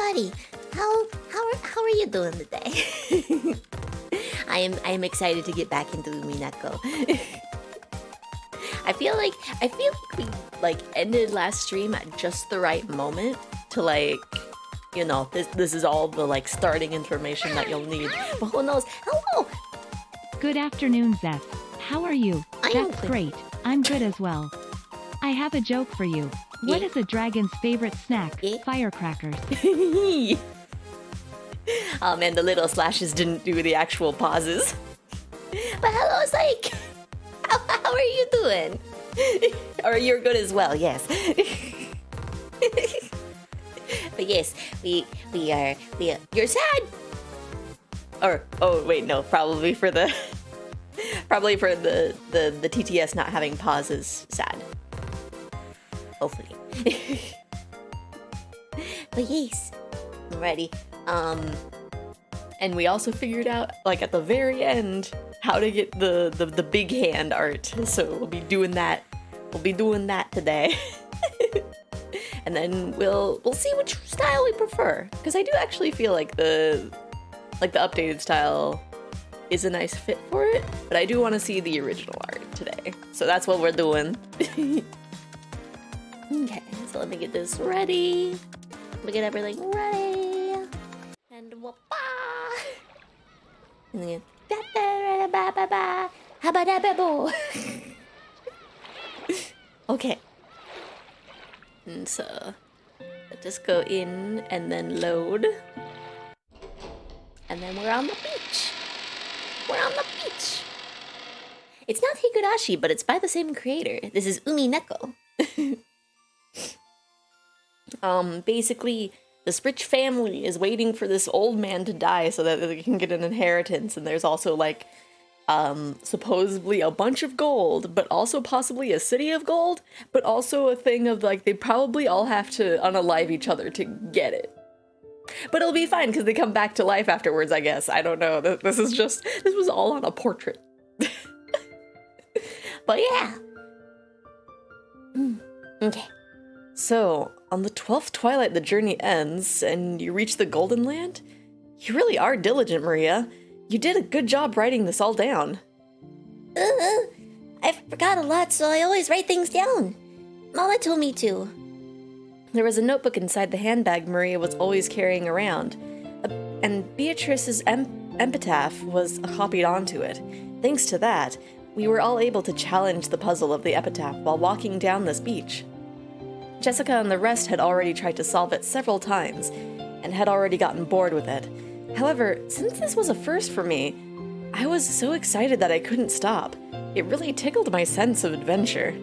buddy. How are you doing today? I am excited to get back into Umineko. I feel like we like ended last stream at just the right moment to like, you know, this is all the like starting information that you'll need. But who knows? Hello. Good afternoon, Zeph. How are you? That's great. I'm good as well. I have a joke for you. What is a dragon's favorite snack? Firecrackers. Oh man, the little slashes didn't do the actual pauses. But hello, Psych! How are you doing? Or you're good as well, yes. But yes, we are, you're sad! Or, oh wait, no, probably for the TTS not having pauses, sad. Hopefully. But yes, I'm ready. And we also figured out, like at the very end, how to get the big hand art. So we'll be doing that. We'll be doing that today. And then we'll see which style we prefer. Because I do actually feel like the updated style is a nice fit for it, but I do want to see the original art today. So that's what we're doing. Okay, so let me get this ready. Let me get everything ready. And whoop-ah! And then okay. And so just go in and then load. And then we're on the beach. We're on the beach. It's not Higurashi, but it's by the same creator. This is Umineko. Basically, this rich family is waiting for this old man to die so that they can get an inheritance, and there's also, like, supposedly a bunch of gold, but also possibly a city of gold, but also a thing of, like, they probably all have to unalive each other to get it. But it'll be fine, because they come back to life afterwards, I guess. I don't know. This was all on a portrait. But yeah. Okay. So, on the 12th twilight the journey ends, and you reach the Golden Land? You really are diligent, Maria. You did a good job writing this all down. I forgot a lot, so I always write things down. Mama told me to. There was a notebook inside the handbag Maria was always carrying around, and Beatrice's epitaph was copied onto it. Thanks to that, we were all able to challenge the puzzle of the epitaph while walking down this beach. Jessica and the rest had already tried to solve it several times, and had already gotten bored with it. However, since this was a first for me, I was so excited that I couldn't stop. It really tickled my sense of adventure.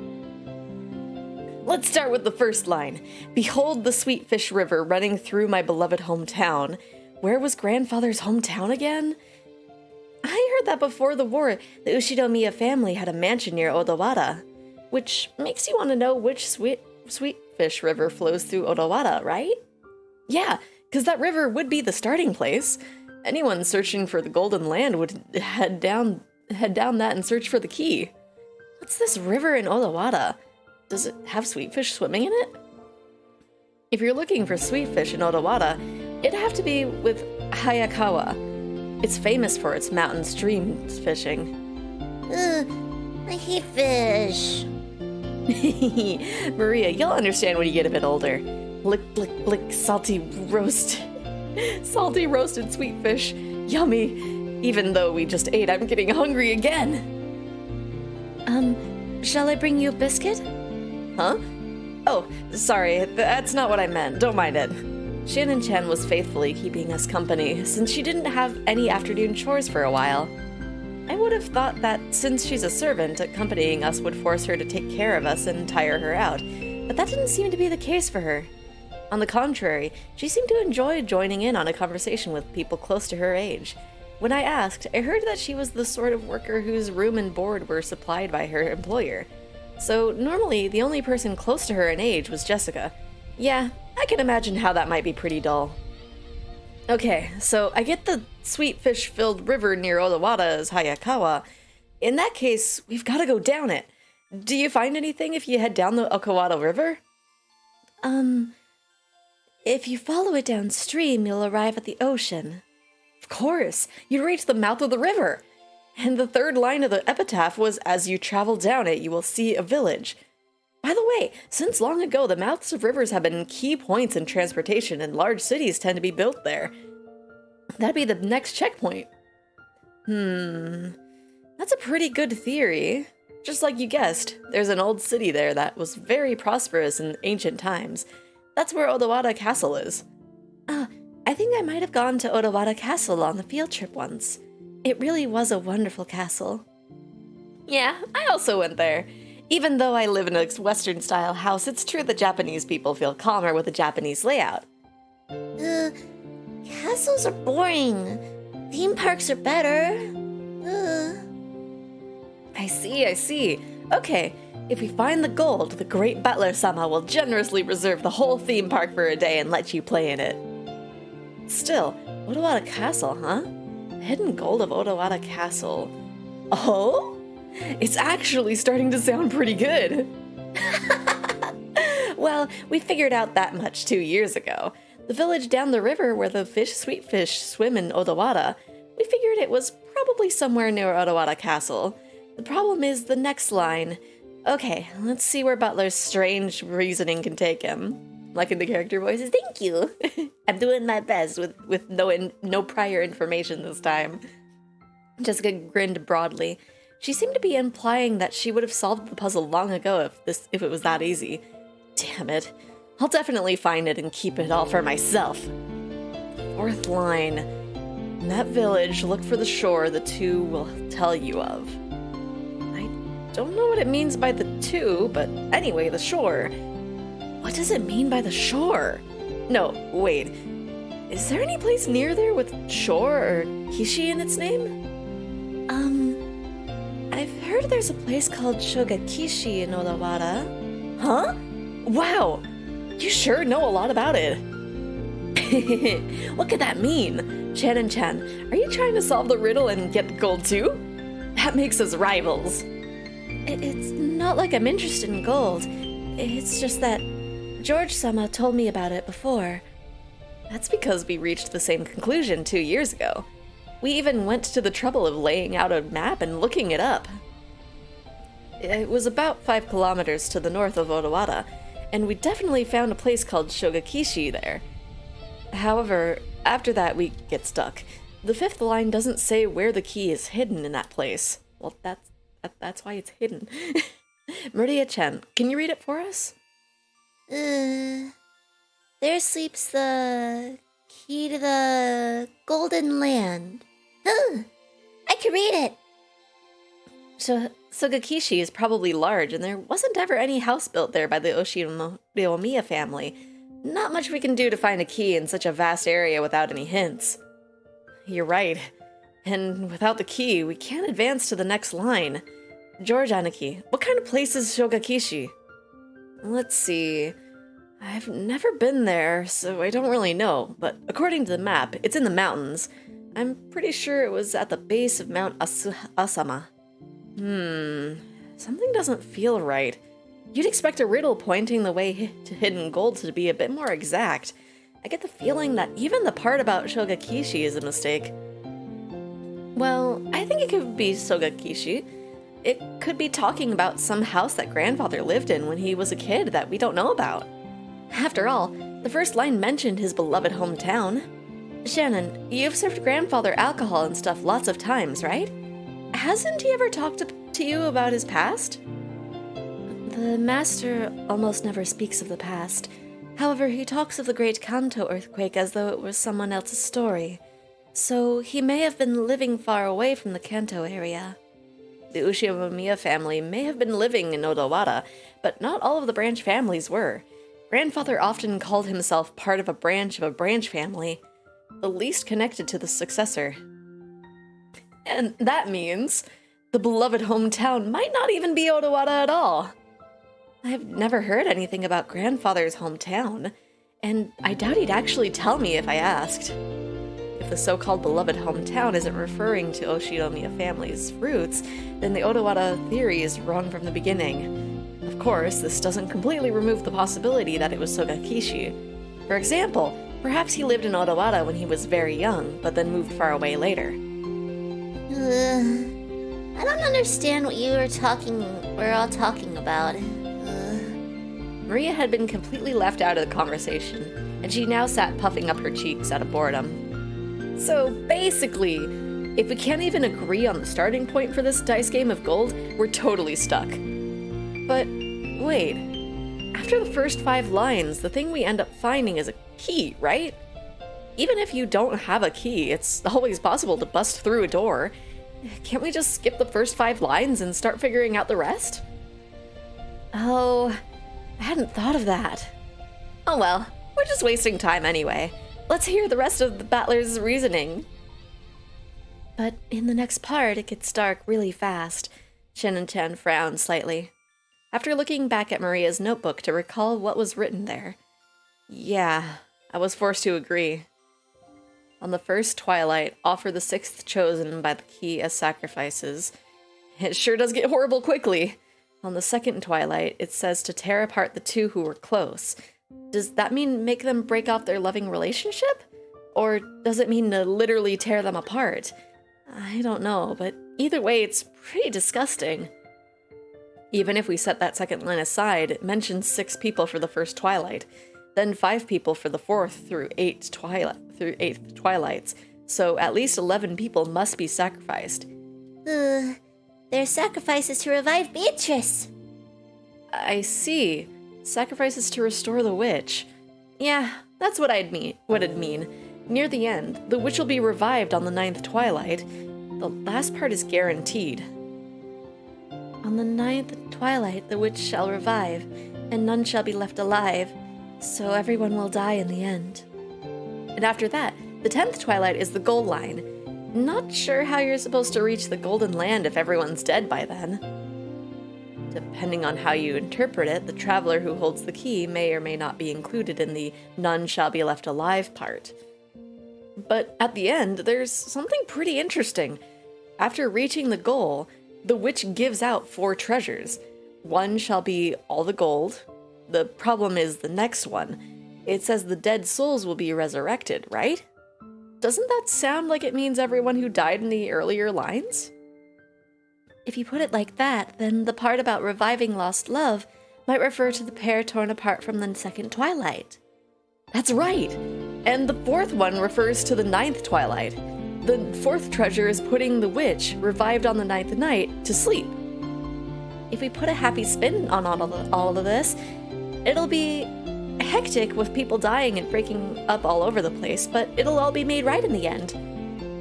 Let's start with the first line. Behold the Sweetfish River running through my beloved hometown. Where was grandfather's hometown again? I heard that before the war, the Ushidomiya family had a mansion near Odawara, which makes you want to know which Sweetfish River flows through Odawara, right? Yeah, because that river would be the starting place. Anyone searching for the Golden Land would head down that and search for the key. What's this river in Odawara? Does it have sweetfish swimming in it? If you're looking for sweetfish in Odawara, it'd have to be with Hayakawa. It's famous for its mountain stream fishing. I hate fish. Maria, you'll understand when you get a bit older. Lick, lick, lick, salty roasted sweetfish. Yummy. Even though we just ate, I'm getting hungry again. Shall I bring you a biscuit? Huh? Oh, sorry, that's not what I meant. Don't mind it. Shannon-chan was faithfully keeping us company, since she didn't have any afternoon chores for a while. I would have thought that since she's a servant, accompanying us would force her to take care of us and tire her out, but that didn't seem to be the case for her. On the contrary, she seemed to enjoy joining in on a conversation with people close to her age. When I asked, I heard that she was the sort of worker whose room and board were supplied by her employer. So normally, the only person close to her in age was Jessica. Yeah, I can imagine how that might be pretty dull. Okay, so I get the sweet fish-filled river near Odawara as Hayakawa. In that case, we've got to go down it. Do you find anything if you head down the Okawara River? If you follow it downstream, you'll arrive at the ocean. Of course, you'd reach the mouth of the river. And the third line of the epitaph was, as you travel down it, you will see a village. By the way, since long ago, the mouths of rivers have been key points in transportation, and large cities tend to be built there. That'd be the next checkpoint. That's a pretty good theory. Just like you guessed, there's an old city there that was very prosperous in ancient times. That's where Odawara Castle is. I think I might have gone to Odawara Castle on the field trip once. It really was a wonderful castle. Yeah, I also went there. Even though I live in a Western-style house, it's true that Japanese people feel calmer with a Japanese layout. Castles are boring. Theme parks are better. I see. Okay, if we find the gold, the great butler-sama will generously reserve the whole theme park for a day and let you play in it. Still, Odawara Castle, huh? The hidden gold of Odawara Castle. Oh? It's actually starting to sound pretty good. Well, we figured out that much 2 years ago. The village down the river where the sweet fish swim in Odawara, we figured it was probably somewhere near Odawara Castle. The problem is the next line. Okay, let's see where Butler's strange reasoning can take him. Like in the character voices, thank you. I'm doing my best with no prior information this time. Jessica grinned broadly. She seemed to be implying that she would have solved the puzzle long ago if it was that easy. Damn it. I'll definitely find it and keep it all for myself. Fourth line. In that village, look for the shore the two will tell you of. I don't know what it means by the two, but anyway, the shore. What does it mean by the shore? No, wait. Is there any place near there with shore or kishi in its name? I've heard there's a place called Shogakishi in Odawara. Huh? Wow! You sure know a lot about it. What could that mean? Shannon-chan, are you trying to solve the riddle and get the gold too? That makes us rivals. It's not like I'm interested in gold. It's just that George-sama told me about it before. That's because we reached the same conclusion 2 years ago. We even went to the trouble of laying out a map and looking it up. It was about 5 kilometers to the north of Odawara, and we definitely found a place called Shogakishi there. However, after that we get stuck. The fifth line doesn't say where the key is hidden in that place. Well, that's why it's hidden. Maria-chan, can you read it for us? There sleeps the key to the Golden Land. I can read it! So, Sogakishi is probably large, and there wasn't ever any house built there by the Oshinomiya family. Not much we can do to find a key in such a vast area without any hints. You're right. And without the key, we can't advance to the next line. George Aniki, what kind of place is Shogakishi? Let's see. I've never been there, so I don't really know, but according to the map, it's in the mountains. I'm pretty sure it was at the base of Mount Asama. Something doesn't feel right. You'd expect a riddle pointing the way to hidden gold to be a bit more exact. I get the feeling that even the part about Shogakishi is a mistake. Well, I think it could be Sogakishi. It could be talking about some house that grandfather lived in when he was a kid that we don't know about. After all, the first line mentioned his beloved hometown. Shannon, you've served grandfather alcohol and stuff lots of times, right? Hasn't he ever talked to you about his past? The master almost never speaks of the past. However, he talks of the Great Kanto earthquake as though it was someone else's story. So he may have been living far away from the Kanto area. The Ushimomiya family may have been living in Odawara, but not all of the branch families were. Grandfather often called himself part of a branch family, the least connected to the successor. And that means the beloved hometown might not even be Odawara at all. I've never heard anything about grandfather's hometown, and I doubt he'd actually tell me if I asked. If the so-called beloved hometown isn't referring to Oshinomiya family's roots, then the Odawara theory is wrong from the beginning. Of course, this doesn't completely remove the possibility that it was Sogakishi. For example, perhaps he lived in Odawara when he was very young, but then moved far away later. I don't understand what we're all talking about. Maria had been completely left out of the conversation, and she now sat puffing up her cheeks out of boredom. So basically, if we can't even agree on the starting point for this dice game of gold, we're totally stuck. But wait, after the first 5 lines, the thing we end up finding is a key, right? Even if you don't have a key, it's always possible to bust through a door. Can't we just skip the first 5 lines and start figuring out the rest? Oh, I hadn't thought of that. Oh well, we're just wasting time anyway. Let's hear the rest of the battler's reasoning. But in the next part, it gets dark really fast. Shin-chan frowned slightly. After looking back at Maria's notebook to recall what was written there. Yeah, I was forced to agree. On the first twilight, offer the 6th chosen by the key as sacrifices. It sure does get horrible quickly. On the second twilight, it says to tear apart the 2 who were close. Does that mean make them break off their loving relationship? Or does it mean to literally tear them apart? I don't know, but either way, it's pretty disgusting. Even if we set that second line aside, it mentions 6 people for the first twilight, then 5 people for the 4th through 8th twilights, so at least 11 people must be sacrificed. Their sacrifices to revive Beatrice. I see. Sacrifices to restore the witch. Yeah, that's what it'd mean. Near the end, the witch will be revived on the 9th twilight. The last part is guaranteed. On the 9th twilight, the witch shall revive, and none shall be left alive, so everyone will die in the end. And after that, the 10th twilight is the goal line. Not sure how you're supposed to reach the Golden Land if everyone's dead by then. Depending on how you interpret it, the traveler who holds the key may or may not be included in the none shall be left alive part. But at the end, there's something pretty interesting. After reaching the goal, the witch gives out 4 treasures. One shall be all the gold. The problem is the next one. It says the dead souls will be resurrected, right? Doesn't that sound like it means everyone who died in the earlier lines? If you put it like that, then the part about reviving lost love might refer to the pair torn apart from the second twilight. That's right! And the 4th one refers to the 9th twilight. The 4th treasure is putting the witch, revived on the 9th night, to sleep. If we put a happy spin on all of this, it'll be hectic with people dying and breaking up all over the place, but it'll all be made right in the end.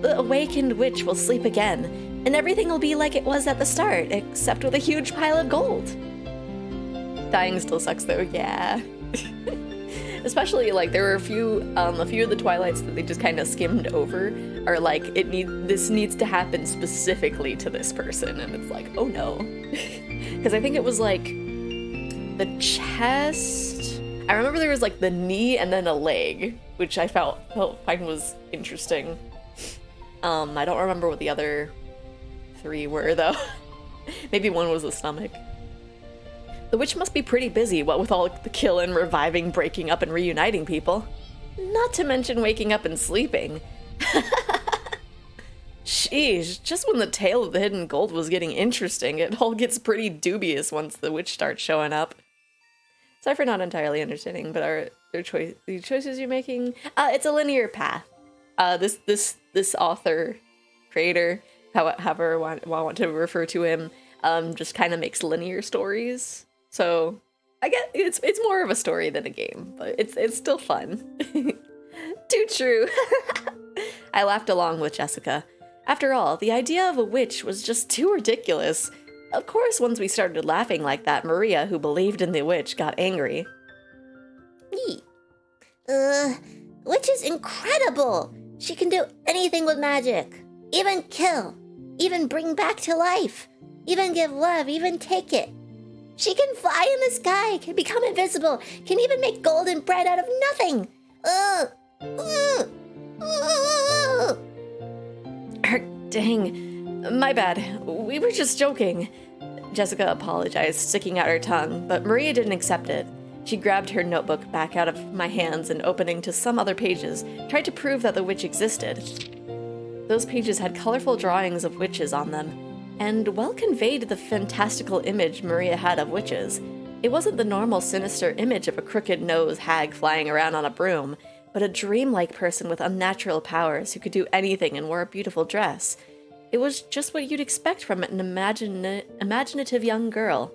The awakened witch will sleep again, and everything will be like it was at the start, except with a huge pile of gold. Dying still sucks though, yeah. Especially, like, there were a few of the twilights that they just kind of skimmed over, are like, this needs to happen specifically to this person, and it's like, oh no. Because I think it was like the chest. I remember there was like the knee and then a leg, which I felt was interesting. I don't remember what the other 3 were though. Maybe one was the stomach. The witch must be pretty busy, what with all the killing, reviving, breaking up, and reuniting people. Not to mention waking up and sleeping. Sheesh, just when the tale of the hidden gold was getting interesting, it all gets pretty dubious once the witch starts showing up. Sorry for not entirely understanding, but are there the choices you're making? It's a linear path. This author, creator, however I want to refer to him, just kind of makes linear stories. So I get it's more of a story than a game, but it's still fun. Too true. I laughed along with Jessica. After all, the idea of a witch was just too ridiculous. Of course, once we started laughing like that, Maria, who believed in the witch, got angry. Witch is incredible! She can do anything with magic. Even kill. Even bring back to life. Even give love. Even take it. She can fly in the sky, can become invisible, can even make golden bread out of nothing. Dang. My bad. We were just joking. Jessica apologized, sticking out her tongue, but Maria didn't accept it. She grabbed her notebook back out of my hands and, opening to some other pages, tried to prove that the witch existed. Those pages had colorful drawings of witches on them, and well conveyed the fantastical image Maria had of witches. It wasn't the normal sinister image of a crooked-nosed hag flying around on a broom, but a dreamlike person with unnatural powers who could do anything and wore a beautiful dress. It was just what you'd expect from an imaginative young girl.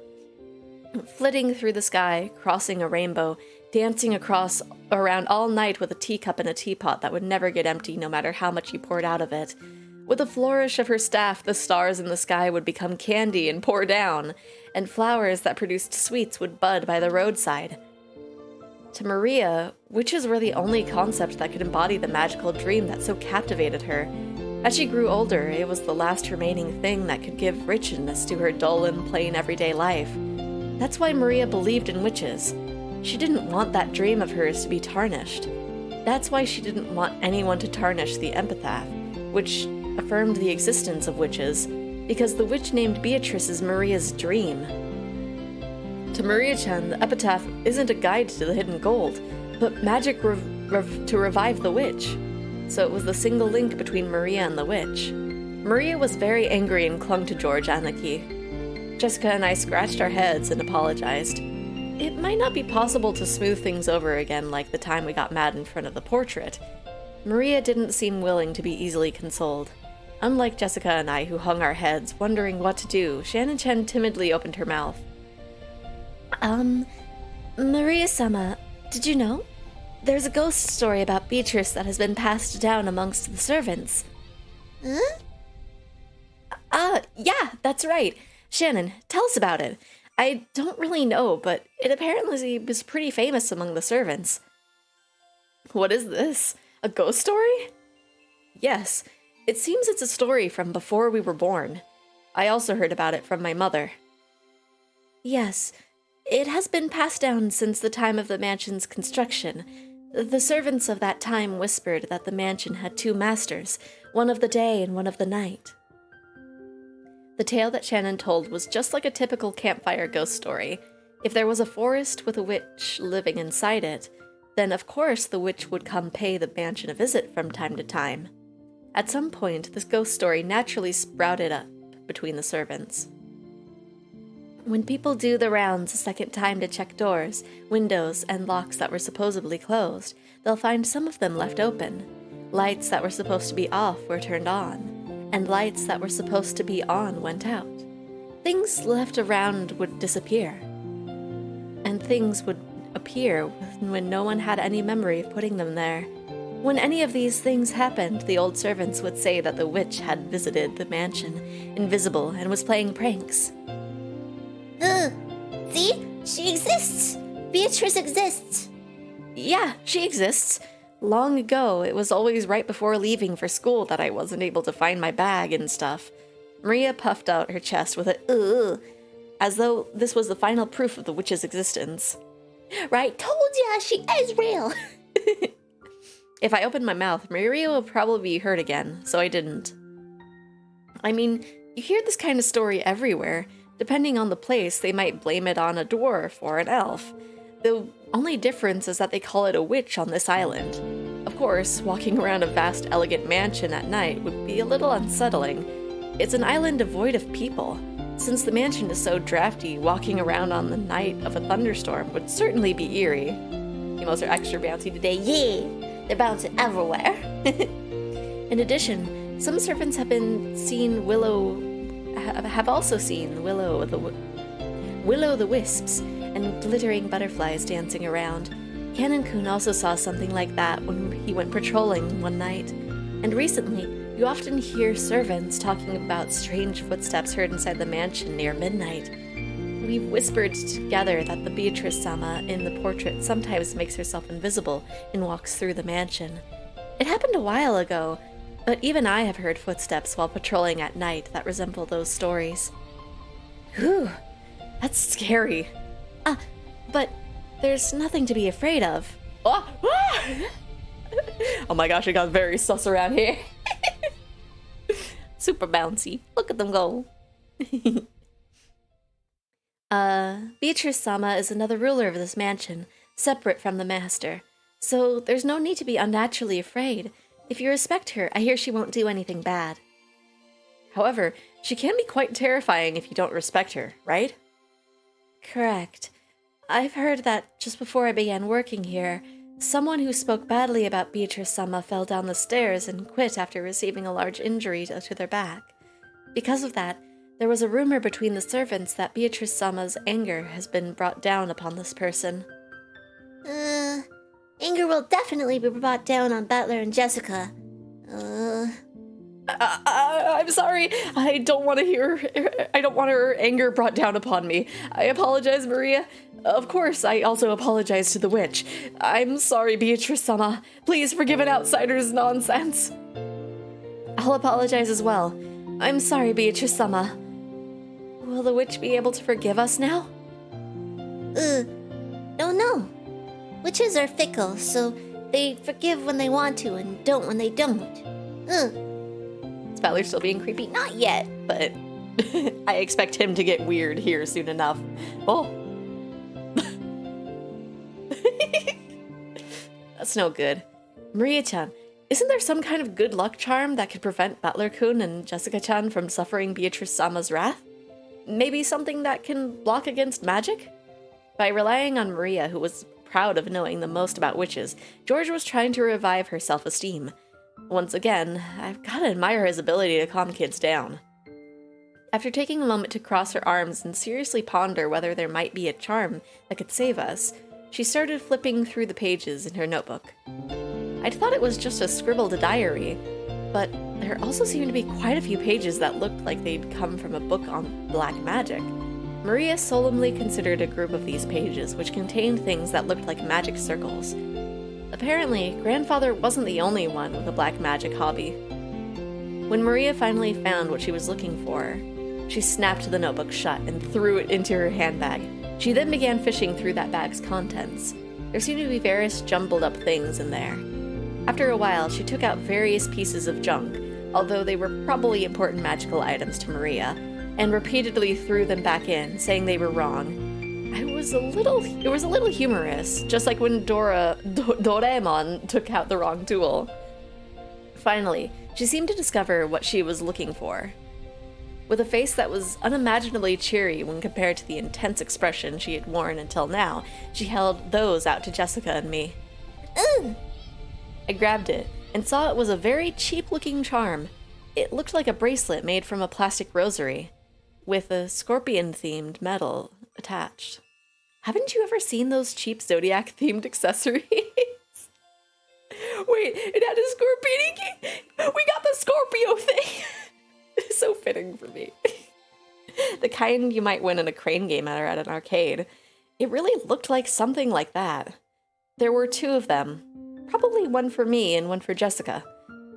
Flitting through the sky, crossing a rainbow, dancing around all night with a teacup and a teapot that would never get empty no matter how much you poured out of it. With a flourish of her staff, the stars in the sky would become candy and pour down, and flowers that produced sweets would bud by the roadside. To Maria, witches were the only concept that could embody the magical dream that so captivated her. As she grew older, it was the last remaining thing that could give richness to her dull and plain everyday life. That's why Maria believed in witches. She didn't want that dream of hers to be tarnished. That's why she didn't want anyone to tarnish the epitaph, which affirmed the existence of witches, because the witch named Beatrice is Maria's dream. To Maria-chan, the epitaph isn't a guide to the hidden gold, but magic to revive the witch. So it was the single link between Maria and the witch. Maria was very angry and clung to George and the key. Jessica and I scratched our heads and apologized. It might not be possible to smooth things over again like the time we got mad in front of the portrait. Maria didn't seem willing to be easily consoled. Unlike Jessica and I, who hung our heads, wondering what to do, Shannon-chan timidly opened her mouth. Maria-sama, did you know? There's a ghost story about Beatrice that has been passed down amongst the servants. Huh? Yeah, that's right. Shannon, tell us about it. I don't really know, but it apparently was pretty famous among the servants. What is this? A ghost story? Yes, it seems it's a story from before we were born. I also heard about it from my mother. Yes, it has been passed down since the time of the mansion's construction. The servants of that time whispered that the mansion had two masters, one of the day and one of the night. The tale that Shannon told was just like a typical campfire ghost story. If there was a forest with a witch living inside it, then of course the witch would come pay the mansion a visit from time to time. At some point, this ghost story naturally sprouted up between the servants. When people do the rounds a second time to check doors, windows, and locks that were supposedly closed, they'll find some of them left open. Lights that were supposed to be off were turned on, and lights that were supposed to be on went out. Things left around would disappear, and things would appear when no one had any memory of putting them there. When any of these things happened, the old servants would say that the witch had visited the mansion, invisible, and was playing pranks. See? She exists! Beatrice exists! Yeah, she exists. Long ago, it was always right before leaving for school that I wasn't able to find my bag and stuff. Maria puffed out her chest with a ugh, as though this was the final proof of the witch's existence. Right, told ya, she is real! If I opened my mouth, Maria would probably be hurt again, so I didn't. I mean, you hear this kind of story everywhere. Depending on the place, they might blame it on a dwarf or an elf. The only difference is that they call it a witch on this island. Of course, walking around a vast, elegant mansion at night would be a little unsettling. It's an island devoid of people. Since the mansion is so drafty, walking around on the night of a thunderstorm would certainly be eerie. Emos are extra bouncy today, yeah! They're bouncing everywhere. In addition, some servants have also seen Willow the Wisps and glittering butterflies dancing around. Canon-kun also saw something like that when he went patrolling one night. And recently, you often hear servants talking about strange footsteps heard inside the mansion near midnight. We've whispered together that the Beatrice-sama in the portrait sometimes makes herself invisible and walks through the mansion. It happened a while ago, but even I have heard footsteps while patrolling at night that resemble those stories. Whew, that's scary. But there's nothing to be afraid of. Oh my gosh, it got very sus around here. Super bouncy. Look at them go. Beatrice-sama is another ruler of this mansion, separate from the master. So there's no need to be unnaturally afraid. If you respect her, I hear she won't do anything bad. However, she can be quite terrifying if you don't respect her, right? Correct. I've heard that just before I began working here, someone who spoke badly about Beatrice-sama fell down the stairs and quit after receiving a large injury to their back. Because of that, there was a rumor between the servants that Beatrice-sama's anger has been brought down upon this person. Anger will definitely be brought down on Butler and Jessica. I'm sorry. I don't want her anger brought down upon me. I apologize, Maria. Of course, I also apologize to the witch. I'm sorry, Beatrice-sama. Please forgive an outsider's nonsense. I'll apologize as well. I'm sorry, Beatrice-sama. Will the witch be able to forgive us now? Don't know. Witches are fickle, so they forgive when they want to and don't when they don't. Is Butler still being creepy? Not yet, but I expect him to get weird here soon enough. Oh. That's no good. Maria-chan, isn't there some kind of good luck charm that could prevent Butler-kun and Jessica-chan from suffering Beatrice-sama's wrath? Maybe something that can block against magic? By relying on Maria, who was proud of knowing the most about witches, George was trying to revive her self-esteem. Once again, I've gotta admire his ability to calm kids down. After taking a moment to cross her arms and seriously ponder whether there might be a charm that could save us, she started flipping through the pages in her notebook. I'd thought it was just a scribbled diary, but there also seemed to be quite a few pages that looked like they'd come from a book on black magic. Maria solemnly considered a group of these pages, which contained things that looked like magic circles. Apparently, Grandfather wasn't the only one with a black magic hobby. When Maria finally found what she was looking for, she snapped the notebook shut and threw it into her handbag. She then began fishing through that bag's contents. There seemed to be various jumbled up things in there. After a while, she took out various pieces of junk, although they were probably important magical items to Maria, and repeatedly threw them back in, saying they were wrong. It was a little humorous, just like when Doraemon took out the wrong tool. Finally, she seemed to discover what she was looking for. With a face that was unimaginably cheery when compared to the intense expression she had worn until now, she held those out to Jessica and me. I grabbed it and saw it was a very cheap-looking charm. It looked like a bracelet made from a plastic rosary, with a scorpion-themed medal attached. Haven't you ever seen those cheap Zodiac-themed accessories? Wait, it had a scorpion key? We got the Scorpio thing! It's so fitting for me. The kind you might win in a crane game or at an arcade. It really looked like something like that. There were two of them. Probably one for me and one for Jessica.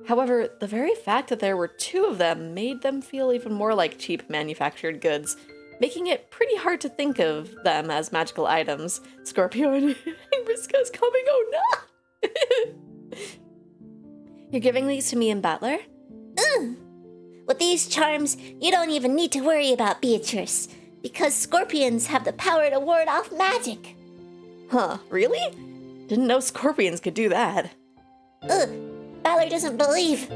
However, the very fact that there were two of them made them feel even more like cheap manufactured goods, making it pretty hard to think of them as magical items. Scorpio and Riska's coming, oh no! You're giving these to me and Butler? With these charms, you don't even need to worry about Beatrice, because scorpions have the power to ward off magic. Huh, really? Didn't know scorpions could do that. Butler doesn't believe.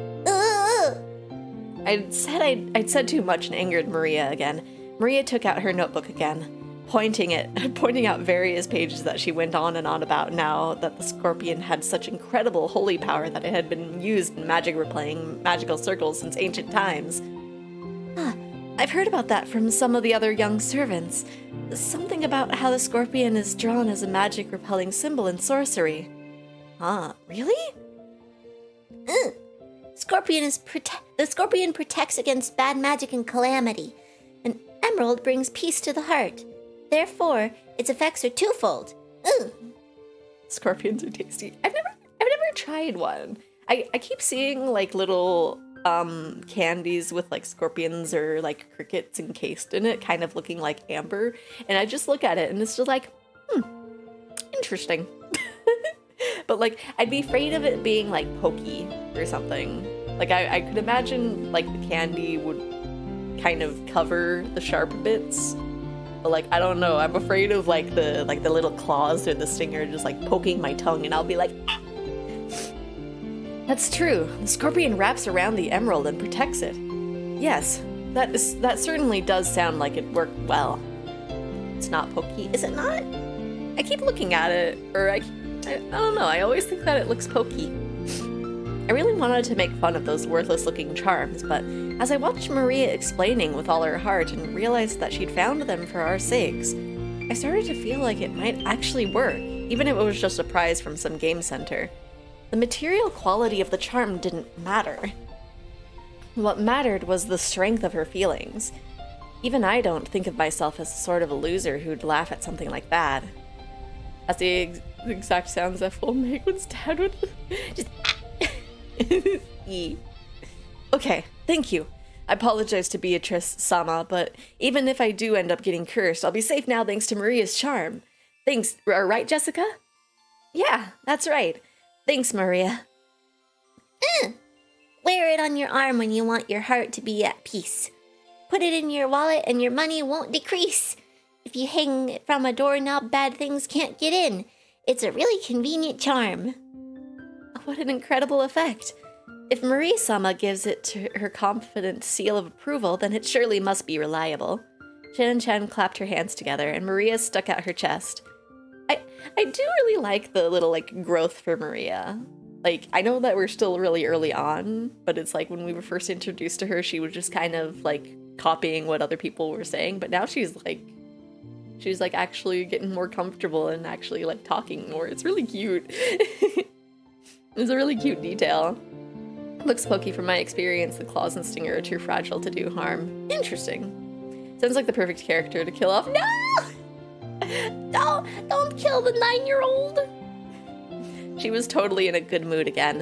I'd said too much and angered Maria again. Maria took out her notebook again, pointing out various pages that she went on and on about now that the scorpion had such incredible holy power that it had been used in magic replaying magical circles since ancient times. I've heard about that from some of the other young servants. Something about how the scorpion is drawn as a magic repelling symbol in sorcery. Huh, really? The scorpion protects against bad magic and calamity. An emerald brings peace to the heart. Therefore, its effects are twofold. Scorpions are tasty. I've never tried one. I keep seeing like little candies with like scorpions or like crickets encased in it, kind of looking like amber, and I just look at it and it's just like, interesting. But like, I'd be afraid of it being like pokey or something. Like I could imagine like the candy would kind of cover the sharp bits. But like, I don't know. I'm afraid of like the little claws or the stinger just like poking my tongue, and I'll be like, ah! That's true. The scorpion wraps around the emerald and protects it. Yes, that certainly does sound like it worked well. It's not pokey, is it not? I keep looking at it, or I don't know. I always think that it looks pokey. I really wanted to make fun of those worthless-looking charms, but as I watched Maria explaining with all her heart and realized that she'd found them for our sakes, I started to feel like it might actually work, even if it was just a prize from some game center. The material quality of the charm didn't matter. What mattered was the strength of her feelings. Even I don't think of myself as sort of a loser who'd laugh at something like that. That's the exact sounds Zeph will make when stabbed with just Okay, thank you. I apologize to Beatrice-sama, but even if I do end up getting cursed, I'll be safe now thanks to Maria's charm. Thanks, right, Jessica? Yeah, that's right. Thanks, Maria. Wear it on your arm when you want your heart to be at peace. Put it in your wallet and your money won't decrease. If you hang it from a doorknob, bad things can't get in. It's a really convenient charm. What an incredible effect. If Marie-sama gives it to her confident seal of approval, then it surely must be reliable. Shannon-chan clapped her hands together, and Maria stuck out her chest. I do really like the little, like, growth for Maria. Like, I know that we're still really early on, but it's like when we were first introduced to her, she was just kind of, like, copying what other people were saying, but now she's like actually getting more comfortable and actually, like, talking more. It's really cute. It's a really cute detail. Looks pokey from my experience. The claws and stinger are too fragile to do harm. Interesting. Sounds like the perfect character to kill off. No! Don't kill the 9-year-old! She was totally in a good mood again.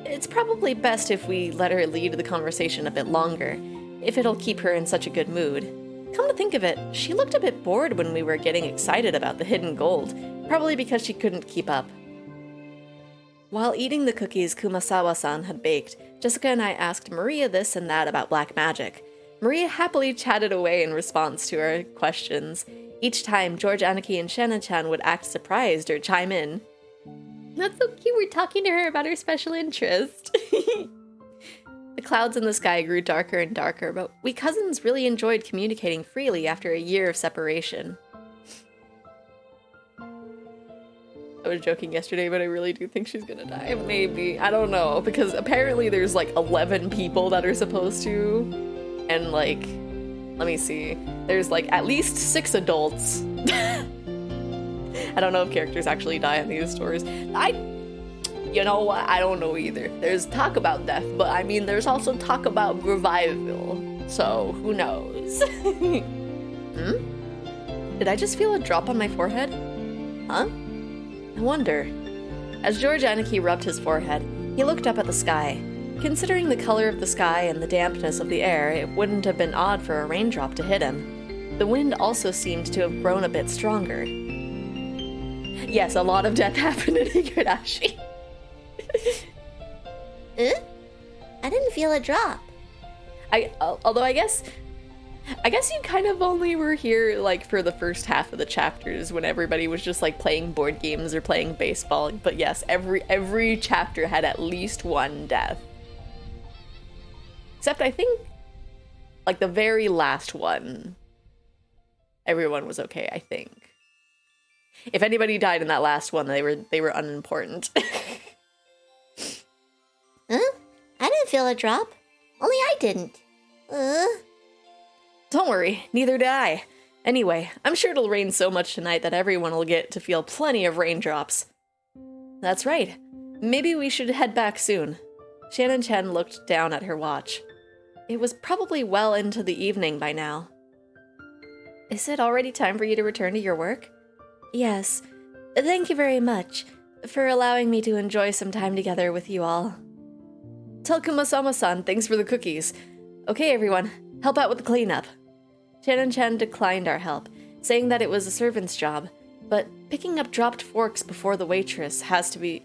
It's probably best if we let her lead the conversation a bit longer, if it'll keep her in such a good mood. Come to think of it, she looked a bit bored when we were getting excited about the hidden gold, probably because she couldn't keep up. While eating the cookies Kumasawa-san had baked, Jessica and I asked Maria this and that about black magic. Maria happily chatted away in response to our questions. Each time, George, Aniki, and Shanna-chan would act surprised or chime in. That's so cute, we're talking to her about her special interest. The clouds in the sky grew darker and darker, but we cousins really enjoyed communicating freely after a year of separation. I was joking yesterday, but I really do think she's gonna die. Maybe. I don't know, because apparently there's like 11 people that are supposed to, and like, let me see, there's like at least 6 adults. I don't know if characters actually die in these stories. You know what, I don't know either. There's talk about death, but I mean, there's also talk about revival, so who knows? Did I just feel a drop on my forehead? Huh? I wonder. As George Aniki rubbed his forehead, he looked up at the sky. Considering the color of the sky and the dampness of the air, it wouldn't have been odd for a raindrop to hit him. The wind also seemed to have grown a bit stronger. Yes, a lot of death happened in Higurashi. I didn't feel a drop. Although I guess you kind of only were here like for the first half of the chapters when everybody was just like playing board games or playing baseball. But yes, every chapter had at least one death. Except I think like the very last one, everyone was okay, I think. If anybody died in that last one, they were unimportant. Huh? I didn't feel a drop. Only I didn't. Don't worry, neither did I. Anyway, I'm sure it'll rain so much tonight that everyone will get to feel plenty of raindrops. That's right. Maybe we should head back soon. Shannon-chan looked down at her watch. It was probably well into the evening by now. Is it already time for you to return to your work? Yes. Thank you very much for allowing me to enjoy some time together with you all. Tell Kumasama-san thanks for the cookies. Okay, everyone, help out with the cleanup. Shannon-chan declined our help, saying that it was a servant's job, but picking up dropped forks before the waitress picking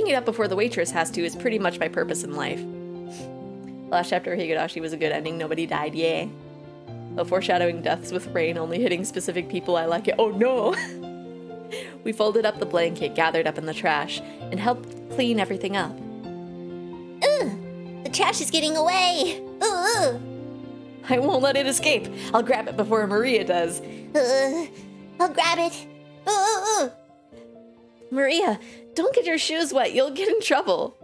it up before the waitress has to is pretty much my purpose in life. Last chapter of Higurashi was a good ending. Nobody died, yay. Oh, foreshadowing deaths with rain only hitting specific people, I like it. Oh no! We folded up the blanket gathered up in the trash and helped clean everything up. Ugh! The trash is getting away! Ugh! I won't let it escape. I'll grab it before Maria does. I'll grab it. Maria, don't get your shoes wet. You'll get in trouble.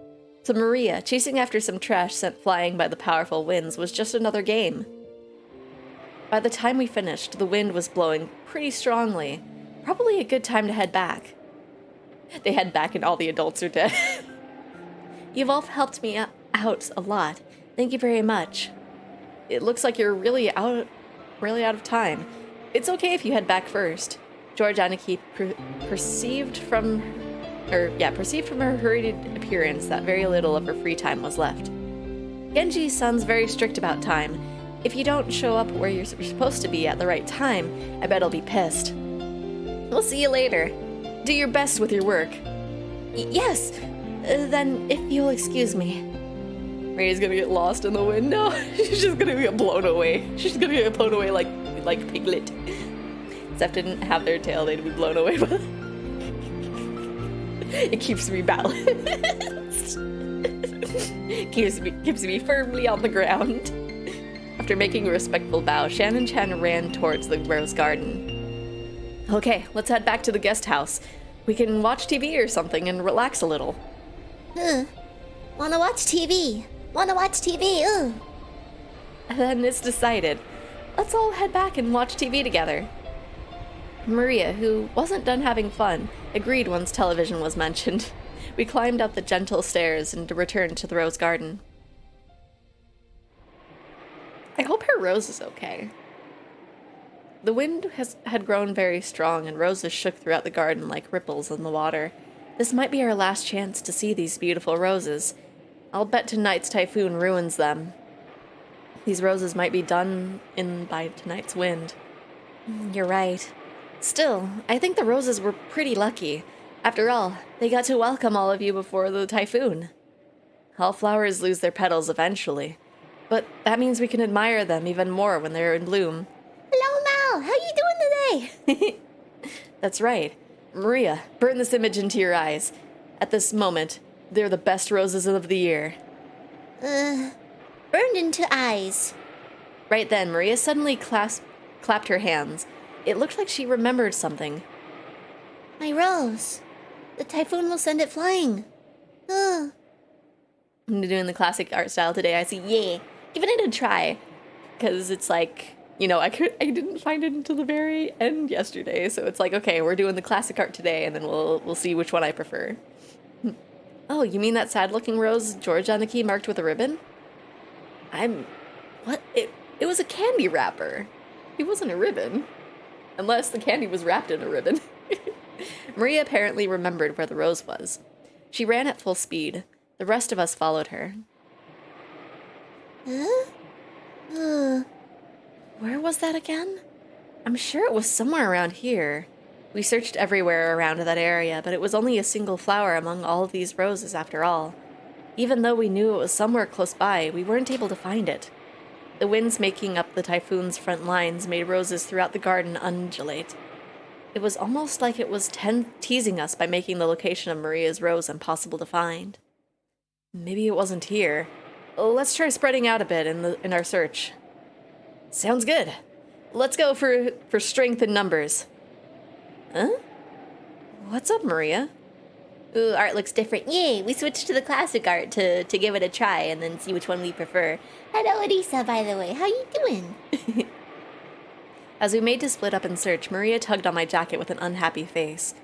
To Maria, chasing after some trash sent flying by the powerful winds was just another game. By the time we finished, the wind was blowing pretty strongly. Probably a good time to head back. They head back and all the adults are dead. You've all helped me out a lot. Thank you very much. It looks like you're really out of time. It's okay if you head back first. George Aniki perceived from her hurried appearance that very little of her free time was left. Genji-san's very strict about time. If you don't show up where you're supposed to be at the right time, I bet I'll be pissed. We'll see you later. Do your best with your work. Yes. Then, if you'll excuse me. Maria's gonna get lost in the wind. No, she's just gonna get blown away. She's gonna get blown away like Piglet. Except didn't have their tail, they'd be blown away. It keeps me balanced. keeps me firmly on the ground. After making a respectful bow, Shannon-chan ran towards the rose garden. Okay, let's head back to the guest house. We can watch TV or something and relax a little. Wanna watch TV? Wanna watch TV? Ugh. Then it's decided. Let's all head back and watch TV together. Maria, who wasn't done having fun, agreed once television was mentioned. We climbed up the gentle stairs and returned to the rose garden. I hope her rose is okay. The wind had grown very strong and roses shook throughout the garden like ripples in the water. This might be our last chance to see these beautiful roses. I'll bet tonight's typhoon ruins them. These roses might be done in by tonight's wind. You're right. Still, I think the roses were pretty lucky. After all, they got to welcome all of you before the typhoon. All flowers lose their petals eventually, but that means we can admire them even more when they're in bloom. Hello, Mal. How you doing today? That's right. Maria, burn this image into your eyes. At this moment, they're the best roses of the year. Burned into eyes. Right then, Maria suddenly clapped her hands. It looked like she remembered something. My rose. The typhoon will send it flying. I'm doing the classic art style today. I see, yeah, giving it a try. Because it's like, you know, I didn't find it until the very end yesterday. So it's like, okay, we're doing the classic art today, and then we'll see which one I prefer. Oh, you mean that sad-looking rose George on the key marked with a ribbon? What? It was a candy wrapper. It wasn't a ribbon. Unless the candy was wrapped in a ribbon. Maria apparently remembered where the rose was. She ran at full speed. The rest of us followed her. Where was that again? I'm sure it was somewhere around here. We searched everywhere around that area, but it was only a single flower among all of these roses after all. Even though we knew it was somewhere close by, we weren't able to find it. The winds making up the typhoon's front lines made roses throughout the garden undulate. It was almost like it was teasing us by making the location of Maria's rose impossible to find. Maybe it wasn't here. Let's try spreading out a bit in our search. Sounds good. Let's go for strength in numbers. Huh? What's up, Maria? Ooh, art looks different. Yay, we switched to the classic art to give it a try and then see which one we prefer. Hello, Elisa, by the way. How you doing? As we made to split up and search, Maria tugged on my jacket with an unhappy face.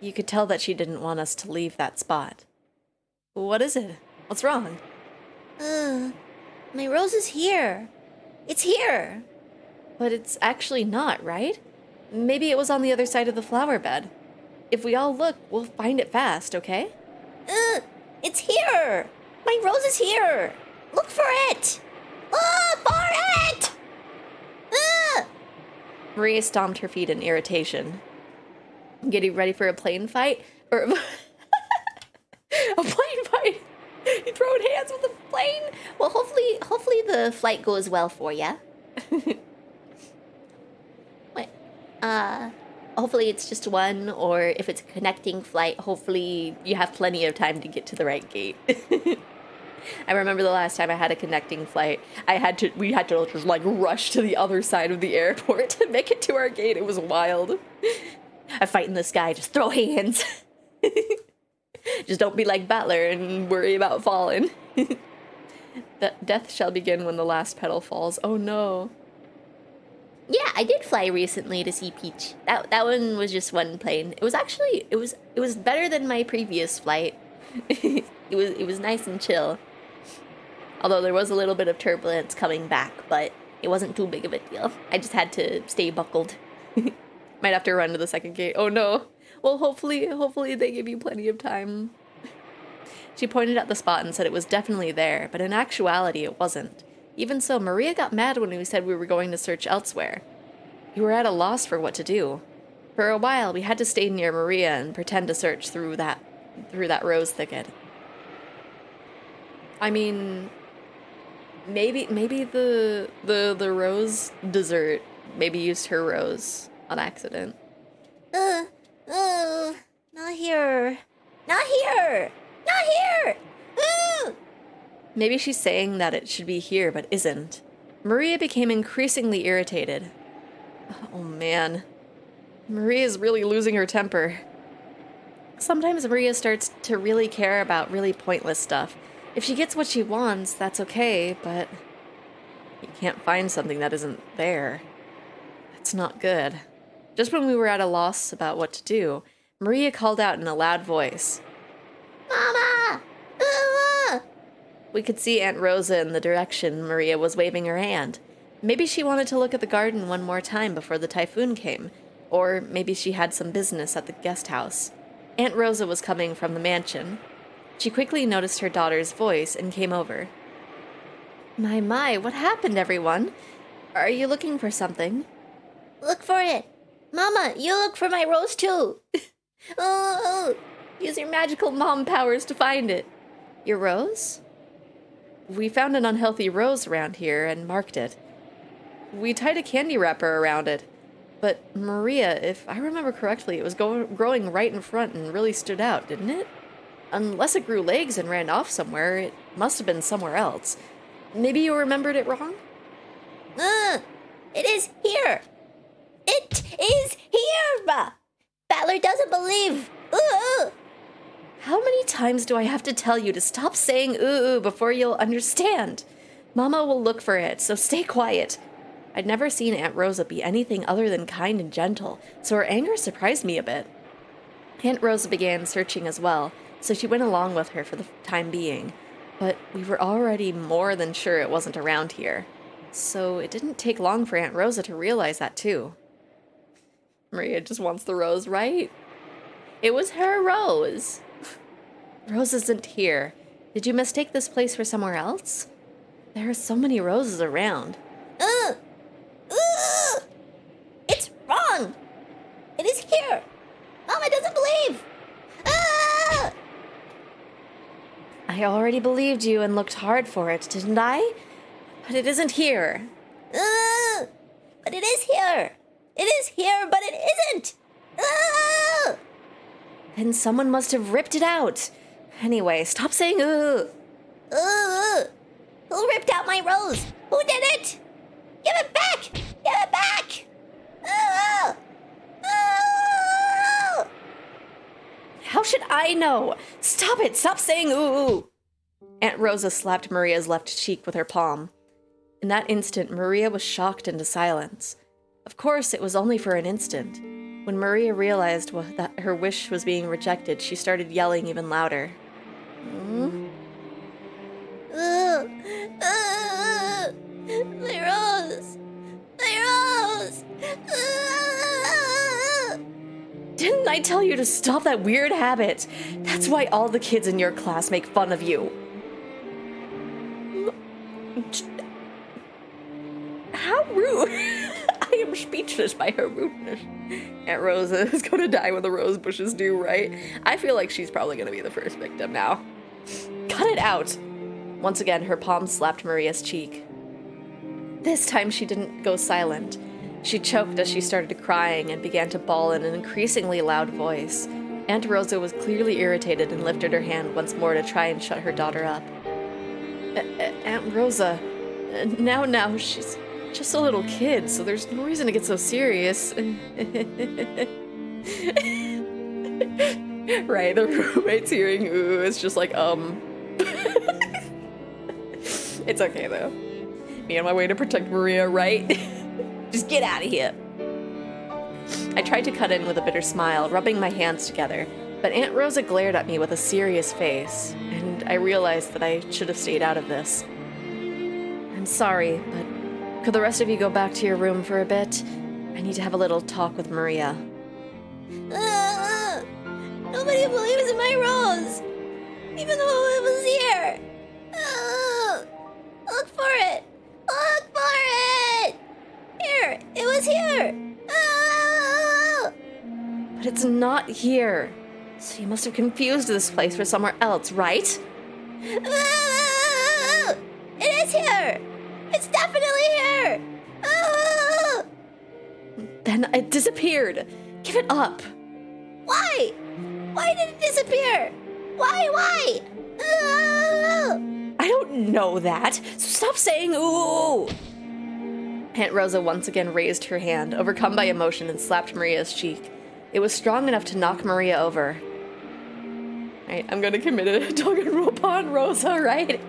You could tell that she didn't want us to leave that spot. What is it? What's wrong? My rose is here. It's here. But it's actually not, right? Maybe it was on the other side of the flower bed. If we all look, we'll find it fast, okay? It's here! My rose is here! Look for it! For it! Maria stomped her feet in irritation. Getting ready for a plane fight? Or a plane fight? You throwing hands with a plane? Well, hopefully the flight goes well for you. Wait, hopefully it's just one, or if it's a connecting flight, hopefully you have plenty of time to get to the right gate. I remember the last time I had a connecting flight, we had to just like rush to the other side of the airport to make it to our gate. It was wild. I fight in the sky, just throw hands. Just don't be like Butler and worry about falling. Death shall begin when the last petal falls. Oh no. Yeah, I did fly recently to see Peach. That one was just one plane. It was actually it was better than my previous flight. It was nice and chill. Although there was a little bit of turbulence coming back, but it wasn't too big of a deal. I just had to stay buckled. Might have to run to the second gate. Oh no. Well, hopefully they give you plenty of time. She pointed at the spot and said it was definitely there, but in actuality it wasn't. Even so, Maria got mad when we said we were going to search elsewhere. We were at a loss for what to do. For a while, we had to stay near Maria and pretend to search through that rose thicket. I mean, maybe the rose dessert maybe used her rose on accident. Not here. Not here. Not here. Maybe she's saying that it should be here, but isn't. Maria became increasingly irritated. Oh man. Maria's really losing her temper. Sometimes Maria starts to really care about really pointless stuff. If she gets what she wants, that's okay, but you can't find something that isn't there. That's not good. Just when we were at a loss about what to do, Maria called out in a loud voice. Mama! We could see Aunt Rosa in the direction Maria was waving her hand. Maybe she wanted to look at the garden one more time before the typhoon came, or maybe she had some business at the guest house. Aunt Rosa was coming from the mansion. She quickly noticed her daughter's voice and came over. My, what happened, everyone? Are you looking for something? Look for it. Mama, you look for my rose too. Use your magical mom powers to find it. Your rose? We found an unhealthy rose around here and marked it. We tied a candy wrapper around it. But Maria, if I remember correctly, it was growing right in front and really stood out, didn't it? Unless it grew legs and ran off somewhere, it must have been somewhere else. Maybe you remembered it wrong? It is here. It is here. Battler doesn't believe. How many times do I have to tell you to stop saying ooh before you'll understand? Mama will look for it, so stay quiet. I'd never seen Aunt Rosa be anything other than kind and gentle, so her anger surprised me a bit. Aunt Rosa began searching as well, so she went along with her for the time being, but we were already more than sure it wasn't around here. So it didn't take long for Aunt Rosa to realize that too. Maria just wants the rose, right? It was her rose. Rose isn't here. Did you mistake this place for somewhere else? There are so many roses around. It's wrong. It is here. Mama doesn't believe. I already believed you and looked hard for it, didn't I? But it isn't here. But it is here. It is here, but it isn't. Then someone must have ripped it out. Anyway, stop saying ooh. Who ripped out my rose? Who did it? Give it back! Give it back! How should I know? Stop it! Stop saying ooh. Aunt Rosa slapped Maria's left cheek with her palm. In that instant, Maria was shocked into silence. Of course, it was only for an instant. When Maria realized that her wish was being rejected, she started yelling even louder. My rose! My rose! Didn't I tell you to stop that weird habit? That's why all the kids in your class make fun of you. How rude. I am speechless by her rudeness. Aunt Rosa is going to die when the rose bushes do, right? I feel like she's probably going to be the first victim now. Cut it out. Once again, her palm slapped Maria's cheek. This time she didn't go silent. She choked as she started crying and began to bawl in an increasingly loud voice. Aunt Rosa was clearly irritated and lifted her hand once more to try and shut her daughter up. Aunt Rosa, now, she's just a little kid, so there's no reason to get so serious. Right, the roommate's hearing ooh, it's just like, It's okay, though. Me on my way to protect Maria, right? Just get out of here. I tried to cut in with a bitter smile, rubbing my hands together, but Aunt Rosa glared at me with a serious face, and I realized that I should have stayed out of this. I'm sorry, but could the rest of you go back to your room for a bit? I need to have a little talk with Maria. Nobody believes in my rose, even though it was here. Look for it. Look for it. Here, it was here. But it's not here. So you must have confused this place for somewhere else, right? It is here. It's definitely here. Then it disappeared. Give it up. Why? Why did it disappear? Why? I don't know that. So stop saying ooh. Aunt Rosa once again raised her hand, overcome by emotion, and slapped Maria's cheek. It was strong enough to knock Maria over. Right, I'm gonna commit a dog and rope on Rosa, right?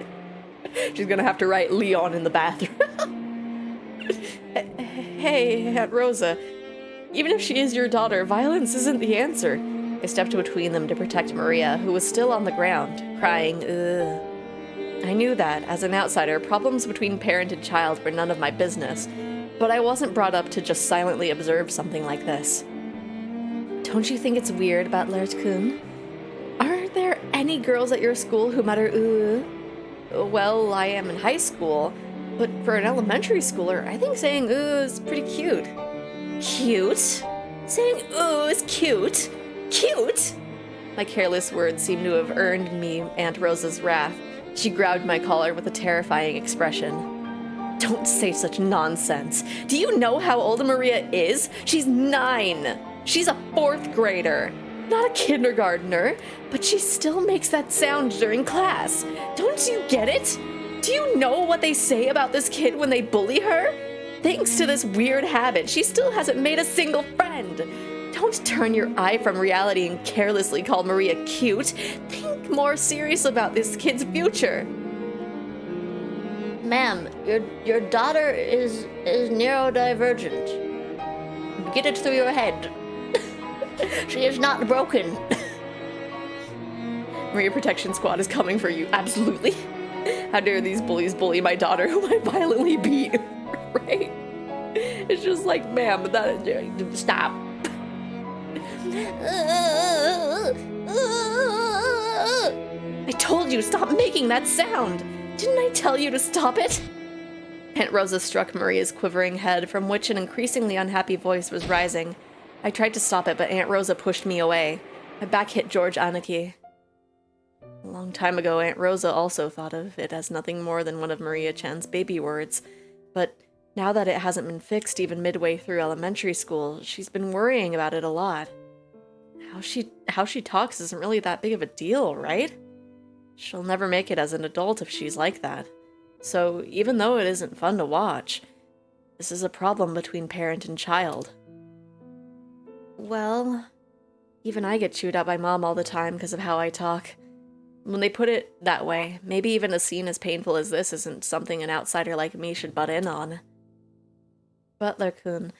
She's gonna have to write Leon in the bathroom. Hey, Aunt Rosa. Even if she is your daughter, violence isn't the answer. I stepped between them to protect Maria, who was still on the ground, crying, ugh. I knew that, as an outsider, problems between parent and child were none of my business, but I wasn't brought up to just silently observe something like this. Don't you think it's weird about Lertkun? Are there any girls at your school who mutter ooh? Well, I am in high school, but for an elementary schooler, I think saying ooh is pretty cute. Cute? Saying ooh is cute? Cute? My careless words seemed to have earned me Aunt Rosa's wrath. She grabbed my collar with a terrifying expression. Don't say such nonsense. Do you know how old Maria is? She's 9. She's a 4th grader. Not a kindergartner, but she still makes that sound during class. Don't you get it? Do you know what they say about this kid when they bully her? Thanks to this weird habit, she still hasn't made a single friend. Don't turn your eye from reality and carelessly call Maria cute. Think more serious about this kid's future. Ma'am, your daughter is neurodivergent. Get it through your head. She is not broken. Maria Protection Squad is coming for you, absolutely. How dare these bullies bully my daughter, whom I violently beat, right? It's just like, ma'am, stop. I told you, stop making that sound. Didn't I tell you to stop it? Aunt Rosa struck Maria's quivering head, from which an increasingly unhappy voice was rising. I tried to stop it, but Aunt Rosa pushed me away. My back hit George Anarchy. A long time ago, Aunt Rosa also thought of it as nothing more than one of Maria Chan's baby words, but now that it hasn't been fixed even midway through elementary school, she's been worrying about it a lot. How she talks isn't really that big of a deal, right? She'll never make it as an adult if she's like that. So even though it isn't fun to watch, this is a problem between parent and child. Well, even I get chewed out by Mom all the time because of how I talk. When they put it that way, maybe even a scene as painful as this isn't something an outsider like me should butt in on. Butler-kun,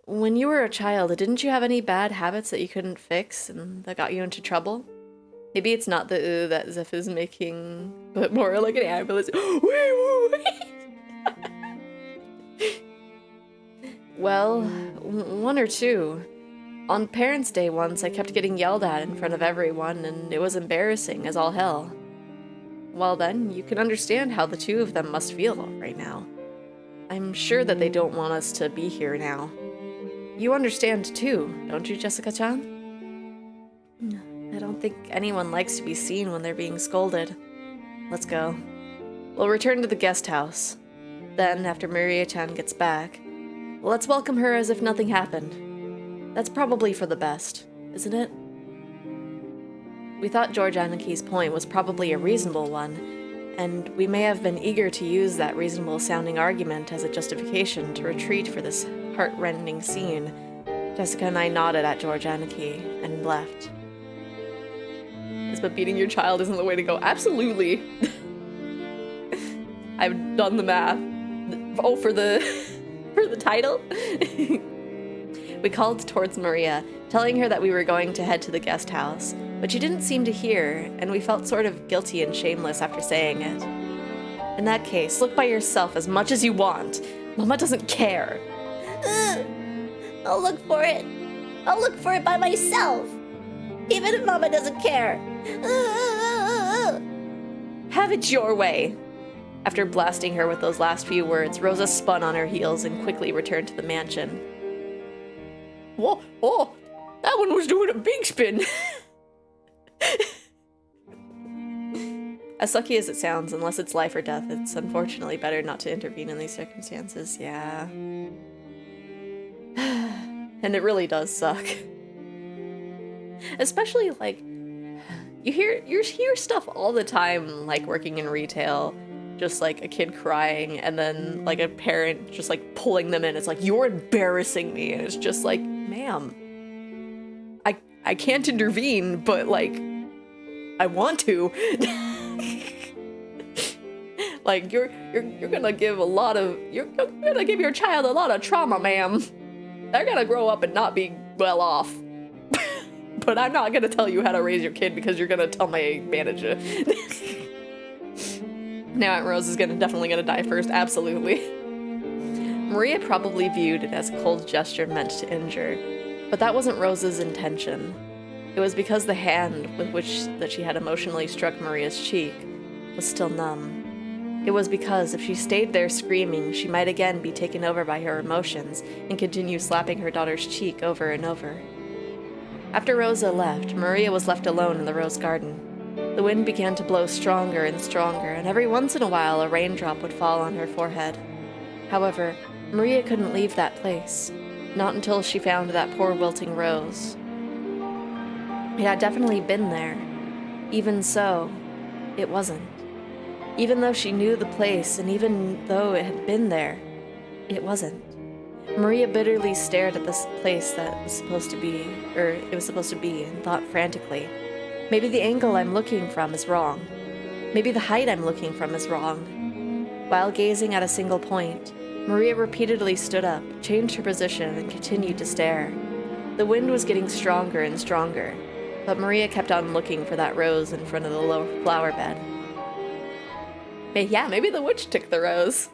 when you were a child, didn't you have any bad habits that you couldn't fix and that got you into trouble? Maybe it's not the ooh that Zeph is making, but more like an ambulance. Wait. Well, one or two. On Parents' Day once, I kept getting yelled at in front of everyone, and it was embarrassing as all hell. Well then, you can understand how the two of them must feel right now. I'm sure that they don't want us to be here now. You understand too, don't you, Jessica-chan? I don't think anyone likes to be seen when they're being scolded. Let's go. We'll return to the guest house. Then, after Maria-chan gets back, let's welcome her as if nothing happened. That's probably for the best, isn't it? We thought George Anaki's point was probably a reasonable one, and we may have been eager to use that reasonable-sounding argument as a justification to retreat for this heart-rending scene. Jessica and I nodded at George Anaki and left. Yes, but beating your child isn't the way to go. Absolutely. I've done the math. Oh, for the title? We called towards Maria, telling her that we were going to head to the guest house, but she didn't seem to hear, and we felt sort of guilty and shameless after saying it. In that case, look by yourself as much as you want. Mama doesn't care. I'll look for it. I'll look for it by myself. Even if Mama doesn't care. Have it your way. After blasting her with those last few words, Rosa spun on her heels and quickly returned to the mansion. Whoa, oh, that one was doing a big spin. As sucky as it sounds, unless it's life or death, it's unfortunately better not to intervene in these circumstances, yeah. And it really does suck. Especially, like, you hear stuff all the time, like, working in retail, just, like, a kid crying, and then, like, a parent just, like, pulling them in. It's like, you're embarrassing me, and it's just like, ma'am, I can't intervene, but, like, I want to. Like, you're gonna give you're gonna give your child a lot of trauma, ma'am. They're gonna grow up and not be well off. But I'm not gonna tell you how to raise your kid because you're gonna tell my manager. Now Aunt Rose is definitely gonna die first, absolutely. Maria probably viewed it as a cold gesture meant to injure, but that wasn't Rose's intention. It was because the hand with which that she had emotionally struck Maria's cheek was still numb. It was because if she stayed there screaming, she might again be taken over by her emotions and continue slapping her daughter's cheek over and over. After Rosa left, Maria was left alone in the rose garden. The wind began to blow stronger and stronger, and every once in a while a raindrop would fall on her forehead. However, Maria couldn't leave that place, not until she found that poor wilting rose. It had definitely been there. Even so, it wasn't. Even though she knew the place, and even though it had been there, it wasn't. Maria bitterly stared at this place that was supposed to be, and thought frantically, maybe the angle I'm looking from is wrong. Maybe the height I'm looking from is wrong. While gazing at a single point, Maria repeatedly stood up, changed her position, and continued to stare. The wind was getting stronger and stronger, but Maria kept on looking for that rose in front of the low flower bed. Yeah, maybe the witch took the rose.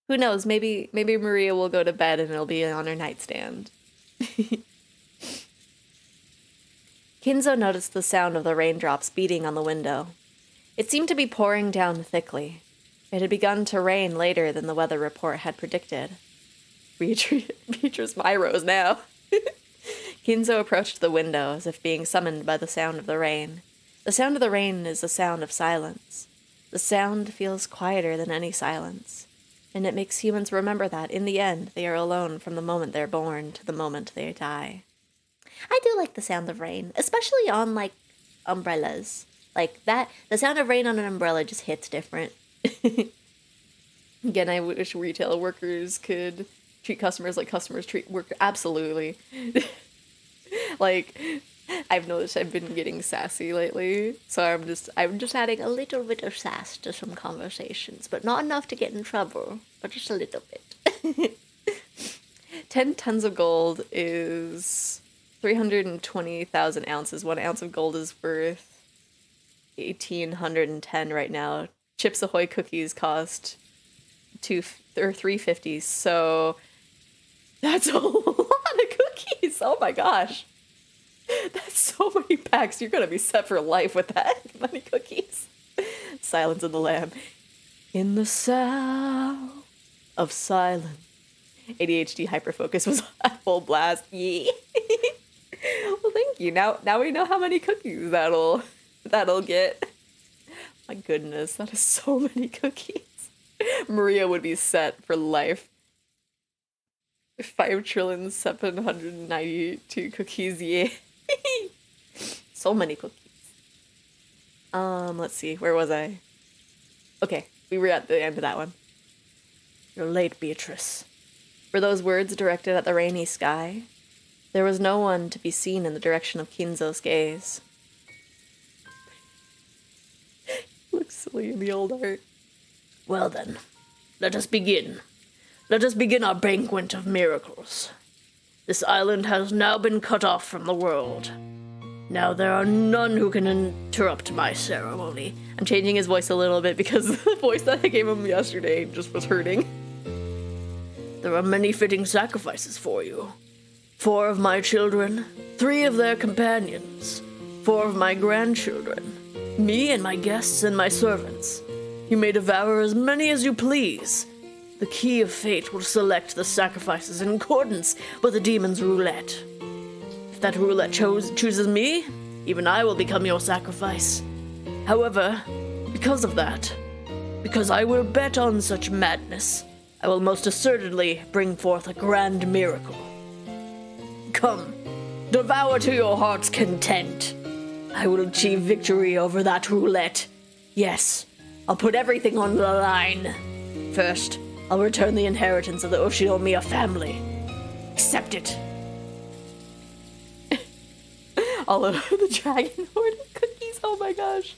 Who knows, maybe Maria will go to bed and it'll be on her nightstand. Kinzo noticed the sound of the raindrops beating on the window. It seemed to be pouring down thickly. It had begun to rain later than the weather report had predicted. Beatrice, my rose now. Kinzo approached the window as if being summoned by the sound of the rain. The sound of the rain is the sound of silence. The sound feels quieter than any silence, and it makes humans remember that, in the end, they are alone from the moment they're born to the moment they die. I do like the sound of rain, especially on, like, umbrellas. Like, that, the sound of rain on an umbrella just hits different. Again, I wish retail workers could treat customers like customers treat workers. Absolutely. Like, I've noticed I've been getting sassy lately, so I'm just adding a little bit of sass to some conversations, but not enough to get in trouble, but just a little bit. 10 tons of gold is 320,000 ounces. 1 ounce of gold is worth 1,810 right now. Chips Ahoy cookies cost $3.50, so that's a lot of cookies. Oh my gosh. That's so many packs. You're gonna be set for life with that many cookies. Silence of the Lamb. In the sound of silence. ADHD hyperfocus was at full blast. Yeah. Well, thank you. Now we know how many cookies that'll that'll get. My goodness, that is so many cookies. Maria would be set for life. 5,792 cookies, yeah. So many cookies. Let's see, where was I? Okay, we were at the end of that one. You're late, Beatrice. Were those words directed at the rainy sky? There was no one to be seen in the direction of Kinzo's gaze. Looks silly in the old art. Well then, let us begin. Let us begin our banquet of miracles. This island has now been cut off from the world. Now there are none who can interrupt my ceremony. I'm changing his voice a little bit because the voice that I gave him yesterday just was hurting. There are many fitting sacrifices for you. 4 of my children, 3 of their companions, 4 of my grandchildren, me and my guests and my servants. You may devour as many as you please. The key of fate will select the sacrifices in accordance with the demon's roulette. If that roulette chooses me, even I will become your sacrifice. However, because of that, because I will bet on such madness, I will most assuredly bring forth a grand miracle. Come, devour to your heart's content. I will achieve victory over that roulette. Yes, I'll put everything on the line. First, I'll return the inheritance of the Oshinomiya family. Accept it. All of the dragon horde cookies, oh my gosh.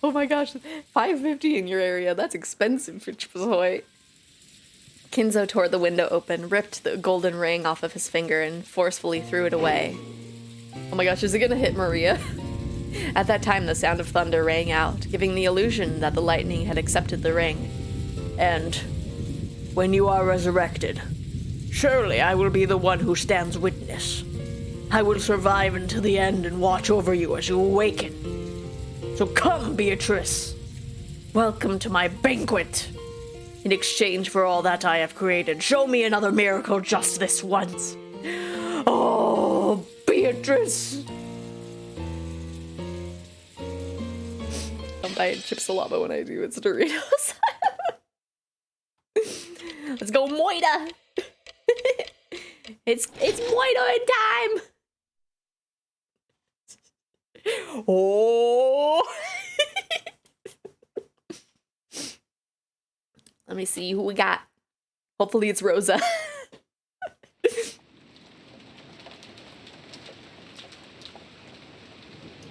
Oh my gosh, $5.50 in your area, that's expensive for Chipozoy. Kinzo tore the window open, ripped the golden ring off of his finger, and forcefully threw it away. Oh my gosh, is it gonna hit Maria? At that time, the sound of thunder rang out, giving the illusion that the lightning had accepted the ring. And when you are resurrected, surely I will be the one who stands witness. I will survive until the end and watch over you as you awaken. So come, Beatrice. Welcome to my banquet. In exchange for all that I have created, show me another miracle just this once. Oh, Beatrice. I'm buying chips a lot, but when I do, it's Doritos. Let's go, Moida. It's Moida in time. Oh. Let me see who we got. Hopefully it's Rosa.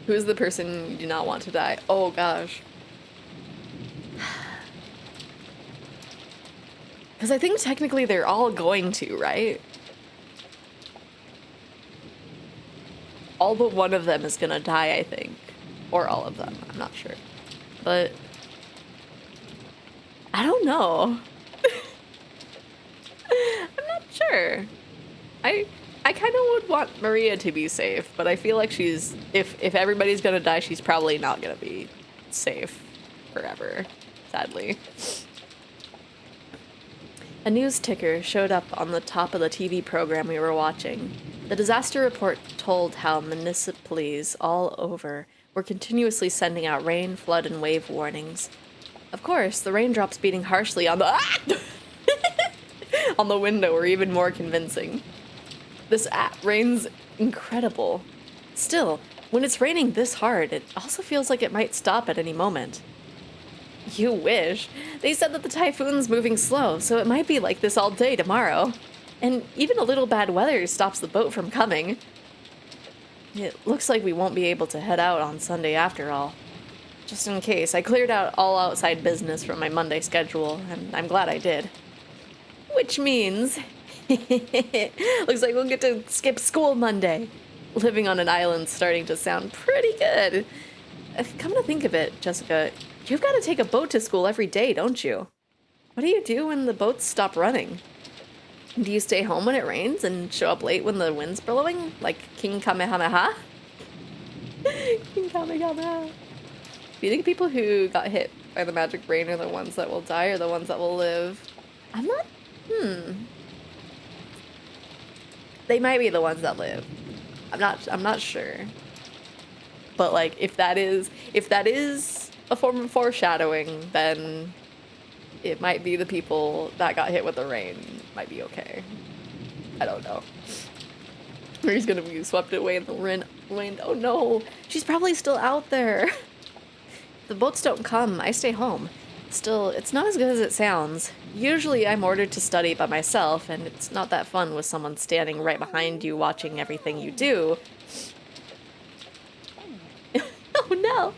Who is the person you do not want to die? Oh gosh. Because I think technically they're all going to, right? All but one of them is gonna die, I think. Or all of them, I'm not sure. But I don't know. I'm not sure. I kind of would want Maria to be safe, but I feel like she's, if everybody's gonna die, she's probably not gonna be safe forever, sadly. A news ticker showed up on the top of the TV program we were watching. The disaster report told how municipalities all over were continuously sending out rain, flood, and wave warnings. Of course, the raindrops beating harshly on the on the window were even more convincing. This rain's incredible. Still, when it's raining this hard, it also feels like it might stop at any moment. You wish. They said that the typhoon's moving slow, so it might be like this all day tomorrow. And even a little bad weather stops the boat from coming. It looks like we won't be able to head out on Sunday after all. Just in case, I cleared out all outside business from my Monday schedule, and I'm glad I did. Which means... looks like we'll get to skip school Monday. Living on an island's starting to sound pretty good. Come to think of it, Jessica, you've got to take a boat to school every day, don't you? What do you do when the boats stop running? Do you stay home when it rains and show up late when the wind's blowing? Like King Kamehameha? King Kamehameha. Do you think people who got hit by the magic rain are the ones that will die or the ones that will live? I'm not... They might be the ones that live. I'm not sure. But like if that is a form of foreshadowing, then it might be the people that got hit with the rain might be okay. I don't know. Or he's gonna be swept away in the wind. Oh no, she's probably still out there. The boats don't come, I stay home. Still, it's not as good as it sounds. Usually I'm ordered to study by myself, and it's not that fun with someone standing right behind you watching everything you do. Oh no!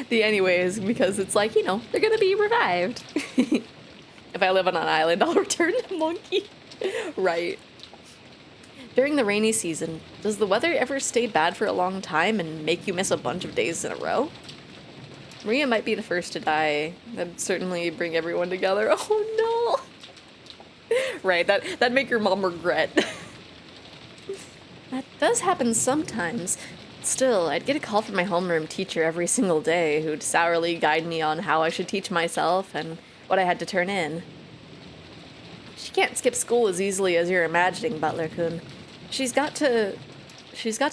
The anyways, because it's like, you know, they're gonna be revived. If I live on an island, I'll return to monkey. Right. During the rainy season, does the weather ever stay bad for a long time and make you miss a bunch of days in a row? Maria might be the first to die. That'd certainly bring everyone together. Oh no! Right, that'd make your mom regret. That does happen sometimes. Still, I'd get a call from my homeroom teacher every single day who'd sourly guide me on how I should teach myself and what I had to turn in. She can't skip school as easily as you're imagining, Butler-kun. She's got to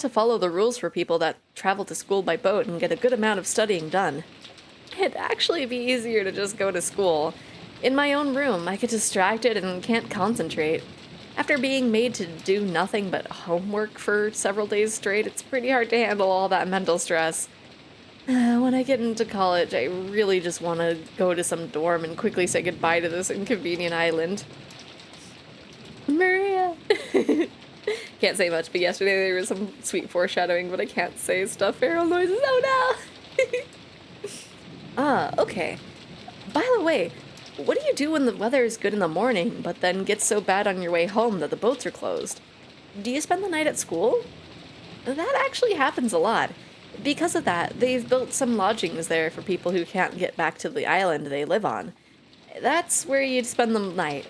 follow the rules for people that travel to school by boat and get a good amount of studying done. It'd actually be easier to just go to school. In my own room, I get distracted and can't concentrate. After being made to do nothing but homework for several days straight, it's pretty hard to handle all that mental stress. When I get into college, I really just want to go to some dorm and quickly say goodbye to this inconvenient island. Maria! Can't say much, but yesterday there was some sweet foreshadowing, but I can't say stuff. Feral noises, oh no! Okay. By the way, what do you do when the weather is good in the morning, but then gets so bad on your way home that the boats are closed? Do you spend the night at school? That actually happens a lot. Because of that, they've built some lodgings there for people who can't get back to the island they live on. That's where you'd spend the night.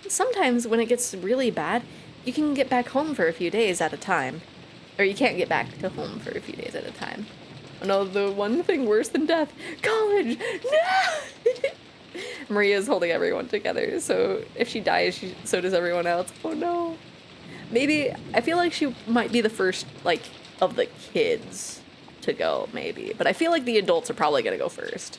Sometimes when it gets really bad, you can get back home for a few days at a time. Or you can't get back to home for a few days at a time. Oh no, the one thing worse than death. College! No! Maria's holding everyone together, so if she dies, so does everyone else. Oh no. Maybe, I feel like she might be the first, like, of the kids to go, maybe. But I feel like the adults are probably gonna go first.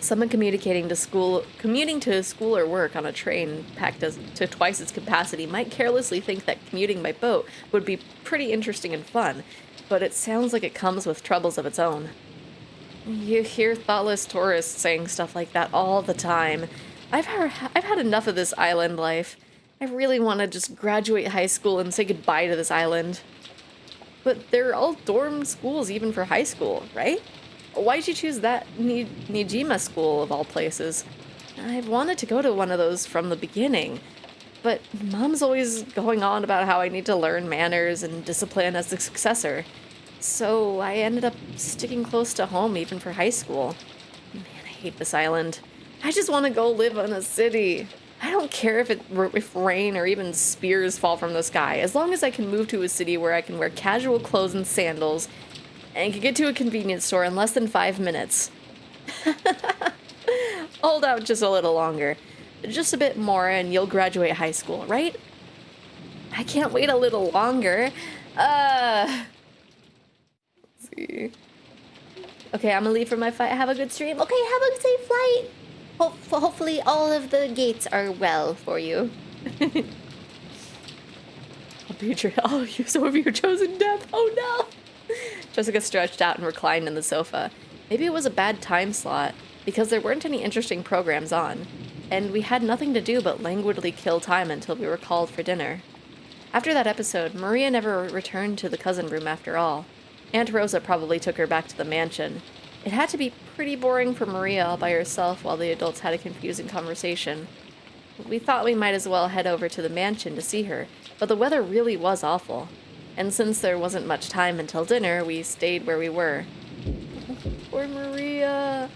Someone commuting to school or work on a train packed to twice its capacity might carelessly think that commuting by boat would be pretty interesting and fun, but it sounds like it comes with troubles of its own. You hear thoughtless tourists saying stuff like that all the time. I've had enough of this island life. I really want to just graduate high school and say goodbye to this island. But they're all dorm schools even for high school, right? Why'd you choose that Nijima school of all places? I've wanted to go to one of those from the beginning, but Mom's always going on about how I need to learn manners and discipline as the successor. So I ended up sticking close to home even for high school. Man, I hate this island. I just want to go live in a city. I don't care if rain or even spears fall from the sky, as long as I can move to a city where I can wear casual clothes and sandals and can get to a convenience store in less than 5 minutes. Hold out just a little longer. Just a bit more and you'll graduate high school, right? I can't wait a little longer. Let's see. Okay, I'm gonna leave for my flight. Have a good stream. Okay, have a safe flight. Hopefully all of the gates are well for you. Some of you have chosen death. Oh no! Jessica stretched out and reclined in the sofa. Maybe it was a bad time slot, because there weren't any interesting programs on, and we had nothing to do but languidly kill time until we were called for dinner. After that episode, Maria never returned to the cousin room after all. Aunt Rosa probably took her back to the mansion. It had to be pretty boring for Maria all by herself while the adults had a confusing conversation. We thought we might as well head over to the mansion to see her, but the weather really was awful. And since there wasn't much time until dinner, we stayed where we were. Poor Maria.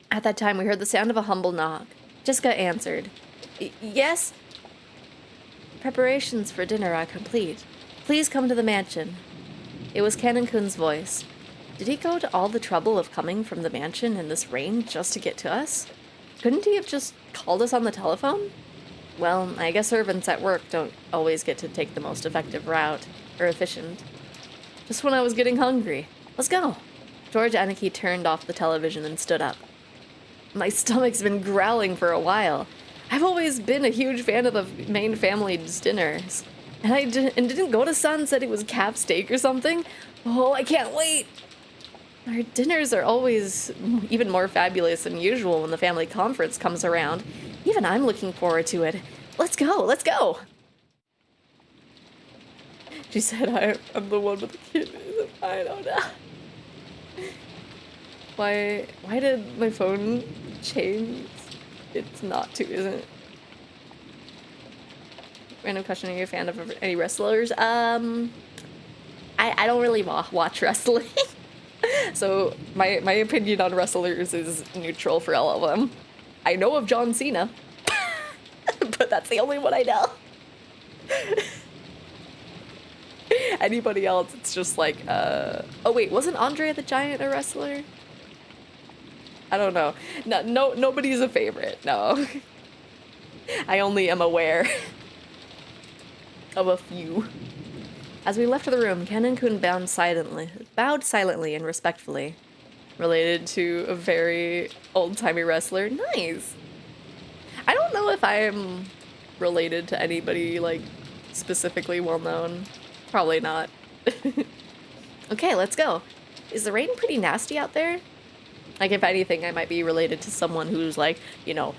At that time, we heard the sound of a humble knock. Jessica answered. Yes? Preparations for dinner are complete. Please come to the mansion. It was Canon-kun's voice. Did he go to all the trouble of coming from the mansion in this rain just to get to us? Couldn't he have just called us on the telephone? Well, I guess servants at work don't always get to take the most effective route, or efficient. Just when I was getting hungry. Let's go. George Anarchy turned off the television and stood up. My stomach's been growling for a while. I've always been a huge fan of the main family's dinners. And didn't go to Son said it was cap steak or something? Oh, I can't wait. Our dinners are always even more fabulous than usual when the family conference comes around. Even I'm looking forward to it. Let's go, let's go. She said, I'm the one with the kid. I don't know. Why did my phone change? It's not to, isn't it? Random question, are you a fan of any wrestlers? I don't really watch wrestling. So my opinion on wrestlers is neutral for all of them. I know of John Cena. But that's the only one I know. Anybody else, it's just like, oh wait, wasn't Andre the Giant a wrestler? I don't know. No, nobody's a favorite, no. I only am aware of a few. As we left the room, Ken and Kun bowed silently and respectfully. Related to a very old-timey wrestler. Nice! I don't know if I am related to anybody, like, specifically well-known. Probably not. Okay, let's go. Is the rain pretty nasty out there? Like, if anything, I might be related to someone who's, like, you know,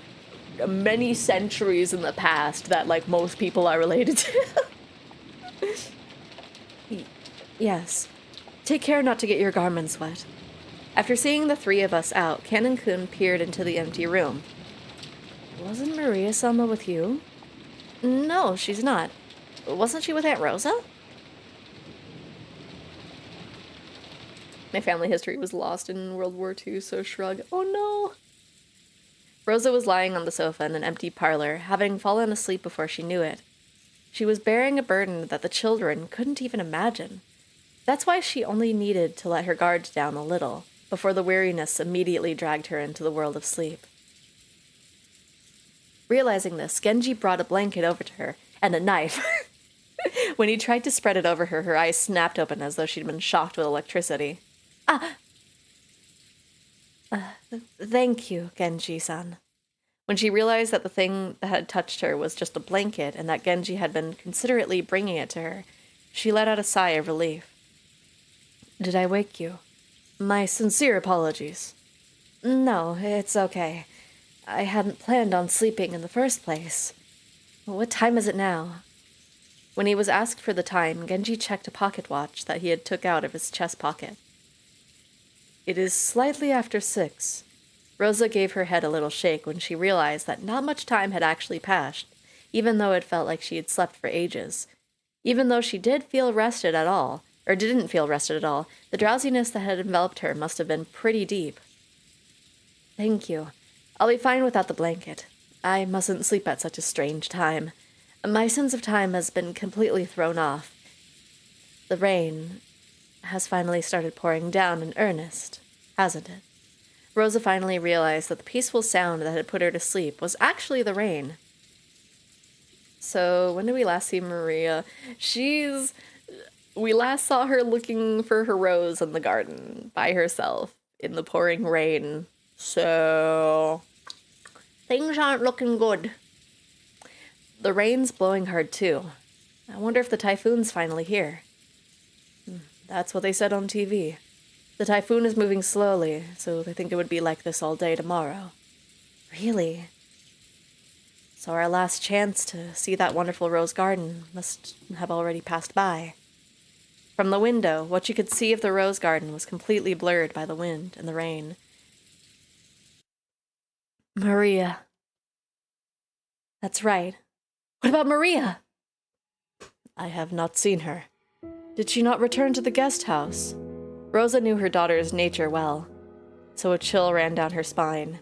many centuries in the past that, like, most people are related to. Yes. Take care not to get your garments wet. After seeing the three of us out, Ken and Kun peered into the empty room. Wasn't Maria-sama with you? No, she's not. Wasn't she with Aunt Rosa? My family history was lost in World War II, so shrug. Oh no! Rosa was lying on the sofa in an empty parlor, having fallen asleep before she knew it. She was bearing a burden that the children couldn't even imagine. That's why she only needed to let her guard down a little, before the weariness immediately dragged her into the world of sleep. Realizing this, Genji brought a blanket over to her, and a knife. When he tried to spread it over her, her eyes snapped open as though she'd been shocked with electricity. Thank you, Genji-san. When she realized that the thing that had touched her was just a blanket and that Genji had been considerately bringing it to her, she let out a sigh of relief. Did I wake you? My sincere apologies. No, it's okay. I hadn't planned on sleeping in the first place. What time is it now? When he was asked for the time, Genji checked a pocket watch that he had took out of his chest pocket. It is slightly after 6. Rosa gave her head a little shake when she realized that not much time had actually passed, even though it felt like she had slept for ages. Even though she didn't feel rested at all, the drowsiness that had enveloped her must have been pretty deep. Thank you. I'll be fine without the blanket. I mustn't sleep at such a strange time. My sense of time has been completely thrown off. The rain has finally started pouring down in earnest, hasn't it? Rosa finally realized that the peaceful sound that had put her to sleep was actually the rain. So, when did we last see Maria? We last saw her looking for her rose in the garden, by herself, in the pouring rain. So, things aren't looking good. The rain's blowing hard, too. I wonder if the typhoon's finally here. That's what they said on TV. The typhoon is moving slowly, so they think it would be like this all day tomorrow. Really? So our last chance to see that wonderful rose garden must have already passed by. From the window, what you could see of the rose garden was completely blurred by the wind and the rain. Maria. That's right. What about Maria? I have not seen her. Did she not return to the guest house? Rosa knew her daughter's nature well, so a chill ran down her spine.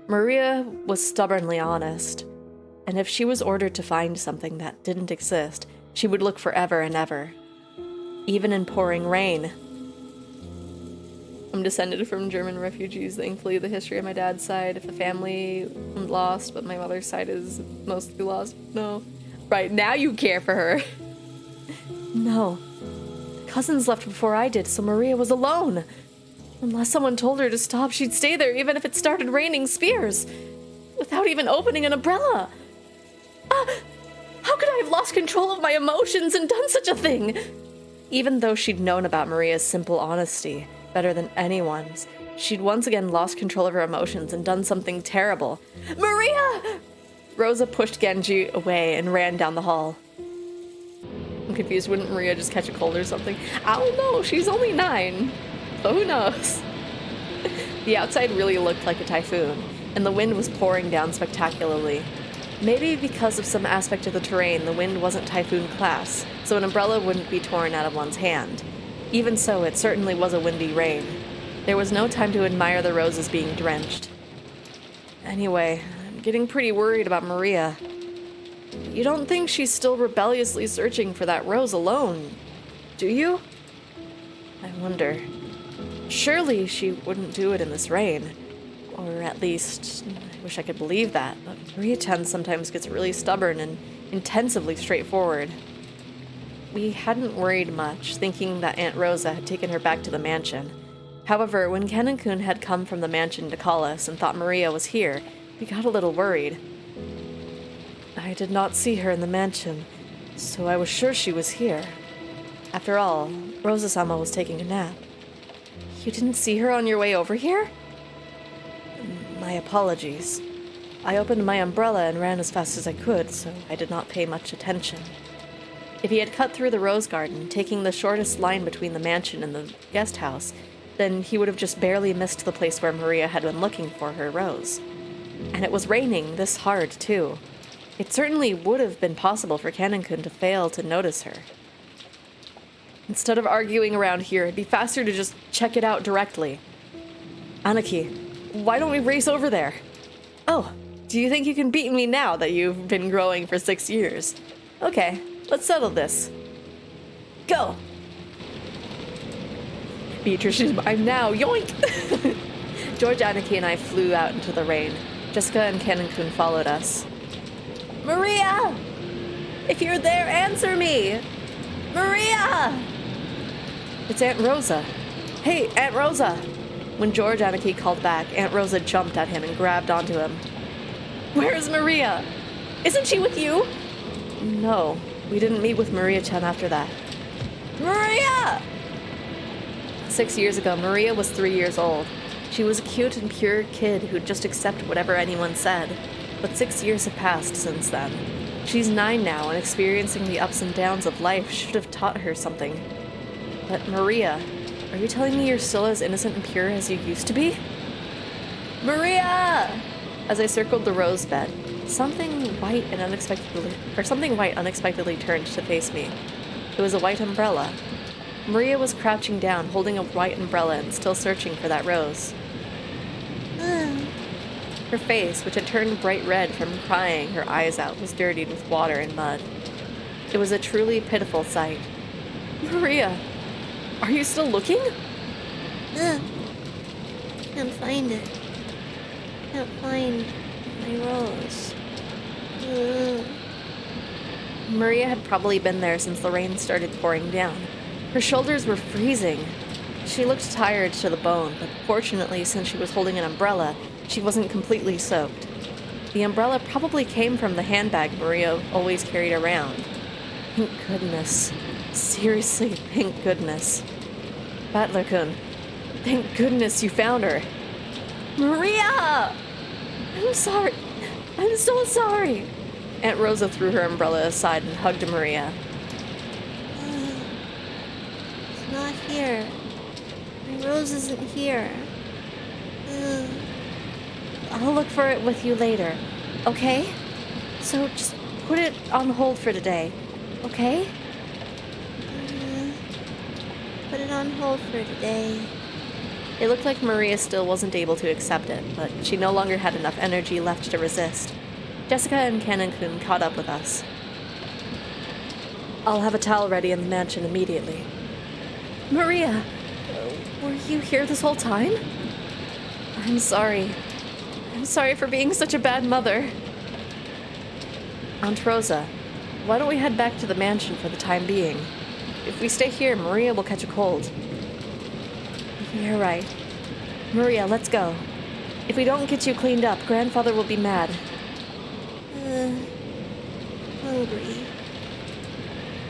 Maria was stubbornly honest, and if she was ordered to find something that didn't exist, she would look forever and ever, even in pouring rain. I'm descended from German refugees. Thankfully, the history of my dad's side, if the family lost, but my mother's side is mostly lost. No. Right, now you care for her. No. The cousins left before I did, so Maria was alone. Unless someone told her to stop, she'd stay there even if it started raining spears. Without even opening an umbrella. How could I have lost control of my emotions and done such a thing? Even though she'd known about Maria's simple honesty better than anyone's, she'd once again lost control of her emotions and done something terrible. Maria! Rosa pushed Genji away and ran down the hall. I'm confused, wouldn't Maria just catch a cold or something? I don't know, she's only 9. So who knows? The outside really looked like a typhoon, and the wind was pouring down spectacularly. Maybe because of some aspect of the terrain, the wind wasn't typhoon class, so an umbrella wouldn't be torn out of one's hand. Even so, it certainly was a windy rain. There was no time to admire the roses being drenched. Anyway, I'm getting pretty worried about Maria. You don't think she's still rebelliously searching for that rose alone, do you? I wonder. Surely she wouldn't do it in this rain. Or at least, I wish I could believe that, but Maria-chan sometimes gets really stubborn and intensively straightforward. We hadn't worried much, thinking that Aunt Rosa had taken her back to the mansion. However, when Ken and Kun had come from the mansion to call us and thought Maria was here, we got a little worried. I did not see her in the mansion, so I was sure she was here. After all, Rosa-sama was taking a nap. You didn't see her on your way over here? My apologies. I opened my umbrella and ran as fast as I could, so I did not pay much attention. If he had cut through the rose garden, taking the shortest line between the mansion and the guest house, then he would have just barely missed the place where Maria had been looking for her rose. And it was raining this hard, too. It certainly would have been possible for Kanon-kun to fail to notice her. Instead of arguing around here, it'd be faster to just check it out directly. Anaki, why don't we race over there? Oh, do you think you can beat me now that you've been growing for 6 years? Okay, let's settle this. Go! Beatrice is mine now, yoink! George, Anaki, and I flew out into the rain. Jessica and Kanon-kun followed us. Maria! If you're there, answer me! Maria! It's Aunt Rosa. Hey, Aunt Rosa! When George Anaki called back, Aunt Rosa jumped at him and grabbed onto him. Where's Maria? Isn't she with you? No, we didn't meet with Maria-chan after that. Maria! 6 years ago, Maria was 3 years old. She was a cute and pure kid who'd just accept whatever anyone said. But 6 years have passed since then. She's 9 now, and experiencing the ups and downs of life should have taught her something. But Maria, are you telling me you're still as innocent and pure as you used to be? Maria! As I circled the rose bed, something white unexpectedly turned to face me. It was a white umbrella. Maria was crouching down, holding a white umbrella and still searching for that rose. Her face, which had turned bright red from crying her eyes out, was dirtied with water and mud. It was a truly pitiful sight. Maria, are you still looking? Can't find it. Can't find my rose. Maria had probably been there since the rain started pouring down. Her shoulders were freezing. She looked tired to the bone, but fortunately, since she was holding an umbrella, she wasn't completely soaked. The umbrella probably came from the handbag Maria always carried around. Thank goodness. Seriously, thank goodness. Butler-kun, thank goodness you found her. Maria! I'm sorry. I'm so sorry. Aunt Rosa threw her umbrella aside and hugged Maria. It's not here. My rose isn't here. I'll look for it with you later, okay? So just put it on hold for today, okay? Put it on hold for today. It looked like Maria still wasn't able to accept it, but she no longer had enough energy left to resist. Jessica and Kanon-kun caught up with us. I'll have a towel ready in the mansion immediately. Maria, Were you here this whole time? I'm sorry. I'm sorry for being such a bad mother. Aunt Rosa, why don't we head back to the mansion for the time being? If we stay here, Maria will catch a cold. You're right. Maria, let's go. If we don't get you cleaned up, Grandfather will be mad. Hungry.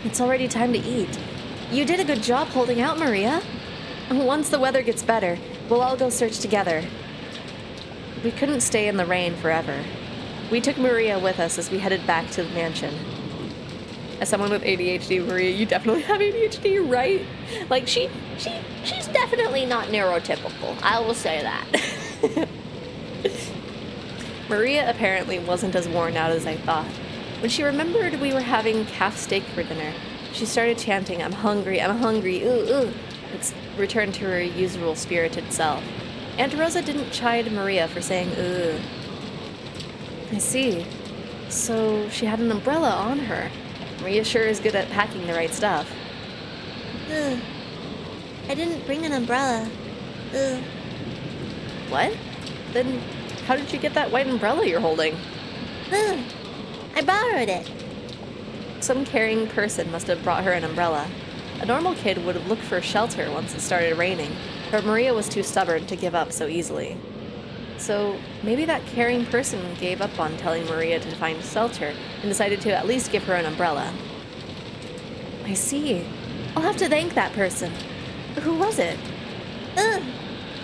It's already time to eat. You did a good job holding out, Maria. Once the weather gets better, we'll all go search together. We couldn't stay in the rain forever. We took Maria with us as we headed back to the mansion. As someone with ADHD, Maria, you definitely have ADHD, right? Like, she's definitely not neurotypical. I will say that. Maria apparently wasn't as worn out as I thought. When she remembered we were having calf steak for dinner, she started chanting, I'm hungry, ooh, ooh. It's returned to her usual spirited self. Aunt Rosa didn't chide Maria for saying, ooh. I see. So she had an umbrella on her. Maria sure is good at packing the right stuff. Ugh. I didn't bring an umbrella. Ugh. What? Then how did you get that white umbrella you're holding? Ugh. I borrowed it. Some caring person must have brought her an umbrella. A normal kid would have looked for shelter once it started raining, but Maria was too stubborn to give up so easily. So maybe that caring person gave up on telling Maria to find shelter and decided to at least give her an umbrella. I see. I'll have to thank that person. Who was it?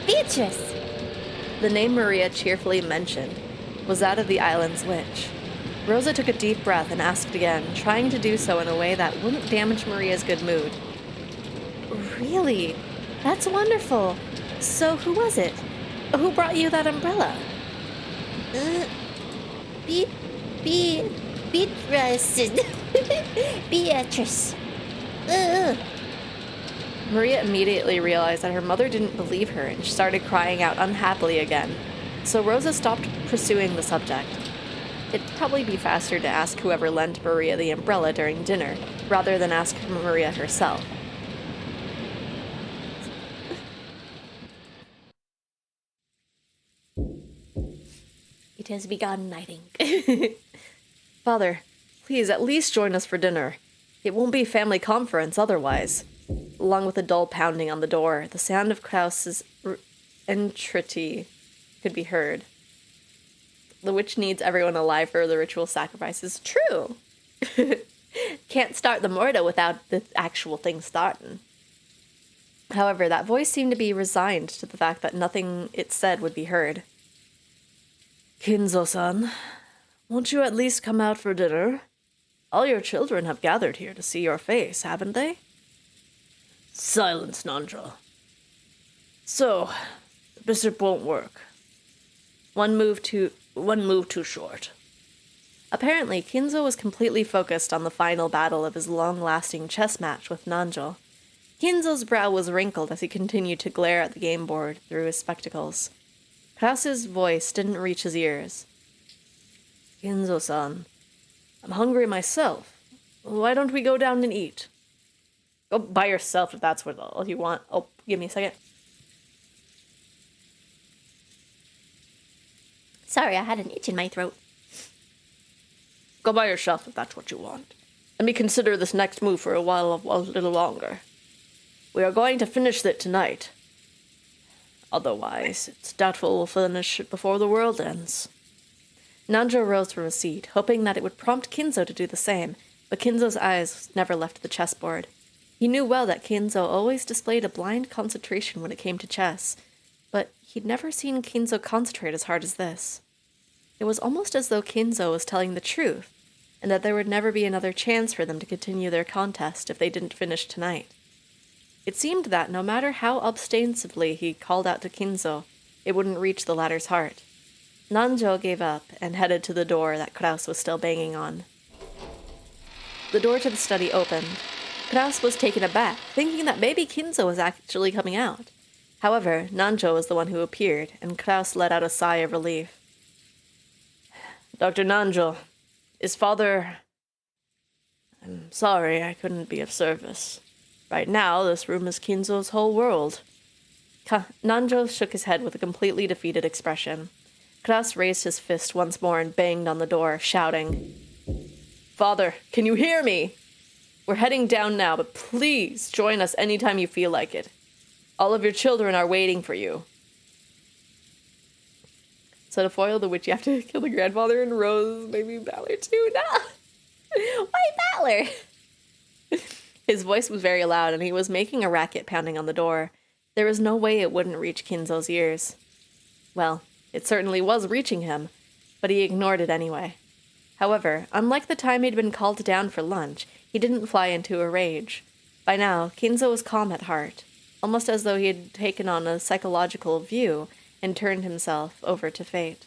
Beatrice. The name Maria cheerfully mentioned was that of the island's witch. Rosa took a deep breath and asked again, trying to do so in a way that wouldn't damage Maria's good mood. Really? That's wonderful. So who was it? Who brought you that umbrella? Beatrice. Beatrice. Maria immediately realized that her mother didn't believe her and she started crying out unhappily again. So Rosa stopped pursuing the subject. It'd probably be faster to ask whoever lent Maria the umbrella during dinner, rather than ask Maria herself. It has begun, I think. Father, please at least join us for dinner. It won't be family conference otherwise. Along with a dull pounding on the door, the sound of Klaus's entreaty could be heard. The witch needs everyone alive for the ritual sacrifices. True. Can't start the mortar without the actual thing starting. However, that voice seemed to be resigned to the fact that nothing it said would be heard. Kinzo-san, won't you at least come out for dinner? All your children have gathered here to see your face, haven't they? Silence, Nandra. So, the bishop won't work. One move too short. Apparently, Kinzo was completely focused on the final battle of his long-lasting chess match with Nanjo. Kinzo's brow was wrinkled as he continued to glare at the game board through his spectacles. Krause's voice didn't reach his ears. Kinzo-san, I'm hungry myself. Why don't we go down and eat? Go by yourself if that's what all you want. Oh, give me a second. Sorry, I had an itch in my throat. Go by yourself if that's what you want. Let me consider this next move for a little longer. We are going to finish it tonight. Otherwise, it's doubtful we'll finish it before the world ends. Nanjo rose from his seat, hoping that it would prompt Kinzo to do the same, but Kinzo's eyes never left the chessboard. He knew well that Kinzo always displayed a blind concentration when it came to chess, but he'd never seen Kinzo concentrate as hard as this. It was almost as though Kinzo was telling the truth, and that there would never be another chance for them to continue their contest if they didn't finish tonight. It seemed that no matter how ostensibly he called out to Kinzo, it wouldn't reach the latter's heart. Nanjo gave up and headed to the door that Kraus was still banging on. The door to the study opened. Kraus was taken aback, thinking that maybe Kinzo was actually coming out. However, Nanjo was the one who appeared, and Kraus let out a sigh of relief. Dr. Nanjo, is Father... I'm sorry I couldn't be of service. Right now, this room is Kinzo's whole world. Nanjo shook his head with a completely defeated expression. Kraus raised his fist once more and banged on the door, shouting, "Father, can you hear me? We're heading down now, but please join us anytime you feel like it. All of your children are waiting for you." So to foil the witch, you have to kill the grandfather and Rose, maybe Valor too. No! Why Valor? His voice was very loud, and he was making a racket pounding on the door. There was no way it wouldn't reach Kinzo's ears. Well, it certainly was reaching him, but he ignored it anyway. However, unlike the time he'd been called down for lunch, he didn't fly into a rage. By now, Kinzo was calm at heart, almost as though he had taken on a psychological view and turned himself over to fate.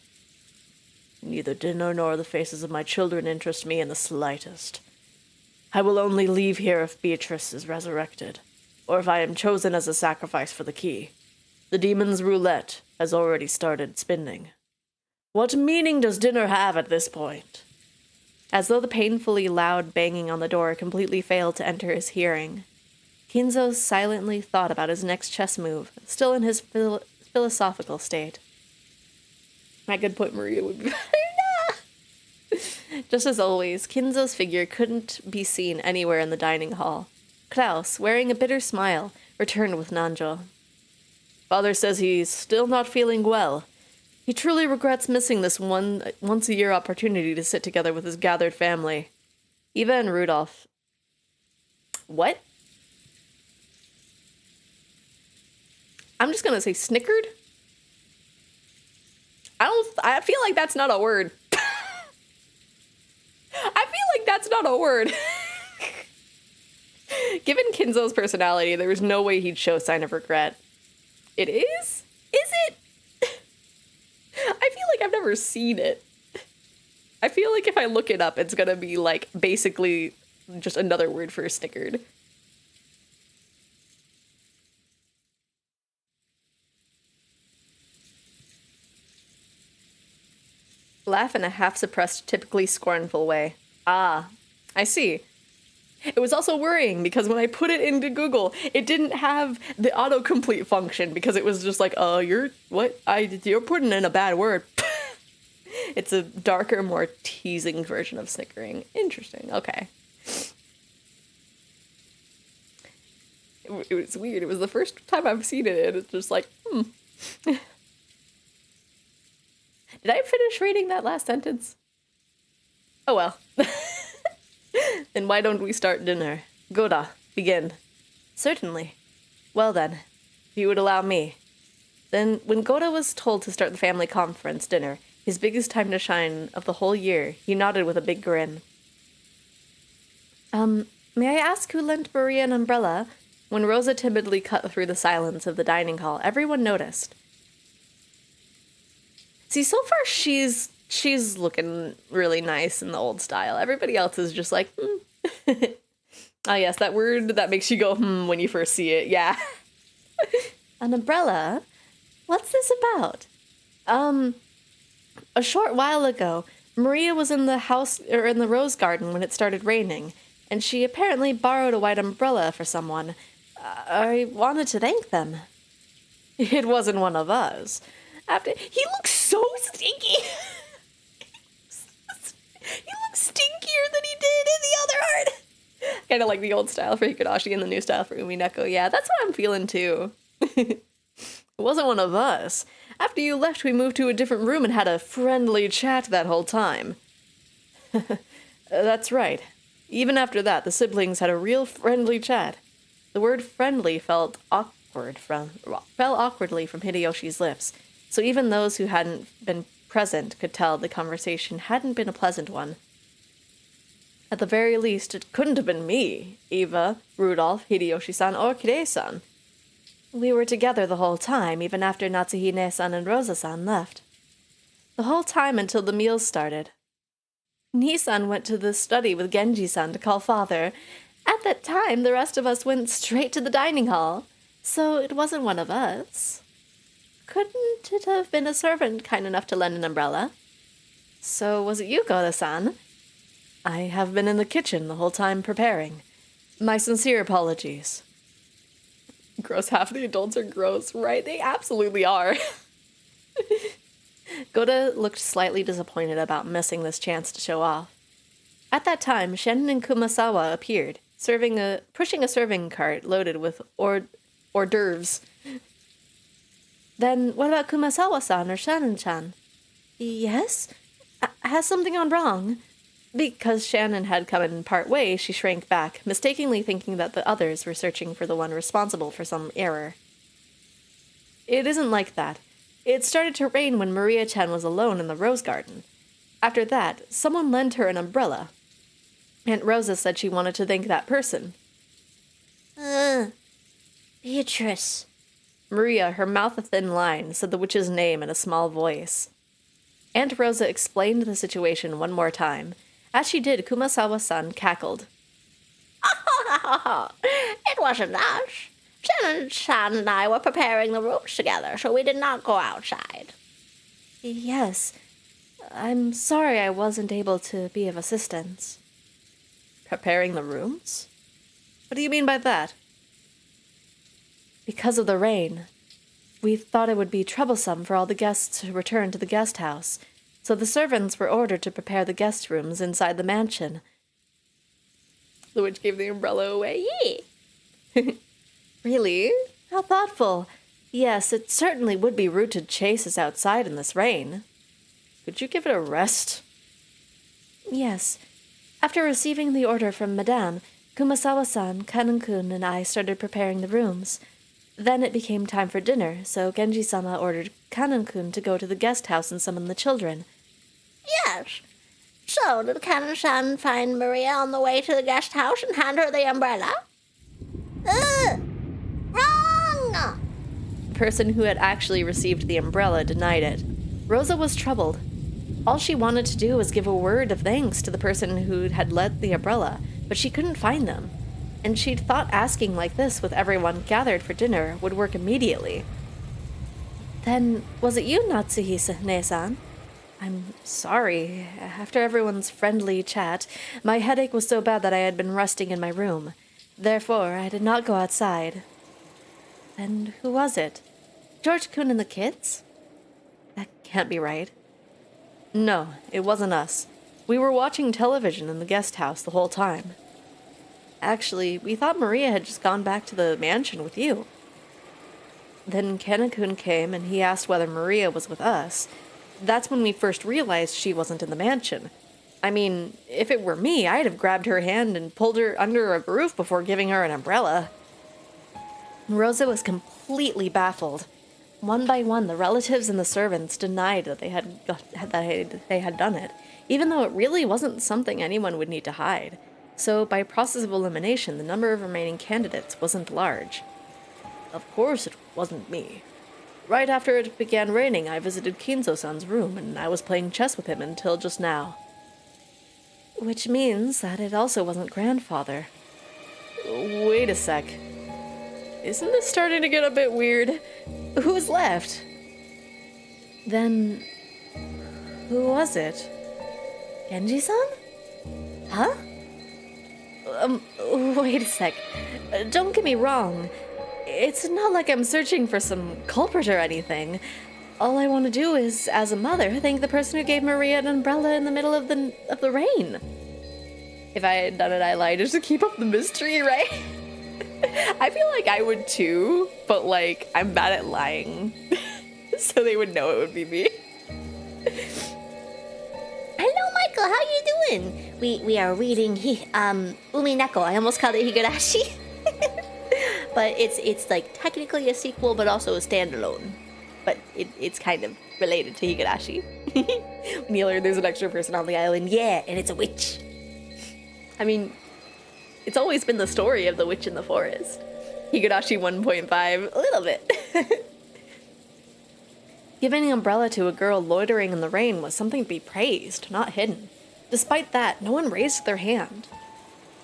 "Neither dinner nor the faces of my children interest me in the slightest. I will only leave here if Beatrice is resurrected, or if I am chosen as a sacrifice for the key. The demon's roulette has already started spinning. What meaning does dinner have at this point?" As though the painfully loud banging on the door completely failed to enter his hearing, Kinzo silently thought about his next chess move, still in his philosophical state. I could put Maria would be better. Just as always, Kinzo's figure couldn't be seen anywhere in the dining hall. Klaus, wearing a bitter smile, returned with Nanjo. "Father says he's still not feeling well. He truly regrets missing this once-a-year opportunity to sit together with his gathered family." Eva and Rudolph. What? I'm just gonna say snickered? I feel like that's not a word. I feel like that's not a word. Given Kinzo's personality, there was no way he'd show sign of regret. It is? Is it? I feel like I've never seen it. I feel like if I look it up, it's gonna be like basically just another word for snickered. Laugh in a half-suppressed, typically scornful way. Ah, I see. It was also worrying because when I put it into Google, it didn't have the autocomplete function because it was just like, you're putting in a bad word. It's a darker, more teasing version of snickering. Interesting. Okay. It was weird. It was the first time I've seen it, and it's just like, Did I finish reading that last sentence? Oh well. Then why don't we start dinner? Goda, begin. Certainly. Well then, if you would allow me. Then, when Goda was told to start the family conference dinner, his biggest time to shine of the whole year, he nodded with a big grin. May I ask who lent Maria an umbrella? When Rosa timidly cut through the silence of the dining hall, everyone noticed. See, so far she's looking really nice in the old style. Everybody else is just like, Oh yes, that word that makes you go, when you first see it, yeah. An umbrella? What's this about? A short while ago, Maria was in the house, or in the rose garden when it started raining, and she apparently borrowed a white umbrella for someone. I wanted to thank them. It wasn't one of us. He looks so stinky. He looks stinkier than he did in the other art. Kind of like the old style for Hikadashi and the new style for Umineko. Yeah, that's what I'm feeling too. It wasn't one of us. After you left, we moved to a different room and had a friendly chat that whole time. That's right. Even after that, the siblings had a real friendly chat. The word friendly fell awkwardly from Hideyoshi's lips, so even those who hadn't been present could tell the conversation hadn't been a pleasant one. At the very least, it couldn't have been me, Eva, Rudolph, Hideyoshi-san, or Kirei-san. We were together the whole time, even after Natsuhine-san and Rosa-san left. The whole time until the meals started. Nii-san went to the study with Genji-san to call father. At that time, the rest of us went straight to the dining hall, so it wasn't one of us. Couldn't it have been a servant kind enough to lend an umbrella? So was it you, Goda-san? I have been in the kitchen the whole time preparing. My sincere apologies. Gross, half of the adults are gross, right? They absolutely are. Goda looked slightly disappointed about missing this chance to show off. At that time, Shannon and Kumasawa appeared, pushing a serving cart loaded with hors d'oeuvres. Then, what about Kumasawa-san or Shannon-chan? Yes? Has something gone wrong? Because Shannon had come in part way, she shrank back, mistakenly thinking that the others were searching for the one responsible for some error. It isn't like that. It started to rain when Maria-chan was alone in the rose garden. After that, someone lent her an umbrella. Aunt Rosa said she wanted to thank that person. Beatrice. Maria, her mouth a thin line, said the witch's name in a small voice. Aunt Rosa explained the situation one more time. As she did, Kumasawa-san cackled. It wasn't us. Shannon and I were preparing the rooms together, so we did not go outside. Yes. I'm sorry I wasn't able to be of assistance. Preparing the rooms? What do you mean by that? Because of the rain. We thought it would be troublesome for all the guests to return to the guest house, so the servants were ordered to prepare the guest rooms inside the mansion. The witch gave the umbrella away. Yay! Really? How thoughtful. Yes, it certainly would be rude to chase us outside in this rain. Could you give it a rest? Yes. After receiving the order from Madame, Kumasawa-san, Kanon-kun, and I started preparing the rooms. Then it became time for dinner, so Genji-sama ordered Kanon-kun to go to the guest house and summon the children. Yes. So, did Kanon-san find Maria on the way to the guest house and hand her the umbrella? Wrong! The person who had actually received the umbrella denied it. Rosa was troubled. All she wanted to do was give a word of thanks to the person who had lent the umbrella, but she couldn't find them. And she'd thought asking like this with everyone gathered for dinner would work immediately. Then, was it you, Natsuhisa-ne-san? I'm sorry. After everyone's friendly chat, my headache was so bad that I had been resting in my room. Therefore, I did not go outside. Then who was it? George-kun and the kids? That can't be right. No, it wasn't us. We were watching television in the guest house the whole time. Actually, we thought Maria had just gone back to the mansion with you. Then Kanon-kun came and he asked whether Maria was with us. That's when we first realized she wasn't in the mansion. I mean, if it were me, I'd have grabbed her hand and pulled her under a roof before giving her an umbrella. Rosa was completely baffled. One by one, the relatives and the servants denied that they had done it, even though it really wasn't something anyone would need to hide. So, by process of elimination, the number of remaining candidates wasn't large. Of course it wasn't me. Right after it began raining, I visited Kinzo-san's room, and I was playing chess with him until just now. Which means that it also wasn't grandfather. Wait a sec. Isn't this starting to get a bit weird? Who's left? Then, who was it? Genji-san? Huh? Wait a sec. Don't get me wrong. It's not like I'm searching for some culprit or anything. All I want to do is, as a mother, thank the person who gave Maria an umbrella in the middle of the rain. If I had done it, I lied just to keep up the mystery, right? I feel like I would too, but like, I'm bad at lying. So they would know it would be me. Hello, Michael, how you doing? We are reading Umineko. I almost called it Higurashi. But it's like technically a sequel, but also a standalone. But it's kind of related to Higurashi. When you learn there's an extra person on the island, yeah, and it's a witch. I mean, it's always been the story of the witch in the forest. Higurashi 1.5, a little bit. Giving an umbrella to a girl loitering in the rain was something to be praised, not hidden. Despite that, no one raised their hand.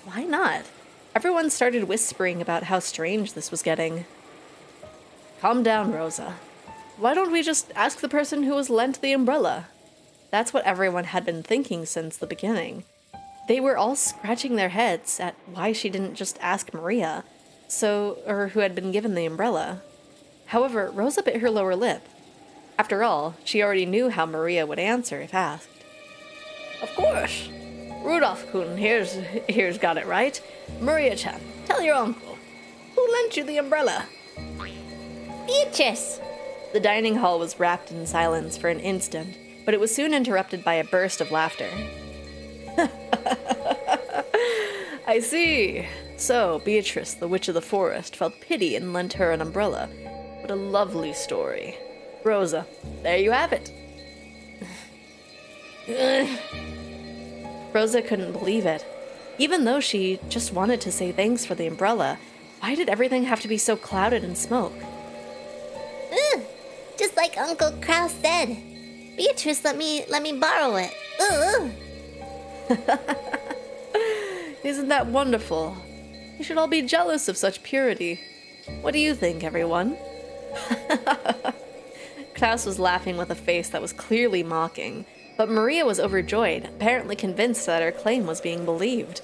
Why not? Everyone started whispering about how strange this was getting. Calm down, Rosa. Why don't we just ask the person who was lent the umbrella? That's what everyone had been thinking since the beginning. They were all scratching their heads at why she didn't just ask Maria. or who had been given the umbrella. However, Rosa bit her lower lip. After all, she already knew how Maria would answer if asked. Of course. Rudolph-kun here's got it right. Maria-chan, tell your uncle. Who lent you the umbrella? Beatrice! The dining hall was wrapped in silence for an instant, but it was soon interrupted by a burst of laughter. I see. So, Beatrice, the Witch of the Forest, felt pity and lent her an umbrella. What a lovely story. Rosa, there you have it. Rosa couldn't believe it. Even though she just wanted to say thanks for the umbrella, why did everything have to be so clouded in smoke? Just like Uncle Kraus said. Beatrice let me borrow it. Isn't that wonderful? You should all be jealous of such purity. What do you think, everyone? Klaus was laughing with a face that was clearly mocking, but Maria was overjoyed, apparently convinced that her claim was being believed.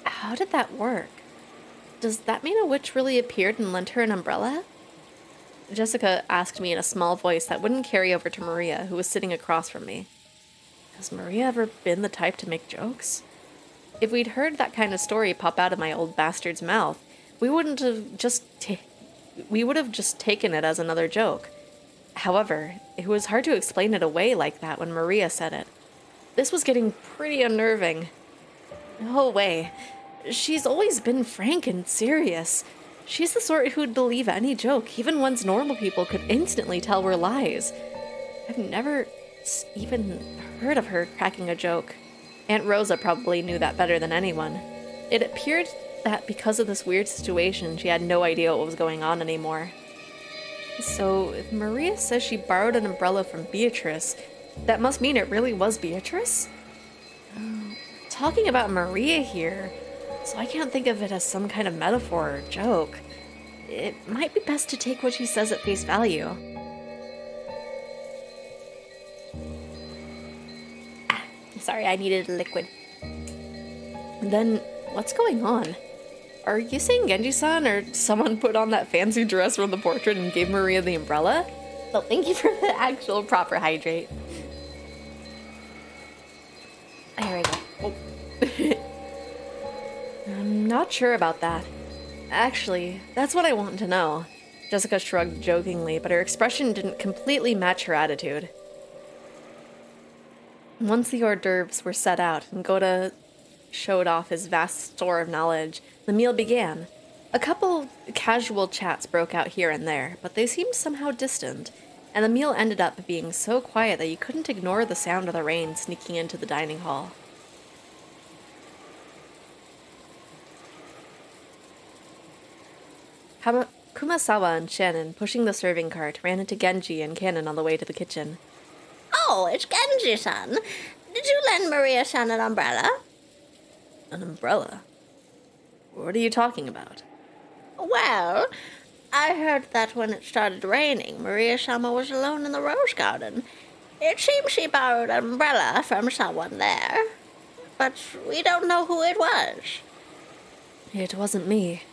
How did that work? Does that mean a witch really appeared and lent her an umbrella? Jessica asked me in a small voice that wouldn't carry over to Maria, who was sitting across from me. Has Maria ever been the type to make jokes? If we'd heard that kind of story pop out of my old bastard's mouth, we would have just taken it as another joke. However, it was hard to explain it away like that when Maria said it. This was getting pretty unnerving. No way. She's always been frank and serious. She's the sort who'd believe any joke, even ones normal people could instantly tell were lies. I've never even heard of her cracking a joke. Aunt Rosa probably knew that better than anyone. It appeared that because of this weird situation, she had no idea what was going on anymore. So, if Maria says she borrowed an umbrella from Beatrice, that must mean it really was Beatrice? Talking about Maria here, so I can't think of it as some kind of metaphor or joke. It might be best to take what she says at face value. Sorry, I needed a liquid. Then, what's going on? Are you saying Genji-san or someone put on that fancy dress from the portrait and gave Maria the umbrella? So thank you for the actual proper hydrate. Here we go. Oh. I'm not sure about that. Actually, that's what I want to know. Jessica shrugged jokingly, but her expression didn't completely match her attitude. Once the hors d'oeuvres were set out and Goda showed off his vast store of knowledge, the meal began. A couple casual chats broke out here and there, but they seemed somehow distant, and the meal ended up being so quiet that you couldn't ignore the sound of the rain sneaking into the dining hall. Kumasawa and Shannon, pushing the serving cart, ran into Genji and Cannon on the way to the kitchen. Oh, it's Genji-san. Did you lend Maria-san an umbrella? An umbrella? What are you talking about? Well, I heard that when it started raining, Maria-sama was alone in the rose garden. It seems she borrowed an umbrella from someone there, but we don't know who it was. It wasn't me.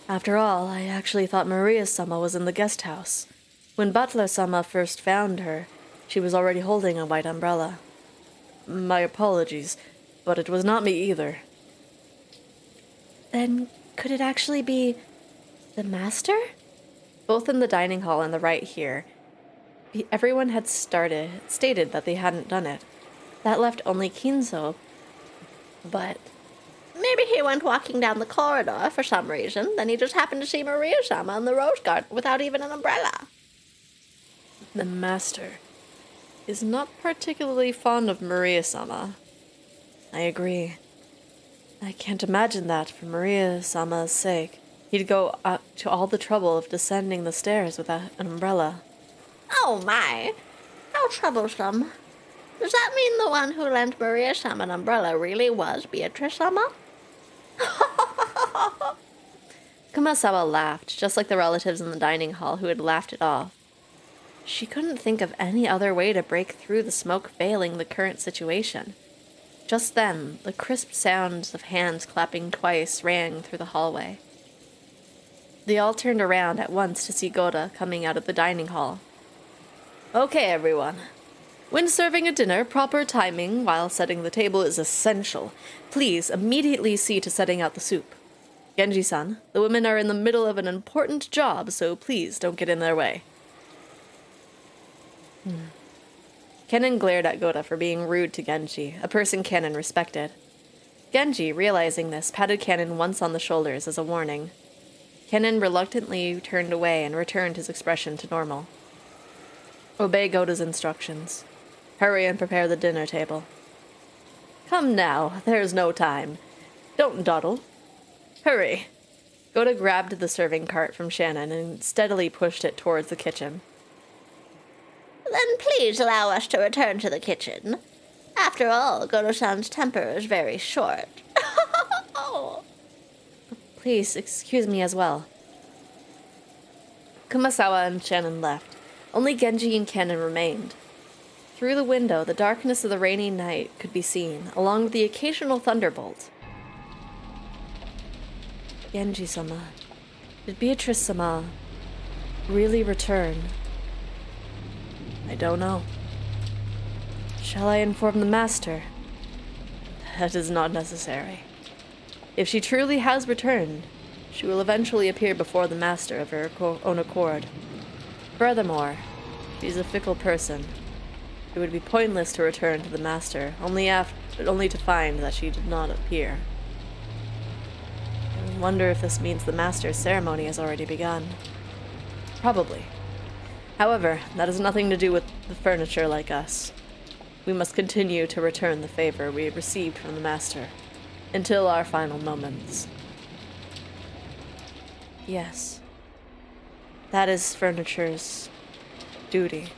After all, I actually thought Maria-sama was in the guest house. When Butler-sama first found her, she was already holding a white umbrella. My apologies, but it was not me either. Then, could it actually be the master? Both in the dining hall and the right here, everyone had stated that they hadn't done it. That left only Kinzo. But maybe he went walking down the corridor for some reason, then he just happened to see Maria-sama in the rose garden without even an umbrella. The master is not particularly fond of Maria-sama. I agree. I can't imagine that, for Maria-sama's sake, he'd go out to all the trouble of descending the stairs without an umbrella. Oh my! How troublesome. Does that mean the one who lent Maria-sama an umbrella really was Beatrice-sama? Kumasawa laughed, just like the relatives in the dining hall who had laughed it off. She couldn't think of any other way to break through the smoke veiling the current situation. Just then, the crisp sounds of hands clapping twice rang through the hallway. They all turned around at once to see Goda coming out of the dining hall. Okay, everyone. When serving a dinner, proper timing while setting the table is essential. Please immediately see to setting out the soup. Genji-san, the women are in the middle of an important job, so please don't get in their way. Kennen glared at Goda for being rude to Genji, a person Kennen respected. Genji, realizing this, patted Kennen once on the shoulders as a warning. Kennen reluctantly turned away and returned his expression to normal. Obey Goda's instructions. Hurry and prepare the dinner table. Come now, there's no time. Don't dawdle. Hurry. Goda grabbed the serving cart from Shannon and steadily pushed it towards the kitchen. Then please allow us to return to the kitchen. After all, Godo-san's temper is very short. Please, excuse me as well. Kumasawa and Shannon left. Only Genji and Kennen remained. Through the window, the darkness of the rainy night could be seen, along with the occasional thunderbolt. Genji-sama, did Beatrice-sama really return? I don't know. Shall I inform the master? That is not necessary. If she truly has returned, she will eventually appear before the master of her own accord. Furthermore, she's a fickle person. It would be pointless to return to the master, only to find that she did not appear. I wonder if this means the master's ceremony has already begun. Probably. However, that has nothing to do with the furniture like us. We must continue to return the favor we have received from the master, until our final moments. Yes. That is furniture's duty.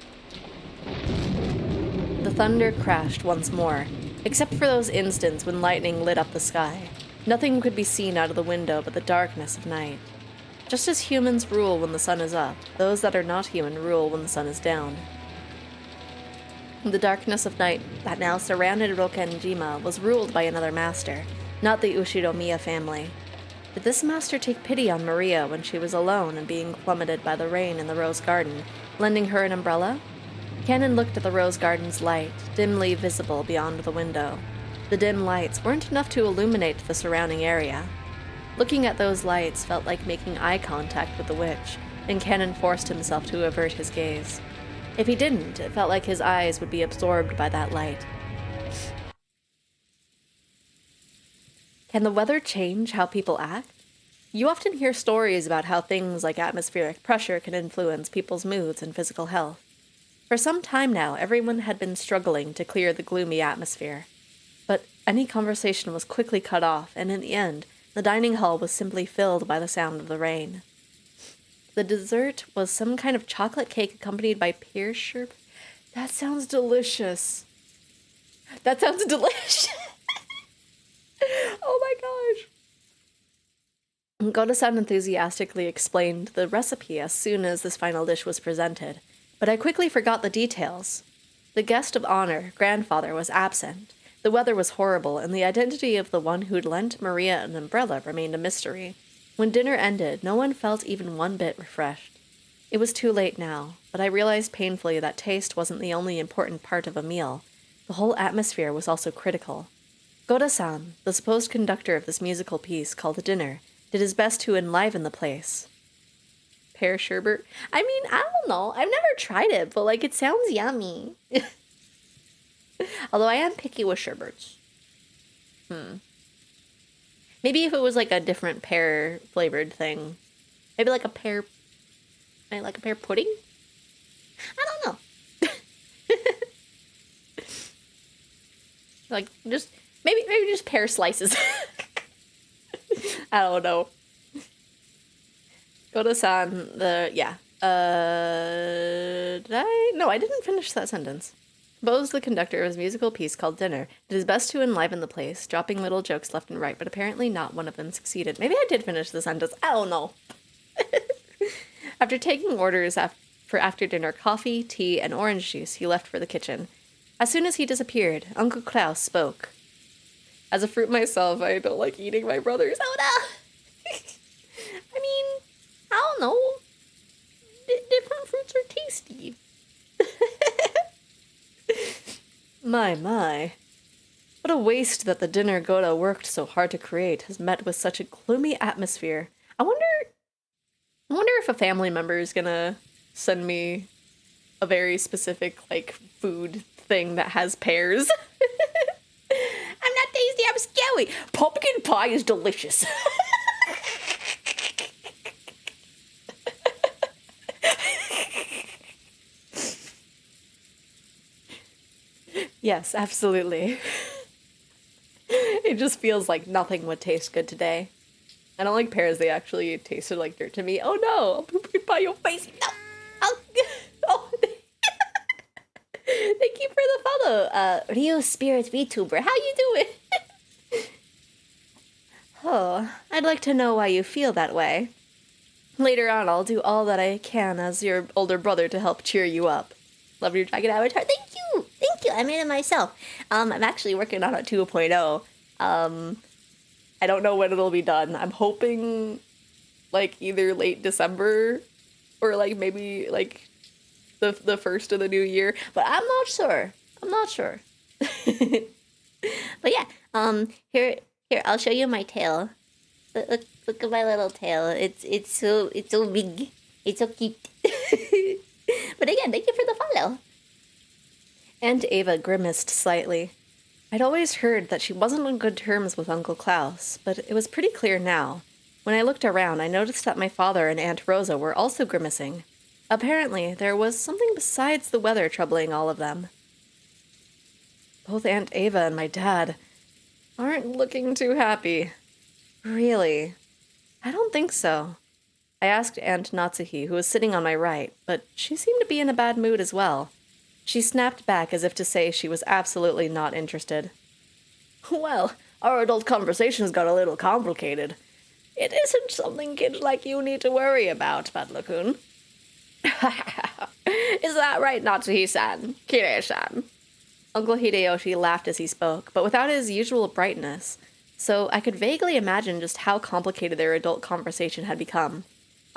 The thunder crashed once more, except for those instants when lightning lit up the sky. Nothing could be seen out of the window but the darkness of night. Just as humans rule when the sun is up, those that are not human rule when the sun is down. The darkness of night that now surrounded Rokenjima was ruled by another master, not the Ushiromiya family. Did this master take pity on Maria when she was alone and being plummeted by the rain in the rose garden, lending her an umbrella? Kennen looked at the rose garden's light, dimly visible beyond the window. The dim lights weren't enough to illuminate the surrounding area. Looking at those lights felt like making eye contact with the witch, and Kennen forced himself to avert his gaze. If he didn't, it felt like his eyes would be absorbed by that light. Can the weather change how people act? You often hear stories about how things like atmospheric pressure can influence people's moods and physical health. For some time now, everyone had been struggling to clear the gloomy atmosphere. But any conversation was quickly cut off, and in the end, the dining hall was simply filled by the sound of the rain. The dessert was some kind of chocolate cake accompanied by pear sherbet. That sounds delicious. That sounds delicious. Oh my gosh. Goda-san enthusiastically explained the recipe as soon as this final dish was presented, but I quickly forgot the details. The guest of honor, grandfather, was absent. The weather was horrible, and the identity of the one who'd lent Maria an umbrella remained a mystery. When dinner ended, no one felt even one bit refreshed. It was too late now, but I realized painfully that taste wasn't the only important part of a meal. The whole atmosphere was also critical. Goda-san, the supposed conductor of this musical piece called Dinner, did his best to enliven the place. Pear sherbet? I mean, I don't know. I've never tried it, but, it sounds yummy. Although I am picky with sherbets. Maybe if it was, a different pear-flavored thing. Maybe, a pear pudding? I don't know. Maybe just pear slices. I don't know. Goda-san, No, I didn't finish that sentence. Bose, the conductor of his musical piece called Dinner, did his best to enliven the place, dropping little jokes left and right, but apparently not one of them succeeded. Maybe I did finish the sentence. I don't know. After taking orders for after-dinner coffee, tea, and orange juice, he left for the kitchen. As soon as he disappeared, Uncle Klaus spoke. As a fruit myself, I don't like eating my brother's. Oh no! I mean, My. What a waste that the dinner Goda worked so hard to create has met with such a gloomy atmosphere. I wonder if a family member is gonna send me a very specific, like, food thing that has pears. I'm not tasty, I'm scary. Pumpkin pie is delicious. Yes, absolutely. It just feels like nothing would taste good today. I don't like pears, they actually tasted like dirt to me. Oh no, I'll poop it by your face. No. Oh. Thank you for the follow, Ryu Spirit VTuber. How you doing? Oh, I'd like to know why you feel that way. Later on, I'll do all that I can as your older brother to help cheer you up. Love your dragon avatar. Thank you. I made it myself. I'm actually working on a 2.0. I don't know when it'll be done. I'm hoping, like, either late December or, like, maybe, like, the first of the new year. But I'm not sure. But yeah, here, I'll show you my tail. Look at my little tail. It's so big. It's so cute. But again, thank you for the follow. Aunt Ava grimaced slightly. I'd always heard that she wasn't on good terms with Uncle Klaus, but it was pretty clear now. When I looked around, I noticed that my father and Aunt Rosa were also grimacing. Apparently, there was something besides the weather troubling all of them. Both Aunt Ava and my dad aren't looking too happy. Really? I don't think so. I asked Aunt Natsuhi, who was sitting on my right, but she seemed to be in a bad mood as well. She snapped back as if to say she was absolutely not interested. Well, our adult conversations got a little complicated. It isn't something kids like you need to worry about, Butler-kun. Is that right, Natsuhi-san? Kirei-san? Uncle Hideyoshi laughed as he spoke, but without his usual brightness, so I could vaguely imagine just how complicated their adult conversation had become.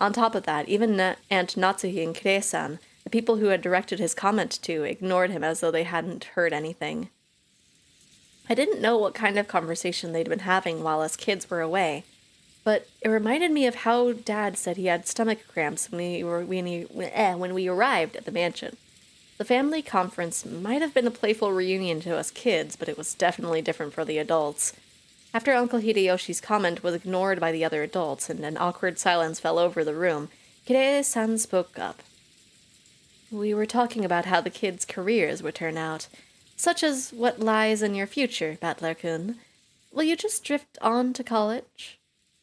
On top of that, even Aunt Natsuhi and Kirei-san, the people who had directed his comment to, ignored him as though they hadn't heard anything. I didn't know what kind of conversation they'd been having while us kids were away, but it reminded me of how Dad said he had stomach cramps when we arrived at the mansion. The family conference might have been a playful reunion to us kids, but it was definitely different for the adults. After Uncle Hideyoshi's comment was ignored by the other adults and an awkward silence fell over the room, Kirei-san spoke up. We were talking about how the kids' careers would turn out, such as what lies in your future, Battler-kun. Will you just drift on to college?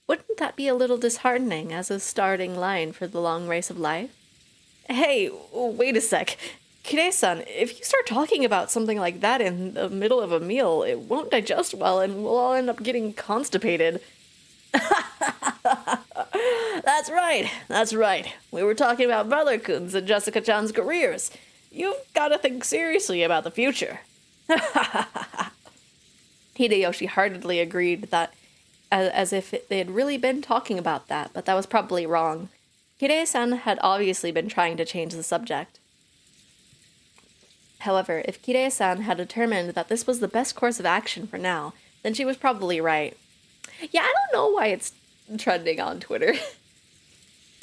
Wouldn't that be a little disheartening as a starting line for the long race of life? Hey, wait a sec. Kirei-san, if you start talking about something like that in the middle of a meal, it won't digest well and we'll all end up getting constipated. That's right. We were talking about Brother-kun's and Jessica-chan's careers. You've got to think seriously about the future. Hideyoshi heartedly agreed that, as if they had really been talking about that, but that was probably wrong. Kirei-san had obviously been trying to change the subject. However, if Kirei-san had determined that this was the best course of action for now, then she was probably right. Yeah, I don't know why it's trending on Twitter.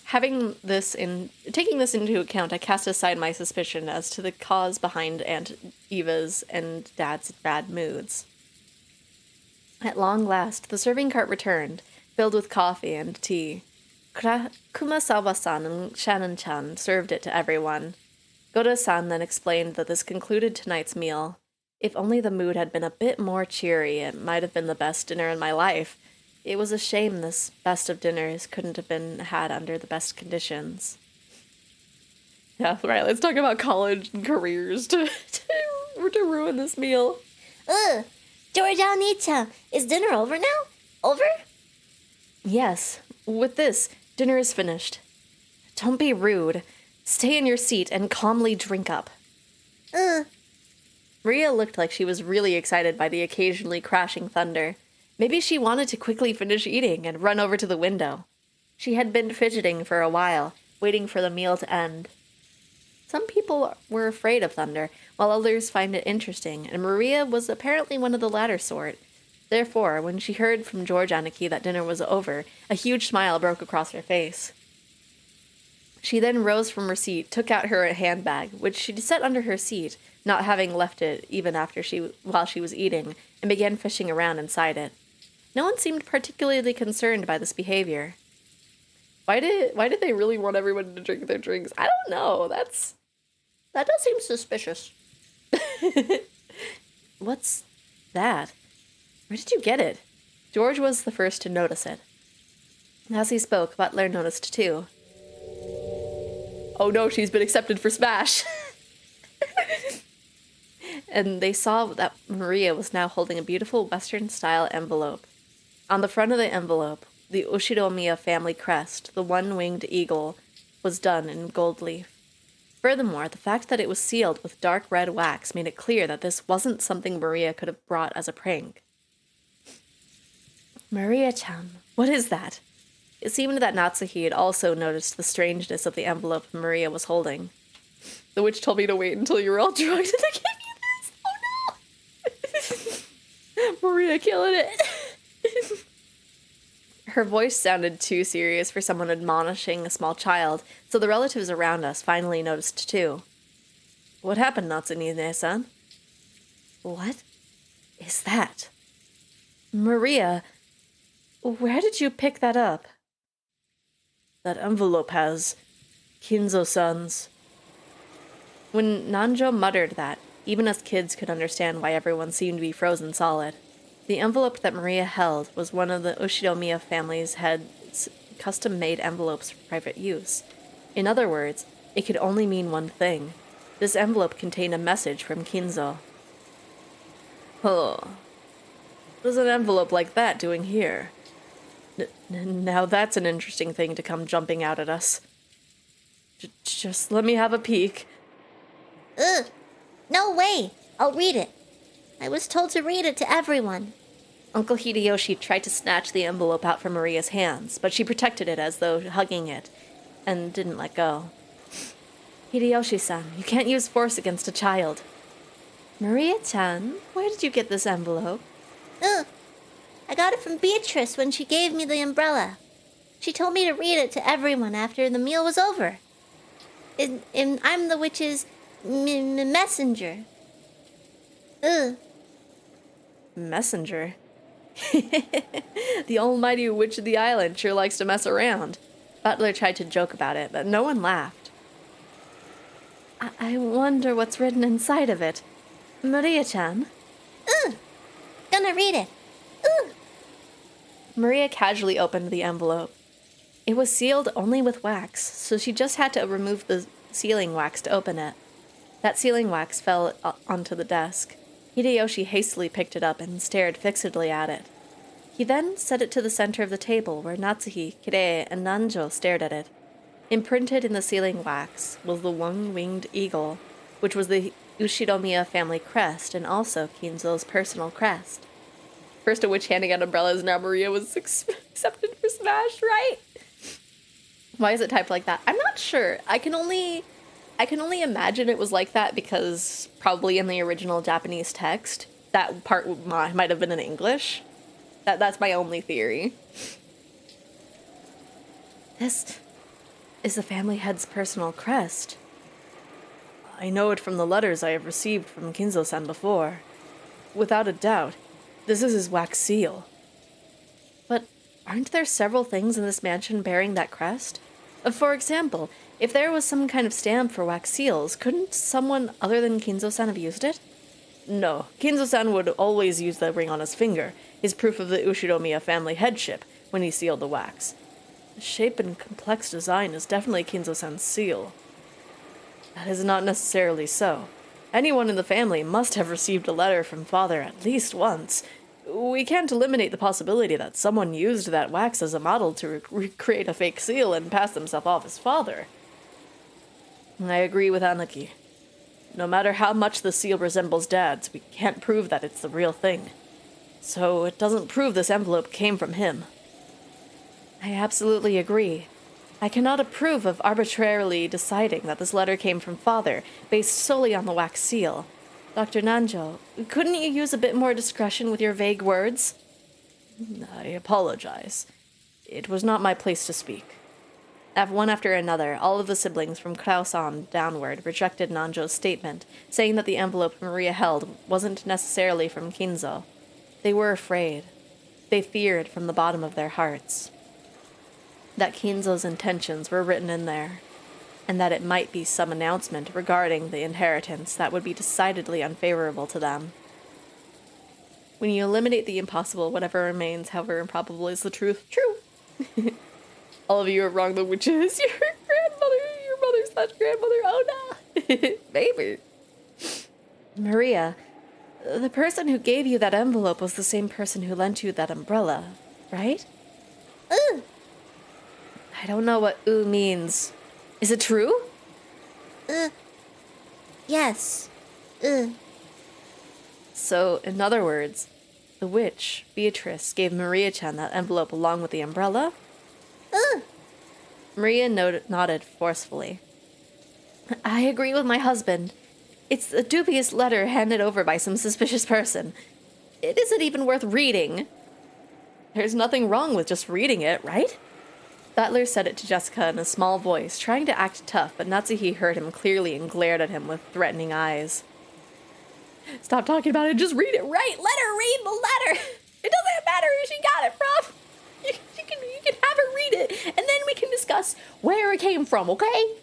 Taking this into account, I cast aside my suspicion as to the cause behind Aunt Eva's and Dad's bad moods. At long last, the serving cart returned, filled with coffee and tea. Kumasawa-san and Shannon-chan served it to everyone. Goda-san then explained that this concluded tonight's meal. If only the mood had been a bit more cheery, it might have been the best dinner in my life. It was a shame this best of dinners couldn't have been had under the best conditions. Yeah, right, let's talk about college and careers to ruin this meal. Georgia-ni-chan, is dinner over now? Over? Yes, with this, dinner is finished. Don't be rude. Stay in your seat and calmly drink up. Maria looked like she was really excited by the occasionally crashing thunder. Maybe she wanted to quickly finish eating and run over to the window. She had been fidgeting for a while, waiting for the meal to end. Some people were afraid of thunder, while others find it interesting, and Maria was apparently one of the latter sort. Therefore, when she heard from George Anarchy that dinner was over, a huge smile broke across her face. She then rose from her seat, took out her handbag, which she set under her seat, not having left it even while she was eating, and began fishing around inside it. No one seemed particularly concerned by this behavior. Why did they really want everyone to drink their drinks? I don't know. That does seem suspicious. What's that? Where did you get it? George was the first to notice it. As he spoke, Butler noticed too. Oh no, she's been accepted for Smash! And they saw that Maria was now holding a beautiful Western-style envelope. On the front of the envelope, the Ushinomiya family crest, the one-winged eagle, was done in gold leaf. Furthermore, the fact that it was sealed with dark red wax made it clear that this wasn't something Maria could have brought as a prank. Maria-chan, what is that? It seemed that Natsuhi had also noticed the strangeness of the envelope Maria was holding. The witch told me to wait until you were all drugged to give you this. Oh no! Maria killing it. Her voice sounded too serious for someone admonishing a small child, so the relatives around us finally noticed too. What happened, Natsuhi-san? What is that? Maria, where did you pick that up? That envelope has Kinzo-san's. When Nanjo muttered that, even us kids could understand why everyone seemed to be frozen solid. The envelope that Maria held was one of the Ushinomiya family's head's custom-made envelopes for private use. In other words, it could only mean one thing. This envelope contained a message from Kinzo. Oh, what's an envelope like that doing here? Now that's an interesting thing to come jumping out at us. Just let me have a peek. Ugh! No way! I'll read it. I was told to read it to everyone. Uncle Hideyoshi tried to snatch the envelope out from Maria's hands, but she protected it as though hugging it, and didn't let go. Hideyoshi-san, you can't use force against a child. Maria-chan, where did you get this envelope? Ugh! I got it from Beatrice when she gave me the umbrella. She told me to read it to everyone after the meal was over. I'm the witch's messenger. Ugh. Messenger? The almighty witch of the island sure likes to mess around. Butler tried to joke about it, but no one laughed. I wonder what's written inside of it. Maria-chan? Ugh! Gonna read it. Ugh! Maria casually opened the envelope. It was sealed only with wax, so she just had to remove the sealing wax to open it. That sealing wax fell onto the desk. Hideyoshi hastily picked it up and stared fixedly at it. He then set it to the center of the table where Natsuhi, Kirei, and Nanjo stared at it. Imprinted in the sealing wax was the one-winged eagle, which was the Ushinomiya family crest and also Kinzo's personal crest. First a witch handing out umbrellas, now Maria was accepted for Smash, right? Why is it typed like that? I'm not sure. I can only imagine it was like that because probably in the original Japanese text, that part might have been in English. That's my only theory. This is the family head's personal crest. I know it from the letters I have received from Kinzo-san before. Without a doubt, this is his wax seal. But aren't there several things in this mansion bearing that crest? For example, if there was some kind of stamp for wax seals, couldn't someone other than Kinzo-san have used it? No, Kinzo-san would always use the ring on his finger, his proof of the Ushinomiya family headship, when he sealed the wax. The shape and complex design is definitely Kinzo-san's seal. That is not necessarily so. Anyone in the family must have received a letter from father at least once. We can't eliminate the possibility that someone used that wax as a model to recreate a fake seal and pass themselves off as father. I agree with Anaki. No matter how much the seal resembles Dad's, we can't prove that it's the real thing. So it doesn't prove this envelope came from him. I absolutely agree. I cannot approve of arbitrarily deciding that this letter came from Father, based solely on the wax seal. Dr. Nanjo, couldn't you use a bit more discretion with your vague words? I apologize. It was not my place to speak. One after another, all of the siblings from Kraus on downward rejected Nanjo's statement, saying that the envelope Maria held wasn't necessarily from Kinzo. They were afraid. They feared from the bottom of their hearts that Kinzo's intentions were written in there, and that it might be some announcement regarding the inheritance that would be decidedly unfavorable to them. When you eliminate the impossible, whatever remains, however improbable, is the truth. True. All of you are wrong, the witches. Your mother's grandmother. Oh no. Baby. Maria, the person who gave you that envelope was the same person who lent you that umbrella, right? I don't know what means. Is it true? Yes. So, in other words, the witch, Beatrice, gave Maria-chan that envelope along with the umbrella? Maria nodded forcefully. I agree with my husband. It's a dubious letter handed over by some suspicious person. It isn't even worth reading. There's nothing wrong with just reading it, right? Butler said it to Jessica in a small voice, trying to act tough, but Natsuhi heard him clearly and glared at him with threatening eyes. Stop talking about it, just read it, right? Let her read the letter! It doesn't matter who she got it from! You can have her read it, and then we can discuss where it came from, okay?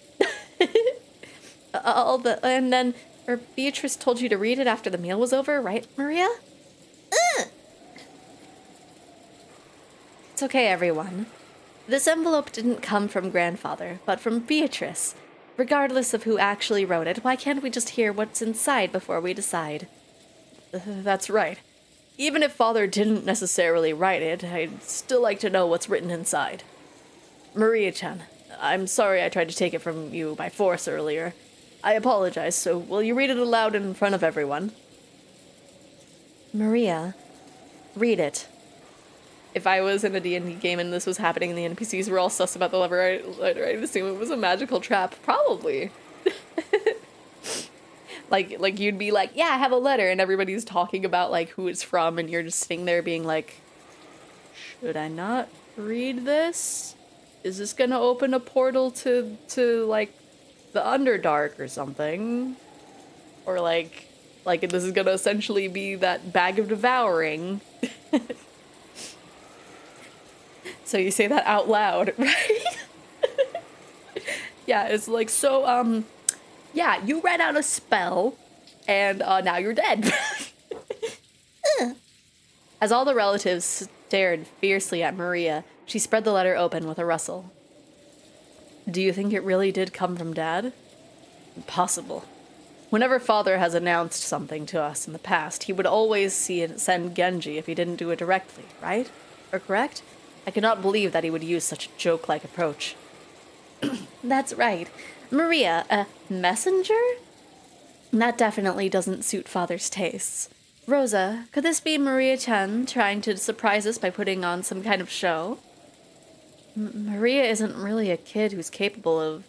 Beatrice told you to read it after the meal was over, right, Maria? It's okay, everyone. This envelope didn't come from Grandfather, but from Beatrice. Regardless of who actually wrote it, why can't we just hear what's inside before we decide? That's right. Even if Father didn't necessarily write it, I'd still like to know what's written inside. Maria-chan, I'm sorry I tried to take it from you by force earlier. I apologize, so will you read it aloud in front of everyone? Maria, read it. If I was in a D&D game and this was happening and the NPCs were all sus about the letter, I'd assume it was a magical trap. Probably. Like you'd be like, yeah, I have a letter, and everybody's talking about, like, who it's from, and you're just sitting there being like, should I not read this? Is this gonna open a portal to like, the Underdark or something? Or, like this is gonna essentially be that bag of devouring. So you say that out loud, right? Yeah, it's like, so, yeah, you read out a spell, and now you're dead. As all the relatives stared fiercely at Maria, she spread the letter open with a rustle. Do you think it really did come from Dad? Impossible. Whenever Father has announced something to us in the past, he would always send Genji if he didn't do it directly, right? Or correct? I cannot believe that he would use such a joke-like approach. That's right. Maria, a messenger? That definitely doesn't suit Father's tastes. Rosa, could this be Maria-chan trying to surprise us by putting on some kind of show? Maria isn't really a kid who's capable of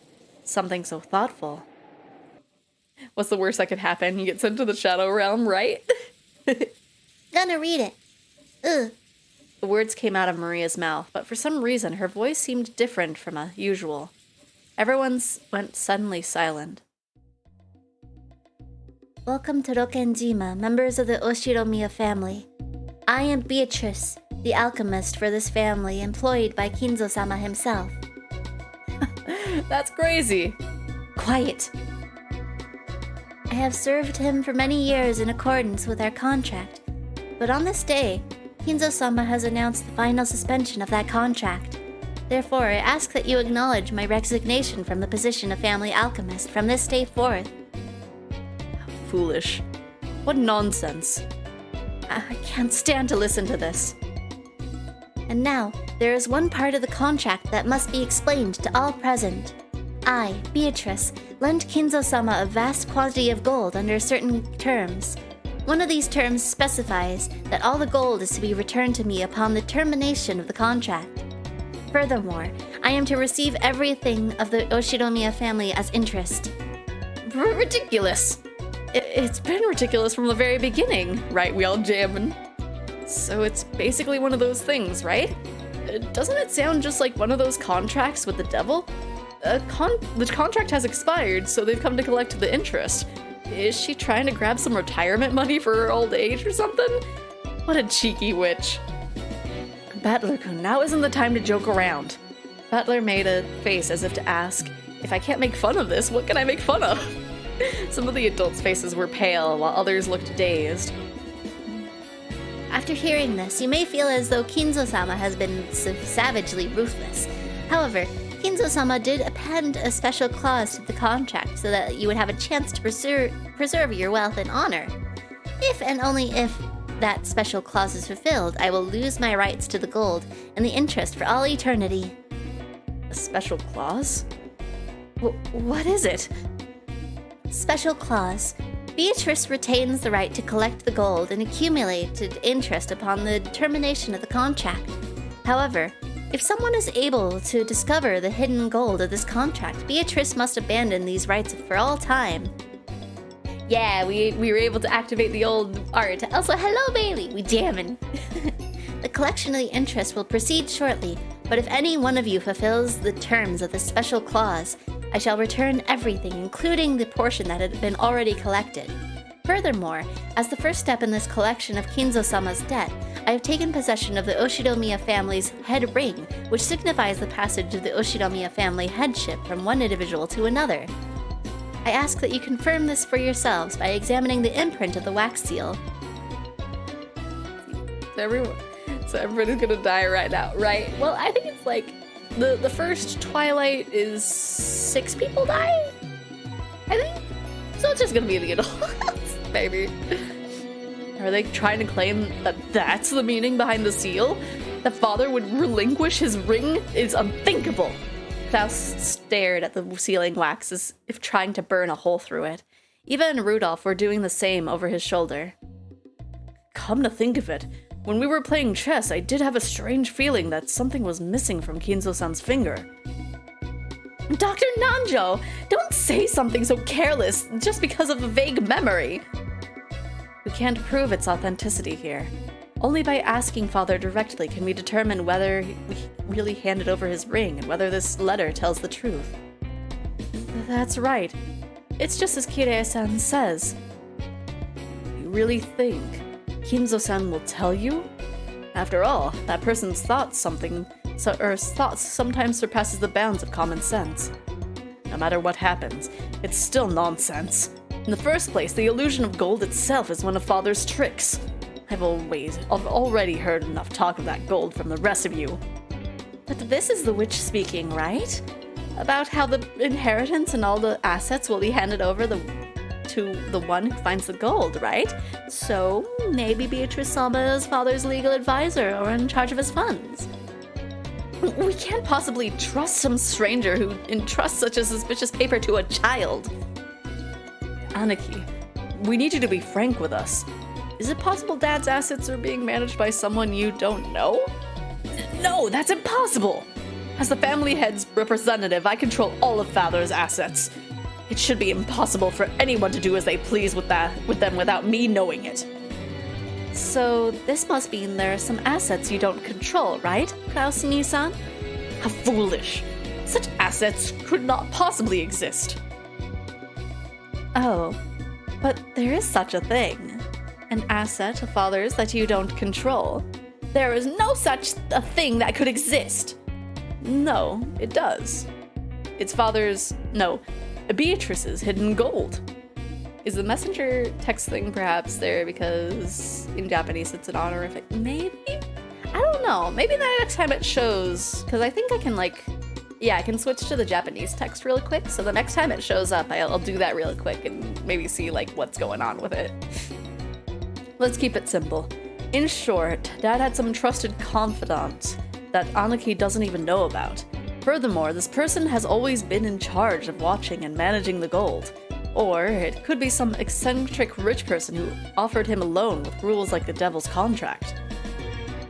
something so thoughtful. What's the worst that could happen? You get sent to the Shadow Realm, right? Gonna read it. The words came out of Maria's mouth, but for some reason her voice seemed different from usual. Everyone went suddenly silent. Welcome to Rokenjima, members of the Oshiromiya family. I am Beatrice, the alchemist for this family, employed by Kinzo-sama himself. That's crazy. Quiet. I have served him for many years in accordance with our contract, but on this day, Kinzo-sama has announced the final suspension of that contract. Therefore, I ask that you acknowledge my resignation from the position of family alchemist from this day forth. Foolish. What nonsense. I can't stand to listen to this. And now, there is one part of the contract that must be explained to all present. I, Beatrice, lent Kinzo-sama a vast quantity of gold under certain terms. One of these terms specifies that all the gold is to be returned to me upon the termination of the contract. Furthermore, I am to receive everything of the Oshinomiya family as interest. Ridiculous. It's been ridiculous from the very beginning, right? We all jamming. So it's basically one of those things, right? Doesn't it sound just like one of those contracts with the devil? The contract has expired, so they've come to collect the interest. Is she trying to grab some retirement money for her old age or something? What a cheeky witch. Battler-kun, now isn't the time to joke around. Battler made a face as if to ask, if I can't make fun of this, what can I make fun of? Some of the adults' faces were pale, while others looked dazed. After hearing this, you may feel as though Kinzo-sama has been savagely ruthless. However, Kinzo-sama did append a special clause to the contract so that you would have a chance to preserve your wealth and honor. If and only if that special clause is fulfilled, I will lose my rights to the gold and the interest for all eternity. A special clause? What is it? Special clause. Beatrice retains the right to collect the gold and accumulated interest upon the termination of the contract. However, if someone is able to discover the hidden gold of this contract, Beatrice must abandon these rights for all time. Yeah, we were able to activate the old art. Also, hello Bailey, we jamming. The collection of the interest will proceed shortly, but if any one of you fulfills the terms of this special clause, I shall return everything, including the portion that had been already collected. Furthermore, as the first step in this collection of Kinzo-sama's debt, I have taken possession of the Oshinomiya family's head ring, which signifies the passage of the Oshinomiya family headship from one individual to another. I ask that you confirm this for yourselves by examining the imprint of the wax seal. So everybody's gonna die right now, right? Well, I think it's like the first Twilight is 6 people die, I think. So it's just gonna be the adults, maybe. Are they trying to claim that that's the meaning behind the seal? That father would relinquish his ring is unthinkable. Klaus stared at the sealing wax as if trying to burn a hole through it. Eva and Rudolph were doing the same over his shoulder. Come to think of it, when we were playing chess, I did have a strange feeling that something was missing from Kinzo-san's finger. Dr. Nanjo, don't say something so careless just because of a vague memory. We can't prove its authenticity here. Only by asking Father directly can we determine whether he really handed over his ring and whether this letter tells the truth. That's right. It's just as Kirei-san says. You really think Kinzo-san will tell you? After all, that person's thoughts sometimes surpasses the bounds of common sense. No matter what happens, it's still nonsense. In the first place, the illusion of gold itself is one of Father's tricks. I've already heard enough talk of that gold from the rest of you. But this is the witch speaking, right? About how the inheritance and all the assets will be handed over to the one who finds the gold, right? So maybe Beatrice-sama is Father's legal advisor or in charge of his funds. We can't possibly trust some stranger who entrusts such a suspicious paper to a child. Aniki, we need you to be frank with us. Is it possible Dad's assets are being managed by someone you don't know? No, that's impossible! As the family head's representative, I control all of Father's assets. It should be impossible for anyone to do as they please with them without me knowing it. So this must mean there are some assets you don't control, right, Klaus-ni-san? How foolish! Such assets could not possibly exist. Oh, but there is such a thing. An asset of Father's that you don't control. There is no such a thing that could exist. No, it does. It's Beatrice's hidden gold. Is the messenger text thing perhaps there because in Japanese it's an honorific? Maybe? I don't know. Maybe the next time it shows, because I think I can I can switch to the Japanese text really quick. So the next time it shows up, I'll do that really quick and maybe see what's going on with it. Let's keep it simple. In short, Dad had some trusted confidant that Aniki doesn't even know about. Furthermore, this person has always been in charge of watching and managing the gold. Or it could be some eccentric rich person who offered him a loan with rules like the devil's contract.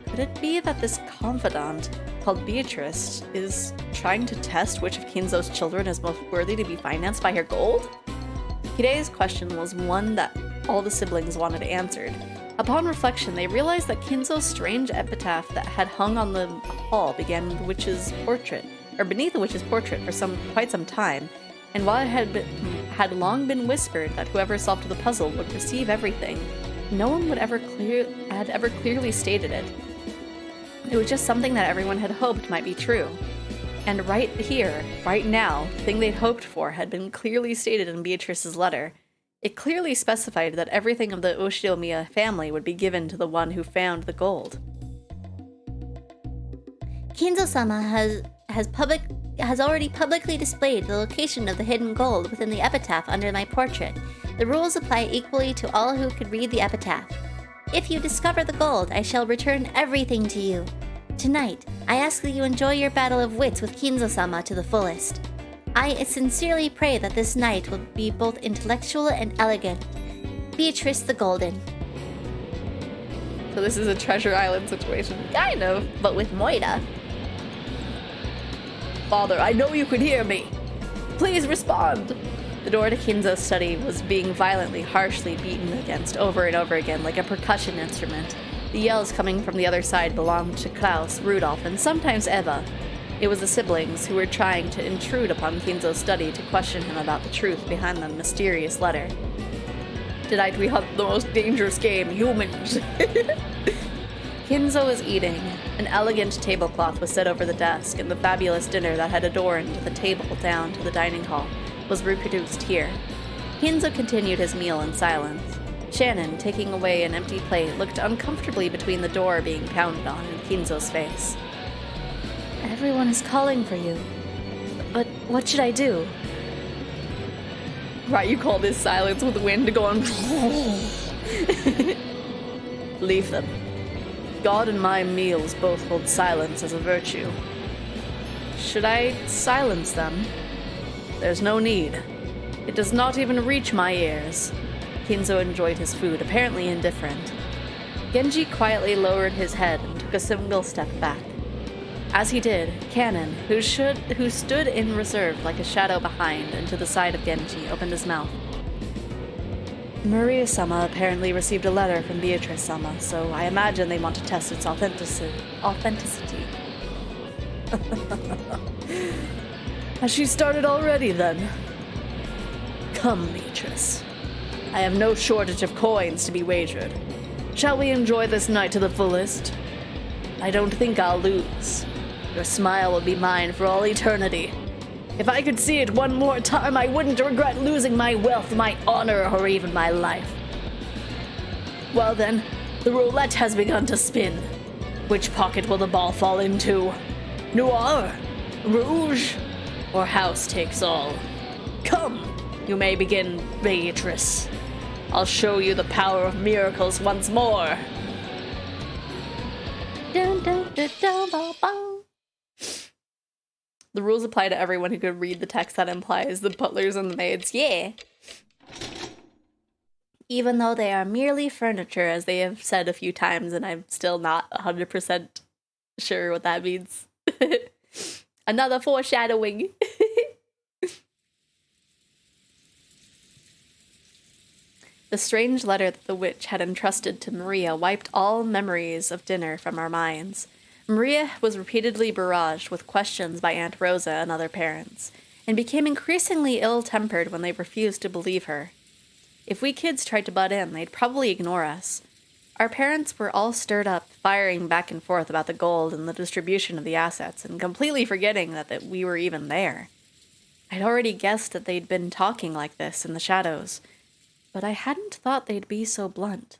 Could it be that this confidant called Beatrice is trying to test which of Kinzo's children is most worthy to be financed by her gold? Hide's question was one that all the siblings wanted answered. Upon reflection, they realized that Kinzo's strange epitaph that had hung on the hall began with the witch's portrait, or beneath the witch's portrait for quite some time, and while it had long been whispered that whoever solved the puzzle would receive everything, no one had ever clearly stated it. It was just something that everyone had hoped might be true. And right here, right now, the thing they'd hoped for had been clearly stated in Beatrice's letter. It clearly specified that everything of the Oshinomiya family would be given to the one who found the gold. Kinzo-sama has already publicly displayed the location of the hidden gold within the epitaph under my portrait. The rules apply equally to all who could read the epitaph. If you discover the gold, I shall return everything to you. Tonight, I ask that you enjoy your battle of wits with Kinzo-sama to the fullest. I sincerely pray that this night will be both intellectual and elegant. Beatrice the Golden. So this is a Treasure Island situation. Kind of, but with Moira. Father, I know you could hear me. Please respond. The door to Kinzo's study was being violently, harshly beaten against over and over again like a percussion instrument. The yells coming from the other side belonged to Klaus, Rudolph, and sometimes Eva. It was the siblings who were trying to intrude upon Kinzo's study to question him about the truth behind the mysterious letter. Tonight we hunt the most dangerous game, humans. Kinzo was eating. An elegant tablecloth was set over the desk, and the fabulous dinner that had adorned the table down to the dining hall was reproduced here. Kinzo continued his meal in silence. Shannon, taking away an empty plate, looked uncomfortably between the door being pounded on and Kinzo's face. Everyone is calling for you. But what should I do? Right, you call this silence with the wind going... Leave them. God and my meals both hold silence as a virtue. Should I silence them? There's no need. It does not even reach my ears. Kinzo enjoyed his food, apparently indifferent. Genji quietly lowered his head and took a single step back. As he did, Cannon, who stood in reserve like a shadow behind and to the side of Genji, opened his mouth. Maria-sama apparently received a letter from Beatrice-sama, so I imagine they want to test its authenticity. Has she started already, then? Come, Beatrice. I have no shortage of coins to be wagered. Shall we enjoy this night to the fullest? I don't think I'll lose. Your smile will be mine for all eternity. If I could see it one more time, I wouldn't regret losing my wealth, my honor, or even my life. Well then, the roulette has begun to spin. Which pocket will the ball fall into? Noir? Rouge? Or house takes all? Come, you may begin, Beatrice. I'll show you the power of miracles once more. Dun, dun, dun, dun, ba, ba. The rules apply to everyone who could read the text that implies the butlers and the maids. Yeah. Even though they are merely furniture, as they have said a few times, and I'm still not 100% sure what that means. Another foreshadowing. The strange letter that the witch had entrusted to Maria wiped all memories of dinner from our minds. Maria was repeatedly barraged with questions by Aunt Rosa and other parents, and became increasingly ill-tempered when they refused to believe her. If we kids tried to butt in, they'd probably ignore us. Our parents were all stirred up, firing back and forth about the gold and the distribution of the assets, and completely forgetting that we were even there. I'd already guessed that they'd been talking like this in the shadows, but I hadn't thought they'd be so blunt.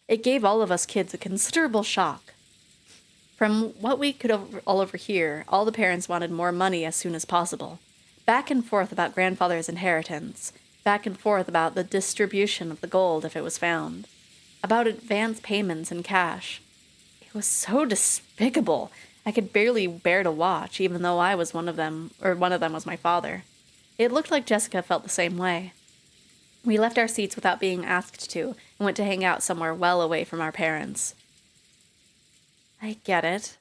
It gave all of us kids a considerable shock. From what we could all overhear, all the parents wanted more money as soon as possible. Back and forth about grandfather's inheritance. Back and forth about the distribution of the gold if it was found. About advance payments in cash. It was so despicable. I could barely bear to watch, even though I was one of them was my father. It looked like Jessica felt the same way. We left our seats without being asked to, and went to hang out somewhere well away from our parents. I get it.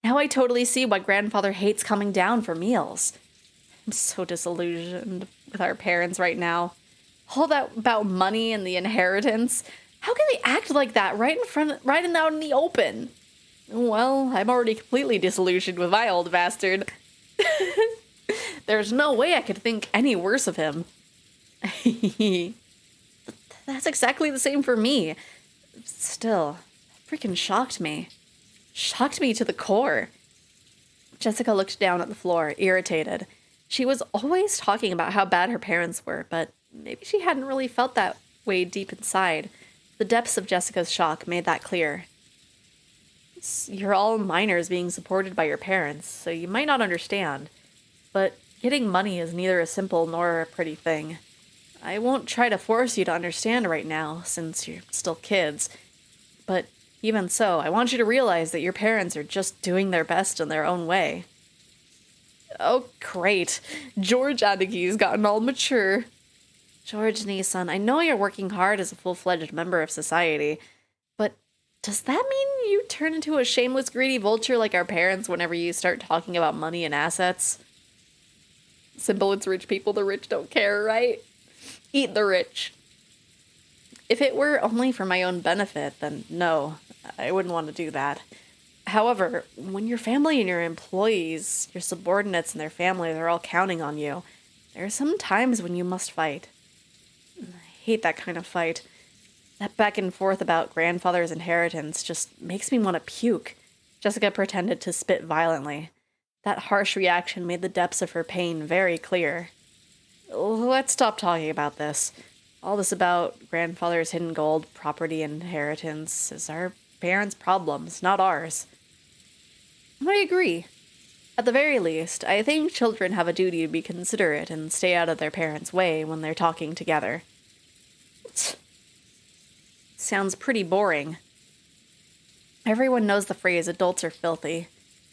Now I totally see why grandfather hates coming down for meals. I'm so disillusioned with our parents right now. All that about money and the inheritance. How can they act like that right out in the open? Well, I'm already completely disillusioned with my old bastard. There's no way I could think any worse of him. That's exactly the same for me. Still, it freaking shocked me. Shocked me to the core. Jessica looked down at the floor, irritated. She was always talking about how bad her parents were, but maybe she hadn't really felt that way deep inside. The depths of Jessica's shock made that clear. You're all minors being supported by your parents, so you might not understand. But getting money is neither a simple nor a pretty thing. I won't try to force you to understand right now, since you're still kids. But even so, I want you to realize that your parents are just doing their best in their own way. Oh, great. George Anaki's gotten all mature. George Neeson, I know you're working hard as a full-fledged member of society, but does that mean you turn into a shameless, greedy vulture like our parents whenever you start talking about money and assets? Simple, it's rich people, the rich don't care, right? Eat the rich. If it were only for my own benefit, then no, I wouldn't want to do that. However, when your family and your employees, your subordinates and their families are all counting on you, there are some times when you must fight. I hate that kind of fight. That back and forth about grandfather's inheritance just makes me want to puke. Jessica pretended to spit violently. That harsh reaction made the depths of her pain very clear. Let's stop talking about this. All this about grandfather's hidden gold, property, and inheritance is our parents' problems, not ours. I agree. At the very least, I think children have a duty to be considerate and stay out of their parents' way when they're talking together. Sounds pretty boring. Everyone knows the phrase adults are filthy,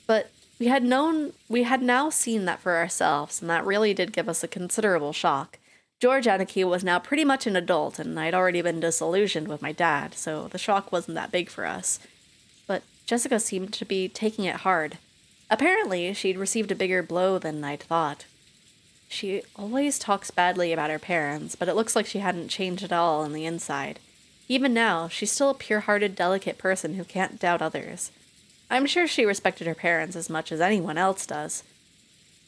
but we had now seen that for ourselves, and that really did give us a considerable shock. George Anarchy was now pretty much an adult, and I'd already been disillusioned with my dad, so the shock wasn't that big for us. But Jessica seemed to be taking it hard. Apparently, she'd received a bigger blow than I'd thought. She always talks badly about her parents, but it looks like she hadn't changed at all on the inside. Even now, she's still a pure-hearted, delicate person who can't doubt others. I'm sure she respected her parents as much as anyone else does.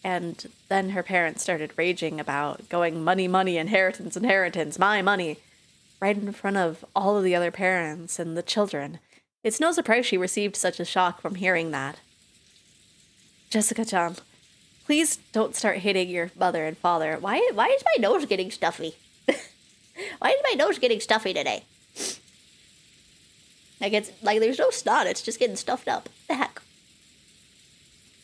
And then her parents started raging about going money, money, inheritance, inheritance, my money, right in front of all of the other parents and the children. It's no surprise she received such a shock from hearing that. Jessica-chan, please don't start hitting your mother and father. Why is my nose getting stuffy? Why is my nose getting stuffy today? There's no snot, it's just getting stuffed up. What the heck?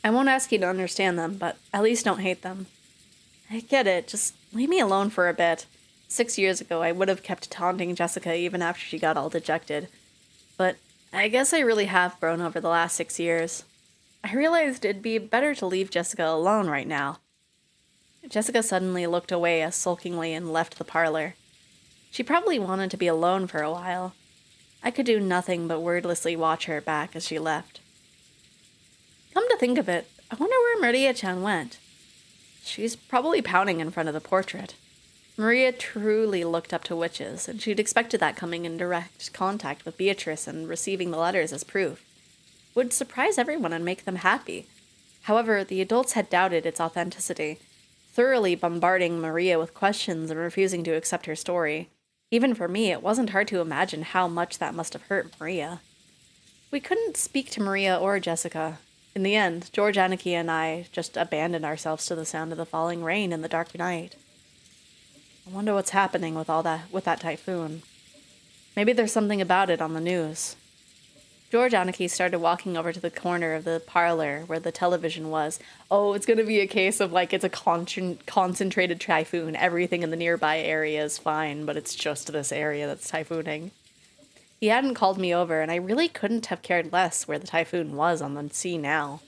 I won't ask you to understand them, but at least don't hate them. I get it, just leave me alone for a bit. 6 years ago, I would have kept taunting Jessica even after she got all dejected. But I guess I really have grown over the last 6 years. I realized it'd be better to leave Jessica alone right now. Jessica suddenly looked away sulkingly and left the parlor. She probably wanted to be alone for a while. I could do nothing but wordlessly watch her back as she left. Come to think of it, I wonder where Maria-chan went. She's probably pouting in front of the portrait. Maria truly looked up to witches, and she'd expected that coming in direct contact with Beatrice and receiving the letters as proof. Would surprise everyone and make them happy. However, the adults had doubted its authenticity, thoroughly bombarding Maria with questions and refusing to accept her story. Even for me, it wasn't hard to imagine how much that must have hurt Maria. We couldn't speak to Maria or Jessica. In the end, George Anarchy and I just abandoned ourselves to the sound of the falling rain in the dark night. I wonder what's happening with that typhoon. Maybe there's something about it on the news. George Anarchy started walking over to the corner of the parlor where the television was. Oh, it's going to be a case of it's a concentrated typhoon. Everything in the nearby area is fine, but it's just this area that's typhooning. He hadn't called me over, and I really couldn't have cared less where the typhoon was on the sea now.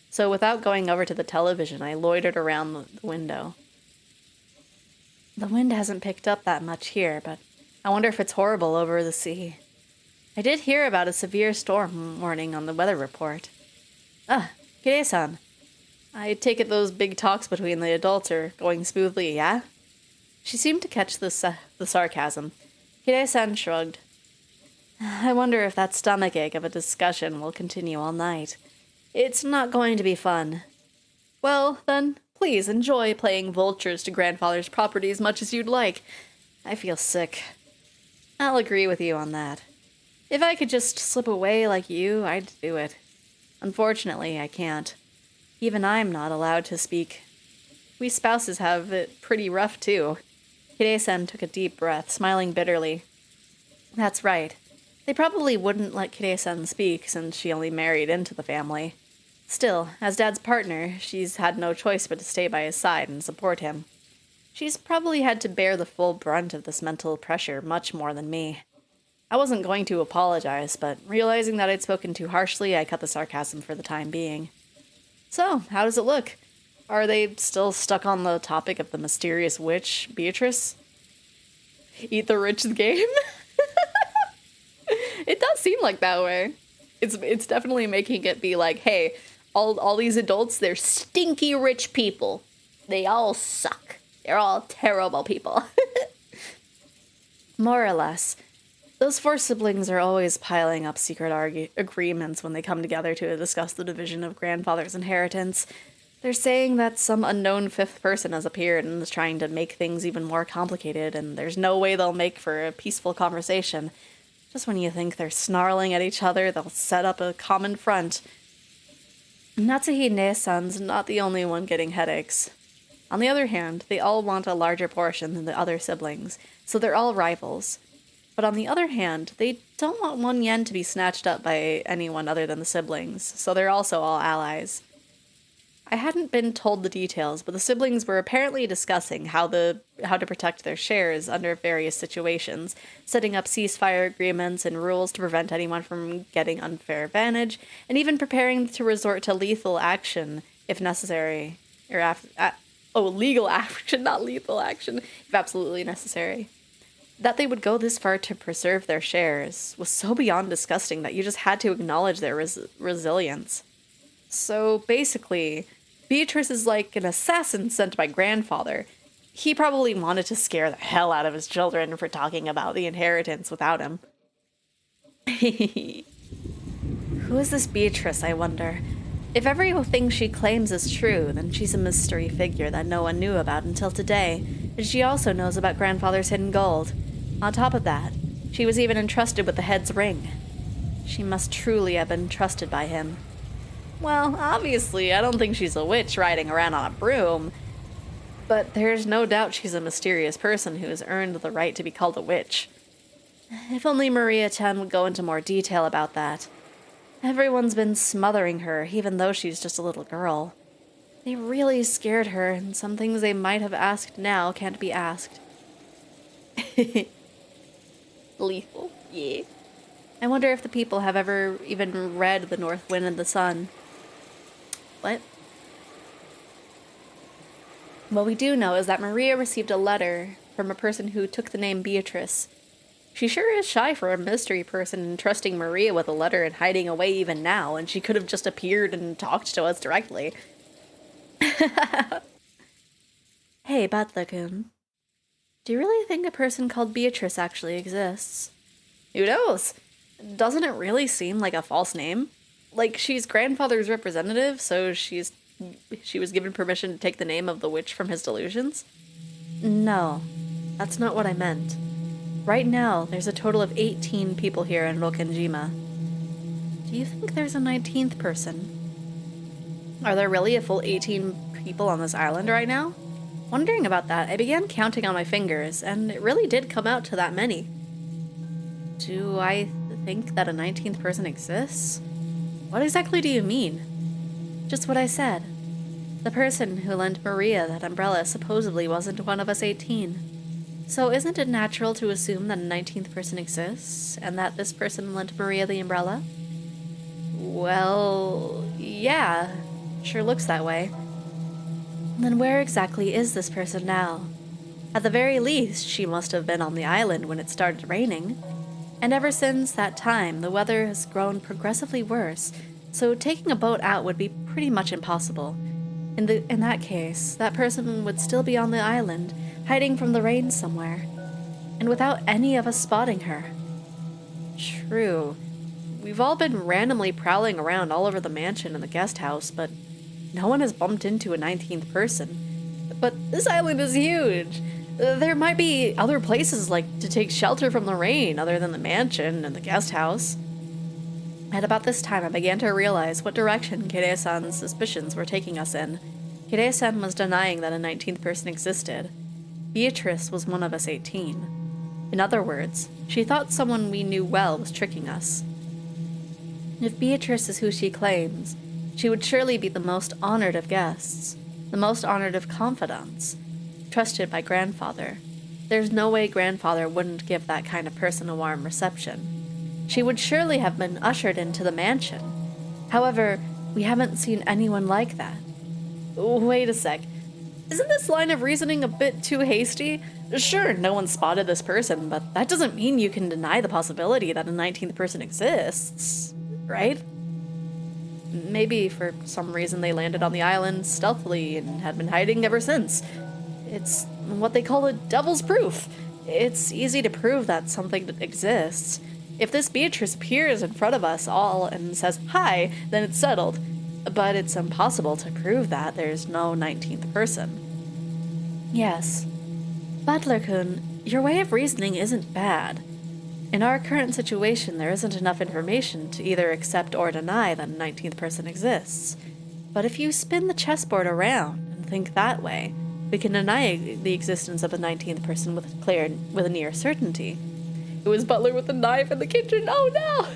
So without going over to the television, I loitered around the window. The wind hasn't picked up that much here, but I wonder if it's horrible over the sea. I did hear about a severe storm warning on the weather report. Ah, Kirei-san. I take it those big talks between the adults are going smoothly, yeah? She seemed to catch the sarcasm. Kirei-san shrugged. I wonder if that stomachache of a discussion will continue all night. It's not going to be fun. Well, then, please enjoy playing vultures to grandfather's property as much as you'd like. I feel sick. I'll agree with you on that. If I could just slip away like you, I'd do it. Unfortunately, I can't. Even I'm not allowed to speak. We spouses have it pretty rough, too. Kirei-san took a deep breath, smiling bitterly. That's right. They probably wouldn't let Kirei-san speak since she only married into the family. Still, as Dad's partner, she's had no choice but to stay by his side and support him. She's probably had to bear the full brunt of this mental pressure much more than me. I wasn't going to apologize, but realizing that I'd spoken too harshly, I cut the sarcasm for the time being. So, how does it look? Are they still stuck on the topic of the mysterious witch, Beatrice? Eat the rich game? It does seem like that way. It's definitely making it be like, hey, all these adults, they're stinky rich people. They all suck. They're all terrible people. More or less. Those four siblings are always piling up secret agreements when they come together to discuss the division of grandfather's inheritance. They're saying that some unknown fifth person has appeared and is trying to make things even more complicated, and there's no way they'll make for a peaceful conversation. Just when you think they're snarling at each other, they'll set up a common front. Natsuhi-ne-san's not the only one getting headaches. On the other hand, they all want a larger portion than the other siblings, so they're all rivals. But on the other hand, they don't want 1 yen to be snatched up by anyone other than the siblings, so they're also all allies. I hadn't been told the details, but the siblings were apparently discussing how to protect their shares under various situations, setting up ceasefire agreements and rules to prevent anyone from getting unfair advantage, and even preparing to resort to lethal action if necessary. Legal action, not lethal action, if absolutely necessary. That they would go this far to preserve their shares was so beyond disgusting that you just had to acknowledge their resilience. So basically, Beatrice is like an assassin sent by grandfather. He probably wanted to scare the hell out of his children for talking about the inheritance without him. Who is this Beatrice, I wonder? If everything she claims is true, then she's a mystery figure that no one knew about until today, and she also knows about grandfather's hidden gold. On top of that, she was even entrusted with the head's ring. She must truly have been trusted by him. Well, obviously, I don't think she's a witch riding around on a broom, but there's no doubt she's a mysterious person who has earned the right to be called a witch. If only Maria-chan would go into more detail about that. Everyone's been smothering her, even though she's just a little girl. They really scared her, and some things they might have asked now can't be asked. Lethal, yeah. I wonder if the people have ever even read The North Wind and the Sun. What? What we do know is that Maria received a letter from a person who took the name Beatrice. She sure is shy for a mystery person entrusting Maria with a letter and hiding away even now, and she could have just appeared and talked to us directly. Hey, Butler-kun. Do you really think a person called Beatrice actually exists? Who knows? Doesn't it really seem like a false name? Like, she's grandfather's representative, so she was given permission to take the name of the witch from his delusions? No, that's not what I meant. Right now, there's a total of 18 people here in Rokkenjima. Do you think there's a 19th person? Are there really a full 18 people on this island right now? Wondering about that, I began counting on my fingers, and it really did come out to that many. Do I think that a 19th person exists? What exactly do you mean? Just what I said. The person who lent Maria that umbrella supposedly wasn't one of us 18. So isn't it natural to assume that a 19th person exists, and that this person lent Maria the umbrella? Well, yeah, sure looks that way. Then where exactly is this person now? At the very least, she must have been on the island when it started raining. And ever since that time, the weather has grown progressively worse, so taking a boat out would be pretty much impossible. In that case, that person would still be on the island, hiding from the rain somewhere, and without any of us spotting her. True. We've all been randomly prowling around all over the mansion and the guest house, but no one has bumped into a 19th person. But this island is huge. There might be other places like to take shelter from the rain other than the mansion and the guest house. At about this time, I began to realize what direction Kirei-san's suspicions were taking us in. Kirei-san was denying that a 19th person existed. Beatrice was one of us 18. In other words, she thought someone we knew well was tricking us. If Beatrice is who she claims, she would surely be the most honored of guests, the most honored of confidants, trusted by Grandfather. There's no way Grandfather wouldn't give that kind of person a warm reception. She would surely have been ushered into the mansion. However, we haven't seen anyone like that. Wait a sec. Isn't this line of reasoning a bit too hasty? Sure, no one spotted this person, but that doesn't mean you can deny the possibility that a 19th person exists, right? Maybe for some reason they landed on the island stealthily and had been hiding ever since. It's what they call a devil's proof. It's easy to prove that something exists. If this Beatrice appears in front of us all and says hi, then it's settled. But it's impossible to prove that there's no 19th person. Yes. Butler-kun, your way of reasoning isn't bad. In our current situation, there isn't enough information to either accept or deny that a 19th person exists. But if you spin the chessboard around and think that way, we can deny the existence of a 19th person with a near certainty. It was Butler with a knife in the kitchen. Oh no!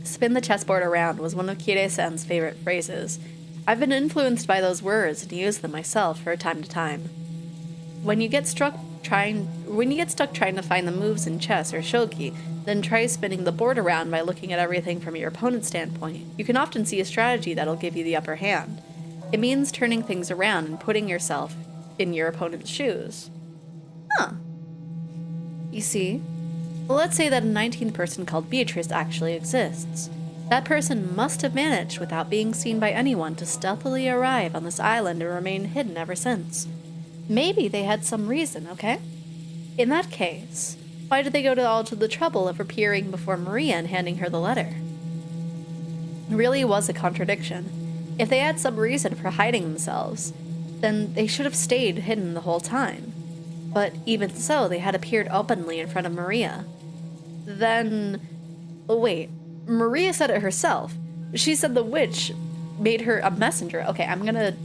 Spin the chessboard around was one of Kirei-san's favorite phrases. I've been influenced by those words and use them myself from time to time. When you get stuck trying to find the moves in chess or shogi, then try spinning the board around by looking at everything from your opponent's standpoint. You can often see a strategy that'll give you the upper hand. It means turning things around and putting yourself in your opponent's shoes. Huh. You see? Well, let's say that a 19th person called Beatrice actually exists. That person must have managed without being seen by anyone to stealthily arrive on this island and remain hidden ever since. Maybe they had some reason, okay? In that case, why did they go to the trouble of appearing before Maria and handing her the letter? It really was a contradiction. If they had some reason for hiding themselves, then they should have stayed hidden the whole time. But even so, they had appeared openly in front of Maria. Then... wait, Maria said it herself. She said the witch made her a messenger. Okay, I'm gonna...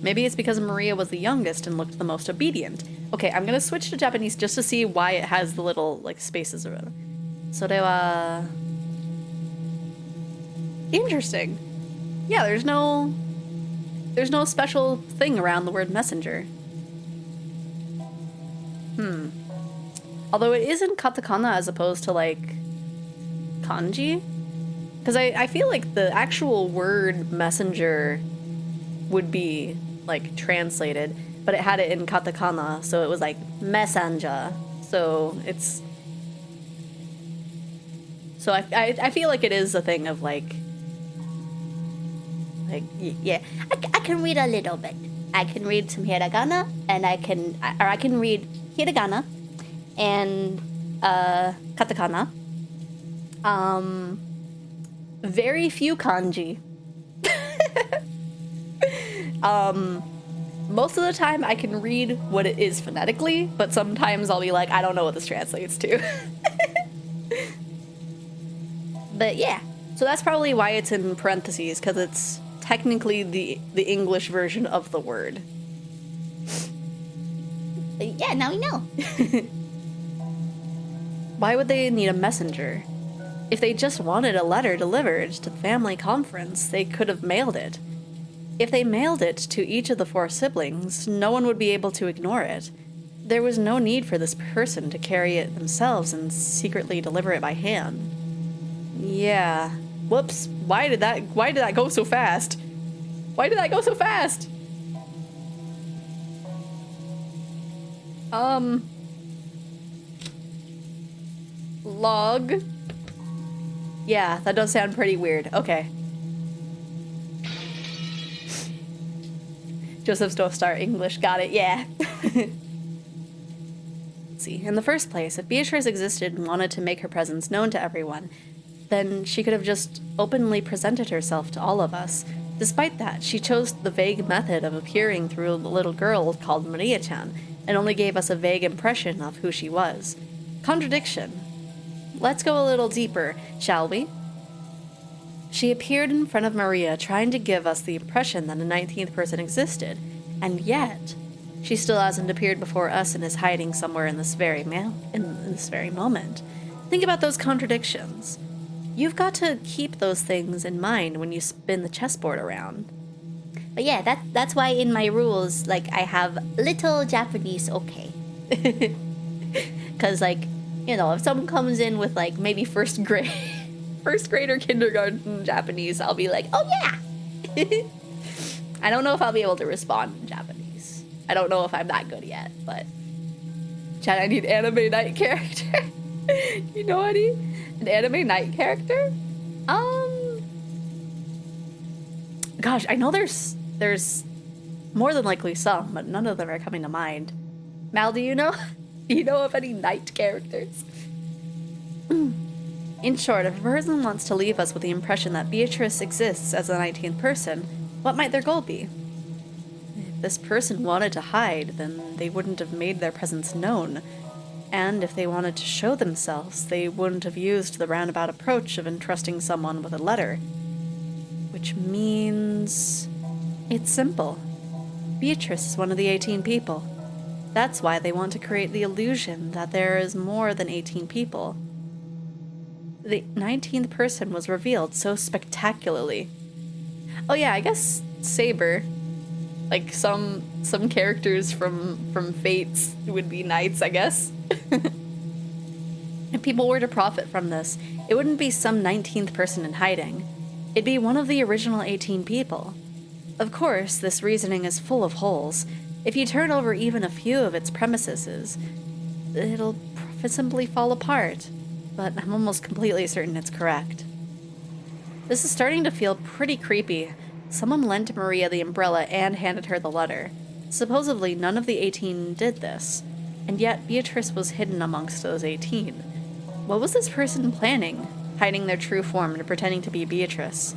maybe it's because Maria was the youngest and looked the most obedient. Okay, I'm gonna switch to Japanese just to see why it has the little, like, spaces around it. それは... Interesting. Yeah, there's no special thing around the word messenger. Although it is in katakana as opposed to, like, kanji. Because I feel like the actual word messenger would be, like, translated, but it had it in katakana, so it was like messenger. So it's... So I feel like it is a thing of, like, yeah. I can read a little bit. I can read some hiragana, and I can read hiragana and katakana. Very few kanji. Most of the time I can read what it is phonetically, but sometimes I'll be like, I don't know what this translates to. But yeah, so that's probably why it's in parentheses, because it's technically the English version of the word. Yeah, now we know. Why would they need a messenger? If they just wanted a letter delivered to the family conference, they could have mailed it. If they mailed it to each of the 4 siblings, no one would be able to ignore it. There was no need for this person to carry it themselves and secretly deliver it by hand. Yeah. Whoops. Why did that go so fast? Why did that go so fast? Log Yeah, that does sound pretty weird. Okay. Joseph Joestar English, got it, yeah. Let's see, in the first place, if Beatrice existed and wanted to make her presence known to everyone, then she could have just openly presented herself to all of us. Despite that, she chose the vague method of appearing through a little girl called Maria-chan, and only gave us a vague impression of who she was. Contradiction. Let's go a little deeper, shall we? She appeared in front of Maria, trying to give us the impression that a 19th person existed, and yet she still hasn't appeared before us and is hiding somewhere in this very moment. Think about those contradictions. You've got to keep those things in mind when you spin the chessboard around. But yeah, that's why in my rules, like, I have little Japanese okay. Because, like, you know, if someone comes in with, like, maybe first grade or kindergarten Japanese, I'll be like, oh yeah! I don't know if I'll be able to respond in Japanese. I don't know if I'm that good yet, but... Chad, I need anime night character. You know what I need? An anime night character? Gosh, I know there's more than likely some, but none of them are coming to mind. Mal, do you know? Do you know of any night characters? In short, if a person wants to leave us with the impression that Beatrice exists as a 19th person, what might their goal be? If this person wanted to hide, then they wouldn't have made their presence known. And if they wanted to show themselves, they wouldn't have used the roundabout approach of entrusting someone with a letter. Which means... it's simple. Beatrice is one of the 18 people. That's why they want to create the illusion that there is more than 18 people. The 19th person was revealed so spectacularly. Oh yeah, I guess Saber. Like some characters from Fates would be knights, I guess. If people were to profit from this, it wouldn't be some 19th person in hiding. It'd be one of the original 18 people. Of course, this reasoning is full of holes. If you turn over even a few of its premises, it'll simply fall apart. But I'm almost completely certain it's correct. This is starting to feel pretty creepy. Someone lent Maria the umbrella and handed her the letter. Supposedly, none of the 18 did this, and yet Beatrice was hidden amongst those 18. What was this person planning, hiding their true form and pretending to be Beatrice?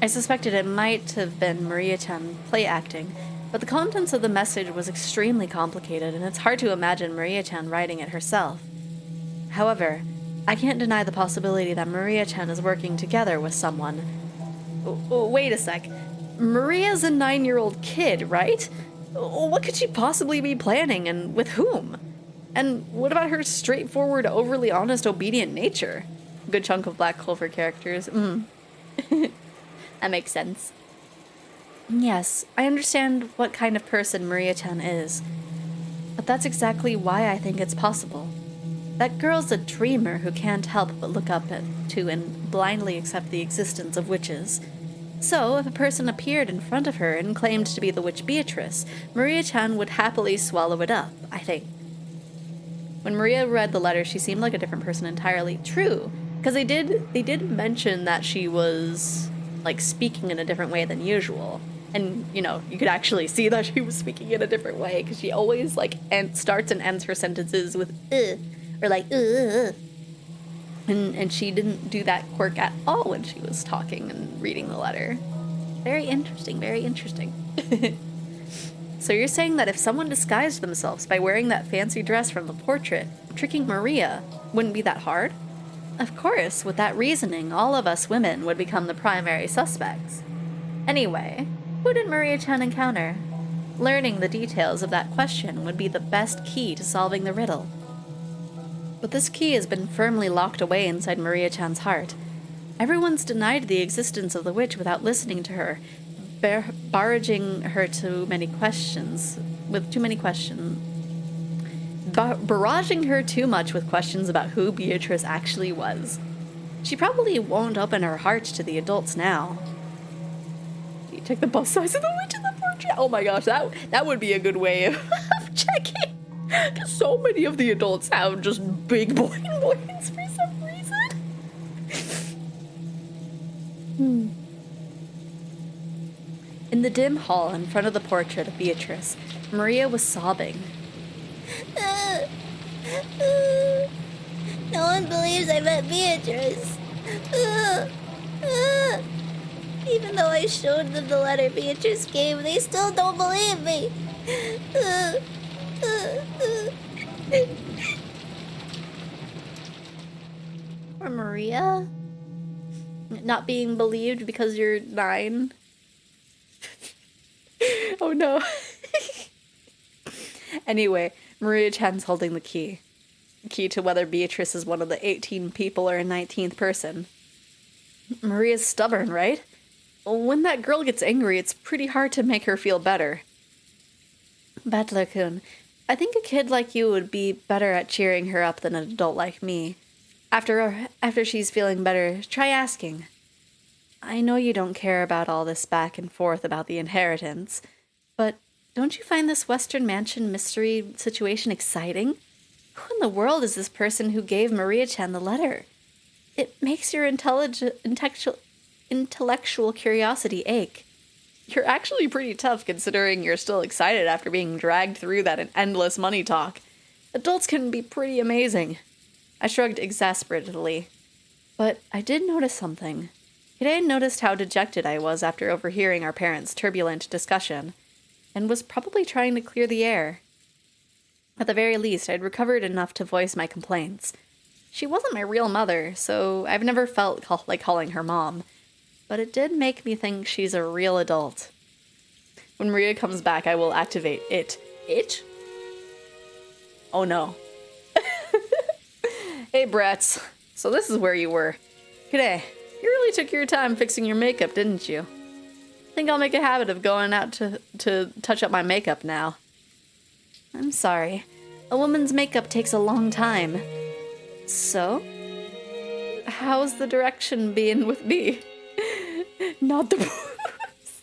I suspected it might have been Maria-chan play-acting, but the contents of the message was extremely complicated, and it's hard to imagine Maria-chan writing it herself. However, I can't deny the possibility that Maria-chan is working together with someone. Wait a sec. Maria's a 9-year-old kid, right? What could she possibly be planning, and with whom? And what about her straightforward, overly honest, obedient nature? A good chunk of Black Clover characters. That makes sense. Yes, I understand what kind of person Maria-chan is. But that's exactly why I think it's possible. That girl's a dreamer who can't help but look up to and blindly accept the existence of witches. So, if a person appeared in front of her and claimed to be the witch Beatrice, Maria-chan would happily swallow it up, I think. When Maria read the letter, she seemed like a different person entirely. True, because they did mention that she was, like, speaking in a different way than usual. And, you know, you could actually see that she was speaking in a different way, because she always, like, starts and ends her sentences with, or like, And she didn't do that quirk at all when she was talking and reading the letter. Very interesting, very interesting. So you're saying that if someone disguised themselves by wearing that fancy dress from the portrait, tricking Maria wouldn't be that hard? Of course, with that reasoning, all of us women would become the primary suspects. Anyway, who did Maria-chan encounter? Learning the details of that question would be the best key to solving the riddle. But this key has been firmly locked away inside Maria-chan's heart. Everyone's denied the existence of the witch without listening to her, barraging her barraging her too much with questions about who Beatrice actually was. She probably won't open her heart to the adults now. Do you check the bust size of the witch in the portrait? Oh my gosh, that would be a good way of checking. Because so many of the adults have just big boys for some reason. In the dim hall in front of the portrait of Beatrice, Maria was sobbing. No one believes I met Beatrice. Even though I showed them the letter Beatrice gave, they still don't believe me. Or Maria? Not being believed because you're 9? Oh no. Anyway, Maria Chan's holding the key. The key to whether Beatrice is one of the 18 people or a 19th person. Maria's stubborn, right? When that girl gets angry, it's pretty hard to make her feel better. Battler-kun, I think a kid like you would be better at cheering her up than an adult like me. After she's feeling better, try asking. I know you don't care about all this back and forth about the inheritance, but don't you find this Western Mansion mystery situation exciting? Who in the world is this person who gave Maria Chan the letter? It makes your intellectual curiosity ache. You're actually pretty tough considering you're still excited after being dragged through that endless money talk. Adults can be pretty amazing. I shrugged exasperatedly. But I did notice something. Today I noticed how dejected I was after overhearing our parents' turbulent discussion, and was probably trying to clear the air. At the very least, I'd recovered enough to voice my complaints. She wasn't my real mother, so I've never felt like calling her mom, but it did make me think she's a real adult. When Maria comes back, I will activate it. It? Oh no. Hey, brats. So this is where you were. G'day. You really took your time fixing your makeup, didn't you? I think I'll make a habit of going out to touch up my makeup now. I'm sorry. A woman's makeup takes a long time. So? How's the direction being with me? Not the boobs.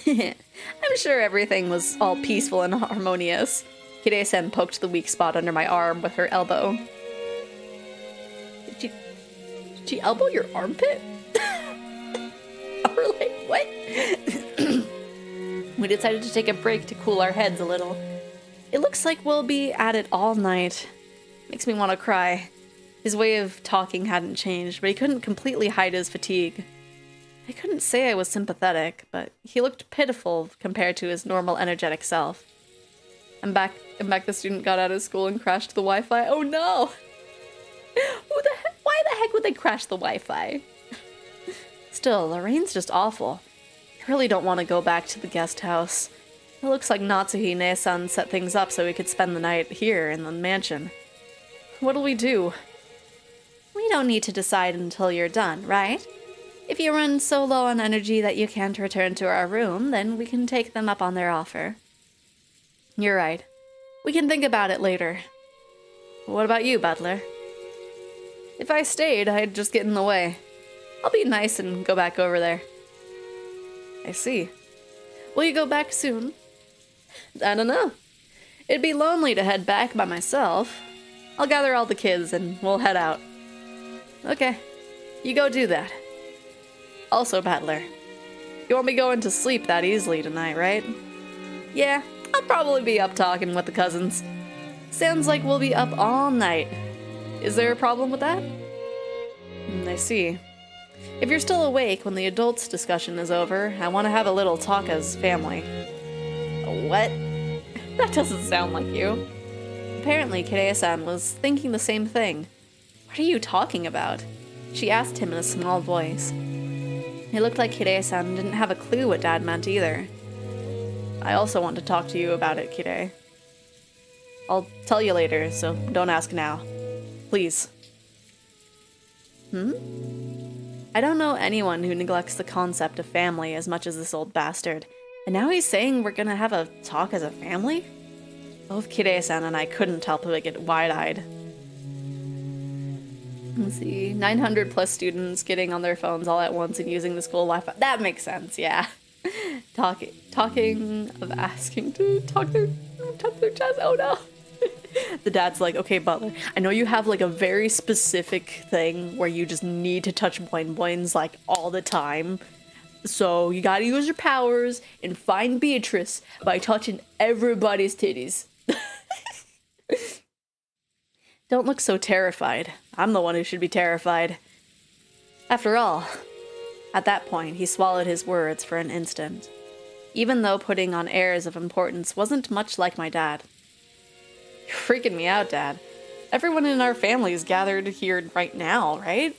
I'm sure everything was all peaceful and harmonious. Kide-sen poked the weak spot under my arm with her elbow. Did she elbow your armpit? Or like, what? We decided to take a break to cool our heads a little. It looks like we'll be at it all night. Makes me want to cry. His way of talking hadn't changed, but he couldn't completely hide his fatigue. I couldn't say I was sympathetic, but he looked pitiful compared to his normal energetic self. I'm back, the student got out of school and crashed the Wi-Fi. Oh no! Why the heck would they crash the Wi-Fi? Still, the rain's just awful. I really don't want to go back to the guest house. It looks like Natsuhi-ne-san set things up so we could spend the night here in the mansion. What'll we do? We don't need to decide until you're done, right? If you run so low on energy that you can't return to our room, then we can take them up on their offer. You're right. We can think about it later. What about you, Butler? If I stayed, I'd just get in the way. I'll be nice and go back over there. I see. Will you go back soon? I don't know. It'd be lonely to head back by myself. I'll gather all the kids and we'll head out. Okay. You go do that. Also, Battler, you won't be going to sleep that easily tonight, right? Yeah, I'll probably be up talking with the cousins. Sounds like we'll be up all night. Is there a problem with that? I see. If you're still awake when the adults' discussion is over, I want to have a little talk as family. What? That doesn't sound like you. Apparently, Kide-san was thinking the same thing. What are you talking about? She asked him in a small voice. It looked like Kide-san didn't have a clue what Dad meant either. I also want to talk to you about it, Kide. I'll tell you later, so don't ask now. Please. I don't know anyone who neglects the concept of family as much as this old bastard. And now he's saying we're gonna have a talk as a family? Both Kide-san and I couldn't help but get wide-eyed. Let's see, 900 plus students getting on their phones all at once and using the school Wi-Fi. That makes sense, yeah. Talking of asking to talk their chest. Oh no. The dad's like, okay, Butler, I know you have like a very specific thing where you just need to touch boing boings like all the time. So you gotta use your powers and find Beatrice by touching everybody's titties. Don't look so terrified. I'm the one who should be terrified. After all, at that point, he swallowed his words for an instant. Even though putting on airs of importance wasn't much like my dad. You're freaking me out, Dad. Everyone in our family is gathered here right now, right?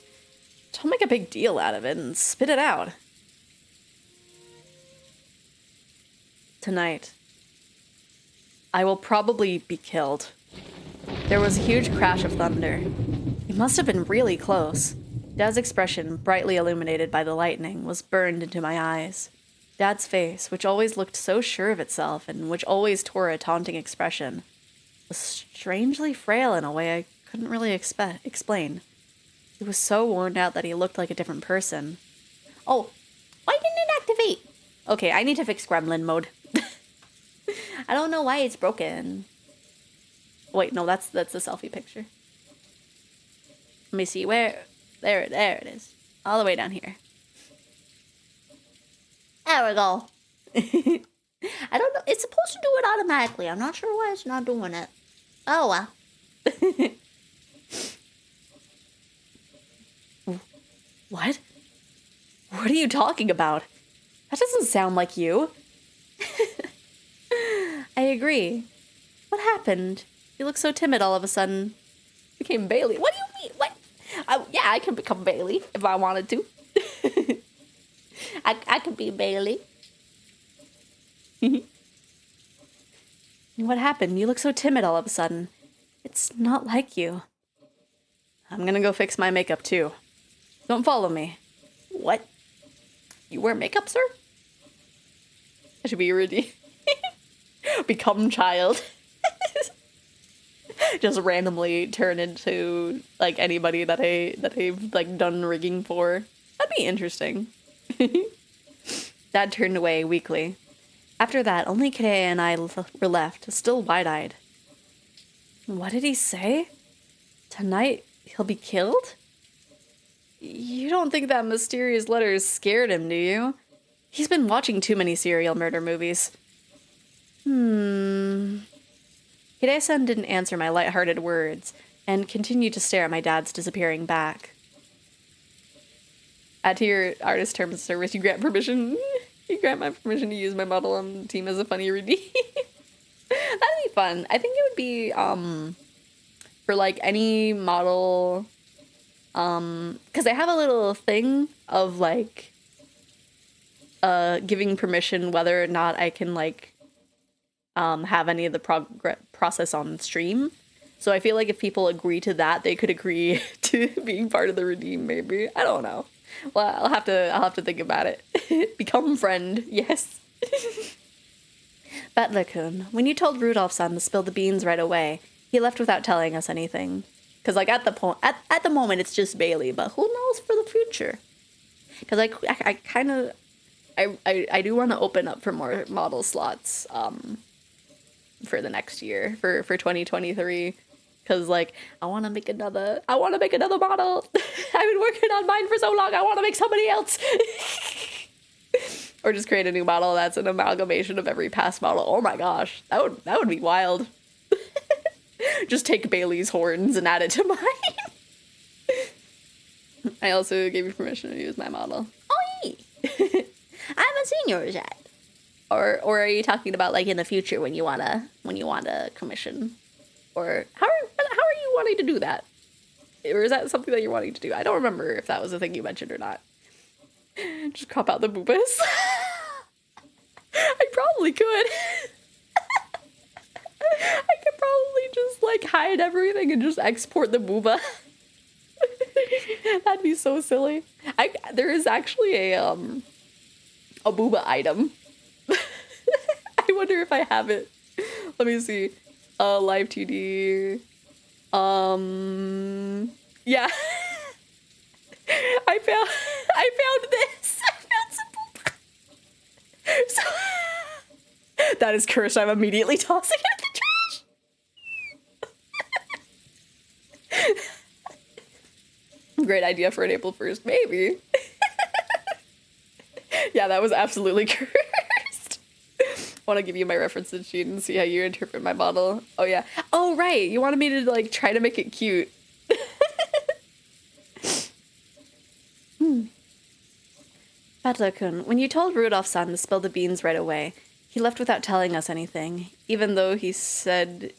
Don't make a big deal out of it and spit it out. Tonight, I will probably be killed. There was a huge crash of thunder. It must have been really close. Dad's expression, brightly illuminated by the lightning, was burned into my eyes. Dad's face, which always looked so sure of itself and which always tore a taunting expression, was strangely frail in a way I couldn't really explain. He was so worn out that he looked like a different person. Oh, why didn't it activate? Okay, I need to fix gremlin mode. I don't know why it's broken. Wait, no, that's the selfie picture. Let me see, where... There it is. All the way down here. There we go. I don't know. It's supposed to do it automatically. I'm not sure why it's not doing it. Oh, well. What? What are you talking about? That doesn't sound like you. I agree. What happened? You look so timid all of a sudden. Became Bailey. What do you mean? What? Yeah, I can become Bailey if I wanted to. I could be Bailey. What happened? You look so timid all of a sudden. It's not like you. I'm gonna go fix my makeup too. Don't follow me. What? You wear makeup, sir? I should be ready. Become child. Just randomly turn into like anybody that I've like done rigging for. That'd be interesting. Dad turned away weakly. After that, only Kade and I were left, still wide-eyed. What did he say? Tonight he'll be killed? You don't think that mysterious letter scared him, do you? He's been watching too many serial murder movies. Hide-san didn't answer my light-hearted words, and continued to stare at my dad's disappearing back. Add to your artist terms of service, you grant permission. You grant my permission to use my model on the team as a funny redeem. That'd be fun. I think it would be, for like any model, because I have a little thing of like, giving permission whether or not I can like, have any of the process on stream. So I feel like if people agree to that, they could agree to being part of the redeem, maybe. I don't know. Well, I'll have to think about it. Become friend, yes. Bettler-kun, when you told Rudolph-san to spill the beans right away, he left without telling us anything. Because like at the moment it's just Bailey, but who knows for the future? Because I kind of I do want to open up for more model slots for the next year for 2023. Because, like, I want to make another model. I've been working on mine for so long. I want to make somebody else. Or just create a new model that's an amalgamation of every past model. Oh my gosh. That would be wild. Just take Bailey's horns and add it to mine. I also gave you permission to use my model. Oh, yeah. I haven't seen yours yet. Or are you talking about, like, in the future when you wanna commission? Or how are you wanting to do that? Or is that something that you're wanting to do? I don't remember if that was a thing you mentioned or not. Just crop out the boobas. I probably could. I could probably just like hide everything and just export the booba. That'd be so silly. There is actually a booba item. I wonder if I have it. Let me see. Live TD. Yeah. I found this. I found some poop. So that is cursed. I'm immediately tossing it in the trash. Great idea for an April 1st, maybe. Yeah, that was absolutely cursed. I want to give you my references sheet and see how you interpret my model. Oh, yeah. Oh, right. You wanted me to, like, try to make it cute. Battler-kun, when you told Rudolph-san to spill the beans right away, he left without telling us anything, even though he said...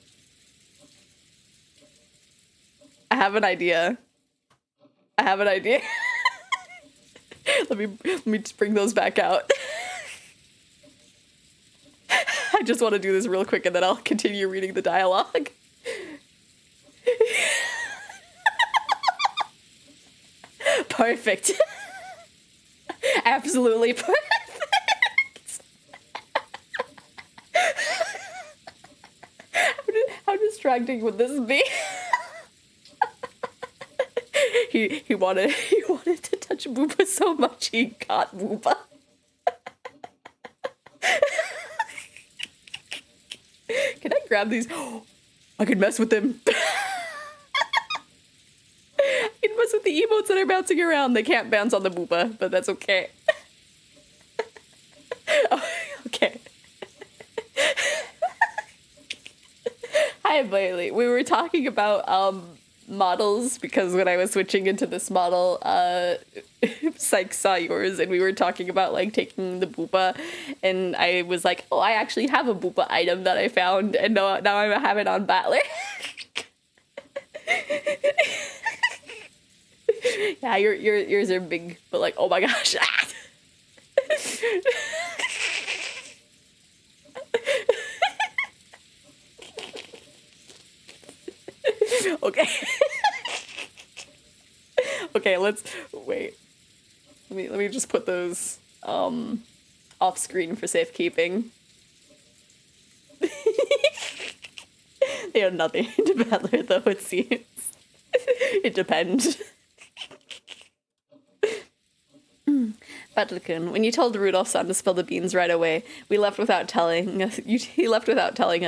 I have an idea. Let me just bring those back out. I just want to do this real quick and then I'll continue reading the dialogue. Perfect. Absolutely perfect. How distracting would this be? He wanted to touch Booba so much he got Booba. Can I grab these? I could mess with them. I can mess with the emotes that are bouncing around. They can't bounce on the Booba, but that's okay. Oh, okay. Hi, Bailey. We were talking about models because when I was switching into this model, Psych saw yours and we were talking about like taking the Boopa, and I was like, oh, I actually have a Boopa item that I found, and now I have it on Battler. Yeah, yours are big, but like, oh my gosh. Okay. Okay, let's wait. Let me just put those off screen for safekeeping. They are nothing to Battler, though, it seems. It depends. Battler-kun, when you told Rudolph-san to spill the beans right away, he left without telling us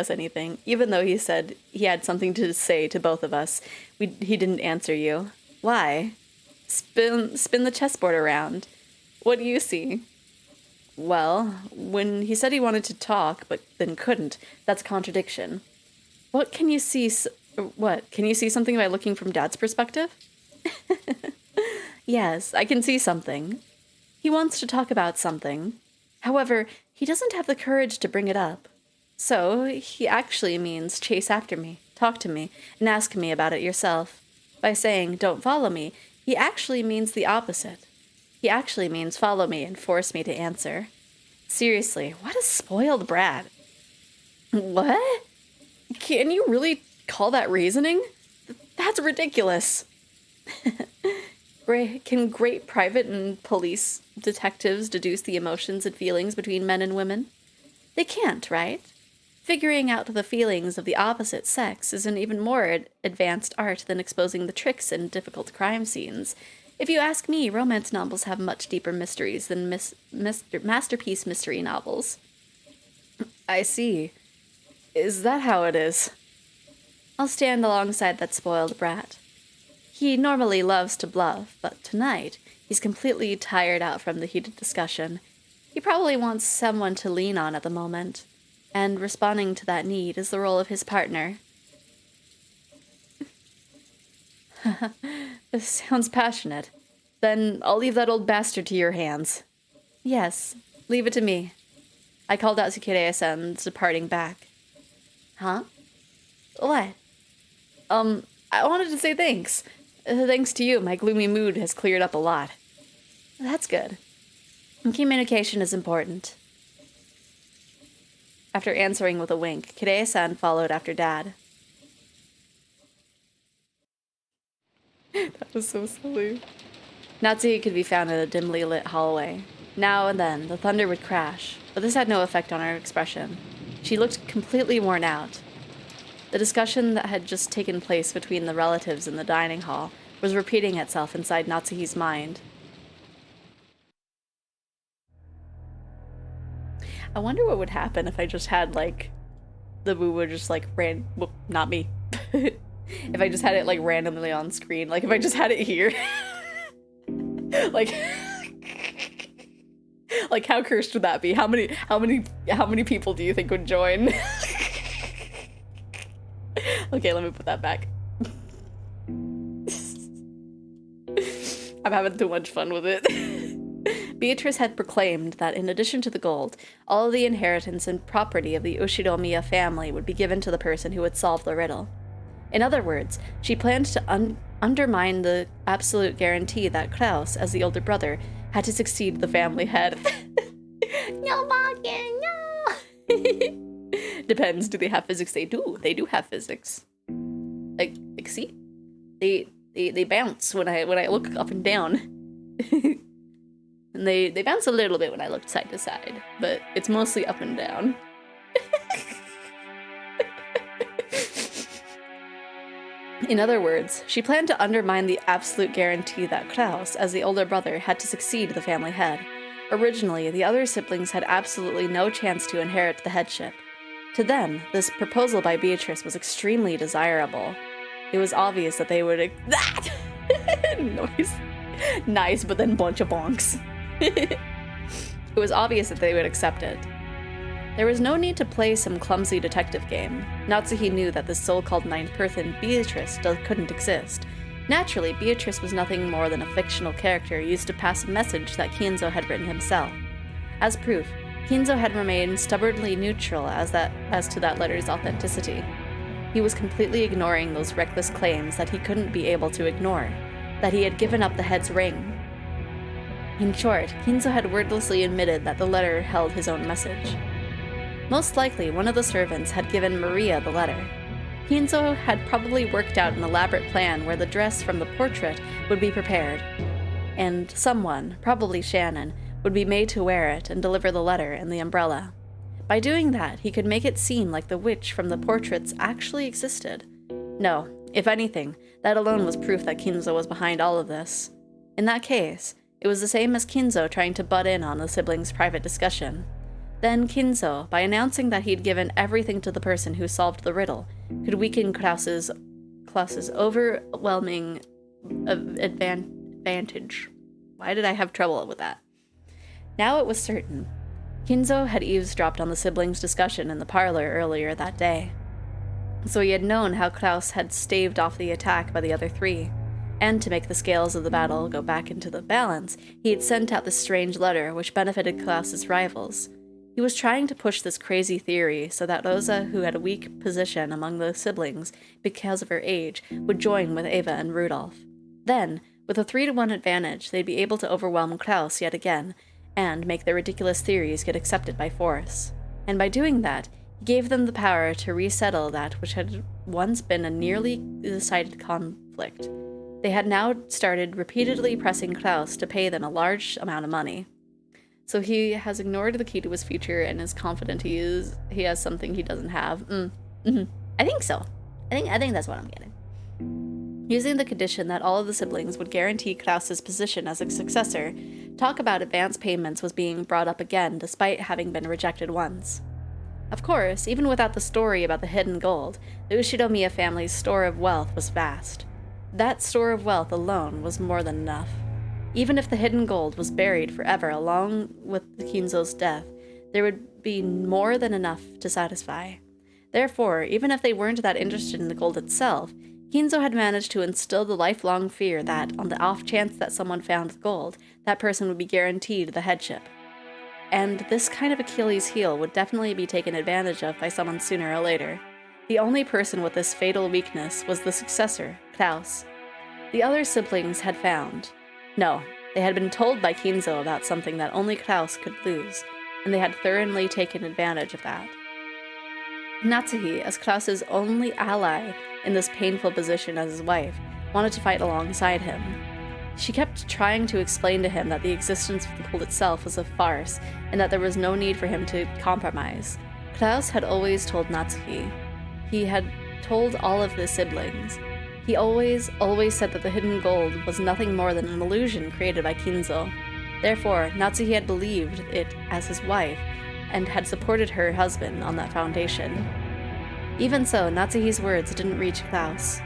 anything, even though he said he had something to say to both of us. He didn't answer you. Why? Spin the chessboard around. What do you see? Well, when he said he wanted to talk, but then couldn't, that's contradiction. What can you see? What? Can you see something by looking from Dad's perspective? Yes, I can see something. He wants to talk about something. However, he doesn't have the courage to bring it up. So, he actually means chase after me, talk to me, and ask me about it yourself. By saying, don't follow me, he actually means the opposite. He actually means follow me and force me to answer. Seriously, what a spoiled brat. What? Can you really call that reasoning? That's ridiculous. Can great private and police detectives deduce the emotions and feelings between men and women? They can't, right? Figuring out the feelings of the opposite sex is an even more advanced art than exposing the tricks in difficult crime scenes. If you ask me, romance novels have much deeper mysteries than masterpiece mystery novels. I see. Is that how it is? I'll stand alongside that spoiled brat. He normally loves to bluff, but tonight, he's completely tired out from the heated discussion. He probably wants someone to lean on at the moment, and responding to that need is the role of his partner. This sounds passionate. Then I'll leave that old bastard to your hands. Yes, leave it to me. I called out to Kirei-san, departing back. Huh? What? I wanted to say thanks. Thanks to you, my gloomy mood has cleared up a lot. That's good. Communication is important. After answering with a wink, Kirei-san followed after Dad. That was so silly. Natsuki could be found in a dimly lit hallway. Now and then, the thunder would crash, but this had no effect on her expression. She looked completely worn out. The discussion that had just taken place between the relatives in the dining hall was repeating itself inside Natsuki's mind. I wonder what would happen if I just had, like, the boo would just, like, ran... Well, not me. If I just had it like randomly on screen, like if I just had it here. like like how cursed would that be? How many people do you think would join? Okay, let me put that back. I'm having too much fun with it. Beatrice had proclaimed that in addition to the gold, all of the inheritance and property of the Ushinomiya family would be given to the person who would solve the riddle. In other words, she planned to undermine the absolute guarantee that Klaus, as the older brother, had to succeed the family head. No, Morgan, no! Depends, do they have physics? They do. They do have physics. Like see? They bounce when I look up and down. And they bounce a little bit when I look side to side, but it's mostly up and down. In other words, she planned to undermine the absolute guarantee that Klaus, as the older brother, had to succeed the family head. Originally, the other siblings had absolutely no chance to inherit the headship. To them, this proposal by Beatrice was extremely desirable. It was obvious that they would... Noise. Nice, but then bunch of bonks. It was obvious that they would accept it. There was no need to play some clumsy detective game. Natsuhi knew that this so-called ninth person, Beatrice, couldn't exist. Naturally, Beatrice was nothing more than a fictional character used to pass a message that Kinzo had written himself. As proof, Kinzo had remained stubbornly neutral as to that letter's authenticity. He was completely ignoring those reckless claims that he couldn't be able to ignore, that he had given up the head's ring. In short, Kinzo had wordlessly admitted that the letter held his own message. Most likely, one of the servants had given Maria the letter. Kinzo had probably worked out an elaborate plan where the dress from the portrait would be prepared, and someone, probably Shannon, would be made to wear it and deliver the letter and the umbrella. By doing that, he could make it seem like the witch from the portraits actually existed. No, if anything, that alone was proof that Kinzo was behind all of this. In that case, it was the same as Kinzo trying to butt in on the siblings' private discussion. Then Kinzo, by announcing that he'd given everything to the person who solved the riddle, could weaken Klaus's overwhelming advantage. Why did I have trouble with that? Now it was certain. Kinzo had eavesdropped on the siblings' discussion in the parlor earlier that day. So he had known how Klaus had staved off the attack by the other three. And to make the scales of the battle go back into the balance, he had sent out this strange letter which benefited Klaus's rivals. He was trying to push this crazy theory so that Rosa, who had a weak position among the siblings because of her age, would join with Ava and Rudolph. Then, with a 3-to-1 advantage, they'd be able to overwhelm Klaus yet again, and make their ridiculous theories get accepted by force. And by doing that, he gave them the power to resettle that which had once been a nearly decided conflict. They had now started repeatedly pressing Klaus to pay them a large amount of money. So he has ignored the key to his future and is confident he has something he doesn't have. I think so. I think that's what I'm getting. Using the condition that all of the siblings would guarantee Klaus's position as a successor, talk about advance payments was being brought up again despite having been rejected once. Of course, even without the story about the hidden gold, the Ushinomiya family's store of wealth was vast. That store of wealth alone was more than enough. Even if the hidden gold was buried forever along with the Kinzo's death, there would be more than enough to satisfy. Therefore, even if they weren't that interested in the gold itself, Kinzo had managed to instill the lifelong fear that, on the off chance that someone found the gold, that person would be guaranteed the headship. And this kind of Achilles heel would definitely be taken advantage of by someone sooner or later. The only person with this fatal weakness was the successor, Klaus. The other siblings had found. No, they had been told by Kinzo about something that only Klaus could lose, and they had thoroughly taken advantage of that. Natsuhi, as Klaus's only ally in this painful position as his wife, wanted to fight alongside him. She kept trying to explain to him that the existence of the gold itself was a farce, and that there was no need for him to compromise. Klaus had always told Natsuhi. He had told all of the siblings. He always said that the hidden gold was nothing more than an illusion created by Kinzo. Therefore, Natsuhi had believed it as his wife, and had supported her husband on that foundation. Even so, Natsuhi's words didn't reach Klaus.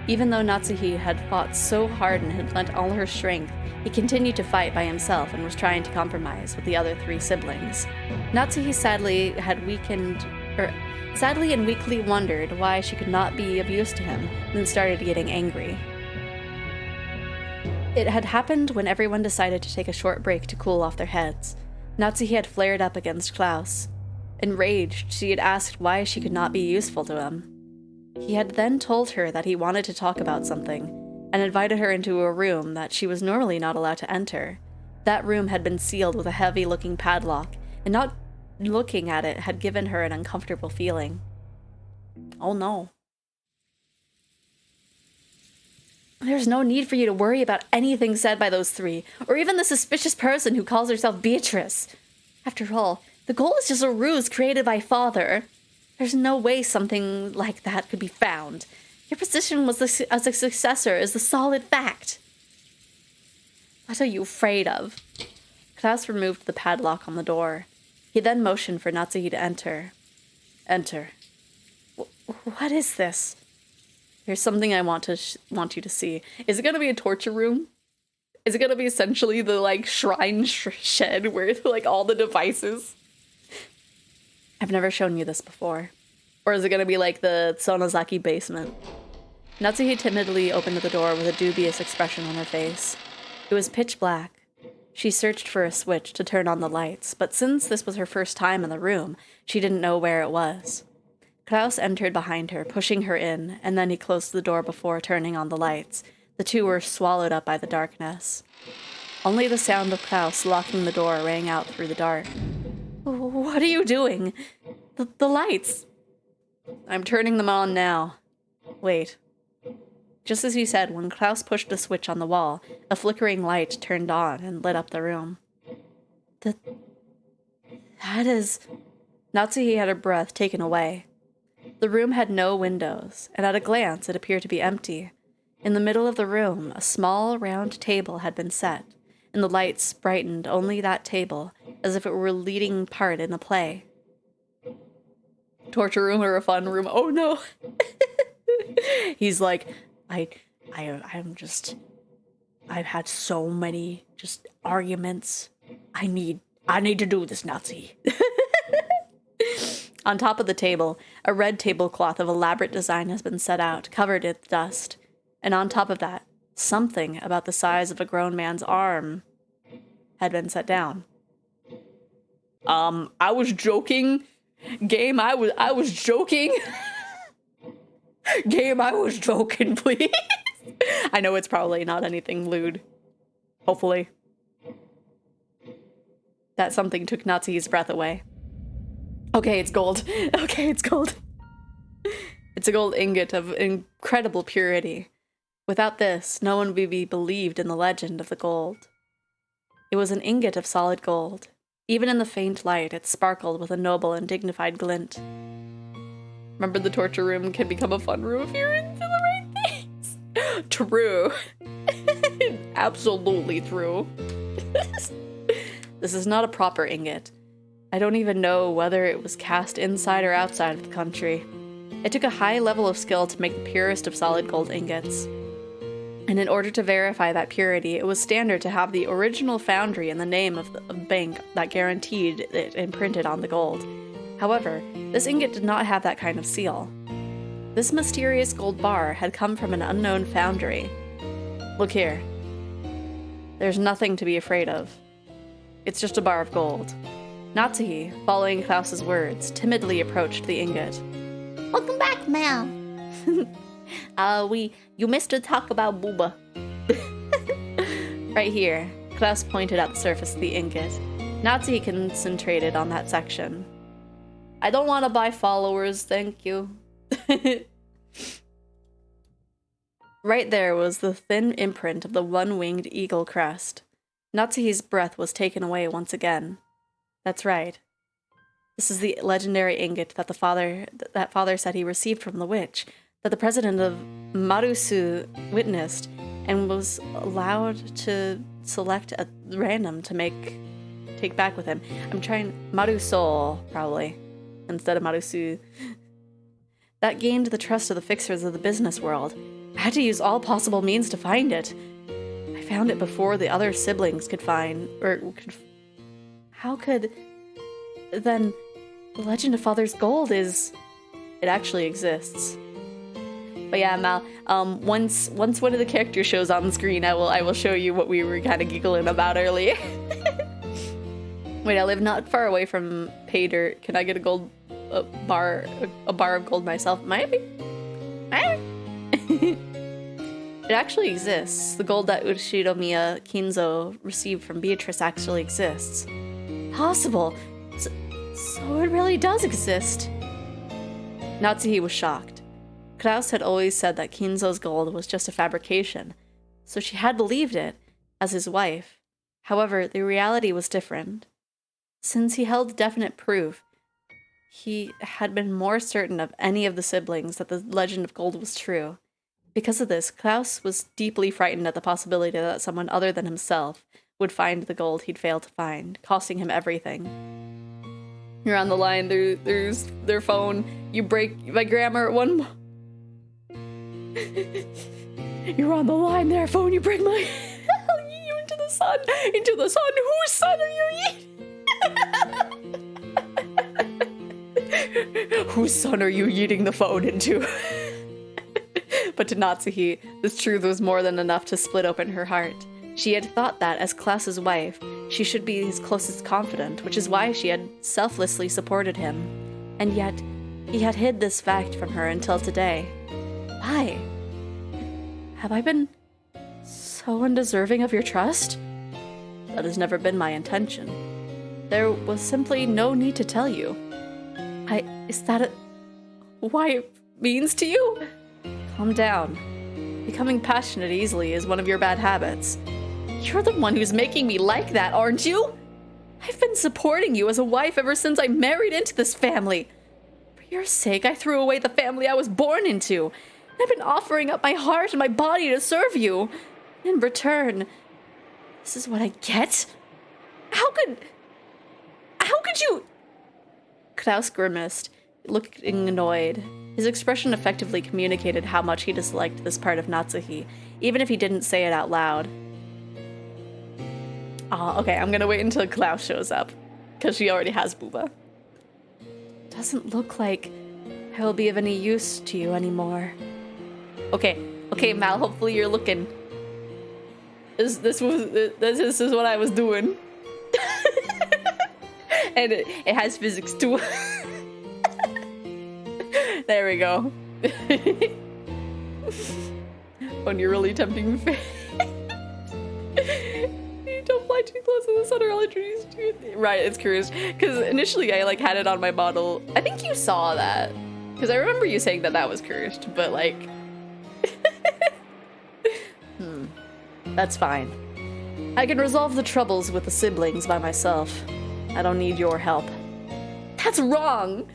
Even though Natsuhi had fought so hard and had lent all her strength, he continued to fight by himself and was trying to compromise with the other 3 siblings. Natsuhi sadly and weakly wondered why she could not be of use to him, and then started getting angry. It had happened when everyone decided to take a short break to cool off their heads. Natsuhi had flared up against Klaus. Enraged, she had asked why she could not be useful to him. He had then told her that he wanted to talk about something, and invited her into a room that she was normally not allowed to enter. That room had been sealed with a heavy-looking padlock, and not looking at it had given her an uncomfortable feeling. Oh no. There's no need for you to worry about anything said by those 3, or even the suspicious person who calls herself Beatrice. After all, the goal is just a ruse created by Father. There's no way something like that could be found. Your position as a successor is the solid fact. What are you afraid of? Klaus removed the padlock on the door. He then motioned for Natsuhi to enter. Enter. What is this? Here's something I want you to see. Is it going to be a torture room? Is it going to be essentially the, like, shrine shed where, like, all the devices? I've never shown you this before. Or is it going to be like the Sonozaki basement? Natsuhi timidly opened the door with a dubious expression on her face. It was pitch black. She searched for a switch to turn on the lights, but since this was her first time in the room, she didn't know where it was. Klaus entered behind her, pushing her in, and then he closed the door before turning on the lights. The 2 were swallowed up by the darkness. Only the sound of Klaus locking the door rang out through the dark. What are you doing? The lights! I'm turning them on now. Wait. Just as he said, when Klaus pushed the switch on the wall, a flickering light turned on and lit up the room. That is... Natsuhi had her breath taken away. The room had no windows, and at a glance it appeared to be empty. In the middle of the room, a small, round table had been set, and the lights brightened only that table, as if it were a leading part in a play. Torture room or a fun room? Oh no! He's like, I've had so many just arguments. I need to do this, Nazi. On top of the table, a red tablecloth of elaborate design has been set out, covered in dust. And on top of that, something about the size of a grown man's arm had been set down. I was joking. Game, I was joking. Game, I was joking, please. I know it's probably not anything lewd. Hopefully. That something took Natsuhi's breath away. Okay, it's gold. Okay, it's gold. It's a gold ingot of incredible purity. Without this, no one would be believed in the legend of the gold. It was an ingot of solid gold. Even in the faint light, it sparkled with a noble and dignified glint. Remember, the torture room can become a fun room if you're into the right things. True. Absolutely true. This is not a proper ingot. I don't even know whether it was cast inside or outside of the country. It took a high level of skill to make the purest of solid gold ingots. And in order to verify that purity, it was standard to have the original foundry and the name of the bank that guaranteed it imprinted on the gold. However, this ingot did not have that kind of seal. This mysterious gold bar had come from an unknown foundry. Look here. There's nothing to be afraid of. It's just a bar of gold. Natsuhi, following Klaus's words, timidly approached the ingot. Welcome back, Mal. You missed to talk about Booba. Right here, Klaus pointed at the surface of the ingot. Natsuhi concentrated on that section. I don't want to buy followers, thank you. Right there was the thin imprint of the one-winged eagle crest. Natsuhi's breath was taken away once again. That's right. This is the legendary ingot that father said he received from the witch, that the president of Marusu witnessed, and was allowed to select at random to take back with him. I'm trying Marusol, probably, instead of Marusu. That gained the trust of the fixers of the business world. I had to use all possible means to find it. I found it before the other siblings could find, how could... Then, the legend of Father's Gold is... It actually exists. But yeah, Mal, once one of the characters shows on the screen, I will show you what we were kind of giggling about earlier. Wait, I live not far away from pay dirt. Can I get a bar of gold myself? Maybe. It actually exists. The gold that Ushiromiya Kinzo received from Beatrice actually exists. Possible. So it really does exist. Natsuhi was shocked. Klaus had always said that Kinzo's gold was just a fabrication, so she had believed it, as his wife. However, the reality was different. Since he held definite proof, he had been more certain of any of the siblings that the legend of gold was true. Because of this, Klaus was deeply frightened at the possibility that someone other than himself would find the gold he'd failed to find, costing him everything. You're on the line, there's their phone, you break my grammar, one... You're on the line there, phone, you break my... you into the sun, whose son are you eating? Whose son are you eating the phone into? But to Natsuhi, this truth was more than enough to split open her heart. She had thought that, as Klaus's wife, she should be his closest confidant, which is why she had selflessly supported him. And yet, he had hid this fact from her until today. Why? Have I been so undeserving of your trust? That has never been my intention. There was simply no need to tell you. Is that why it means to you? Calm down. Becoming passionate easily is one of your bad habits. You're the one who's making me like that, aren't you? I've been supporting you as a wife ever since I married into this family. For your sake, I threw away the family I was born into. And I've been offering up my heart and my body to serve you. In return, this is what I get? How could you... Klaus grimaced, looking annoyed. His expression effectively communicated how much he disliked this part of Natsuhi, even if he didn't say it out loud. Okay, I'm gonna wait until Klaus shows up, because she already has Booba. Doesn't look like I will be of any use to you anymore. Okay, Mal, hopefully you're looking. This is what I was doing. And it has physics too. There we go. When you're really tempting me. Don't fly too close to the sun or I'll introduce you to it. Right, it's curious. Because initially I had it on my model. I think you saw that. Because I remember you saying that was cursed, but That's fine. I can resolve the troubles with the siblings by myself. I don't need your help. That's wrong!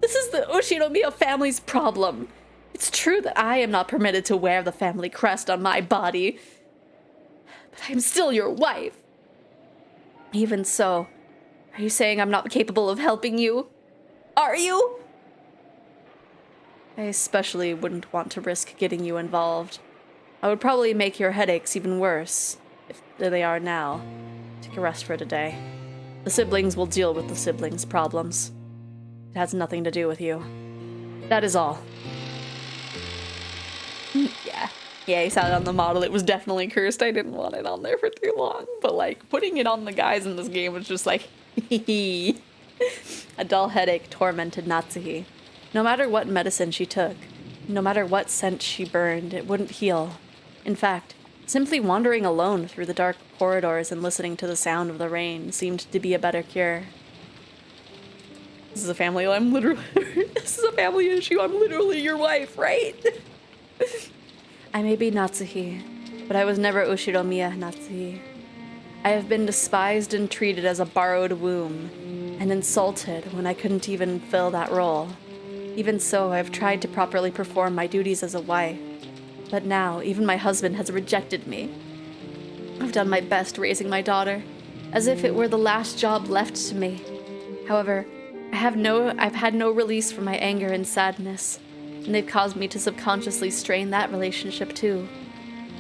This is the Ushinomiya family's problem. It's true that I am not permitted to wear the family crest on my body, but I am still your wife. Even so, are you saying I'm not capable of helping you? Are you? I especially wouldn't want to risk getting you involved. I would probably make your headaches even worse, if they are now. Take a rest for today. The siblings will deal with the siblings' problems. It has nothing to do with you. That is all. Yeah, you saw it on the model. It was definitely cursed. I didn't want it on there for too long. But, putting it on the guys in this game was just A dull headache tormented Natsuhi. No matter what medicine she took, no matter what scent she burned, it wouldn't heal. In fact, simply wandering alone through the dark corridors and listening to the sound of the rain seemed to be a better cure. This is a family this is a family issue. I'm literally your wife, right? I may be Natsuhi, but I was never Ushiromiya Natsuhi. I have been despised and treated as a borrowed womb, and insulted when I couldn't even fill that role. Even so, I have tried to properly perform my duties as a wife. But now, even my husband has rejected me. I've done my best raising my daughter, as if it were the last job left to me. However, I've had no release from my anger and sadness. and they've caused me to subconsciously strain that relationship too.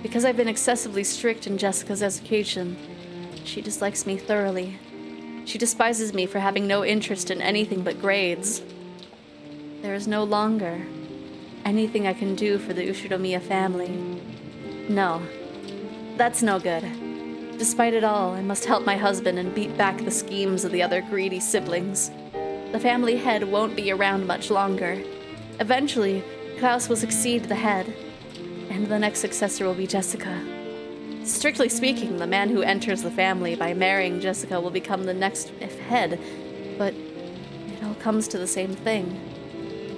Because I've been excessively strict in Jessica's education, she dislikes me thoroughly. She despises me for having no interest in anything but grades. There is no longer anything I can do for the Ushinomiya family. No, that's no good. Despite it all, I must help my husband and beat back the schemes of the other greedy siblings. The family head won't be around much longer. Eventually, Klaus will succeed the head, and the next successor will be Jessica. Strictly speaking, the man who enters the family by marrying Jessica will become the next head, but it all comes to the same thing.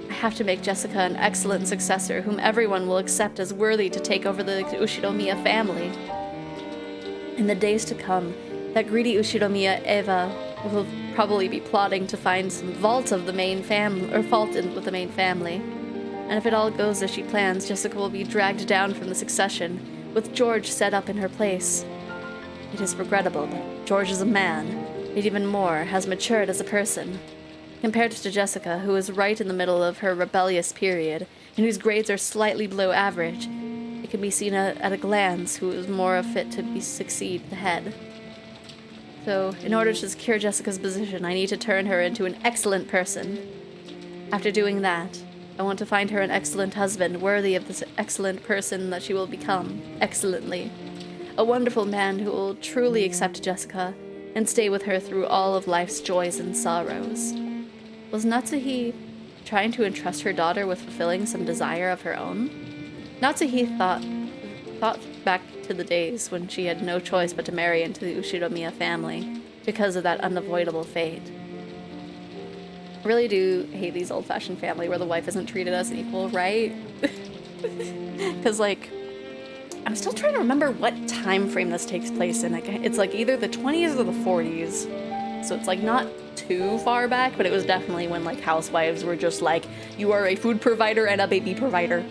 I have to make Jessica an excellent successor whom everyone will accept as worthy to take over the Ushinomiya family. In the days to come, that greedy Ushinomiya Eva will probably be plotting to find some fault with the main family. And if it all goes as she plans, Jessica will be dragged down from the succession, with George set up in her place. It is regrettable, but George is a man, and even more, has matured as a person. Compared to Jessica, who is right in the middle of her rebellious period, and whose grades are slightly below average, it can be seen at a glance who is more fit to succeed the head. So, in order to secure Jessica's position, I need to turn her into an excellent person. After doing that, I want to find her an excellent husband, worthy of this excellent person that she will become, excellently. A wonderful man who will truly accept Jessica, and stay with her through all of life's joys and sorrows. Was Natsuhi trying to entrust her daughter with fulfilling some desire of her own? Natsuhi thought back to the days when she had no choice but to marry into the Ushinomiya family, because of that unavoidable fate. I really do hate these old-fashioned family where the wife isn't treated as an equal, right? Because, like, I'm still trying to remember what time frame this takes place in. It's, like, either the 20s or the 40s. So it's, like, not too far back, but it was definitely when, like, housewives were just like, you are a food provider and a baby provider.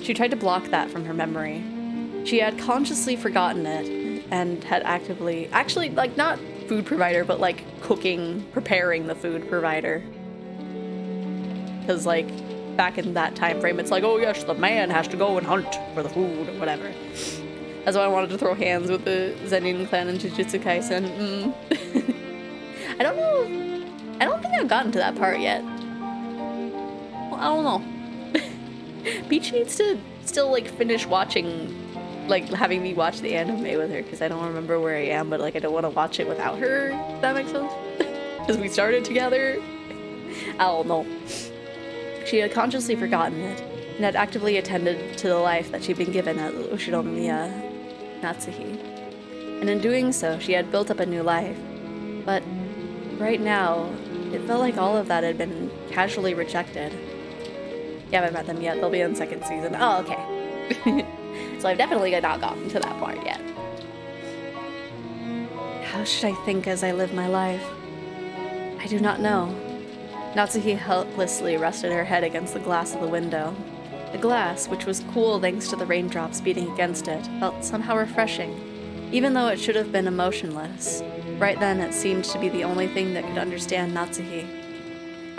She tried to block that from her memory. She had consciously forgotten it and had actually, like, not food provider, but, like, cooking, preparing the food provider. Because, like, back in that time frame, it's like, oh yes, the man has to go and hunt for the food or whatever. That's why I wanted to throw hands with the Zenin clan and Jujutsu Kaisen. I don't know. I don't think I've gotten to that part yet. Well, I don't know. Peach needs to still, like, finish watching, like, having me watch the anime with her, because I don't remember where I am, but, like, I don't want to watch it without her, if that makes sense. Because we started together. I don't know. She had consciously forgotten it, and had actively attended to the life that she'd been given at Ushinomiya Natsuhi. And in doing so, she had built up a new life. But right now, it felt like all of that had been casually rejected. You haven't met them yet, they'll be in second season. Oh, okay. So I've definitely not gotten to that part yet. How should I think as I live my life? I do not know. Natsuhi helplessly rested her head against the glass of the window. The glass, which was cool thanks to the raindrops beating against it, felt somehow refreshing, even though it should have been emotionless. Right then, it seemed to be the only thing that could understand Natsuhi.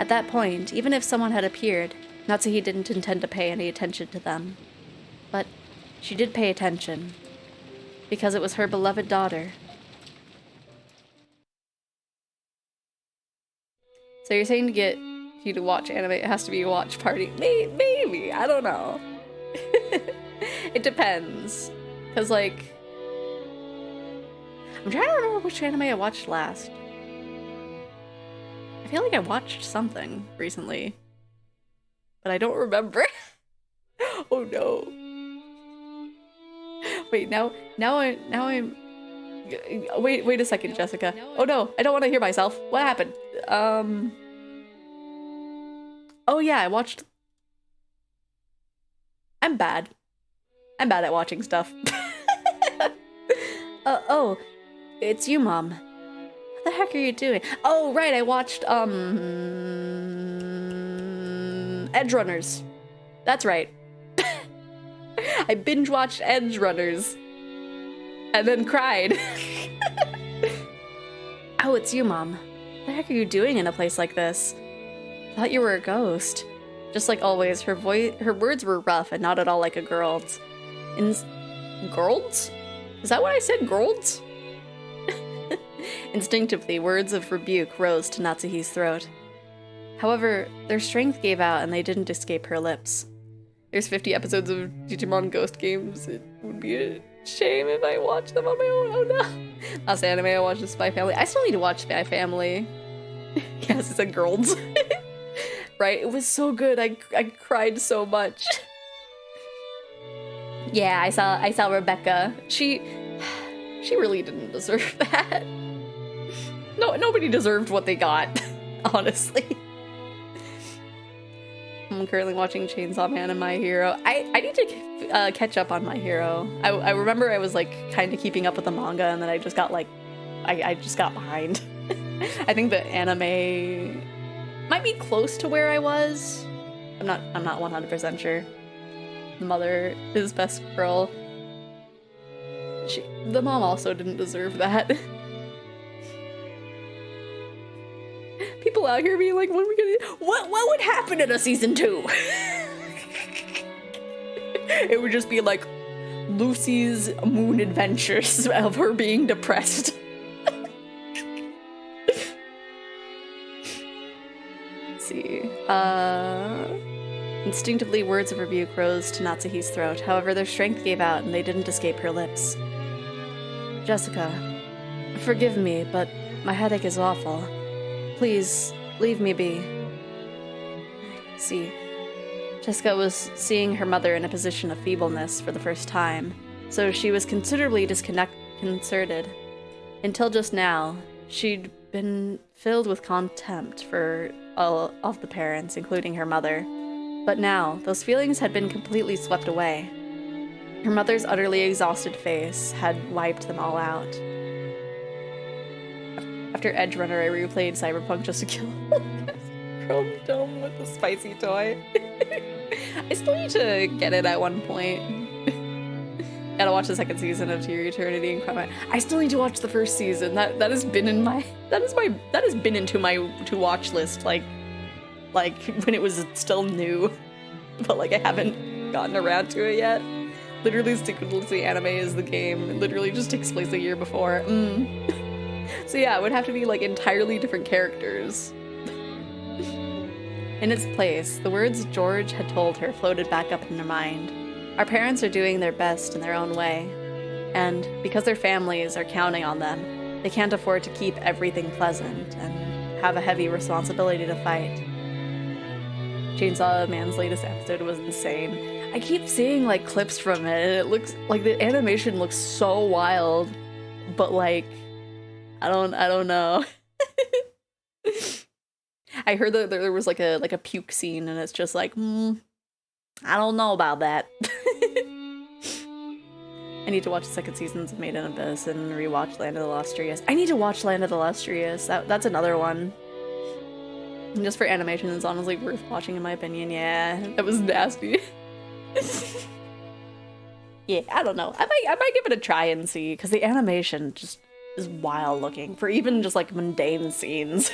At that point, even if someone had appeared, Natsuhi didn't intend to pay any attention to them. But she did pay attention, because it was her beloved daughter. So you're saying to get you to watch anime, it has to be a watch party? Maybe, I don't know. It depends. Because, like, I'm trying to remember which anime I watched last. I feel like I watched something recently, but I don't remember. Oh no. Wait, now I'm... Wait a second, Jessica. Oh no, I don't want to hear myself. What happened? Oh yeah, I watched... I'm bad at watching stuff. Oh, it's you, Mom. What the heck are you doing? Oh, right, I watched, Edge Runners. That's right. I binge-watched Edge Runners. And then cried. Oh, it's you, Mom. What the heck are you doing in a place like this? I thought you were a ghost. Just like always, her words were rough and not at all like a girl's. Girls? Is that what I said, girls? Instinctively, words of rebuke rose to Natsuhi's throat. However, their strength gave out and they didn't escape her lips. There's 50 episodes of Digimon Ghost games. It would be a shame if I watched them on my own. Oh no. Last anime I watched was Spy Family. I still need to watch Spy Family. Yes, it's a girls. Right? It was so good. I cried so much. Yeah, I saw Rebecca. She really didn't deserve that. No, nobody deserved what they got, honestly. I'm currently watching Chainsaw Man and My Hero. I need to catch up on My Hero. I remember I was like kind of keeping up with the manga, and then I just got like, I just got behind. I think the anime might be close to where I was. I'm not 100% sure. The mother is best girl. The mom also didn't deserve that. People out here being like, when are we gonna... What would happen in a season 2? It would just be like Lucy's moon adventures of her being depressed. Let's see. Instinctively, words of rebuke rose to Natsuhi's throat. However, their strength gave out and they didn't escape her lips. Jessica, forgive me, but my headache is awful. Please, leave me be. See, Jessica was seeing her mother in a position of feebleness for the first time, so she was considerably disconcerted. Until just now, she'd been filled with contempt for all of the parents, including her mother. But now, those feelings had been completely swept away. Her mother's utterly exhausted face had wiped them all out. After Edge Runner, I replayed Cyberpunk just to kill Chrome Dome with the spicy toy. I still need to get it at one point. Gotta watch the second season of To Your Eternity and Crime. I still need to watch the first season. That has been in my that has been into my to watch list like when it was still new, but like I haven't gotten around to it yet. Literally, Stick-to-the Anime is the game. It literally just takes place a year before. So yeah, it would have to be like entirely different characters. In its place, the words George had told her floated back up in her mind. Our parents are doing their best in their own way, and because their families are counting on them, they can't afford to keep everything pleasant and have a heavy responsibility to fight. Chainsaw Man's latest episode was insane. I keep seeing like clips from it, and it looks like the animation looks so wild, but like I don't know. I heard that there was like a puke scene, and it's just like, I don't know about that. I need to watch the second seasons of Made in Abyss and rewatch Land of the Lost Trias. I need to watch Land of the Lost Trias. That's another one. And just for animation, it's honestly worth watching in my opinion. Yeah, that was nasty. Yeah, I don't know. I might give it a try and see, because the animation just is wild looking for even just like mundane scenes.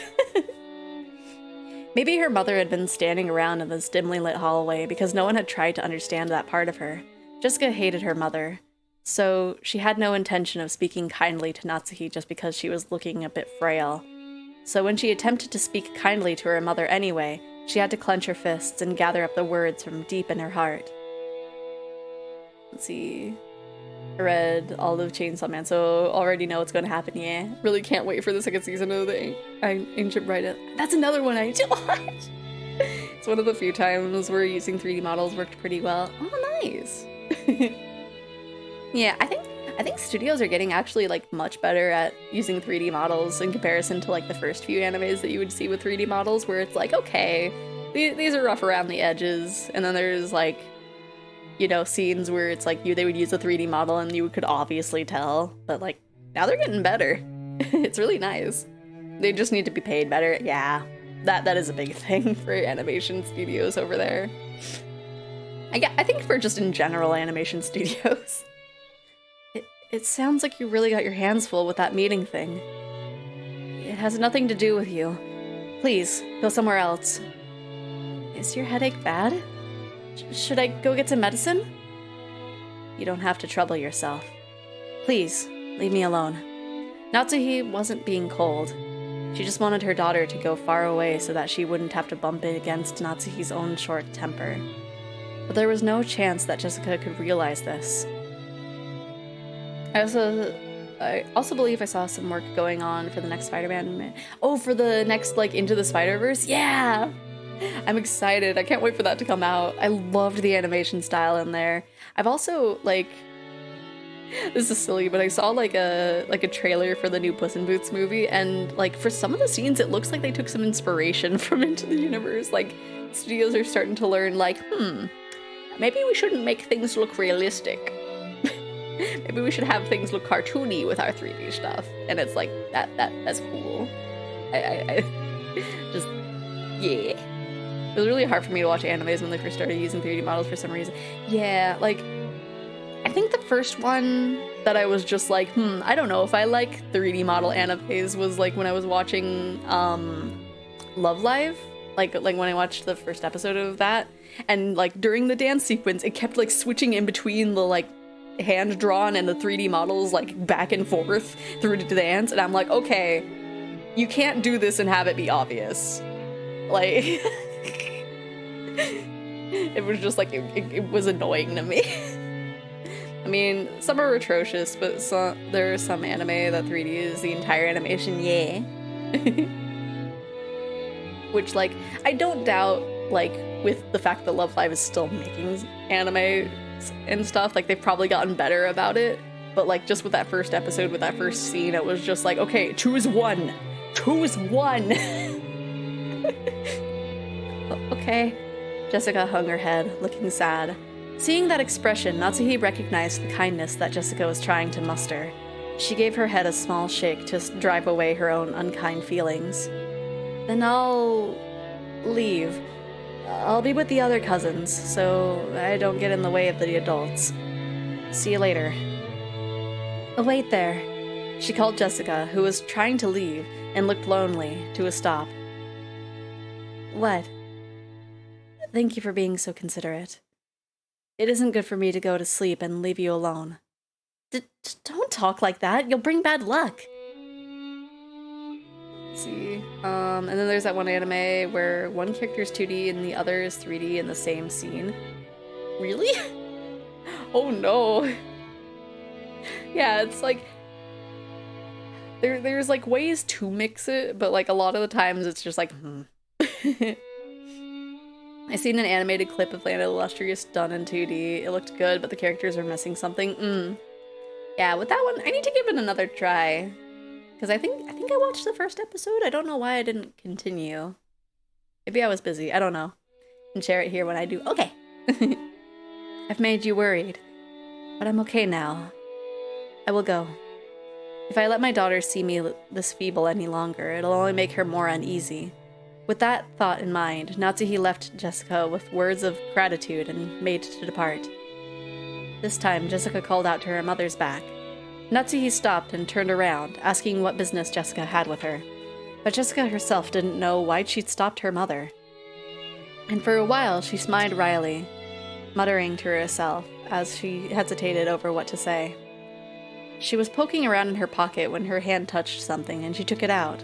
Maybe her mother had been standing around in this dimly lit hallway because no one had tried to understand that part of her. Jessica hated her mother, so she had no intention of speaking kindly to Natsuhi just because she was looking a bit frail. So when she attempted to speak kindly to her mother anyway, she had to clench her fists and gather up the words from deep in her heart. Let's see. I read all of Chainsaw Man, so already know what's going to happen, yeah. Really can't wait for the second season of the Ancient Bride. That's another one I need to watch! It's one of the few times where using 3D models worked pretty well. Oh, nice! Yeah, I think studios are getting actually like much better at using 3D models in comparison to like the first few animes that you would see with 3D models, where it's like, okay, these are rough around the edges, and then there's like, you know, scenes where it's like they would use a 3D model and you could obviously tell, but like now they're getting better. It's really nice. They just need to be paid better. Yeah, that is a big thing for animation studios over there. I think for just in general animation studios. It sounds like you really got your hands full with that meeting thing. It has nothing to do with you. Please, go somewhere else. Is your headache bad? Should I go get some medicine? You don't have to trouble yourself. Please, leave me alone. Natsuhi wasn't being cold. She just wanted her daughter to go far away so that she wouldn't have to bump it against Natsuhi's own short temper. But there was no chance that Jessica could realize this. I also believe I saw some work going on for the next Spider-Man. Oh, for the next, like, Into the Spider-Verse? Yeah! I'm excited. I can't wait for that to come out. I loved the animation style in there. I've also, like... This is silly, but I saw, like a trailer for the new Puss in Boots movie, and, like, for some of the scenes, it looks like they took some inspiration from Into the Universe. Like, studios are starting to learn, like, maybe we shouldn't make things look realistic. Maybe we should have things look cartoony with our 3D stuff. And it's like, that's cool. I just, yeah. It was really hard for me to watch animes when they first started using 3D models for some reason. Yeah, like, I think the first one that I was just like, I don't know if I like 3D model animes was like when I was watching Love Live. Like when I watched the first episode of that. And like during the dance sequence, it kept like switching in between the like hand-drawn and the 3D models like back and forth through the dance. And I'm like, okay, you can't do this and have it be obvious. Like, it was just like, it was annoying to me. I mean, some are atrocious, but there are some anime that 3D is the entire animation, yeah. Which, like, I don't doubt, like, with the fact that Love Live is still making anime and stuff, like, they've probably gotten better about it. But, like, just with that first episode, with that first scene, it was just like, okay, choose one. Choose one. Okay. Jessica hung her head, looking sad. Seeing that expression, Natsuhi recognized the kindness that Jessica was trying to muster. She gave her head a small shake to drive away her own unkind feelings. Then I'll leave. I'll be with the other cousins, so I don't get in the way of the adults. See you later. Oh, wait there. She called Jessica, who was trying to leave and looked lonely, to a stop. What? Thank you for being so considerate. It isn't good for me to go to sleep and leave you alone. Don't talk like that. You'll bring bad luck. Let's see. And then there's that one anime where one character is 2D and the other is 3D in the same scene. Really? Oh no. Yeah, it's like there's like ways to mix it, but like a lot of the times it's just like I seen an animated clip of Land of the Illustrious done in 2D. It looked good, but the characters are missing something. Yeah, with that one, I need to give it another try. Because I think I watched the first episode. I don't know why I didn't continue. Maybe I was busy. I don't know. And share it here when I do. Okay. I've made you worried. But I'm okay now. I will go. If I let my daughter see me this feeble any longer, it'll only make her more uneasy. With that thought in mind, Natsuhi left Jessica with words of gratitude and made to depart. This time, Jessica called out to her mother's back. Natsuhi stopped and turned around, asking what business Jessica had with her. But Jessica herself didn't know why she'd stopped her mother. And for a while, she smiled wryly, muttering to herself as she hesitated over what to say. She was poking around in her pocket when her hand touched something, and she took it out.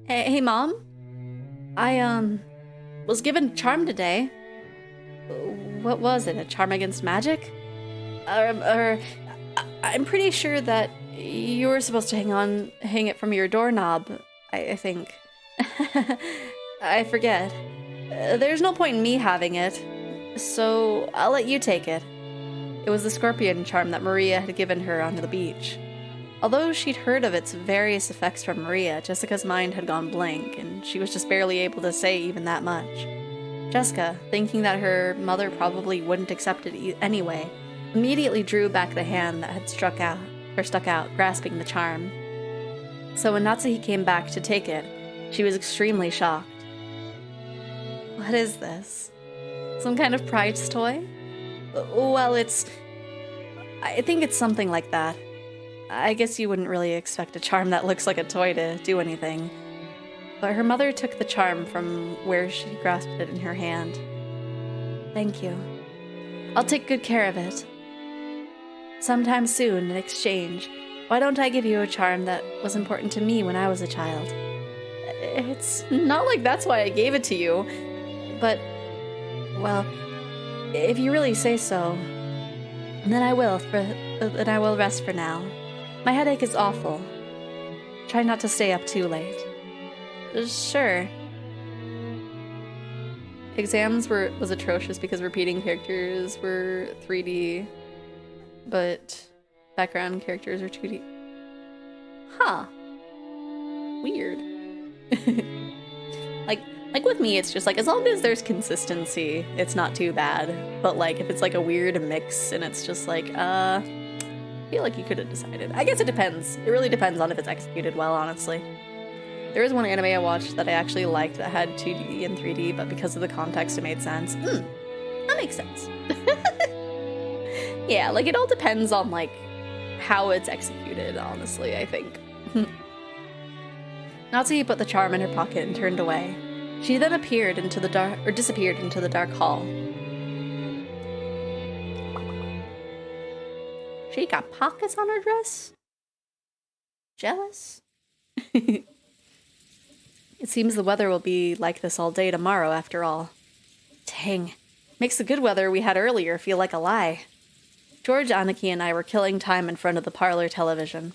Hey, Mom? I, was given a charm today. What was it? A charm against magic? I'm pretty sure that you were supposed to hang it from your doorknob, I think. I forget. There's no point in me having it, so I'll let you take it. It was the scorpion charm that Maria had given her on the beach. Although she'd heard of its various effects from Maria, Jessica's mind had gone blank, and she was just barely able to say even that much. Jessica, thinking that her mother probably wouldn't accept it anyway, immediately drew back the hand that had stuck out, grasping the charm. So when Natsuhi came back to take it, she was extremely shocked. What is this? Some kind of prize toy? Well, I think it's something like that. I guess you wouldn't really expect a charm that looks like a toy to do anything. but her mother took the charm from where she grasped it in her hand. Thank you. I'll take good care of it. Sometime soon, in exchange, why don't I give you a charm that was important to me when I was a child? It's not like that's why I gave it to you, but, well, if you really say so, then I will rest for now. My headache is awful. Try not to stay up too late. Sure. Exams was atrocious because repeating characters were 3D, but background characters are 2D. Huh. Weird. Like with me, it's just like, as long as there's consistency, it's not too bad. But like, if it's like a weird mix and it's just like, I feel like you could have decided. I guess it depends. It really depends on if it's executed well, honestly. There was one anime I watched that I actually liked that had 2D and 3D, but because of the context, it made sense. That makes sense. Yeah, like, it all depends on, like, how it's executed, honestly, I think. Natsuki put the charm in her pocket and turned away. She then disappeared into the dark hall. She got pockets on her dress? Jealous? It seems the weather will be like this all day tomorrow, after all. Dang. Makes the good weather we had earlier feel like a lie. George, Aniki, and I were killing time in front of the parlor television.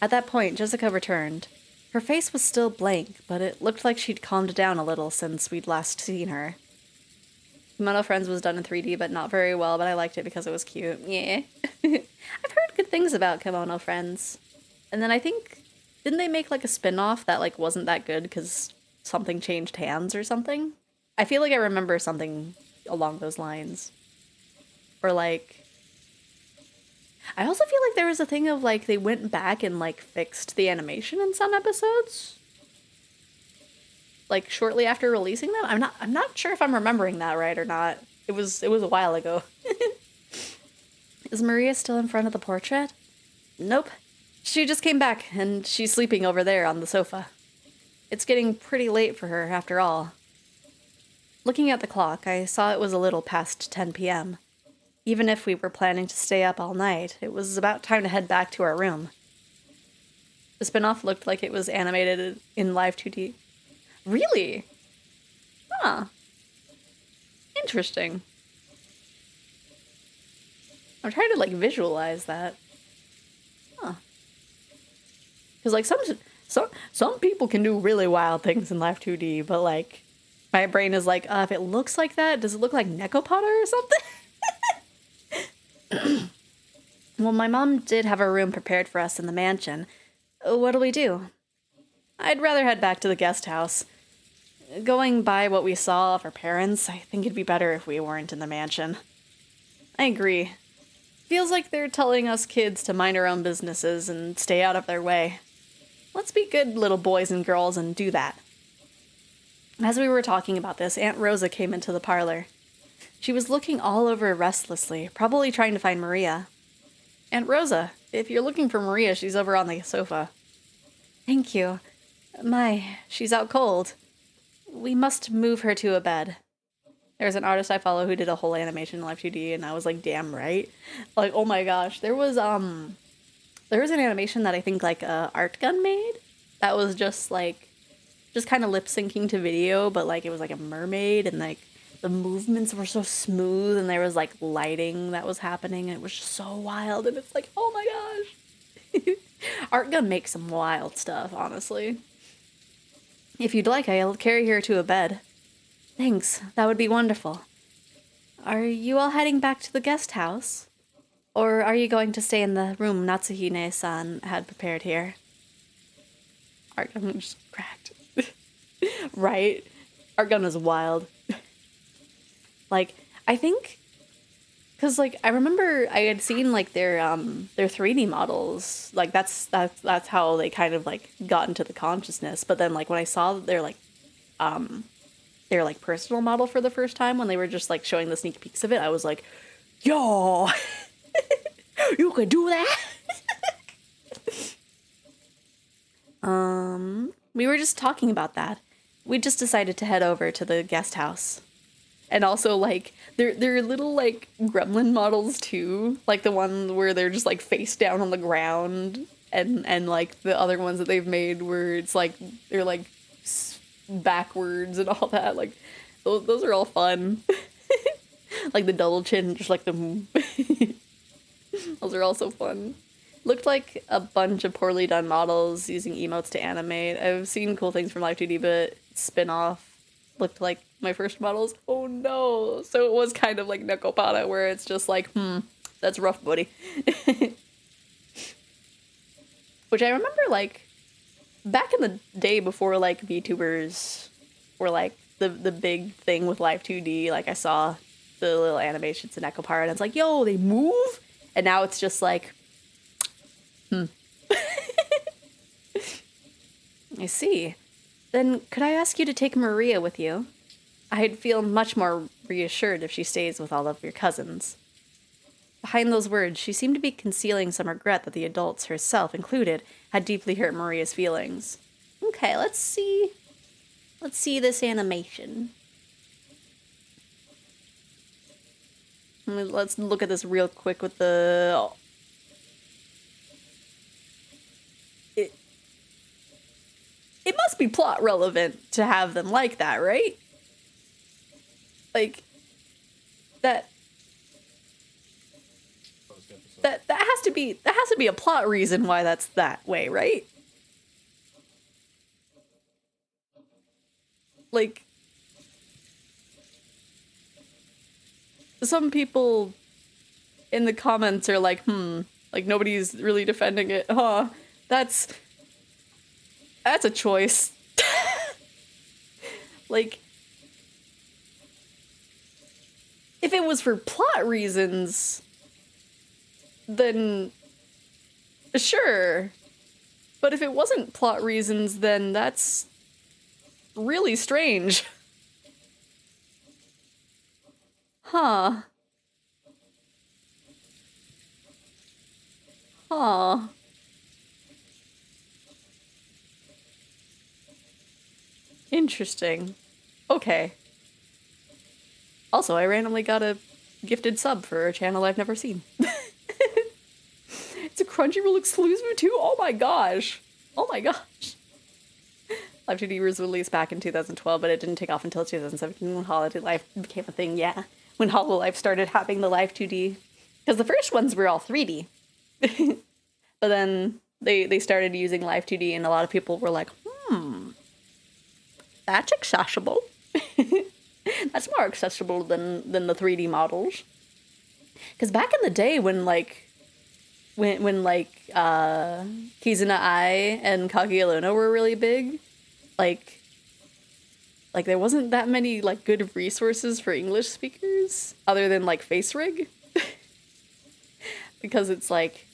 At that point, Jessica returned. Her face was still blank, but it looked like she'd calmed down a little since we'd last seen her. Kimono Friends was done in 3D, but not very well, but I liked it because it was cute. Yeah. I've heard good things about Kimono Friends. And then I think, didn't they make like a spin-off that like wasn't that good because something changed hands or something? I feel like I remember something along those lines. Or like, I also feel like there was a thing of like they went back and like fixed the animation in some episodes. Like shortly after releasing them. I'm not sure if I'm remembering that right or not. It was a while ago. Is Maria still in front of the portrait? Nope. She just came back and she's sleeping over there on the sofa. It's getting pretty late for her after all. Looking at the clock, I saw it was a little past 10 p.m. Even if we were planning to stay up all night, it was about time to head back to our room. The spin-off looked like it was animated in live 2D. Really? Huh. Interesting. I'm trying to, like, visualize that. Huh. Because, like, some people can do really wild things in live 2D, but, like, my brain is like, if it looks like that, does it look like Nekopotter or something? Well, my mom did have a room prepared for us in the mansion. What'll we do? I'd rather head back to the guest house. Going by what we saw of our parents, I think it'd be better if we weren't in the mansion. I agree. Feels like they're telling us kids to mind our own businesses and stay out of their way. Let's be good little boys and girls and do that. As we were talking about this, Aunt Rosa came into the parlor. She was looking all over restlessly, probably trying to find Maria. Aunt Rosa, if you're looking for Maria, she's over on the sofa. Thank you. My, she's out cold. We must move her to a bed. There's an artist I follow who did a whole animation in Live 2D, and I was like, damn right. Like, oh my gosh. There was an animation that I think, like, Art Gun made. That was just, like, just kind of lip-syncing to video, but, like, it was like a mermaid, and, like, the movements were so smooth, and there was, like, lighting that was happening, and it was just so wild, and it's like, oh my gosh. Art Gun makes some wild stuff, honestly. If you'd like, I'll carry her to a bed. Thanks, that would be wonderful. Are you all heading back to the guest house? Or are you going to stay in the room Natsuhine-san had prepared here? Art Gun just cracked. Right? Art Gun is wild. Like, I think, because, like, I remember I had seen, like, their 3D models. Like, that's how they kind of, like, got into the consciousness. But then, like, when I saw their personal model for the first time, when they were just, like, showing the sneak peeks of it, I was like, yo, you could do that? We were just talking about that. We just decided to head over to the guest house. And also, like, they're little, like, gremlin models, too. Like, the one where they're just, like, face down on the ground. And like, the other ones that they've made where it's, like, they're, like, backwards and all that. Like, those are all fun. Like, the double chin, just like the... Those are also fun. Looked like a bunch of poorly done models using emotes to animate. I've seen cool things from Live 2D, but spin-off looked like my first models. Oh no! So it was kind of like Nekopata, where it's just like, that's rough, buddy. Which I remember, like, back in the day before, like, VTubers were, like, the big thing with Live 2D, like, I saw the little animations in Nekopara, and it's like, yo, they move? And now it's just like, I see. Then could I ask you to take Maria with you? I'd feel much more reassured if she stays with all of your cousins. Behind those words, she seemed to be concealing some regret that the adults, herself included, had deeply hurt Maria's feelings. Okay, let's see this animation. Let's look at this real quick with the... It must be plot relevant to have them like that, right? Like, that has to be a plot reason why that's that way, right? Like, some people in the comments are like, like nobody's really defending it. Huh, that's a choice. Like, if it was for plot reasons, then sure. But if it wasn't plot reasons, then that's really strange. Huh. Huh. Interesting. Okay. Also, I randomly got a gifted sub for a channel I've never seen. It's a Crunchyroll exclusive too? Oh my gosh. Oh my gosh. Live 2D was released back in 2012, but it didn't take off until 2017 when Holiday Life became a thing, yeah. When Hololive started having the Live 2D. Because the first ones were all 3D. But then they started using Live 2D and a lot of people were like, that's accessible. That's more accessible than the 3D models. Because back in the day when Kizuna Ai and Kaguya were really big, like there wasn't that many like good resources for English speakers other than like FaceRig. Because it's like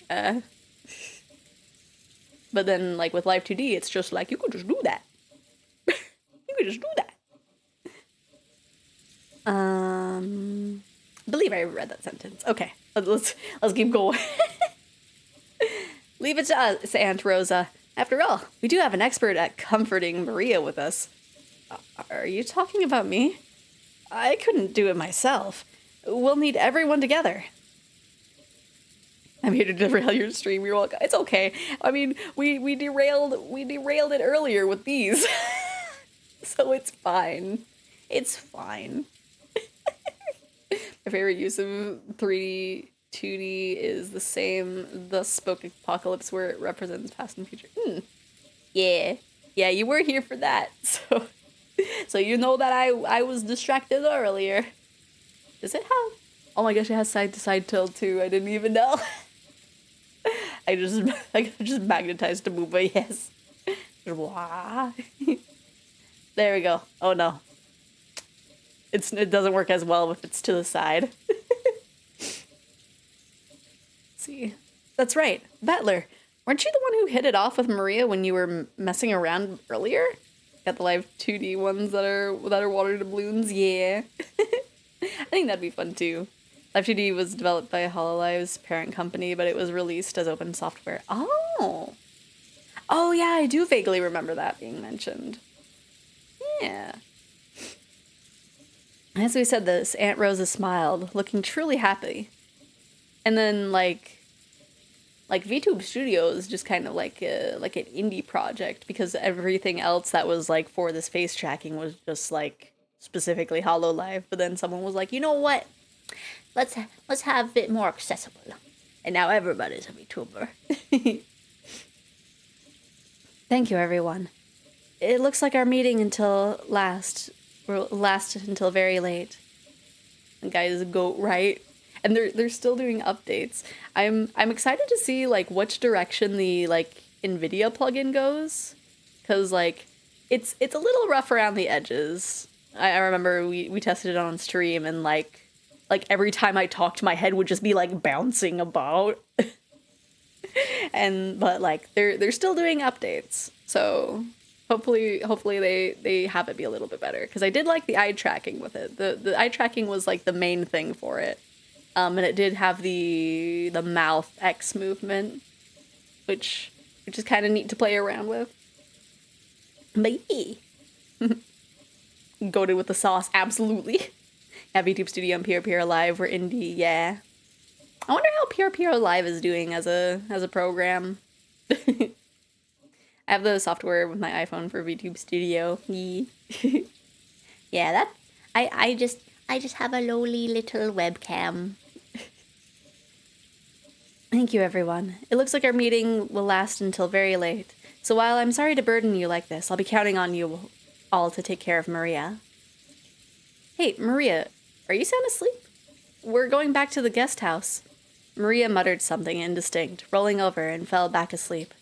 but then like with Live 2D it's just like you could just do that. You could just do that. I believe I read that sentence. Okay, let's keep going. Leave it to us, Aunt Rosa. After all, we do have an expert at comforting Maria with us. Are you talking about me? I couldn't do it myself. We'll need everyone together. I'm here to derail your stream. You're welcome. It's okay. I mean, we derailed it earlier with these. So it's fine. It's fine. My favorite use of 3D, 2D is the same, thus spoke apocalypse where it represents past and future. Yeah. Yeah, you were here for that. So you know that I was distracted earlier. Does it have? Oh my gosh, it has side to side tilt too. I didn't even know. I just magnetized to move, but yes. There we go. Oh no. It doesn't work as well if it's to the side. Let's see. That's right. Battler. Weren't you the one who hit it off with Maria when you were messing around earlier? Got the Live 2D ones that are water doubloons? Yeah. I think that'd be fun too. Live 2D was developed by Hololive's parent company, but it was released as open software. Oh. Oh yeah, I do vaguely remember that being mentioned. Yeah. As we said this, Aunt Rosa smiled, looking truly happy. And then, like VTube Studios just kind of like an indie project, because everything else that was like for this face tracking was just like specifically Hololive. But then someone was like, you know what? Let's have it more accessible. And now everybody's a VTuber. Thank you, everyone. It looks like our meeting will last until very late. And guys, goat right. And they're still doing updates. I'm excited to see like which direction the like NVIDIA plugin goes, because like it's a little rough around the edges. I remember we tested it on stream, and like every time I talked, my head would just be like bouncing about. But like they're still doing updates, so hopefully they have it be a little bit better, because I did like the eye tracking with it. The eye tracking was like the main thing for it. And it did have the mouth X movement, which is kind of neat to play around with. But yeah. Goated with the sauce, absolutely. Yeah, VTube Studio and PRPR Live were indie, yeah. I wonder how PRPR Live is doing as a program. I have the software with my iPhone for VTube Studio. Yeah, that I just have a lowly little webcam. Thank you, everyone. It looks like our meeting will last until very late. So while I'm sorry to burden you like this, I'll be counting on you all to take care of Maria. Hey, Maria, are you sound asleep? We're going back to the guest house. Maria muttered something indistinct, rolling over, and fell back asleep.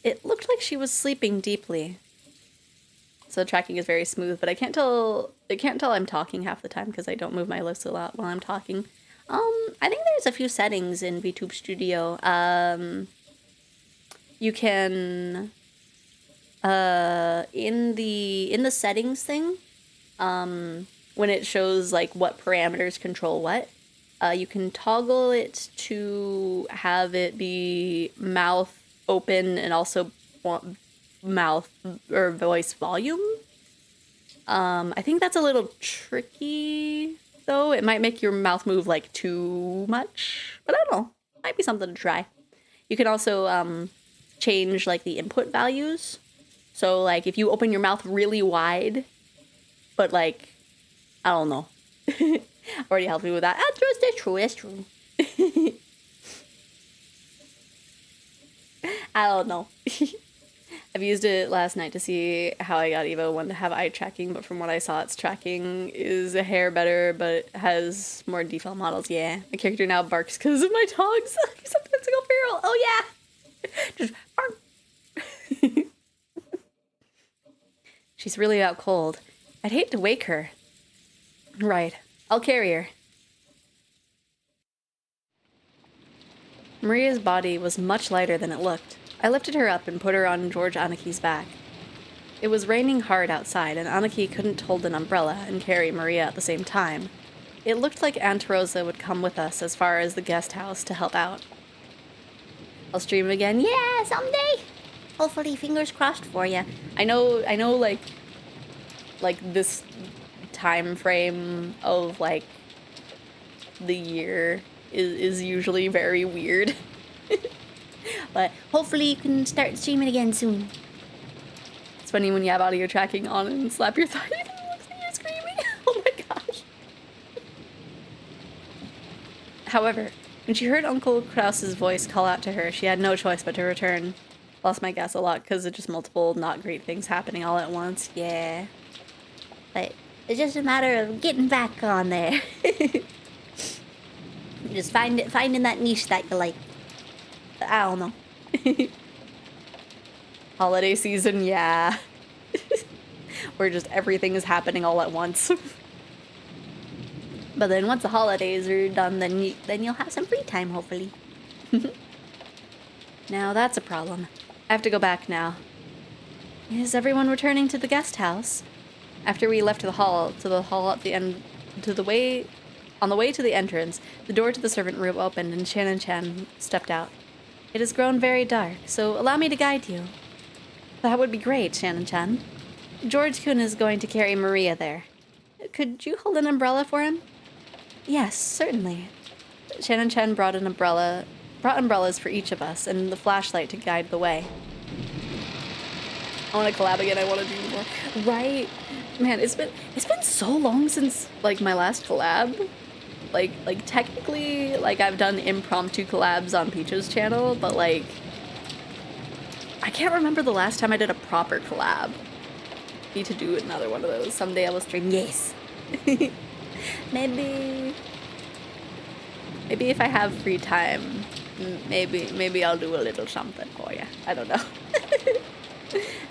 It looked like she was sleeping deeply. So the tracking is very smooth, but I can't tell I'm talking half the time because I don't move my lips a lot while I'm talking. I think there's a few settings in VTube Studio. You can in the settings thing, when it shows like what parameters control what, you can toggle it to have it be mouth open and also mouth or voice volume. I think that's a little tricky, though. It might make your mouth move like too much, but I don't know. Might be something to try. You can also change like the input values. So like if you open your mouth really wide, but like, I don't know. Already helped me with that. It's true. I don't know. I've used it last night to see how I got Evo 1 to have eye tracking, but from what I saw, its tracking is a hair better, but has more default models. Yeah, my character now barks because of my dogs. Sometimes I go feral. Oh yeah, just bark. She's really out cold. I'd hate to wake her. Right, I'll carry her. Maria's body was much lighter than it looked. I lifted her up and put her on George Anaki's back. It was raining hard outside, and Anaki couldn't hold an umbrella and carry Maria at the same time. It looked like Aunt Rosa would come with us as far as the guest house to help out. I'll stream again. Yeah, someday! Hopefully, fingers crossed for you. I know, like this time frame of, like, the year is usually very weird. But hopefully you can start streaming again soon. It's funny when you have audio tracking on and slap your thigh and it looks like you're screaming. Oh my gosh. However, when she heard Uncle Krause's voice call out to her, she had no choice but to return. Lost my gas a lot because of just multiple not great things happening all at once. Yeah. But it's just a matter of getting back on there. Just finding that niche that you like. I don't know. Holiday season, yeah. Where just everything is happening all at once. But then once the holidays are done, then you'll have some free time, hopefully. Now that's a problem. I have to go back now. Is everyone returning to the guest house? After we left the hall at the end, on the way to the entrance, the door to the servant room opened and Shannon Chan stepped out. It has grown very dark, so allow me to guide you. That would be great, Shannon-chan. George-kun is going to carry Maria there. Could you hold an umbrella for him? Yes, certainly. Shannon-chan brought umbrellas for each of us, and the flashlight to guide the way. I want to collab again. I want to do more. Right, man. It's been so long since like my last collab. Like technically, like I've done impromptu collabs on Peach's channel, but like I can't remember the last time I did a proper collab. Need to do another one of those someday. I will stream. Yes. Maybe if I have free time, maybe I'll do a little something for you. I don't know.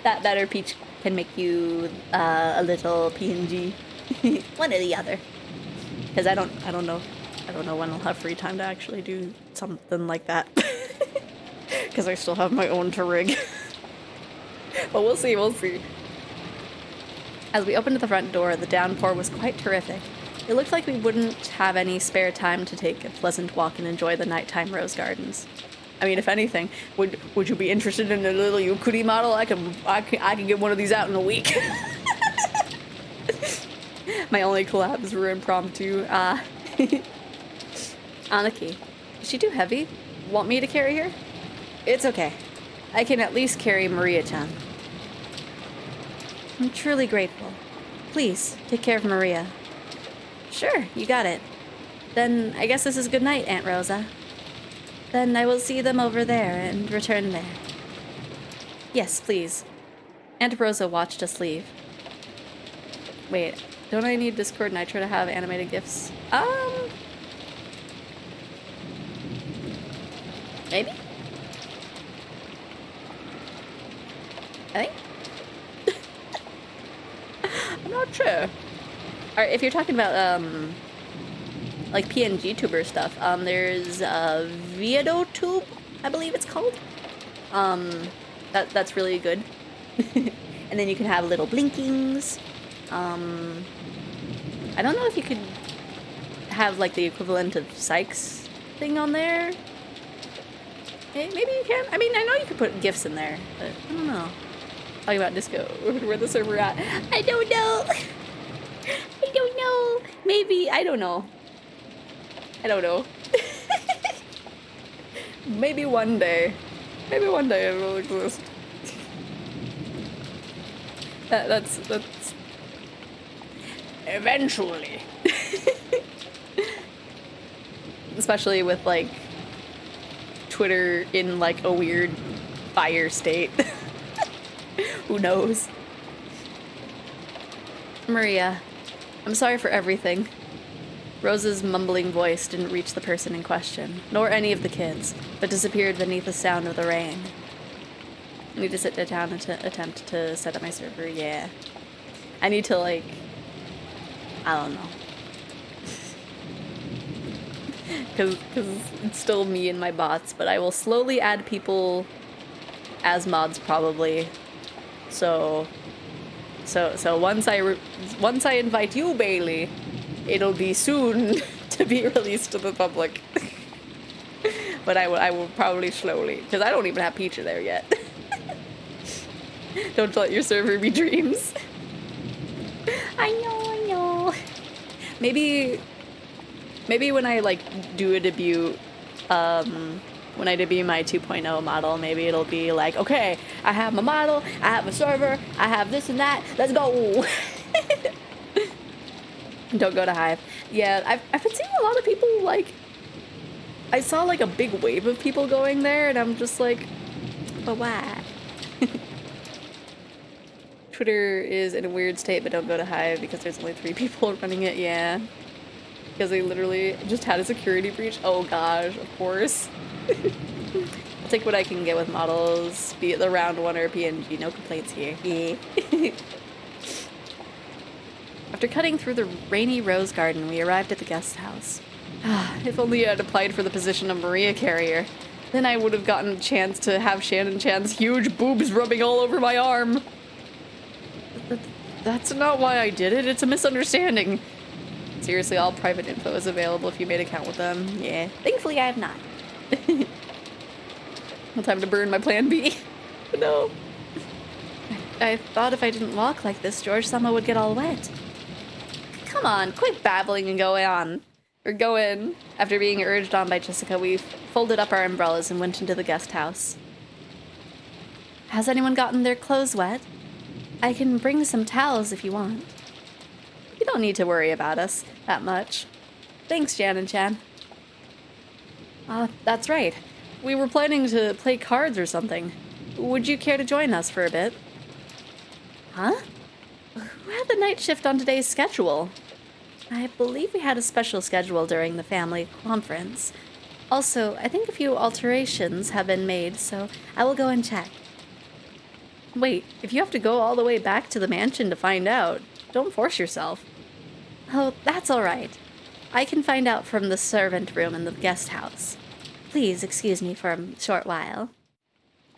That or Peach can make you a little PNG. One or the other. Because I don't know when I'll have free time to actually do something like that. Because I still have my own to rig. But we'll see. As we opened the front door, the downpour was quite terrific. It looked like we wouldn't have any spare time to take a pleasant walk and enjoy the nighttime rose gardens. I mean, if anything, would you be interested in a little Yukuri model? I can get one of these out in a week. My only collabs were impromptu. Anaki, is she too heavy? Want me to carry her? It's okay. I can at least carry Maria-chan. I'm truly grateful. Please, take care of Maria. Sure, you got it. Then I guess this is good night, Aunt Rosa. Then I will see them over there and return there. Yes, please. Aunt Rosa watched us leave. Wait, don't I need Discord Nitro to have animated GIFs? Maybe? I think? I'm not sure. Alright, if you're talking about, like PNG tuber stuff, there's VODs, I believe it's called. That's really good. And then you can have little blinkings. I don't know if you could have like the equivalent of Sykes thing on there. Maybe you can. I mean, I know you could put GIFs in there, but I don't know. Talking about Disco, where the server at? I don't know. I don't know. Maybe, I don't know. I don't know. Maybe one day it will exist. That's eventually. Especially with like Twitter in like a weird fire state. Who knows? Maria, I'm sorry for everything. Rosa's mumbling voice didn't reach the person in question, nor any of the kids, but disappeared beneath the sound of the rain. I need to sit down and attempt to set up my server. Yeah. I need to, like, I don't know. Because it's still me and my bots, but I will slowly add people as mods probably. So once I invite you, Bailey, it'll be soon to be released to the public. But I will probably slowly, because I don't even have Peach there yet. Don't let your server be dreams. I know. Maybe when I like do a debut, when I debut my 2.0 model, maybe it'll be like, okay, I have my model, I have a server, I have this and that, let's go. Don't go to Hive. Yeah, I've been seeing a lot of people, like, I saw like a big wave of people going there, and I'm just like, but why? Twitter is in a weird state, but don't go to Hive because there's only 3 people running it. Yeah, because they literally just had a security breach. Oh gosh, of course. I'll take what I can get with models, be it the round one or PNG. No complaints here. Yeah. After cutting through the rainy rose garden, we arrived at the guest house. If only I had applied for the position of Maria carrier. Then I would have gotten a chance to have Shannon-chan's huge boobs rubbing all over my arm. That's not why I did it. It's a misunderstanding. Seriously, all private info is available if you made an account with them. Yeah. Thankfully, I have not. No time to burn my plan B. No. I thought if I didn't walk like this, George-sama would get all wet. Come on, quit babbling and go on. Or go in. After being urged on by Jessica, we folded up our umbrellas and went into the guest house. Has anyone gotten their clothes wet? I can bring some towels if you want. You don't need to worry about us that much. Thanks, Jan and Chan. That's right. We were planning to play cards or something. Would you care to join us for a bit? Huh? Who had the night shift on today's schedule? I believe we had a special schedule during the family conference. Also, I think a few alterations have been made, so I will go and check. Wait, if you have to go all the way back to the mansion to find out, don't force yourself. Oh, that's all right. I can find out from the servant room in the guest house. Please excuse me for a short while.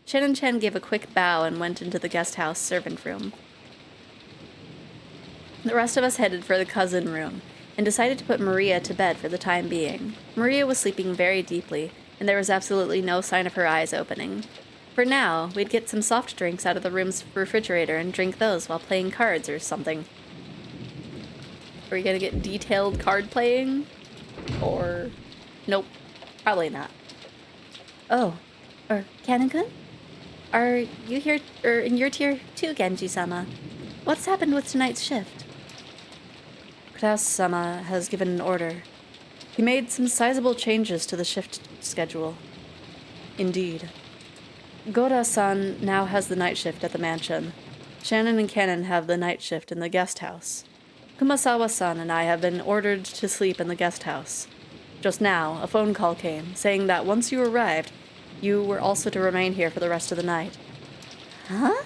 Chen and Chen gave a quick bow and went into the guest house servant room. The rest of us headed for the cousin room and decided to put Maria to bed for the time being. Maria was sleeping very deeply, and there was absolutely no sign of her eyes opening. For now, we'd get some soft drinks out of the room's refrigerator and drink those while playing cards or something. Are we gonna get detailed card playing? Or... nope, probably not. Oh, or Kanen-kun? Are you here, or in your tier too, Genji-sama? What's happened with tonight's shift? Klaus-sama has given an order. He made some sizable changes to the shift schedule. Indeed. Goda-san now has the night shift at the mansion. Shannon and Kanen have the night shift in the guest house. Kumasawa-san and I have been ordered to sleep in the guest house. Just now, a phone call came, saying that once you arrived, you were also to remain here for the rest of the night. Huh?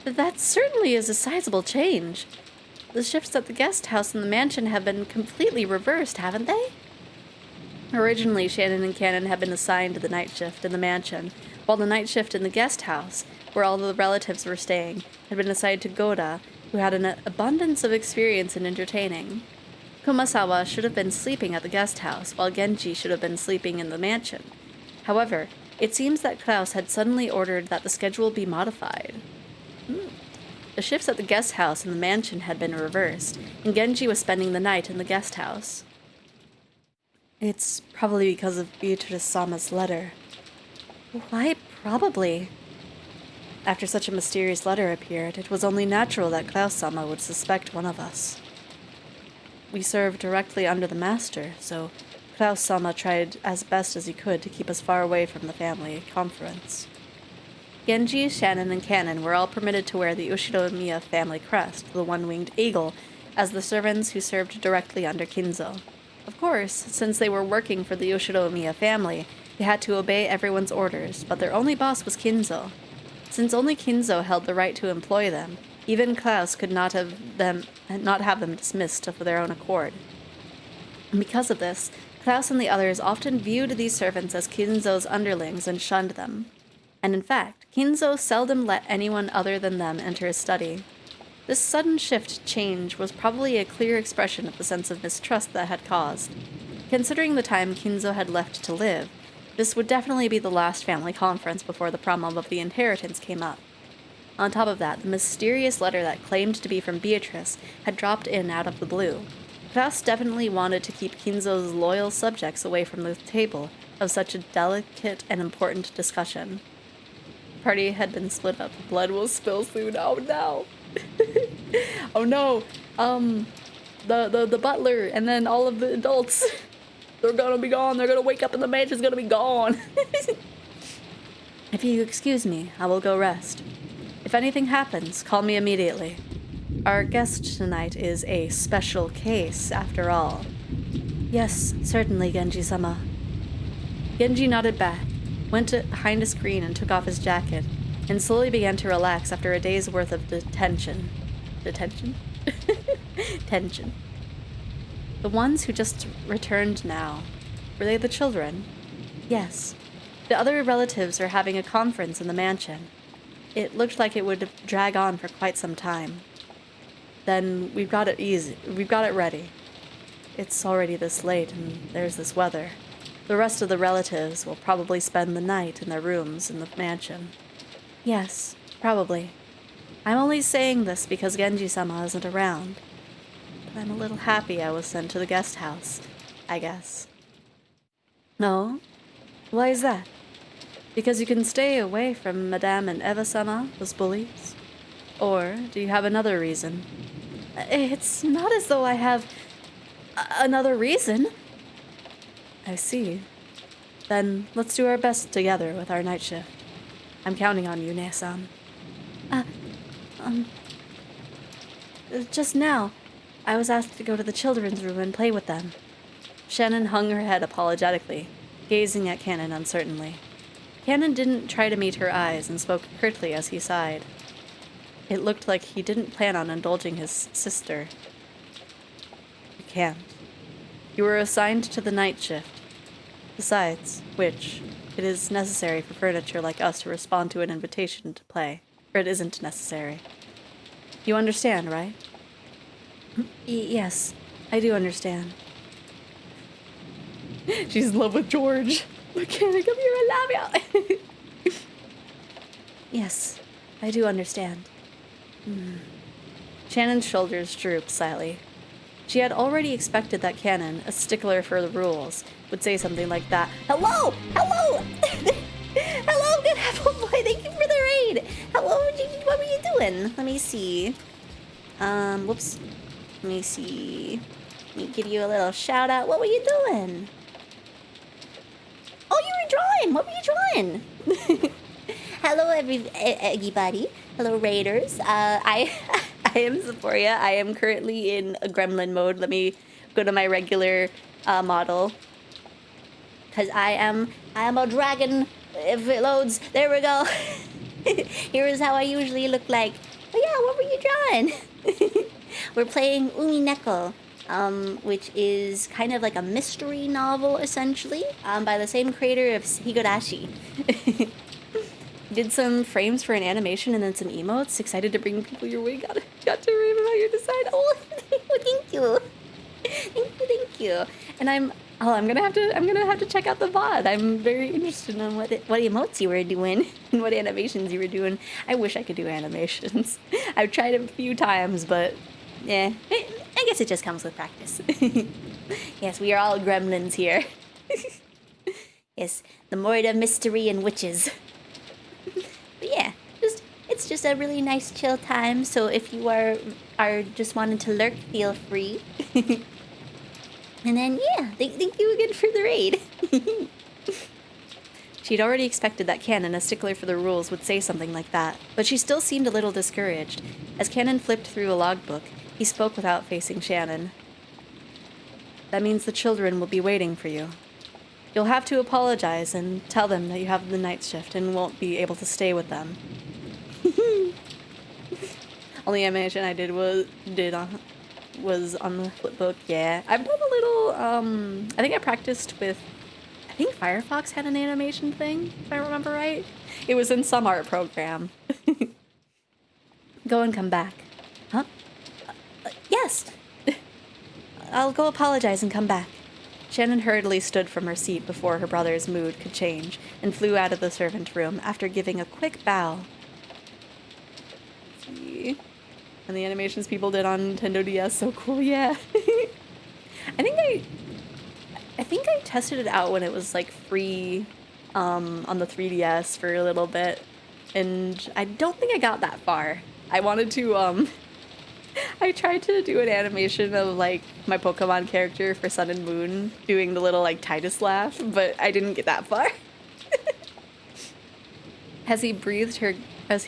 That certainly is a sizable change. The shifts at the guest house and the mansion have been completely reversed, haven't they? Originally, Shannon and Kanen had been assigned to the night shift in the mansion, while the night shift in the guest house, where all the relatives were staying, had been assigned to Goda, who had an abundance of experience in entertaining. Kumasawa should have been sleeping at the guest house, while Genji should have been sleeping in the mansion. However, it seems that Klaus had suddenly ordered that the schedule be modified. The shifts at the guest house and the mansion had been reversed, and Genji was spending the night in the guest house. It's probably because of Beatrice-sama's letter. Why probably? After such a mysterious letter appeared, it was only natural that Klaus-sama would suspect one of us. We served directly under the master, so Klaus-sama tried as best as he could to keep us far away from the family conference. Genji, Shannon, and Kanen were all permitted to wear the Ushinomiya family crest, the one-winged eagle, as the servants who served directly under Kinzo. Of course, since they were working for the Ushinomiya family, they had to obey everyone's orders, but their only boss was Kinzo. Since only Kinzo held the right to employ them, even Klaus could not have them dismissed of their own accord. And because of this, Klaus and the others often viewed these servants as Kinzo's underlings and shunned them. And in fact, Kinzo seldom let anyone other than them enter his study. This sudden change was probably a clear expression of the sense of mistrust that had caused. Considering the time Kinzo had left to live, this would definitely be the last family conference before the problem of the inheritance came up. On top of that, the mysterious letter that claimed to be from Beatrice had dropped in out of the blue. Klaus definitely wanted to keep Kinzo's loyal subjects away from the table of such a delicate and important discussion. The party had been split up. Blood will spill soon. Oh no! Oh no! The butler and then all of the adults. They're gonna be gone. They're gonna wake up and the mansion's gonna be gone. If you excuse me, I will go rest. If anything happens, call me immediately. Our guest tonight is a special case, after all. Yes, certainly, Genji-sama. Genji nodded back, went behind a screen and took off his jacket, and slowly began to relax after a day's worth of detention. Detention? Tension. The ones who just returned now, were they the children? Yes. The other relatives are having a conference in the mansion. It looked like it would drag on for quite some time. Then we've got it ready. It's already this late and there's this weather. The rest of the relatives will probably spend the night in their rooms in the mansion. Yes, probably. I'm only saying this because Genji-sama isn't around. But I'm a little happy I was sent to the guest house, I guess. No? Why is that? Because you can stay away from Madame and Eva-sama, those bullies? Or do you have another reason? It's not as though I have another reason. I see. Then let's do our best together with our night shift. I'm counting on you, Ne-san. Just now, I was asked to go to the children's room and play with them. Shannon hung her head apologetically, gazing at Cannon uncertainly. Cannon didn't try to meet her eyes and spoke curtly as he sighed. It looked like he didn't plan on indulging his sister. You can't. You were assigned to the night shift. Besides which, it is necessary for furniture like us to respond to an invitation to play, or it isn't necessary. You understand, right? Yes, I do understand. She's in love with George. McKenna, come here, I love you. Yes, I do understand. Shannon's shoulders drooped slightly. She had already expected that Cannon, a stickler for the rules, would say something like that. Hello! Hello! Hello, good apple boy, thank you for the raid! Hello, what were you doing? Let me see. Whoops. Let me see. Let me give you a little shout out. What were you doing? Oh, you were drawing! What were you drawing? Hello, everybody. Hello, Raiders. I am Xephoria. I am currently in a gremlin mode. Let me go to my regular model. Because I am a dragon. If it loads, there we go. Here's how I usually look like. Oh yeah, what were you drawing? We're playing Umineko, which is kind of like a mystery novel, essentially, by the same creator of Higurashi. Did some frames for an animation and then some emotes. Excited to bring people your way. Got to rave about your design. Oh, thank you. Thank you. And I'm gonna have to check out the VOD. I'm very interested in what emotes you were doing and what animations you were doing. I wish I could do animations. I've tried a few times, but yeah, I guess it just comes with practice. Yes, we are all gremlins here. Yes, the Mord of Mystery and Witches. But yeah, it's just a really nice chill time. So if you are just wanting to lurk, feel free. And then yeah, thank you again for the raid. She'd already expected that Cannon, a stickler for the rules, would say something like that, but she still seemed a little discouraged. As Cannon flipped through a logbook, he spoke without facing Shannon. That means the children will be waiting for you. You'll have to apologize and tell them that you have the night shift and won't be able to stay with them. Only animation I did was on the flipbook. Yeah, I've done a little. I think I practiced with. I think Firefox had an animation thing, if I remember right. It was in some art program. Go and come back. Huh? Yes. I'll go apologize and come back. Shannon hurriedly stood from her seat before her brother's mood could change and flew out of the servant room after giving a quick bow. See? And the animations people did on Nintendo DS, so cool, yeah. I think I tested it out when it was like free on the 3DS for a little bit, and I don't think I got that far. I wanted to I tried to do an animation of like my Pokemon character for Sun and Moon doing the little like Titus laugh, but I didn't get that far. As he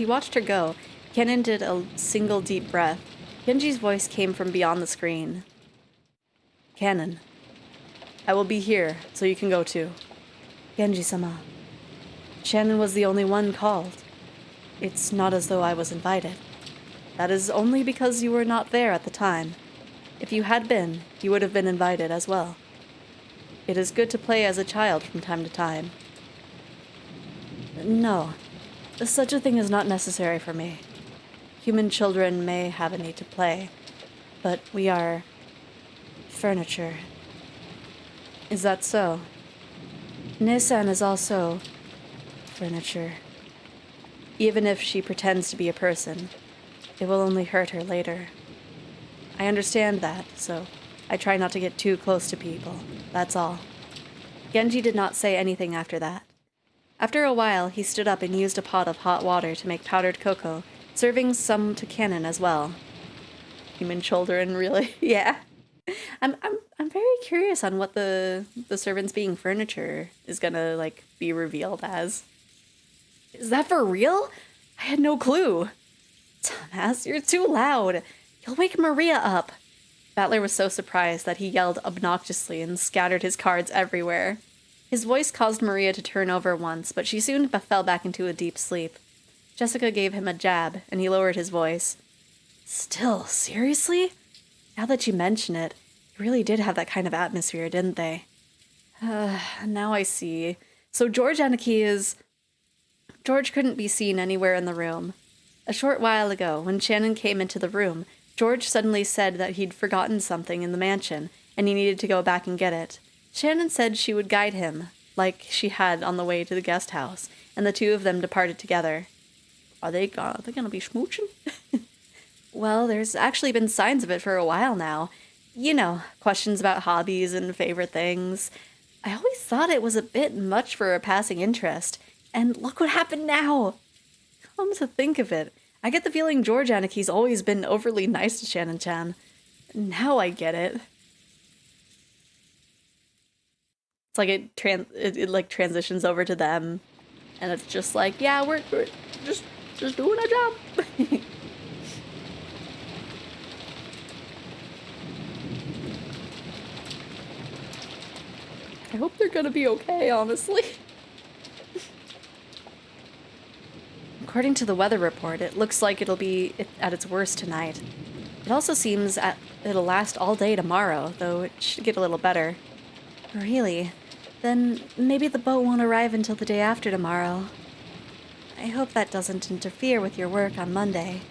watched her go, Kennen did a single deep breath. Genji's voice came from beyond the screen. Kennen, I will be here, so you can go too. Genji-sama. Shannon was the only one called. It's not as though I was invited. That is only because you were not there at the time. If you had been, you would have been invited as well. It is good to play as a child from time to time. No, such a thing is not necessary for me. Human children may have a need to play, but we are furniture. Is that so? Nissan is also furniture. Even if she pretends to be a person, it will only hurt her later. I understand that, so I try not to get too close to people. That's all. Genji did not say anything after that. After a while, he stood up and used a pot of hot water to make powdered cocoa, serving some to Cannon as well. Human children, really? Yeah. I'm very curious on what the servants being furniture is gonna, like, be revealed as. Is that for real? I had no clue. Dumbass, you're too loud. You'll wake Maria up. Battler was so surprised that he yelled obnoxiously and scattered his cards everywhere. His voice caused Maria to turn over once, but she soon fell back into a deep sleep. Jessica gave him a jab, and he lowered his voice. Still, seriously? Now that you mention it, they really did have that kind of atmosphere, didn't they? Now I see. So George couldn't be seen anywhere in the room. A short while ago, when Shannon came into the room, George suddenly said that he'd forgotten something in the mansion, and he needed to go back and get it. Shannon said she would guide him, like she had on the way to the guest house, and the two of them departed together. Are they gonna be smooching? Well, there's actually been signs of it for a while now. You know, questions about hobbies and favorite things. I always thought it was a bit much for a passing interest, and look what happened now! Come to think of it, I get the feeling George Anaki's always been overly nice to Shannon-chan. Now I get it. It's like it like transitions over to them, and it's just like, yeah, we're just doing our job. I hope they're gonna be okay, honestly. According to the weather report, it looks like it'll be at its worst tonight. It also seems it'll last all day tomorrow, though it should get a little better. Really? Then maybe the boat won't arrive until the day after tomorrow. I hope that doesn't interfere with your work on Monday.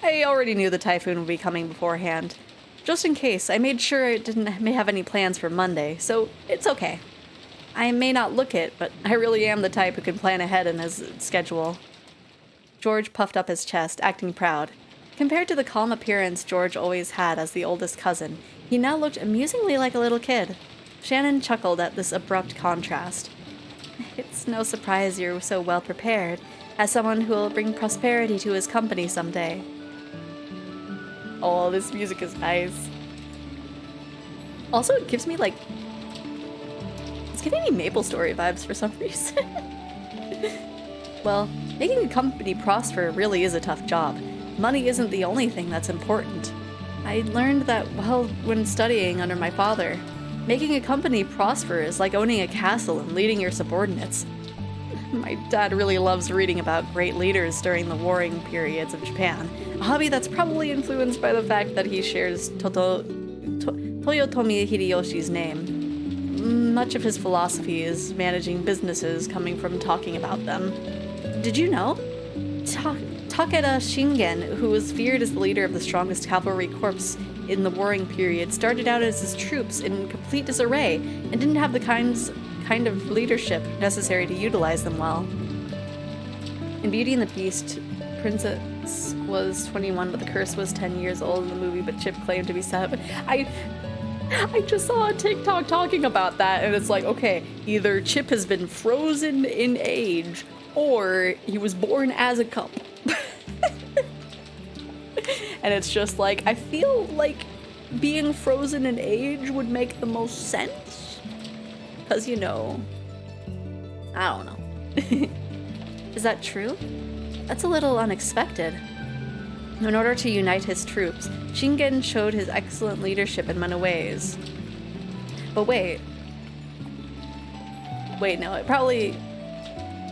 I already knew the typhoon would be coming beforehand. Just in case, I made sure it didn't have any plans for Monday, so it's okay. I may not look it, but I really am the type who can plan ahead in his schedule. George puffed up his chest, acting proud. Compared to the calm appearance George always had as the oldest cousin, he now looked amusingly like a little kid. Shannon chuckled at this abrupt contrast. It's no surprise you're so well prepared, as someone who will bring prosperity to his company someday. Oh, this music is nice. Also, it gives me, like... It's giving me Maple Story vibes for some reason. Well, making a company prosper really is a tough job. Money isn't the only thing that's important. I learned that, well, when studying under my father. Making a company prosper is like owning a castle and leading your subordinates. My dad really loves reading about great leaders during the warring periods of Japan, a hobby that's probably influenced by the fact that he shares Toyotomi Hideyoshi's name. Much of his philosophy is managing businesses coming from talking about them. Did you know? Takeda Shingen, who was feared as the leader of the strongest cavalry corps in the warring period, started out as his troops in complete disarray and didn't have the kind of leadership necessary to utilize them well. In Beauty and the Beast, Princess was 21, but the curse was 10 years old in the movie, but Chip claimed to be 7. I just saw a TikTok talking about that, and it's like, okay, either Chip has been frozen in age, or he was born as a cup. And it's just like, I feel like being frozen in age would make the most sense. Because, you know, I don't know. Is that true? That's a little unexpected. In order to unite his troops, Shingen showed his excellent leadership in many ways. But wait, no, it probably...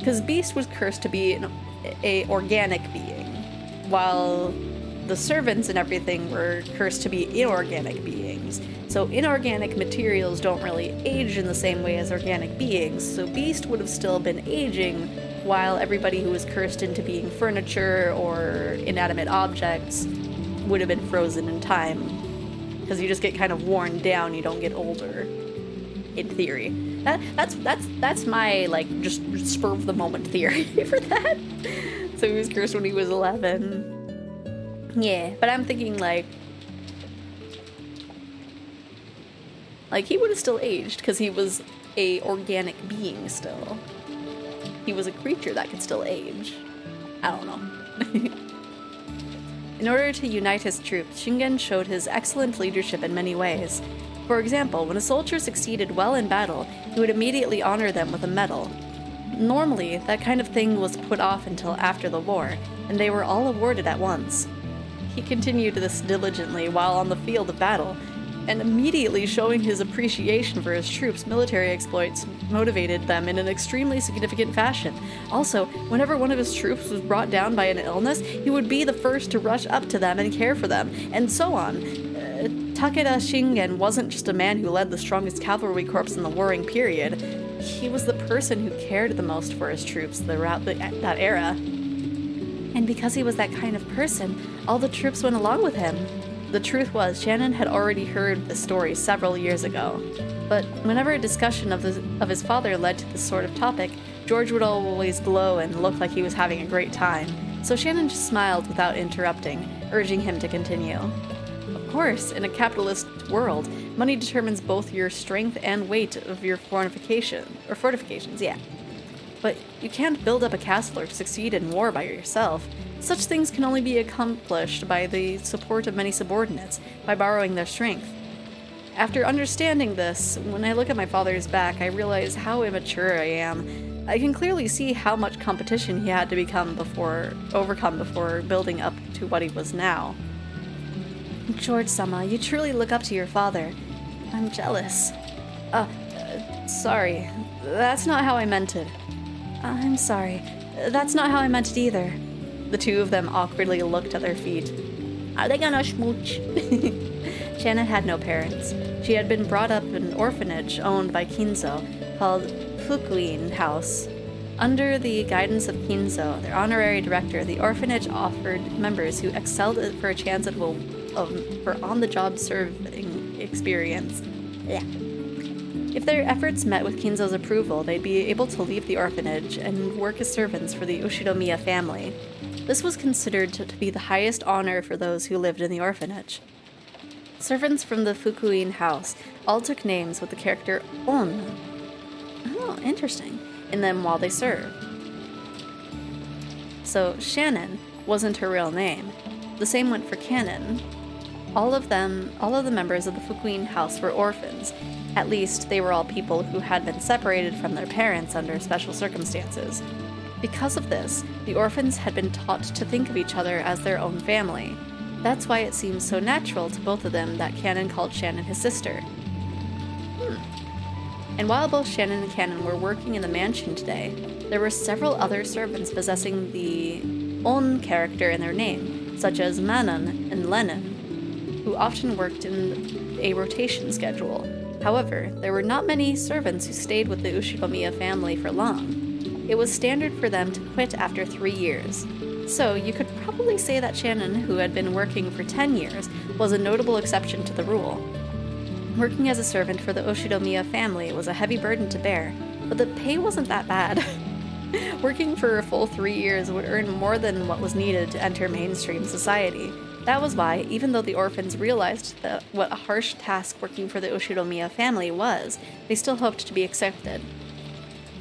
Because Beast was cursed to be a organic being, while the servants and everything were cursed to be inorganic beings. So inorganic materials don't really age in the same way as organic beings, so Beast would have still been aging, while everybody who was cursed into being furniture or inanimate objects would have been frozen in time. Because you just get kind of worn down, you don't get older. in theory. That's my, like, just spur of the moment theory for that. So he was cursed when he was 11. Yeah, but I'm thinking, like he would have still aged, because he was a organic being still. He was a creature that could still age. I don't know. In order to unite his troops, Shingen showed his excellent leadership in many ways. For example, when a soldier succeeded well in battle, he would immediately honor them with a medal. Normally, that kind of thing was put off until after the war, and they were all awarded at once. He continued this diligently while on the field of battle, and immediately showing his appreciation for his troops' military exploits motivated them in an extremely significant fashion. Also, whenever one of his troops was brought down by an illness, he would be the first to rush up to them and care for them, and so on. Takeda Shingen wasn't just a man who led the strongest cavalry corps in the warring period. He was the person who cared the most for his troops throughout that era. And because he was that kind of person, all the troops went along with him. The truth was, Shannon had already heard the story several years ago. But whenever a discussion of his father led to this sort of topic, George would always glow and look like he was having a great time. So Shannon just smiled without interrupting, urging him to continue. Of course, in a capitalist world, money determines both your strength and weight of your fortifications, yeah. But you can't build up a castle or succeed in war by yourself. Such things can only be accomplished by the support of many subordinates, by borrowing their strength. After understanding this, when I look at my father's back, I realize how immature I am. I can clearly see how much competition he had to overcome before building up to what he was now. George-sama, you truly look up to your father. I'm jealous. Sorry. That's not how I meant it. I'm sorry. That's not how I meant it either. The two of them awkwardly looked at their feet. Are they gonna smooch? Shannon had no parents. She had been brought up in an orphanage owned by Kinzo, called Fukuin House. Under the guidance of Kinzo, their honorary director, the orphanage offered members who excelled for a chance for on-the-job serving experience. Yeah. If their efforts met with Kinzo's approval, they'd be able to leave the orphanage and work as servants for the Ushinomiya family. This was considered to be the highest honor for those who lived in the orphanage. Servants from the Fukuin house all took names with the character On. Oh, interesting. In them while they served. So Shannon wasn't her real name. The same went for Cannon. All of the members of the Fukuin house were orphans. At least, they were all people who had been separated from their parents under special circumstances. Because of this, the orphans had been taught to think of each other as their own family. That's why it seems so natural to both of them that Cannon called Shannon his sister. And while both Shannon and Cannon were working in the mansion today, there were several other servants possessing the On character in their name, such as Manon and Lennon, who often worked in a rotation schedule. However, there were not many servants who stayed with the Ushinomiya family for long. It was standard for them to quit after 3 years. So you could probably say that Shannon, who had been working for 10 years, was a notable exception to the rule. Working as a servant for the Ushinomiya family was a heavy burden to bear, but the pay wasn't that bad. Working for a full 3 years would earn more than what was needed to enter mainstream society. That was why, even though the orphans realized what a harsh task working for the Ushinomiya family was, they still hoped to be accepted.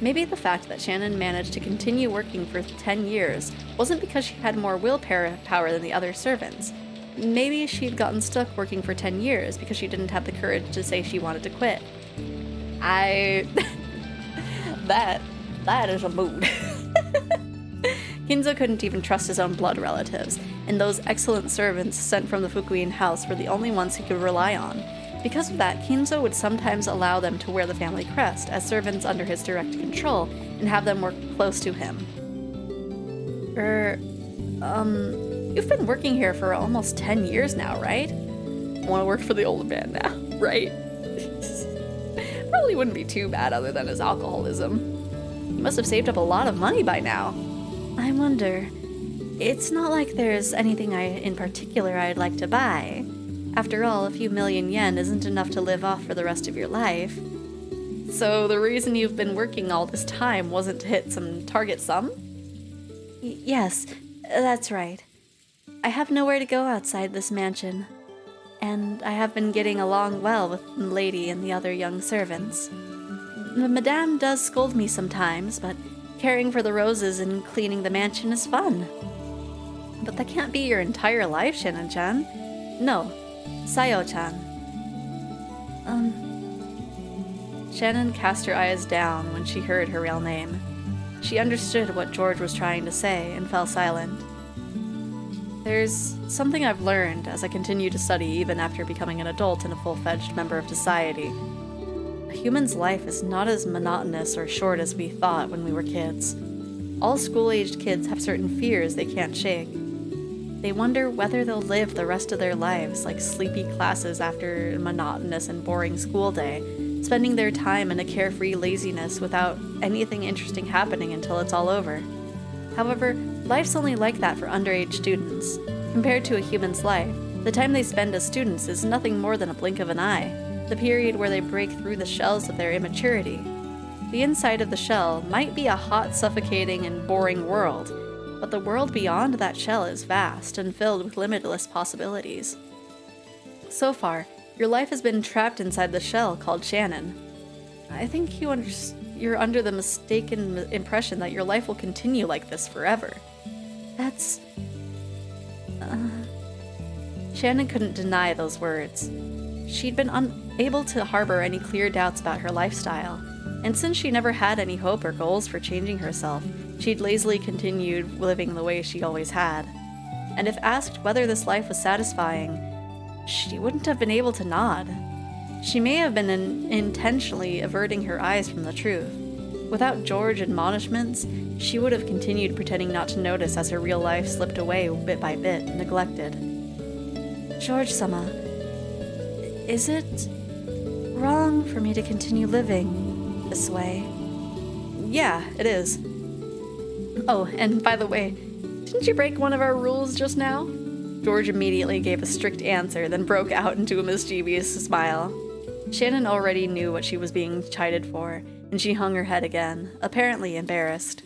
Maybe the fact that Shannon managed to continue working for 10 years wasn't because she had more willpower than the other servants. Maybe she'd gotten stuck working for 10 years because she didn't have the courage to say she wanted to quit. That is a mood. Kinzo couldn't even trust his own blood relatives, and those excellent servants sent from the Fukuin house were the only ones he could rely on. Because of that, Kinzo would sometimes allow them to wear the family crest as servants under his direct control and have them work close to him. You've been working here for almost 10 years now, right? I want to work for the old man now, right? Probably wouldn't be too bad other than his alcoholism. He must have saved up a lot of money by now. I wonder. It's not like there's anything in particular I'd like to buy. After all, a few million yen isn't enough to live off for the rest of your life. So the reason you've been working all this time wasn't to hit some target sum? Yes, that's right. I have nowhere to go outside this mansion, and I have been getting along well with the lady and the other young servants. Madame does scold me sometimes, but caring for the roses and cleaning the mansion is fun. But that can't be your entire life, Shannon-chan. No, Sayo-chan. Shannon cast her eyes down when she heard her real name. She understood what George was trying to say and fell silent. There's something I've learned as I continue to study even after becoming an adult and a full-fledged member of society. A human's life is not as monotonous or short as we thought when we were kids. All school-aged kids have certain fears they can't shake. They wonder whether they'll live the rest of their lives like sleepy classes after a monotonous and boring school day, spending their time in a carefree laziness without anything interesting happening until it's all over. However, life's only like that for underage students. Compared to a human's life, the time they spend as students is nothing more than a blink of an eye, the period where they break through the shells of their immaturity. The inside of the shell might be a hot, suffocating, and boring world, but the world beyond that shell is vast and filled with limitless possibilities. So far, your life has been trapped inside the shell called Shannon. I think you're under the mistaken impression that your life will continue like this forever. That's... Shannon couldn't deny those words. She'd been unable to harbor any clear doubts about her lifestyle, and since she never had any hope or goals for changing herself, she'd lazily continued living the way she always had. And if asked whether this life was satisfying, she wouldn't have been able to nod. She may have been intentionally averting her eyes from the truth. Without George's admonishments, she would have continued pretending not to notice as her real life slipped away bit by bit, neglected. George-sama, is it wrong for me to continue living this way? Yeah, it is. Oh, and by the way, didn't you break one of our rules just now? George immediately gave a strict answer, then broke out into a mischievous smile. Shannon already knew what she was being chided for, and she hung her head again, apparently embarrassed.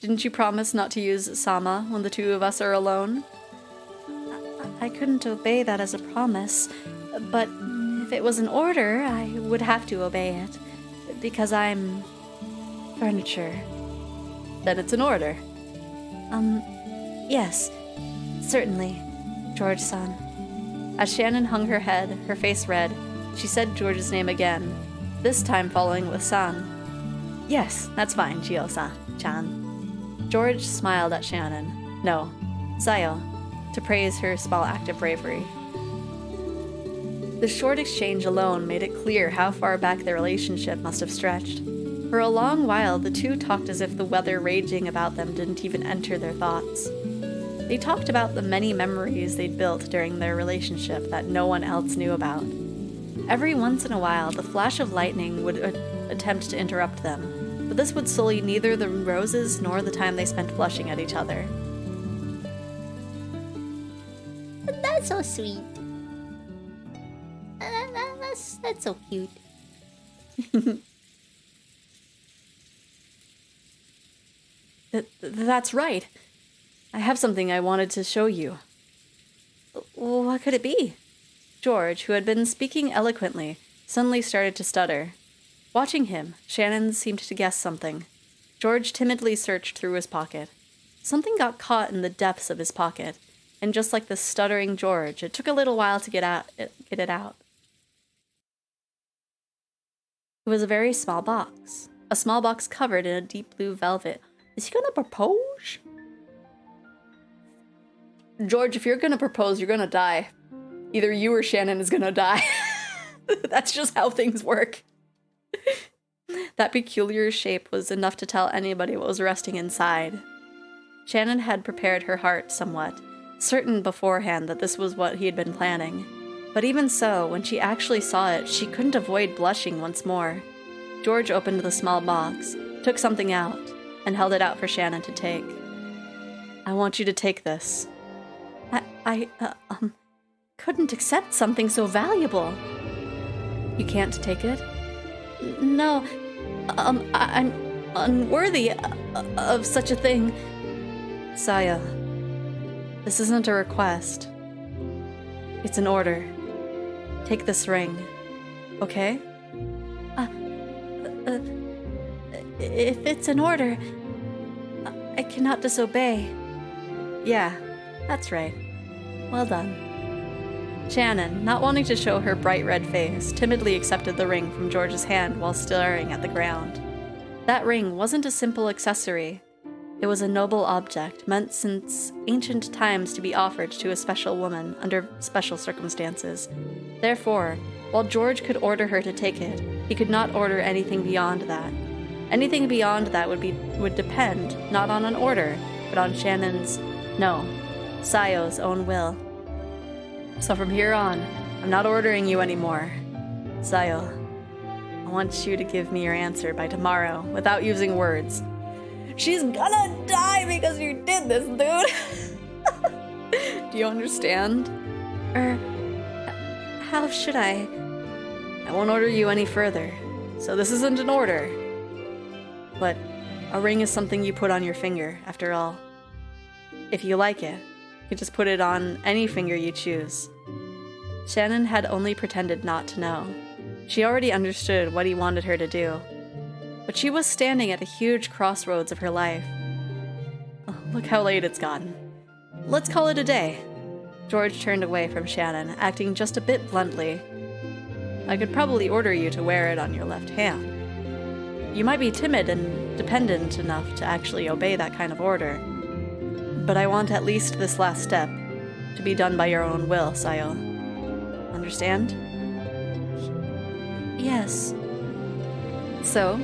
Didn't you promise not to use Sama when the two of us are alone? I couldn't obey that as a promise, but if it was an order, I would have to obey it, because I'm... furniture. Then it's an order. Yes, certainly, George-san. As Shannon hung her head, her face red, she said George's name again, this time following with san. Yes, that's fine, Chio-san. George smiled at Shannon. No, Sayo, to praise her small act of bravery. The short exchange alone made it clear how far back their relationship must have stretched. For a long while, the two talked as if the weather raging about them didn't even enter their thoughts. They talked about the many memories they'd built during their relationship that no one else knew about. Every once in a while, the flash of lightning would attempt to interrupt them, but this would sully neither the roses nor the time they spent blushing at each other. That's so sweet. That's so cute. That's right. I have something I wanted to show you. What could it be? George, who had been speaking eloquently, suddenly started to stutter. Watching him, Shannon seemed to guess something. George timidly searched through his pocket. Something got caught in the depths of his pocket, and just like the stuttering George, it took a little while to get it out. It was a very small box. A small box covered in a deep blue velvet. Is he gonna propose? George, if you're gonna propose, you're gonna die. Either you or Shannon is gonna die. That's just how things work. That peculiar shape was enough to tell anybody what was resting inside. Shannon had prepared her heart somewhat, certain beforehand that this was what he had been planning. But even so, when she actually saw it, she couldn't avoid blushing once more. George opened the small box, took something out, and held it out for Shannon to take. I want you to take this. I couldn't accept something so valuable. You can't take it? No, I'm unworthy of such a thing. Saya, this isn't a request. It's an order. Take this ring, okay? If it's an order, I cannot disobey. Yeah, that's right. Well done. Shannon, not wanting to show her bright red face, timidly accepted the ring from George's hand while staring at the ground. That ring wasn't a simple accessory. It was a noble object, meant since ancient times to be offered to a special woman under special circumstances. Therefore, while George could order her to take it, he could not order anything beyond that. Anything beyond that would depend not on an order, but on Shannon's, no, Sayo's own will. So from here on, I'm not ordering you anymore. Sayo, I want you to give me your answer by tomorrow, without using words. She's gonna die because you did this, dude! Do you understand? How should I? I won't order you any further, so this isn't an order. But a ring is something you put on your finger, after all. If you like it, you can just put it on any finger you choose. Shannon had only pretended not to know. She already understood what he wanted her to do. But she was standing at a huge crossroads of her life. Oh, look how late it's gotten. Let's call it a day. George turned away from Shannon, acting just a bit bluntly. I could probably order you to wear it on your left hand. You might be timid and dependent enough to actually obey that kind of order. But I want at least this last step to be done by your own will, Sayo. Understand? Yes. So,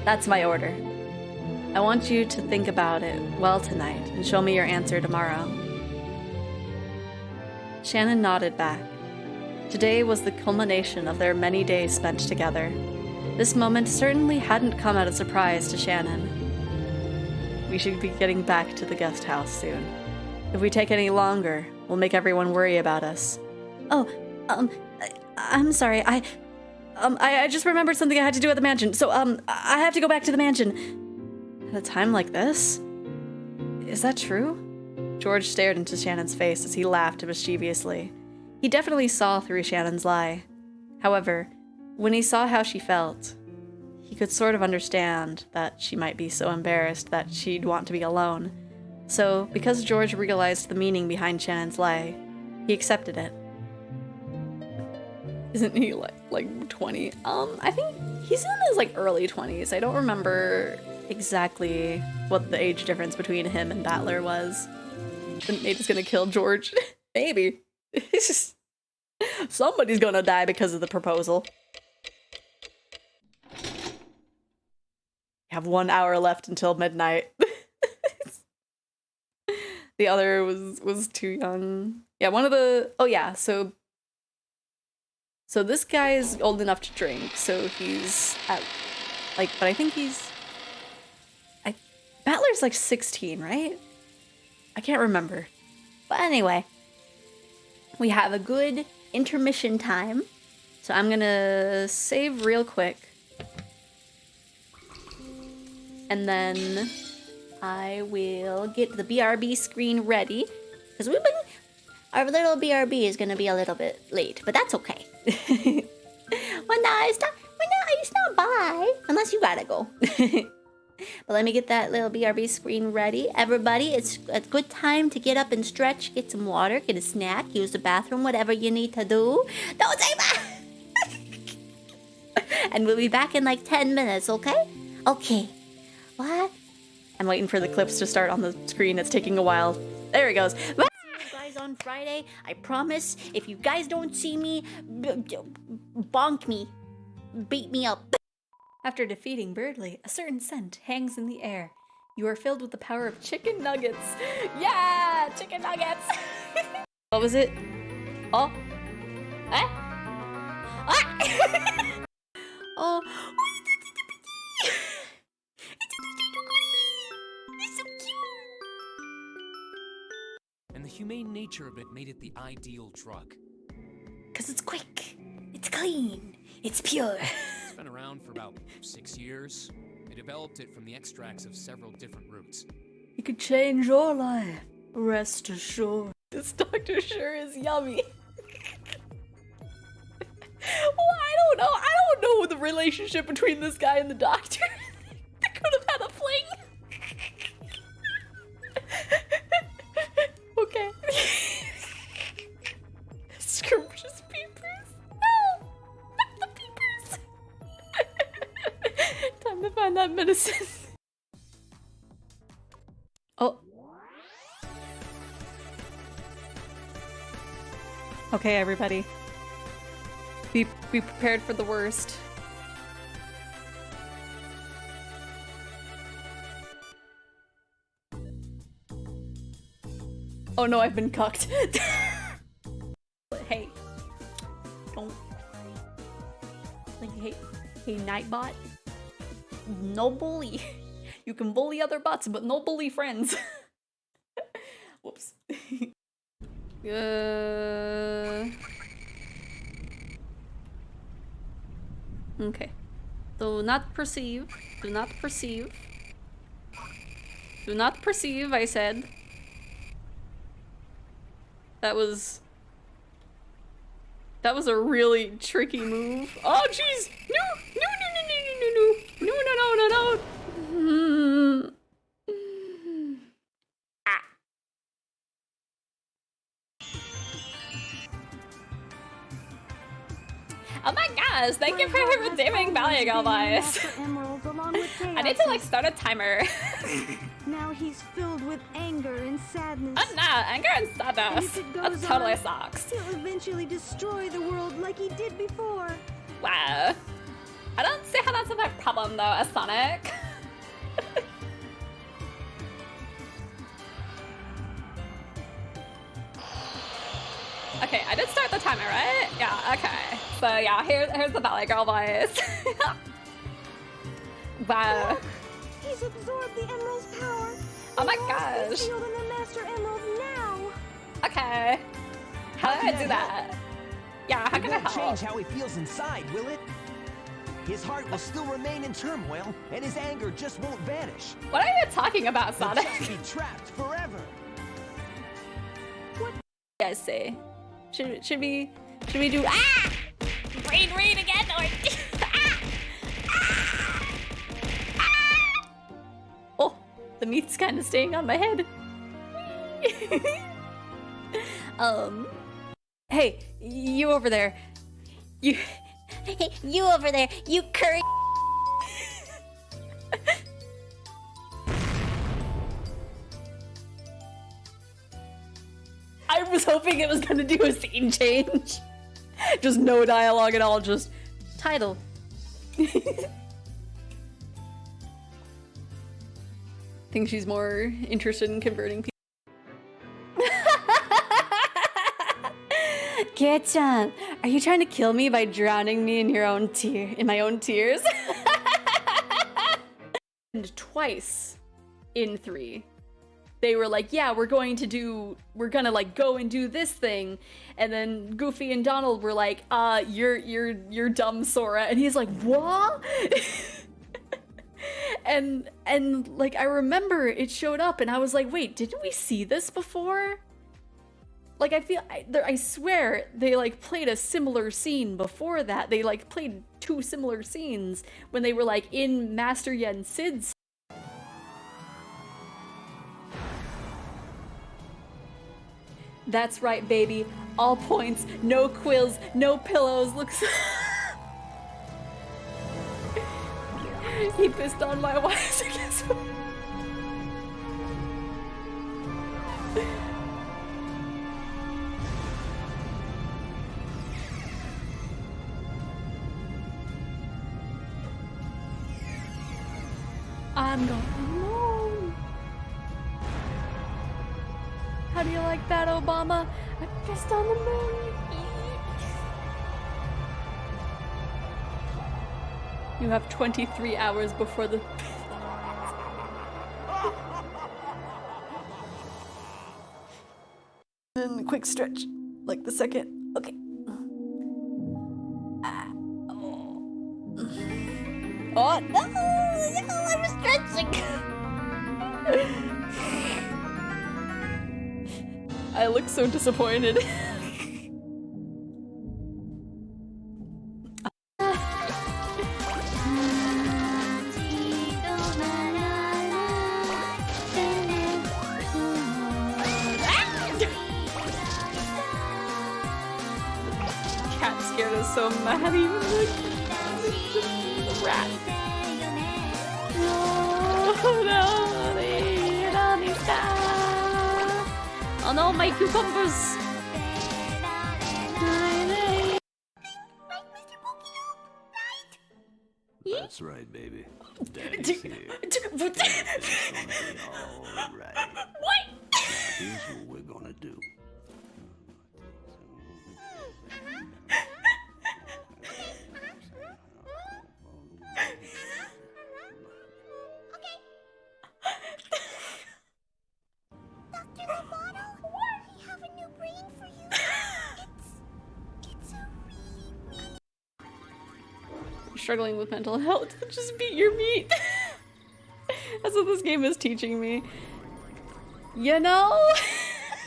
that's my order. I want you to think about it well tonight and show me your answer tomorrow. Shannon nodded back. Today was the culmination of their many days spent together. This moment certainly hadn't come as a surprise to Shannon. We should be getting back to the guest house soon. If we take any longer, we'll make everyone worry about us. Oh, I'm sorry, I just remembered something I had to do at the mansion, so, I have to go back to the mansion. At a time like this? Is that true? George stared into Shannon's face as he laughed mischievously. He definitely saw through Shannon's lie. However, when he saw how she felt, he could sort of understand that she might be so embarrassed that she'd want to be alone. So, because George realized the meaning behind Shannon's lie, he accepted it. Isn't he like 20? I think he's in his early 20s. I don't remember exactly what the age difference between him and Battler was. Maybe he's gonna kill George. Maybe. It's just somebody's gonna die because of the proposal. Have 1 hour left until midnight. The other was too young. Yeah, one of the so this guy is old enough to drink, so he's at but I think Battler's 16, right? I can't remember. But anyway, we have a good intermission time. So I'm gonna save real quick. And then I will get the BRB screen ready. Because our little BRB is gonna be a little bit late, but that's okay. Well, no, it's not bye. Unless you gotta go. But let me get that little BRB screen ready. Everybody, it's a good time to get up and stretch, get some water, get a snack, use the bathroom, whatever you need to do. Don't say that! And we'll be back in 10 minutes, okay? Okay. What? I'm waiting for the clips to start on the screen. It's taking a while. There it goes. Bye! See you guys on Friday. I promise. If you guys don't see me, bonk me. Beat me up. After defeating Birdly, a certain scent hangs in the air. You are filled with the power of chicken nuggets. Yeah! Chicken nuggets! What was it? Oh. Eh? Ah! Oh. It's so cute! And the humane nature of it made it the ideal drug. 'Cause it's quick. It's clean. It's pure. been around for about 6 years. They developed it from the extracts of several different roots. It could change your life. Rest assured. This doctor sure is yummy. Well, I don't know. I don't know the relationship between this guy and the doctor. They could have had a fling. Okay. Scrumptious peepers. No! Not the peepers! Time to find that medicine. Oh. Okay, everybody. Be prepared for the worst. Oh no, I've been cucked. Hey. Don't. Like, hey, Nightbot. No bully. You can bully other bots, but no bully friends. Whoops. Okay. Do not perceive. Do not perceive. Do not perceive, I said. That was a really tricky move. Oh jeez! No! No no no no no no no no no no no no. Oh my gosh, thank you for redeeming Valley Girl Voice. I need to like start a timer. Now he's filled with anger and sadness. Oh no, anger and sadness. That totally sucks. He'll eventually destroy the world like he did before. Wow. I don't see how that's a big problem though, as Sonic. Okay, I did start the timer, right? Yeah, okay. So yeah, here's the Valley Girl Voice. Wow. Look, he's absorbed the Emerald's power. Oh my gosh. gosh. Sealed in the Master Emerald now. Okay. How do I do that? Yeah, how It can I won't help? change how he feels inside, will it? His heart will still remain in turmoil, and his anger just won't vanish. What are you talking about, He'll Sonic? just be trapped forever. What do you guys say? Should we do brain read again or Oh, the meat's kind of staying on my head. Hey, you over there. You over there, you curry. I was hoping it was gonna do a scene change. Just no dialogue at all, just title. Think she's more interested in converting people. Kit-chan, are you trying to kill me by drowning me in your own in my own tears? And twice in 3. They were like, yeah, we're gonna like go and do this thing. And then Goofy and Donald were like, you're dumb, Sora. And he's like, what? and like, I remember it showed up and I was like, wait, didn't we see this before? Like, I swear they like played a similar scene before that. They like played 2 similar scenes when they were like in Master Yen Sid's. That's right, baby. All points, no quills, no pillows. Looks. He pissed on my wife. Guess what? I'm going home. How do you like that, Obama? I pissed on the moon. You have 23 hours before the... Then a quick stretch, like the second. Okay. Oh. Oh, no! No, I'm stretching! I look so disappointed. Cat scared us so mad, even the rat. Oh no, my cucumbers! That's right, baby. Daddy's here. All right. What? Now, here's what we're gonna do. Dr. Lovato, we have a new brain for you. It's a really Struggling with mental health, just beat your meat. That's what this game is teaching me. You know?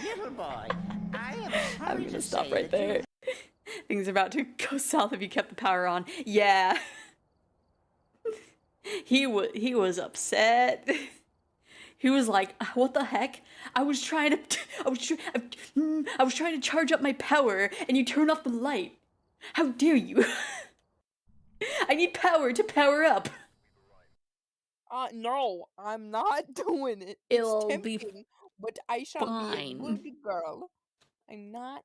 Little boy, I am sorry I'm gonna to stop say right that you there. Things are about to go south if you kept the power on. Yeah. He was upset. He was like, "What the heck? I was trying to charge up my power, and you turn off the light. How dare you? I need power to power up." No, I'm not doing it. It'll It's be tempting, but I shall be a fine. good girl. I'm not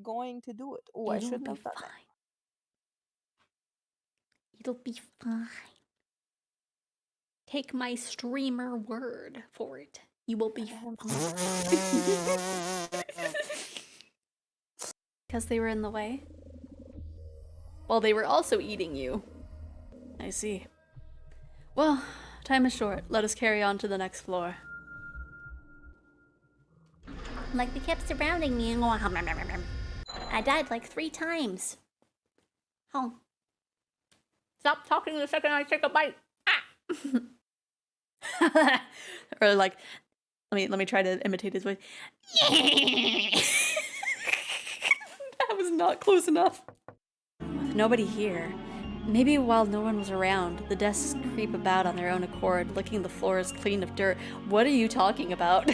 going to do it. Oh, I It'll shouldn't be have done that. fine. It'll be fine. Take my streamer word for it. You will be fine. Because they were in the way? Well, they were also eating you. I see. Well, time is short. Let us carry on to the next floor. Like they kept surrounding me and going, "Hum, hum, hum, hum, hum." I died like 3 times. Oh. Stop talking the second I take a bite. Ah! Or like, let me try to imitate his voice. That was not close enough. With nobody here, maybe while no one was around, the desks creep about on their own accord, licking the floors clean of dirt. What are you talking about?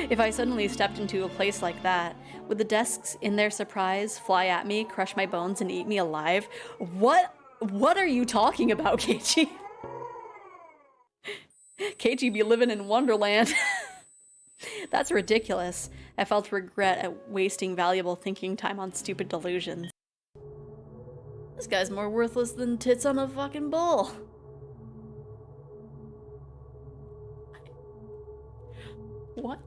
If I suddenly stepped into a place like that, would the desks, in their surprise, fly at me, crush my bones, and eat me alive? What are you talking about, Keiichi? Keiichi be living in Wonderland. That's ridiculous. I felt regret at wasting valuable thinking time on stupid delusions. This guy's more worthless than tits on a fucking bull. What?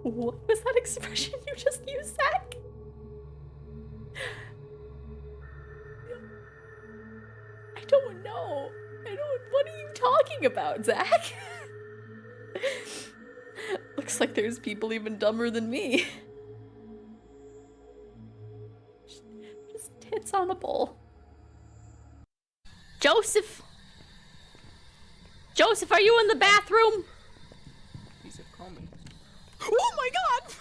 What was that expression you just used, Zach? I don't know. What are you talking about, Zach? Looks like there's people even dumber than me. Just tits on a bowl. Joseph! Joseph, are you in the bathroom? He's coming. Oh my god!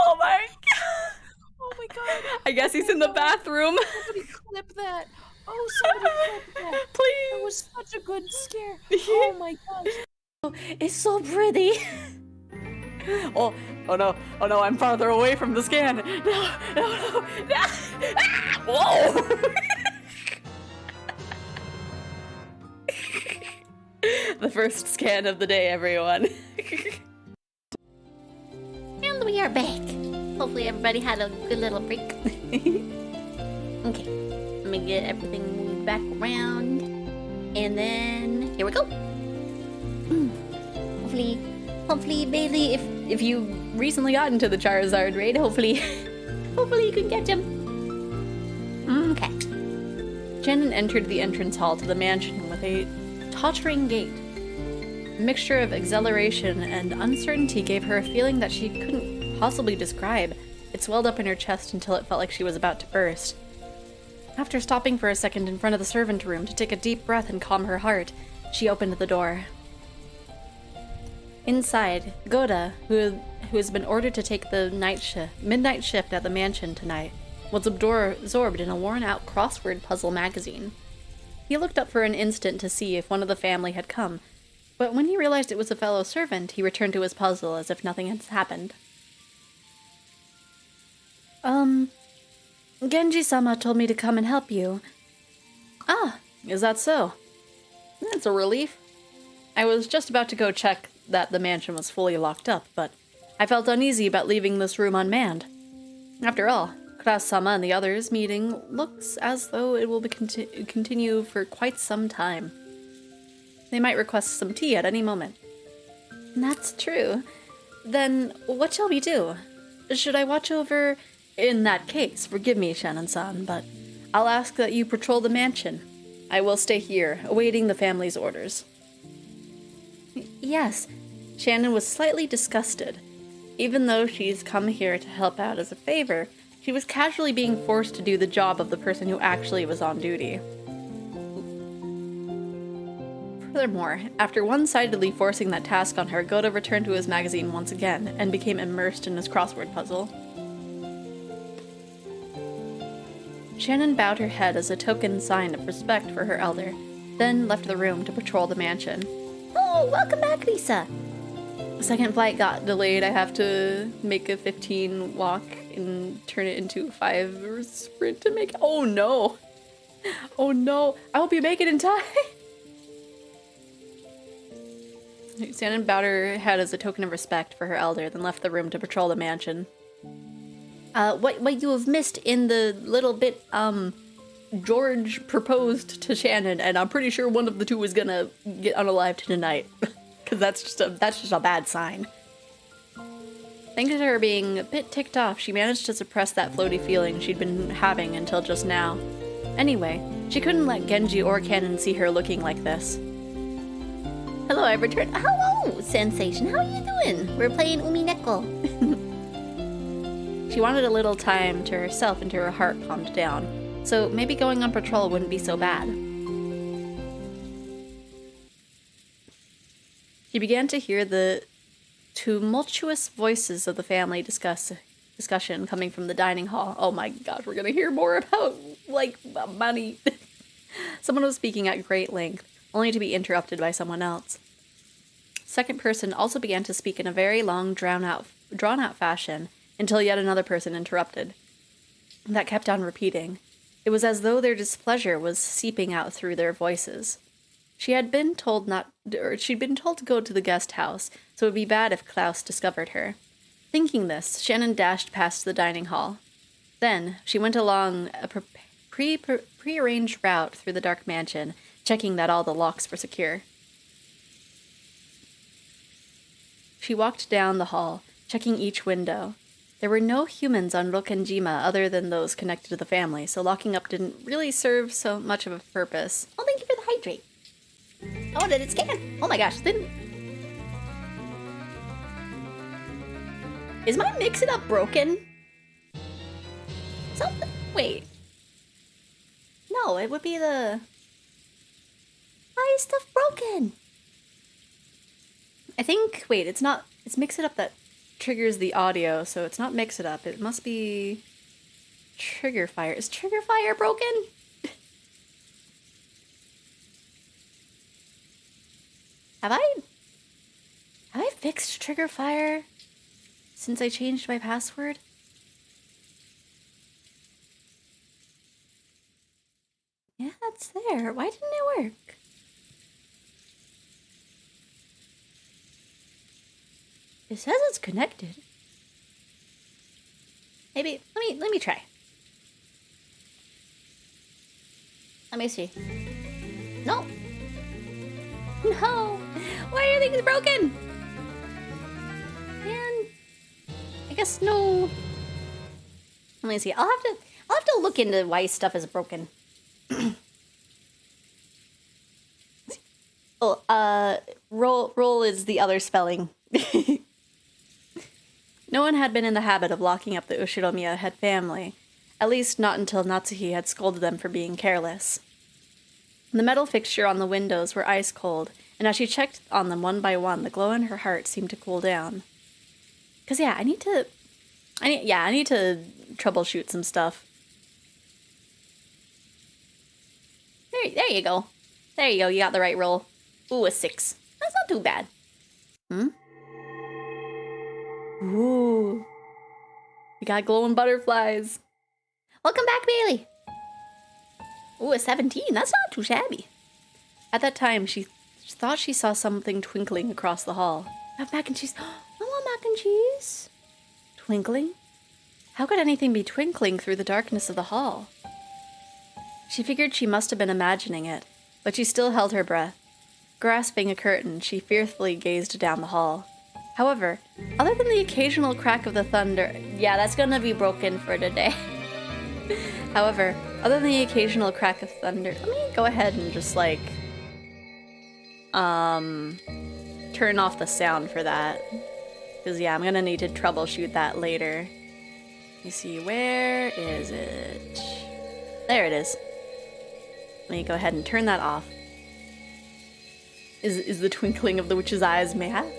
Oh my god! Oh my god! I guess he's in the bathroom. Somebody clip that! Oh, somebody clip that! Please! That was such a good scare! Oh my gosh! It's so pretty. Oh no, I'm farther away from the scan. No. Ah! Whoa! The first scan of the day, everyone. And we are back. Hopefully everybody had a good little break. Okay, let me get everything moved back around. And then, here we go. Hopefully, Bailey, If you recently got into the Charizard raid, hopefully you can catch him. okay. Shannon entered the entrance hall to the mansion with a tottering gait. mixture of exhilaration and uncertainty gave her a feeling that she couldn't possibly describe. It swelled up in her chest until it felt like she was about to burst. After stopping for a second in front of the servant room to take a deep breath and calm her heart, she opened the door. Inside, Goda, who has been ordered to take the midnight shift at the mansion tonight, was absorbed in a worn-out crossword puzzle magazine. He looked up for an instant to see if one of the family had come, but when he realized it was a fellow servant, he returned to his puzzle as if nothing had happened. Genji-sama told me to come and help you. Ah, is that so? That's a relief. I was just about to go check that the mansion was fully locked up, but I felt uneasy about leaving this room unmanned. After all, Klaus-sama and the others' meeting looks as though it will continue for quite some time. They might request some tea at any moment. That's true. Then what shall we do? Should I watch over... In that case, forgive me, Shannon-san, but I'll ask that you patrol the mansion. I will stay here, awaiting the family's orders. Yes, Shannon was slightly disgusted. Even though she's come here to help out as a favor, she was casually being forced to do the job of the person who actually was on duty. Furthermore, after one-sidedly forcing that task on her, Goda returned to his magazine once again and became immersed in his crossword puzzle. Shannon bowed her head as a token sign of respect for her elder, then left the room to patrol the mansion. Oh, welcome back, Lisa. The second flight got delayed. I have to make a 15 walk and turn it into a 5 sprint to make it. Oh no! Oh no! I hope you make it in time! Shannon bowed her head as a token of respect for her elder, then left the room to patrol the mansion. What you have missed in the little bit, George proposed to Shannon, and I'm pretty sure one of the two is gonna get unalived tonight. Because that's just a bad sign. Thanks to her being a bit ticked off, she managed to suppress that floaty feeling she'd been having until just now. Anyway, she couldn't let Genji or Cannon see her looking like this. Hello, I've returned. Hello, Sensation. How are you doing? We're playing Umineko. She wanted a little time to herself until her heart calmed down, so maybe going on patrol wouldn't be so bad. She began to hear the tumultuous voices of the family discussion coming from the dining hall. Oh my gosh, we're gonna hear more about, like, money. Someone was speaking at great length, only to be interrupted by someone else. Second person also began to speak in a very long, drawn-out fashion, until yet another person interrupted. That kept on repeating. It was as though their displeasure was seeping out through their voices. She'd been told to go to the guest house, so it would be bad if Klaus discovered her. Thinking this, Shannon dashed past the dining hall. Then, she went along a pre-arranged route through the dark mansion, checking that all the locks were secure. She walked down the hall, checking each window. There were no humans on Rokkenjima other than those connected to the family, so locking up didn't really serve so much of a purpose. Oh, thank you for the hydrate. Oh, did it scan? Oh my gosh, didn't... Is my mix-it-up broken? Something... Wait. No, it would be the... Why is stuff broken? I think... Wait, it's not... It's Mix-It-Up that triggers the audio, so it's not Mix-It-Up. It must be... Trigger Fire. Is Trigger Fire broken? Have I fixed Trigger Fire since I changed my password? Yeah, it's there. Why didn't it work? It says it's connected. Maybe let me try. Let me see. No. No. Why are things broken? And I guess no. Let me see. I'll have to look into why stuff is broken. Oh, Roll is the other spelling. No one had been in the habit of locking up the Ushiromiya head family, at least not until Natsuhi had scolded them for being careless. The metal fixture on the windows were ice cold, and as she checked on them one by one, the glow in her heart seemed to cool down. 'Cause yeah, I need to troubleshoot some stuff. There you go. There you go, you got the right roll. Ooh, a 6. That's not too bad. Ooh. We got glowing butterflies. Welcome back, Bailey. Ooh, a 17. That's not too shabby. At that time, she thought she saw something twinkling across the hall. I have mac and cheese. I want mac and cheese. Twinkling? How could anything be twinkling through the darkness of the hall? She figured she must have been imagining it, but she still held her breath. Grasping a curtain, she fearfully gazed down the hall. However, other than the occasional crack of the thunder... Yeah, that's gonna be broken for today. However, other than the occasional crack of thunder... Let me go ahead and just, like... turn off the sound for that. Because, yeah, I'm gonna need to troubleshoot that later. Let me see, where is it? There it is. Let me go ahead and turn that off. Is the twinkling of the witch's eyes mad?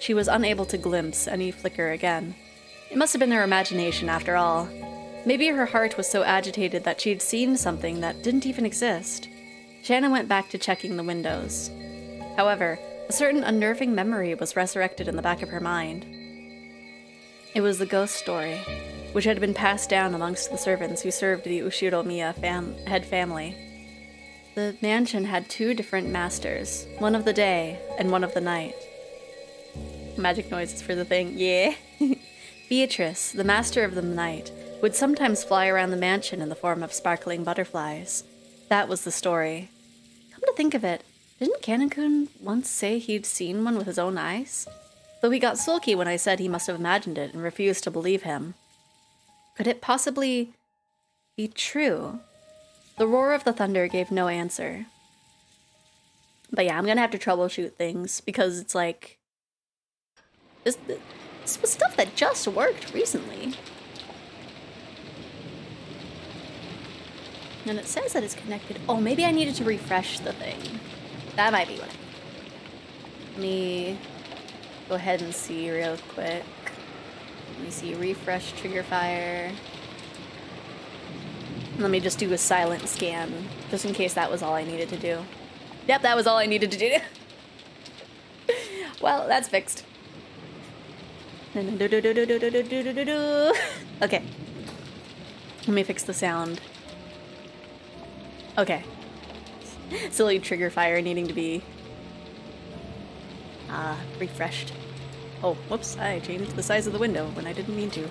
She was unable to glimpse any flicker again. It must have been her imagination after all. Maybe her heart was so agitated that she'd seen something that didn't even exist. Shanna went back to checking the windows. However, a certain unnerving memory was resurrected in the back of her mind. It was the ghost story, which had been passed down amongst the servants who served the Ushiromiya head family. The mansion had 2 different masters, one of the day and one of the night. Magic noises for the thing, yeah. Beatrice, the master of the night, would sometimes fly around the mansion in the form of sparkling butterflies. That was the story. Come to think of it, didn't Kanon-kun once say he'd seen one with his own eyes? Though he got sulky when I said he must have imagined it and refused to believe him. Could it possibly be true? The roar of the thunder gave no answer. But yeah, I'm gonna have to troubleshoot things because it's like... This was stuff that just worked recently. And it says that it's connected. Oh, maybe I needed to refresh the thing. That might be what I need. Let me go ahead and see real quick. Let me see, refresh trigger fire. Let me just do a silent scan, just in case that was all I needed to do. Yep, that was all I needed to do. Well, that's fixed. Okay. Let me fix the sound. Okay. Silly trigger fire needing to be refreshed. Oh, whoops, I changed the size of the window when I didn't mean to.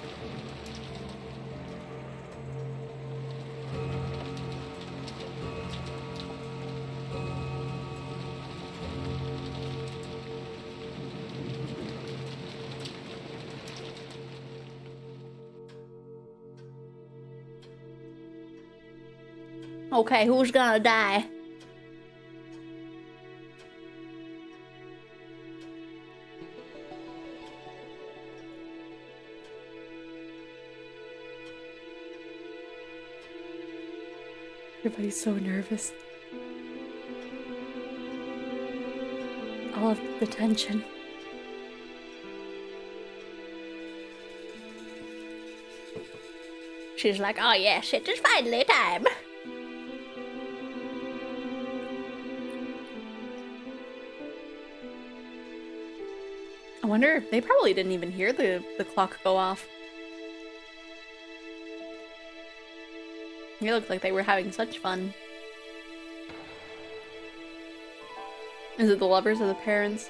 Okay, who's gonna die? Everybody's so nervous. All of the tension. She's like, oh yes, it is finally time. I wonder if they probably didn't even hear the clock go off. They looked like they were having such fun. Is it the lovers or the parents?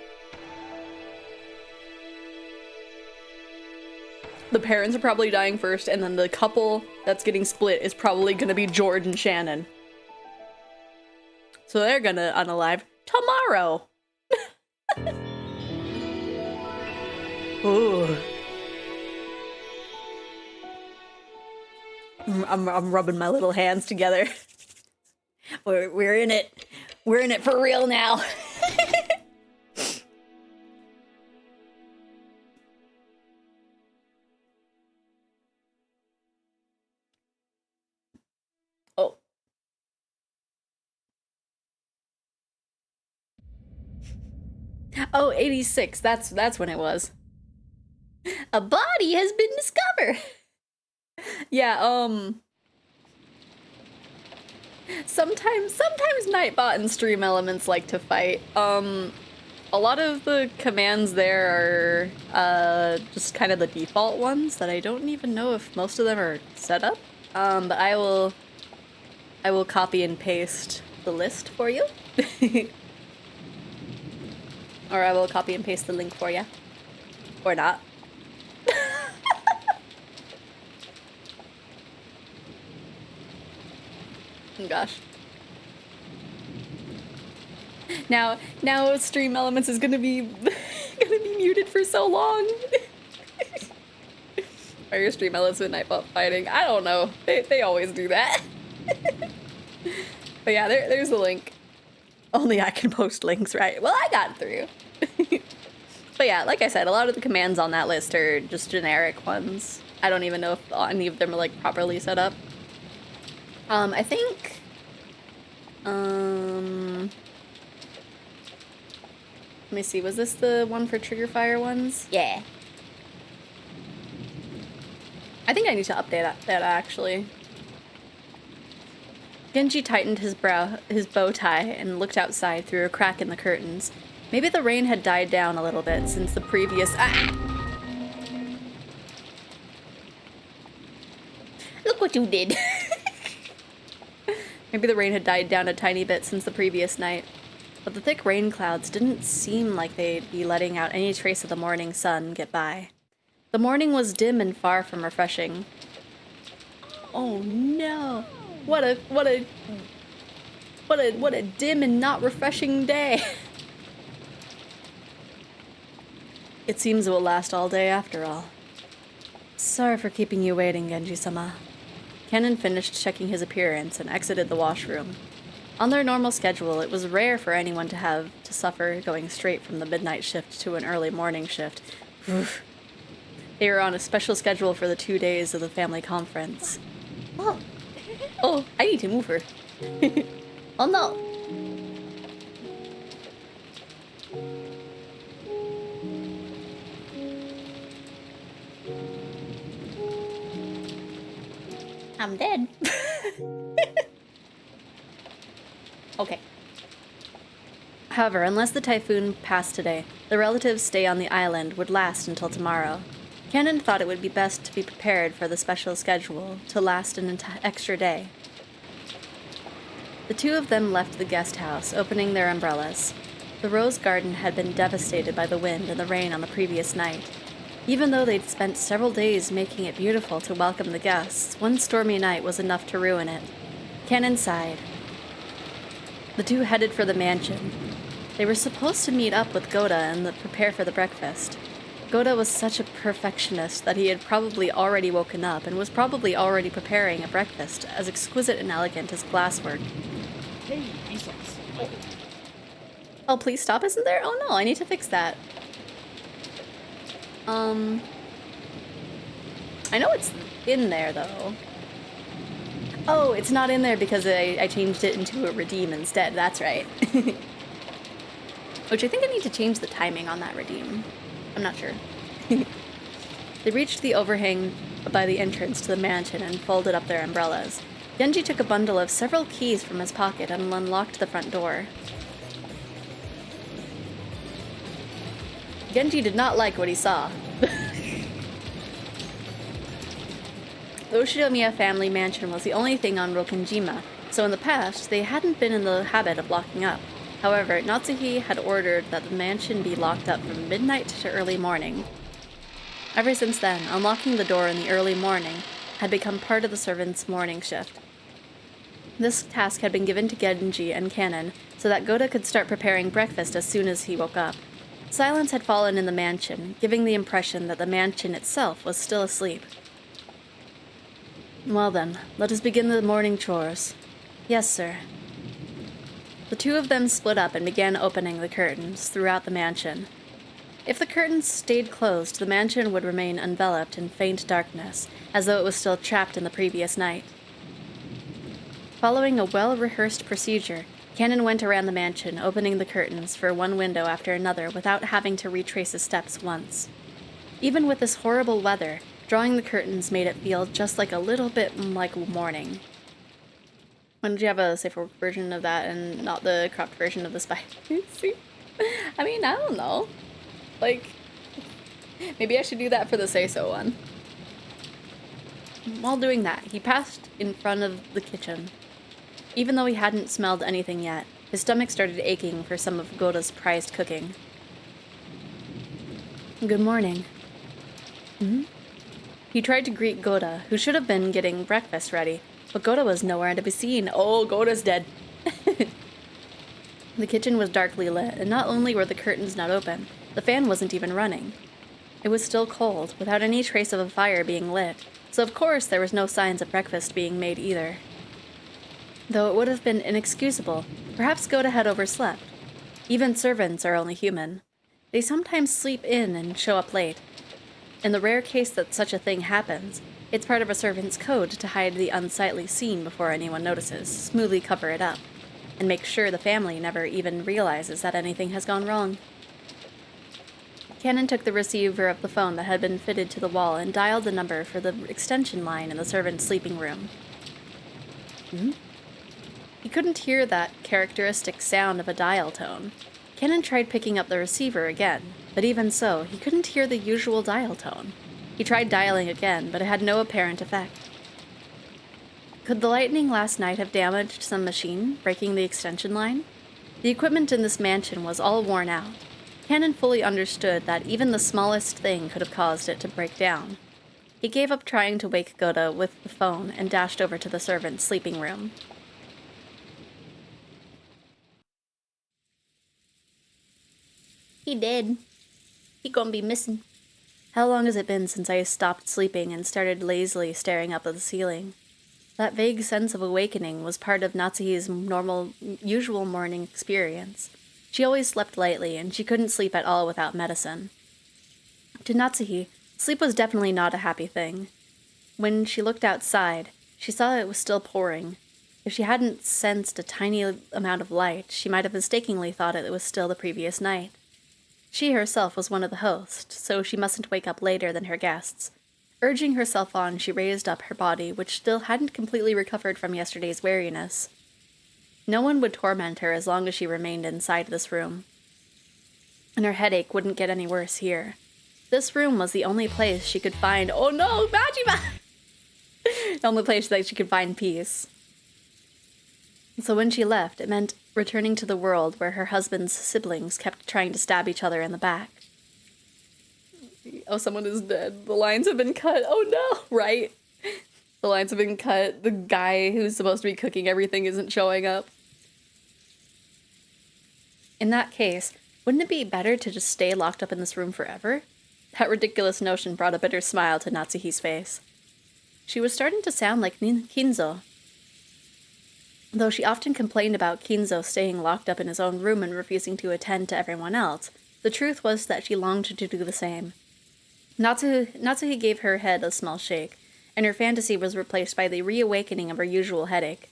The parents are probably dying first, and then the couple that's getting split is probably gonna be George and Shannon. So they're gonna unalive tomorrow. Ooh. I'm rubbing my little hands together. We're in it. We're in it for real now. Oh, 86. That's when it was. A body has been discovered. Yeah, sometimes Nightbot and Stream Elements like to fight. A lot of the commands there are just kind of the default ones that I don't even know if most of them are set up. But I will copy and paste the list for you. Or I will copy and paste the link for you. Or not. Oh gosh. Now Stream Elements is gonna be muted for so long. Are your Stream Elements with Nightbot fighting? I don't know. They always do that. But yeah, there's the link. Only I can post links, right? Well, I got through. But yeah, like I said, a lot of the commands on that list are just generic ones. I don't even know if any of them are like properly set up. I think let me see, was this the one for trigger fire ones? Yeah. I think I need to update that actually. Genji tightened his bow tie and looked outside through a crack in the curtains. Maybe the rain had died down a little bit since the previous Look what you did. Maybe the rain had died down a tiny bit since the previous night, but the thick rain clouds didn't seem like they'd be letting out any trace of the morning sun get by. The morning was dim and far from refreshing. Oh no. What a dim and not refreshing day. It seems it will last all day after all. Sorry for keeping you waiting, Genji-sama. Kennen finished checking his appearance and exited the washroom. On their normal schedule, it was rare for anyone to have to suffer going straight from the midnight shift to an early morning shift. Oof. They were on a special schedule for the 2 days of the family conference. Oh, I need to move her. Oh no. I'm dead. Okay. However, unless the typhoon passed today, the relatives' stay on the island would last until tomorrow. Kennen thought it would be best to be prepared for the special schedule to last an extra day. The two of them left the guest house, opening their umbrellas. The rose garden had been devastated by the wind and the rain on the previous night. Even though they'd spent several days making it beautiful to welcome the guests, one stormy night was enough to ruin it. Kennen sighed. The two headed for the mansion. They were supposed to meet up with Goda and prepare for the breakfast. Goda was such a perfectionist that he had probably already woken up and was probably already preparing a breakfast as exquisite and elegant as glasswork. Hey, Vsauce. Oh, please stop, isn't there? Oh no, I need to fix that. I know it's in there, though. Oh, it's not in there because I changed it into a redeem instead. That's right. Which I think I need to change the timing on that redeem. I'm not sure. They reached the overhang by the entrance to the mansion and folded up their umbrellas. Genji took a bundle of several keys from his pocket and unlocked the front door. Genji did not like what he saw. The Ushinomiya family mansion was the only thing on Rokkenjima, so in the past, they hadn't been in the habit of locking up. However, Natsuhi had ordered that the mansion be locked up from midnight to early morning. Ever since then, unlocking the door in the early morning had become part of the servants' morning shift. This task had been given to Genji and Kennen so that Goda could start preparing breakfast as soon as he woke up. Silence had fallen in the mansion, giving the impression that the mansion itself was still asleep. Well then, let us begin the morning chores. Yes, sir. The two of them split up and began opening the curtains throughout the mansion. If the curtains stayed closed, the mansion would remain enveloped in faint darkness, as though it was still trapped in the previous night. Following a well-rehearsed procedure, Cannon went around the mansion, opening the curtains for one window after another without having to retrace his steps once. Even with this horrible weather, drawing the curtains made it feel just like a little bit like morning. Why don't you have a safer version of that and not the cropped version of the spy? See? I mean, I don't know. Like, maybe I should do that for the say-so one. While doing that, he passed in front of the kitchen. Even though he hadn't smelled anything yet, his stomach started aching for some of Goda's prized cooking. Good morning. He tried to greet Goda, who should have been getting breakfast ready, but Goda was nowhere to be seen. Oh, Goda's dead. The kitchen was darkly lit, and not only were the curtains not open, the fan wasn't even running. It was still cold, without any trace of a fire being lit, so of course there was no signs of breakfast being made either. Though it would have been inexcusable, perhaps Goda had overslept. Even servants are only human. They sometimes sleep in and show up late. In the rare case that such a thing happens, it's part of a servant's code to hide the unsightly scene before anyone notices, smoothly cover it up, and make sure the family never even realizes that anything has gone wrong. Cannon took the receiver of the phone that had been fitted to the wall and dialed the number for the extension line in the servant's sleeping room. He couldn't hear that characteristic sound of a dial tone. Cannon tried picking up the receiver again, but even so, he couldn't hear the usual dial tone. He tried dialing again, but it had no apparent effect. Could the lightning last night have damaged some machine, breaking the extension line? The equipment in this mansion was all worn out. Cannon fully understood that even the smallest thing could have caused it to break down. He gave up trying to wake Goda with the phone and dashed over to the servant's sleeping room. He did. He gonna be missing. How long has it been since I stopped sleeping and started lazily staring up at the ceiling? That vague sense of awakening was part of Natsuhi's usual morning experience. She always slept lightly, and she couldn't sleep at all without medicine. To Natsuhi, sleep was definitely not a happy thing. When she looked outside, she saw it was still pouring. If she hadn't sensed a tiny amount of light, she might have mistakenly thought it was still the previous night. She herself was one of the hosts, so she mustn't wake up later than her guests. Urging herself on, she raised up her body, which still hadn't completely recovered from yesterday's weariness. No one would torment her as long as she remained inside this room. And her headache wouldn't get any worse here. This room was the only place she could find— oh no, Majima! The only place that she could find peace. So when she left, it meant returning to the world where her husband's siblings kept trying to stab each other in the back. Oh, someone is dead. The lines have been cut. Oh no! Right? The lines have been cut. The guy who's supposed to be cooking everything isn't showing up. In that case, wouldn't it be better to just stay locked up in this room forever? That ridiculous notion brought a bitter smile to Natsuhi's face. She was starting to sound like Kinzo. Though she often complained about Kinzo staying locked up in his own room and refusing to attend to everyone else, the truth was that she longed to do the same. Natsuhi gave her head a small shake, and her fantasy was replaced by the reawakening of her usual headache.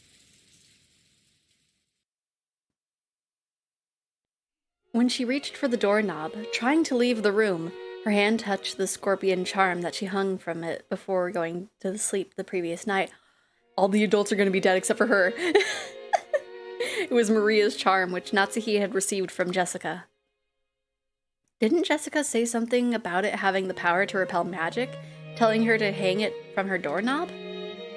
When she reached for the doorknob, trying to leave the room, her hand touched the scorpion charm that she hung from it before going to sleep the previous night. All the adults are going to be dead except for her. It was Maria's charm, which Natsuhi had received from Jessica. Didn't Jessica say something about it having the power to repel magic, telling her to hang it from her doorknob?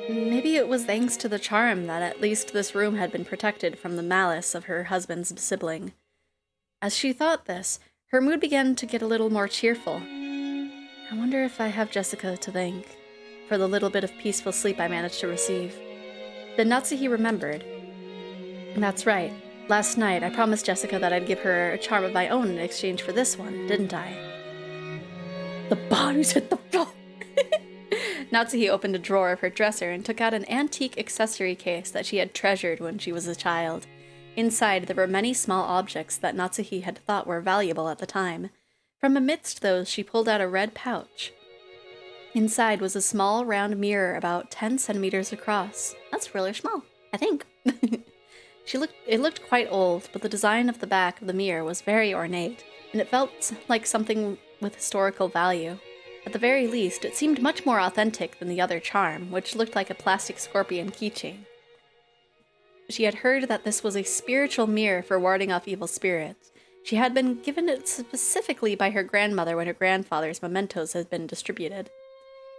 Maybe it was thanks to the charm that at least this room had been protected from the malice of her husband's sibling. As she thought this, her mood began to get a little more cheerful. I wonder if I have Jessica to thank for the little bit of peaceful sleep I managed to receive. Then Natsuhi remembered. That's right. Last night, I promised Jessica that I'd give her a charm of my own in exchange for this one, didn't I? The bodies hit the floor! Natsuhi opened a drawer of her dresser and took out an antique accessory case that she had treasured when she was a child. Inside, there were many small objects that Natsuhi had thought were valuable at the time. From amidst those, she pulled out a red pouch. Inside was a small, round mirror about 10 centimeters across. That's really small, I think. It looked quite old, but the design of the back of the mirror was very ornate, and it felt like something with historical value. At the very least, it seemed much more authentic than the other charm, which looked like a plastic scorpion keychain. She had heard that this was a spiritual mirror for warding off evil spirits. She had been given it specifically by her grandmother when her grandfather's mementos had been distributed.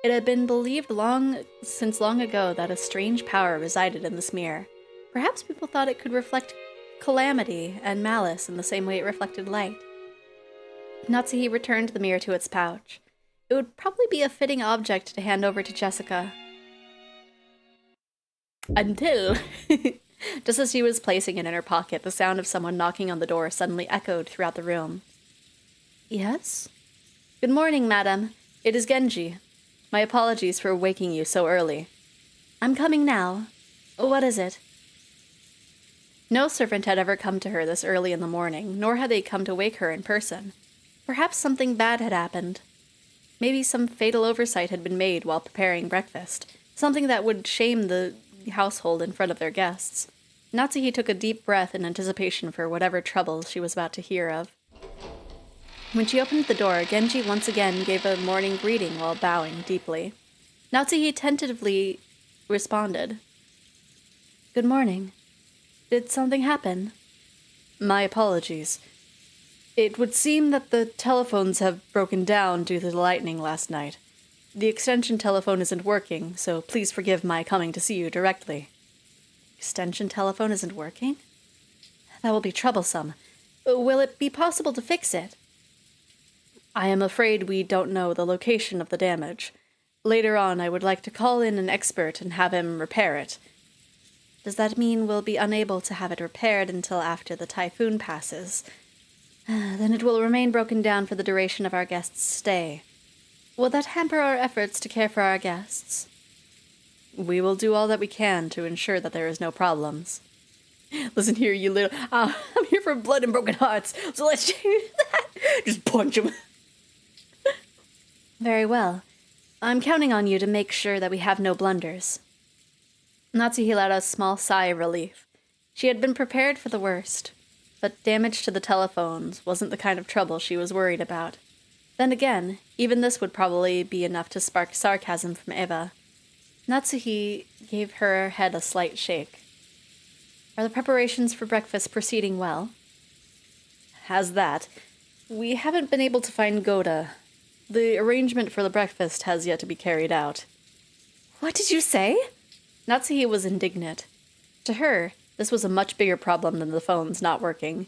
It had been believed since long ago that a strange power resided in this mirror. Perhaps people thought it could reflect calamity and malice in the same way it reflected light. Natsuhi returned the mirror to its pouch. It would probably be a fitting object to hand over to Jessica. Until... Just as she was placing it in her pocket, the sound of someone knocking on the door suddenly echoed throughout the room. Yes? Good morning, madam. It is Genji. My apologies for waking you so early. I'm coming now. What is it? No servant had ever come to her this early in the morning, nor had they come to wake her in person. Perhaps something bad had happened. Maybe some fatal oversight had been made while preparing breakfast, something that would shame the household in front of their guests. Natsuhi took a deep breath in anticipation for whatever trouble she was about to hear of. When she opened the door, Genji once again gave a morning greeting while bowing deeply. Natsuhi tentatively responded. Good morning. Did something happen? My apologies. It would seem that the telephones have broken down due to the lightning last night. The extension telephone isn't working, so please forgive my coming to see you directly. Extension telephone isn't working? That will be troublesome. Will it be possible to fix it? I am afraid we don't know the location of the damage. Later on, I would like to call in an expert and have him repair it. Does that mean we'll be unable to have it repaired until after the typhoon passes? Then it will remain broken down for the duration of our guest's stay. Will that hamper our efforts to care for our guests? We will do all that we can to ensure that there is no problems. Listen here, you little... I'm here for blood and broken hearts, so let's change that. Just punch him. Very well. I'm counting on you to make sure that we have no blunders. Natsuhi let out a small sigh of relief. She had been prepared for the worst, but damage to the telephones wasn't the kind of trouble she was worried about. Then again, even this would probably be enough to spark sarcasm from Eva. Natsuhi gave her head a slight shake. Are the preparations for breakfast proceeding well? As that, we haven't been able to find Goda. The arrangement for the breakfast has yet to be carried out. What did you say? Natsuhi was indignant. To her, this was a much bigger problem than the phones not working.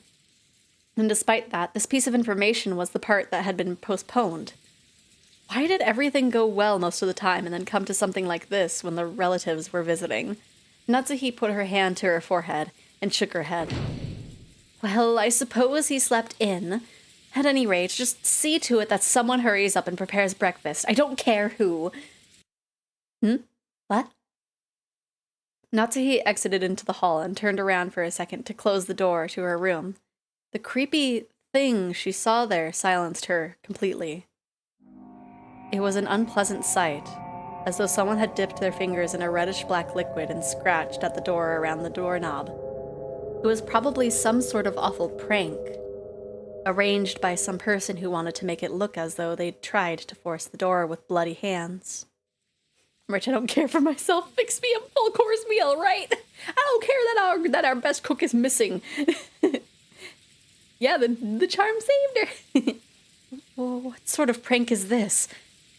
And despite that, this piece of information was the part that had been postponed. Why did everything go well most of the time and then come to something like this when the relatives were visiting? Natsuhi put her hand to her forehead and shook her head. Well, I suppose he slept in. At any rate, just see to it that someone hurries up and prepares breakfast. I don't care who. What? Natsuhi exited into the hall and turned around for a second to close the door to her room. The creepy thing she saw there silenced her completely. It was an unpleasant sight, as though someone had dipped their fingers in a reddish-black liquid and scratched at the door around the doorknob. It was probably some sort of awful prank, arranged by some person who wanted to make it look as though they'd tried to force the door with bloody hands. Rich, I don't care for myself. Fix me a full-course meal, right? I don't care that our best cook is missing. Yeah, the charm saved her. What sort of prank is this?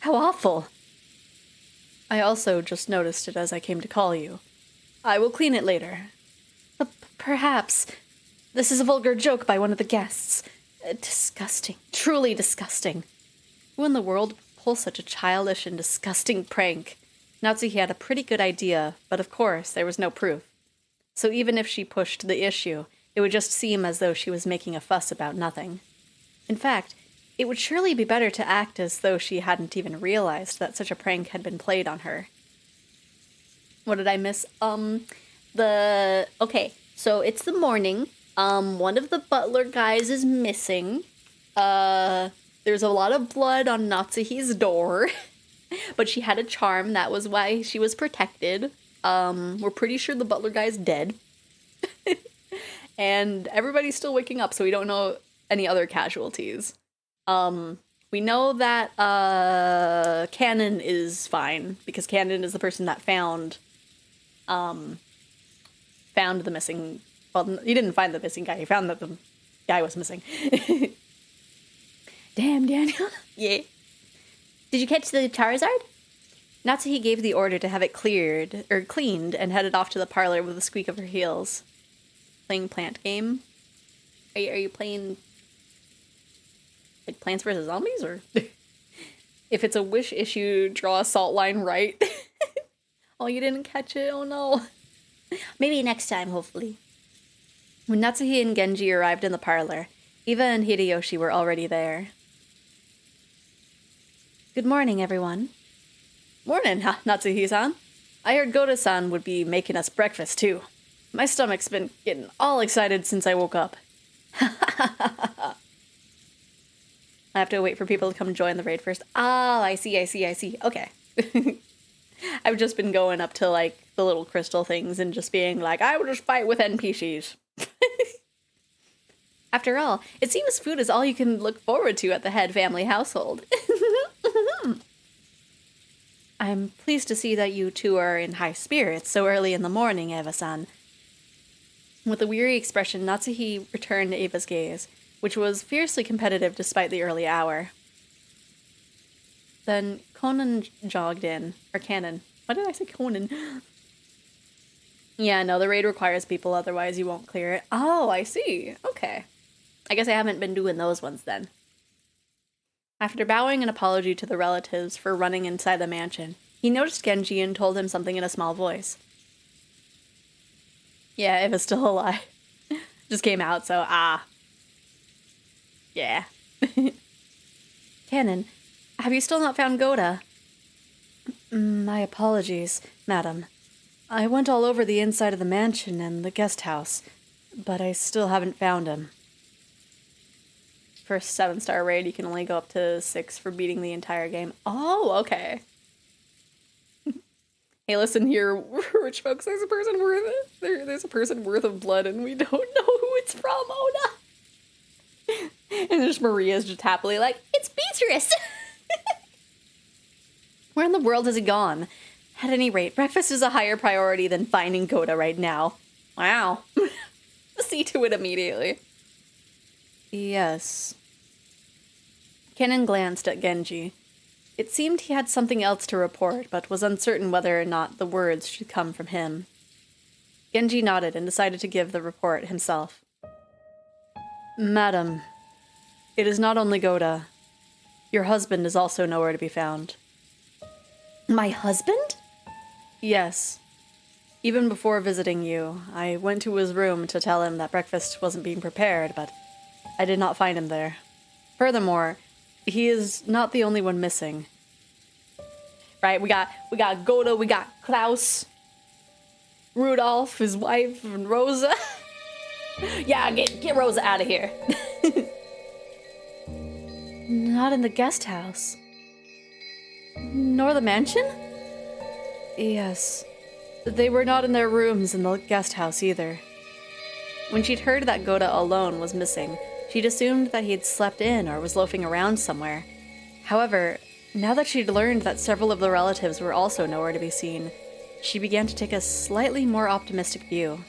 How awful. I also just noticed it as I came to call you. I will clean it later. Perhaps. This is a vulgar joke by one of the guests. Disgusting. Truly disgusting. Who in the world would pull such a childish and disgusting prank? Natsuhi had a pretty good idea, but of course there was no proof. So even if she pushed the issue, it would just seem as though she was making a fuss about nothing. In fact, it would surely be better to act as though she hadn't even realized that such a prank had been played on her. What did I miss? Okay, so it's the morning. One of the butler guys is missing. There's a lot of blood on Natsuhi's door. But she had a charm, that was why she was protected. We're pretty sure the butler guy's dead. And everybody's still waking up, so we don't know any other casualties. We know that Cannon is fine, because Cannon is the person that found the missing... Well, he didn't find the missing guy, he found that the guy was missing. Damn, Daniel. Yeah. Did you catch the Charizard? Natsuhi gave the order to have it cleaned, and headed off to the parlor with a squeak of her heels. Playing plant game? Are you playing like Plants vs. Zombies, or if it's a wish issue, draw a salt line right? Oh, you didn't catch it? Oh no. Maybe next time, hopefully. When Natsuhi and Genji arrived in the parlor, Eva and Hideyoshi were already there. Good morning, everyone. Morning, Natsuhi-san. I heard Goda-san would be making us breakfast, too. My stomach's been getting all excited since I woke up. I have to wait for people to come join the raid first. Oh, I see. Okay. I've just been going up to, like, the little crystal things and just being like, I will just fight with NPCs. After all, it seems food is all you can look forward to at the head family household. I'm pleased to see that you two are in high spirits so early in the morning, Eva-san. With a weary expression, Natsuhi returned Eva's gaze, which was fiercely competitive despite the early hour. Then Conan jogged in. Or Cannon. Why did I say Conan? Yeah, no, the raid requires people, otherwise you won't clear it. Oh, I see. Okay. I guess I haven't been doing those ones then. After bowing an apology to the relatives for running inside the mansion, he noticed Genji and told him something in a small voice. Yeah, Eva's still alive. Just came out, so yeah. Cannon, have you still not found Goda? My apologies, madam. I went all over the inside of the mansion and the guest house, but I still haven't found him. For a 7-star raid, you can only go up to 6 for beating the entire game. Oh, okay. Hey, listen here, rich folks. There's a person worth of blood, and we don't know who it's from. Oh no! And just Maria's just happily like, it's Beatrice. Where in the world has he gone? At any rate, breakfast is a higher priority than finding Goda right now. Wow. See to it immediately. Yes. Kennen glanced at Genji. It seemed he had something else to report, but was uncertain whether or not the words should come from him. Genji nodded and decided to give the report himself. Madam, it is not only Goda. Your husband is also nowhere to be found. My husband? Yes. Even before visiting you, I went to his room to tell him that breakfast wasn't being prepared, but I did not find him there. Furthermore, he is not the only one missing. Right, we got Goda, we got Klaus, Rudolph, his wife, and Rosa. Yeah, get Rosa out of here. Not in the guest house. Nor the mansion? Yes. They were not in their rooms in the guest house either. When she'd heard that Goda alone was missing, she'd assumed that he'd slept in or was loafing around somewhere. However, now that she'd learned that several of the relatives were also nowhere to be seen, she began to take a slightly more optimistic view.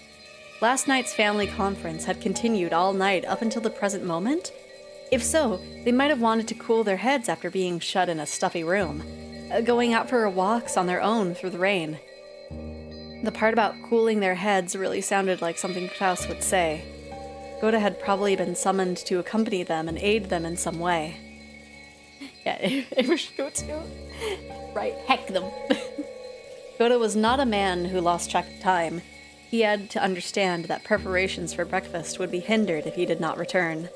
Last night's family conference had continued all night up until the present moment? If so, they might have wanted to cool their heads after being shut in a stuffy room, going out for walks on their own through the rain. The part about cooling their heads really sounded like something Klaus would say. Goda had probably been summoned to accompany them and aid them in some way. Yeah, if we should go to... Right, heck them. Goda was not a man who lost track of time. He had to understand that preparations for breakfast would be hindered if he did not return.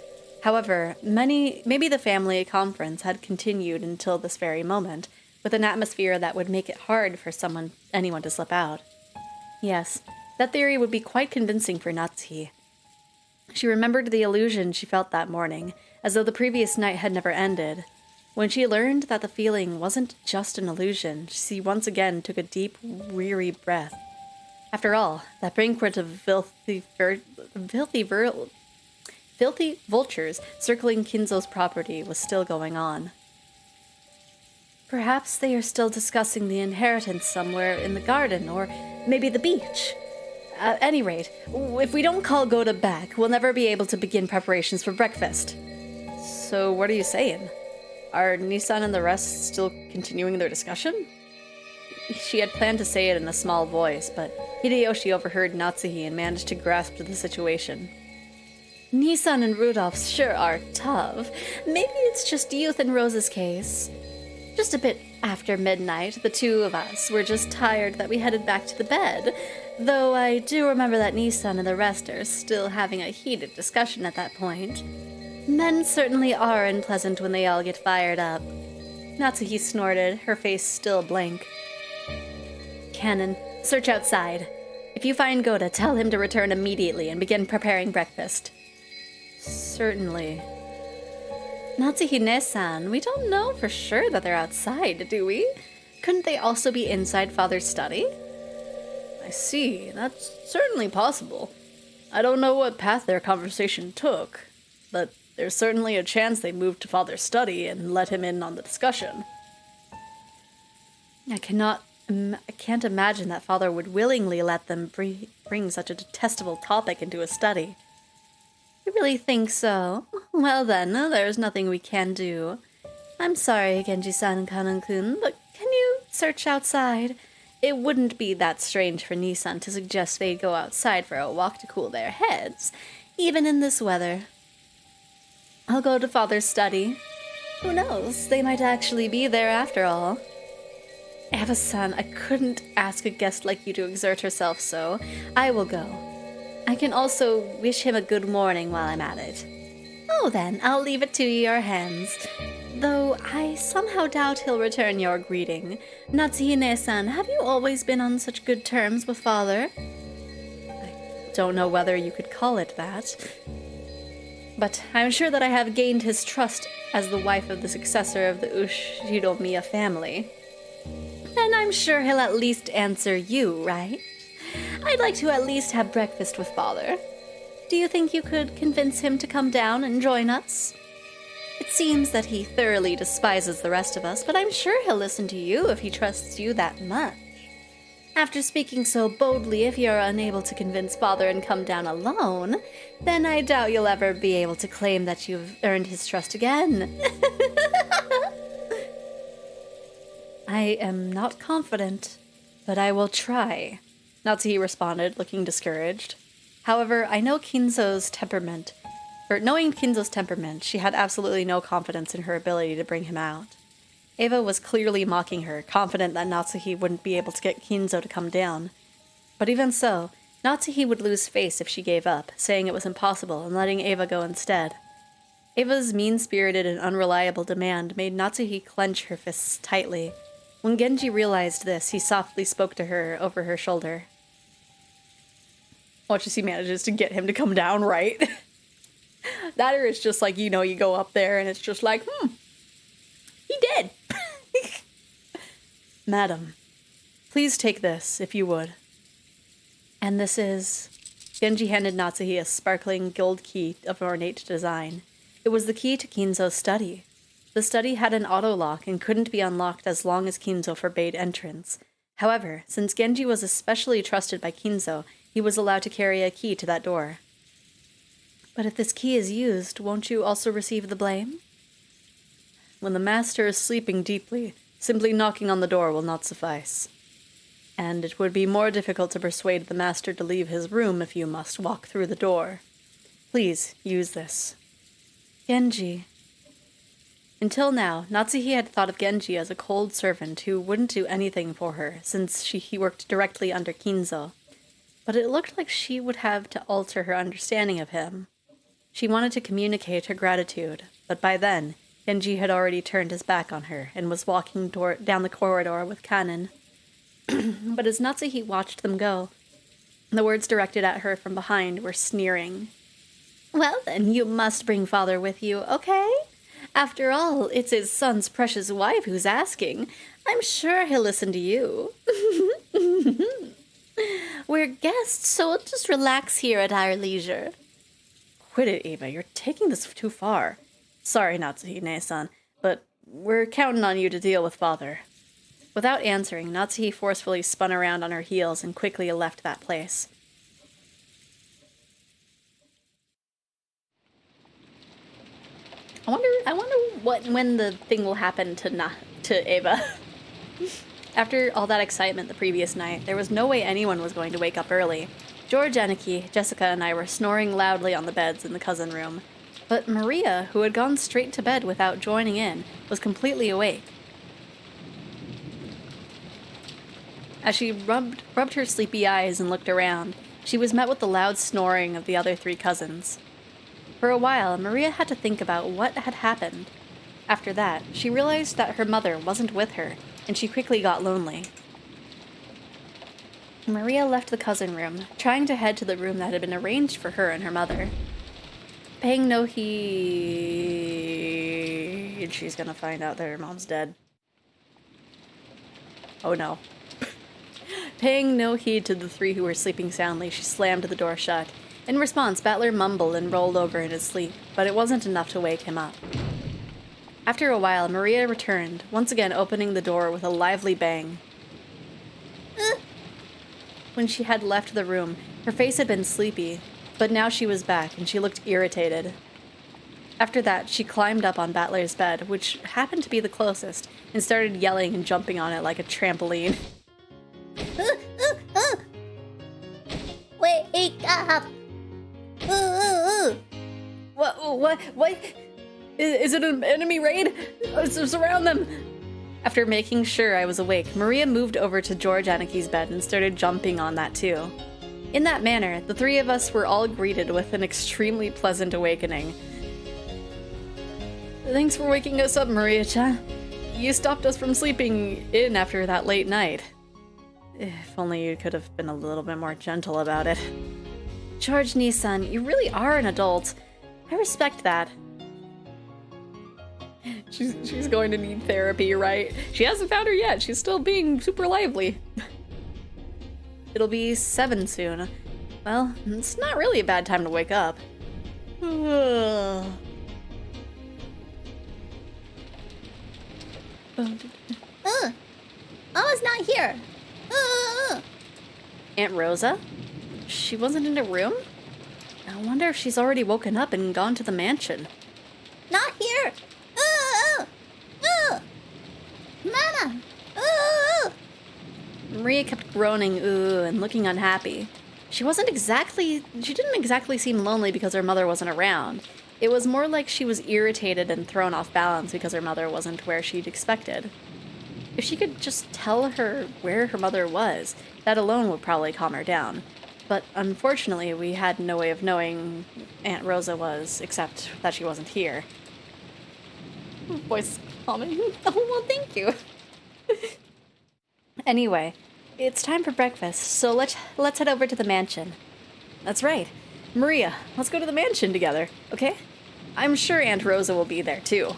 However, maybe the family conference had continued until this very moment, with an atmosphere that would make it hard for anyone to slip out. Yes, that theory would be quite convincing for Natsuhi. She remembered the illusion she felt that morning, as though the previous night had never ended. When she learned that the feeling wasn't just an illusion, she once again took a deep, weary breath. After all, that banquet of filthy vultures circling Kinzo's property was still going on. Perhaps they are still discussing the inheritance somewhere in the garden, or maybe the beach. At any rate, if we don't call Goda back, we'll never be able to begin preparations for breakfast. So what are you saying? Are Nissan and the rest still continuing their discussion? She had planned to say it in a small voice, but Hideyoshi overheard Natsuhi and managed to grasp the situation. Nissan and Rudolph sure are tough. Maybe it's just youth in Rose's case. Just a bit after midnight, the two of us were just tired that we headed back to the bed, though I do remember that Nissan and the rest are still having a heated discussion at that point. Men certainly are unpleasant when they all get fired up. Natsuhi snorted, her face still blank. Cannon, search outside. If you find Goda, tell him to return immediately and begin preparing breakfast. Certainly. Natsuhi-ne-san, we don't know for sure that they're outside, do we? Couldn't they also be inside Father's study? I see, that's certainly possible. I don't know what path their conversation took, but there's certainly a chance they moved to Father's study and let him in on the discussion. I can't imagine that Father would willingly let them bring such a detestable topic into his study. You really think so? Well then, there's nothing we can do. I'm sorry, Genji-san and Kanon-kun, but can you search outside? It wouldn't be that strange for Nissan to suggest they go outside for a walk to cool their heads, even in this weather. I'll go to Father's study. Who knows, they might actually be there after all. Eva-san, I couldn't ask a guest like you to exert herself so. I will go. I can also wish him a good morning while I'm at it. Oh then, I'll leave it to your hands. Though I somehow doubt he'll return your greeting. Natsuhi-ne-san, have you always been on such good terms with Father? I don't know whether you could call it that. But I'm sure that I have gained his trust as the wife of the successor of the Ushiromiya family. And I'm sure he'll at least answer you, right? I'd like to at least have breakfast with Father. Do you think you could convince him to come down and join us? It seems that he thoroughly despises the rest of us, but I'm sure he'll listen to you if he trusts you that much. After speaking so boldly, if you're unable to convince Father and come down alone, then I doubt you'll ever be able to claim that you've earned his trust again. I am not confident, but I will try, Natsuhi responded, looking discouraged. However, knowing Kinzo's temperament, she had absolutely no confidence in her ability to bring him out. Eva was clearly mocking her, confident that Natsuhi wouldn't be able to get Kinzo to come down. But even so, Natsuhi would lose face if she gave up, saying it was impossible and letting Eva go instead. Eva's mean-spirited and unreliable demand made Natsuhi clench her fists tightly. When Genji realized this, he softly spoke to her over her shoulder. Watch as he manages to get him to come down, right? That or it's just like, you go up there and it's just like, he did. Madam, please take this, if you would. And this is... Genji handed Natsuhi a sparkling gold key of ornate design. It was the key to Kinzo's study. The study had an auto-lock and couldn't be unlocked as long as Kinzo forbade entrance. However, since Genji was especially trusted by Kinzo, he was allowed to carry a key to that door. But if this key is used, won't you also receive the blame? When the master is sleeping deeply, simply knocking on the door will not suffice. And it would be more difficult to persuade the master to leave his room if you must walk through the door. Please, use this. Genji. Until now, Natsuhi had thought of Genji as a cold servant who wouldn't do anything for her, since he worked directly under Kinzo. But it looked like she would have to alter her understanding of him. She wanted to communicate her gratitude, but by then, Genji had already turned his back on her and was walking down the corridor with Kanon. But as Natsuhi watched them go, the words directed at her from behind were sneering. Well then, you must bring Father with you, okay? After all, it's his son's precious wife who's asking. I'm sure he'll listen to you. We're guests, so we'll just relax here at our leisure. Quit it, Eva. You're taking this too far. Sorry, Natsuhine-san, but we're counting on you to deal with Father. Without answering, Natsuhi forcefully spun around on her heels and quickly left that place. I wonder when the thing will happen to Eva. After all that excitement the previous night, there was no way anyone was going to wake up early. George, Aniki, Jessica, and I were snoring loudly on the beds in the cousin room. But Maria, who had gone straight to bed without joining in, was completely awake. As she rubbed her sleepy eyes and looked around, she was met with the loud snoring of the other 3 cousins. For a while, Maria had to think about what had happened. After that, she realized that her mother wasn't with her, and she quickly got lonely. Maria left the cousin room, trying to head to the room that had been arranged for her and her mother. Paying no heed, she's gonna find out that her mom's dead. Oh no. Paying no heed to the 3 who were sleeping soundly, she slammed the door shut. In response, Battler mumbled and rolled over in his sleep, but it wasn't enough to wake him up. After a while, Maria returned, once again opening the door with a lively bang. When she had left the room, her face had been sleepy, but now she was back and she looked irritated. After that, she climbed up on Battler's bed, which happened to be the closest, and started yelling and jumping on it like a trampoline. Wake up! What? Is it an enemy raid? Surround them! After making sure I was awake, Maria moved over to George Aniki's bed and started jumping on that too. In that manner, the 3 of us were all greeted with an extremely pleasant awakening. Thanks for waking us up, Maria-chan. You stopped us from sleeping in after that late night. If only you could have been a little bit more gentle about it. George Nissan, you really are an adult. I respect that. She's going to need therapy, right? She hasn't found her yet. She's still being super lively. It'll be 7 soon. Well, it's not really a bad time to wake up. Mama's not here. Aunt Rosa? She wasn't in her room? I wonder if she's already woken up and gone to the mansion. Not here. Mama. Maria kept groaning ooh and looking unhappy. She didn't exactly seem lonely because her mother wasn't around. It was more like she was irritated and thrown off balance because her mother wasn't where she'd expected. If she could just tell her where her mother was, that alone would probably calm her down. But unfortunately, we had no way of knowing Aunt Rosa was, except that she wasn't here. Voice calming. Oh, well, thank you. Anyway, it's time for breakfast, so let's head over to the mansion. That's right. Maria, let's go to the mansion together, okay? I'm sure Aunt Rosa will be there, too.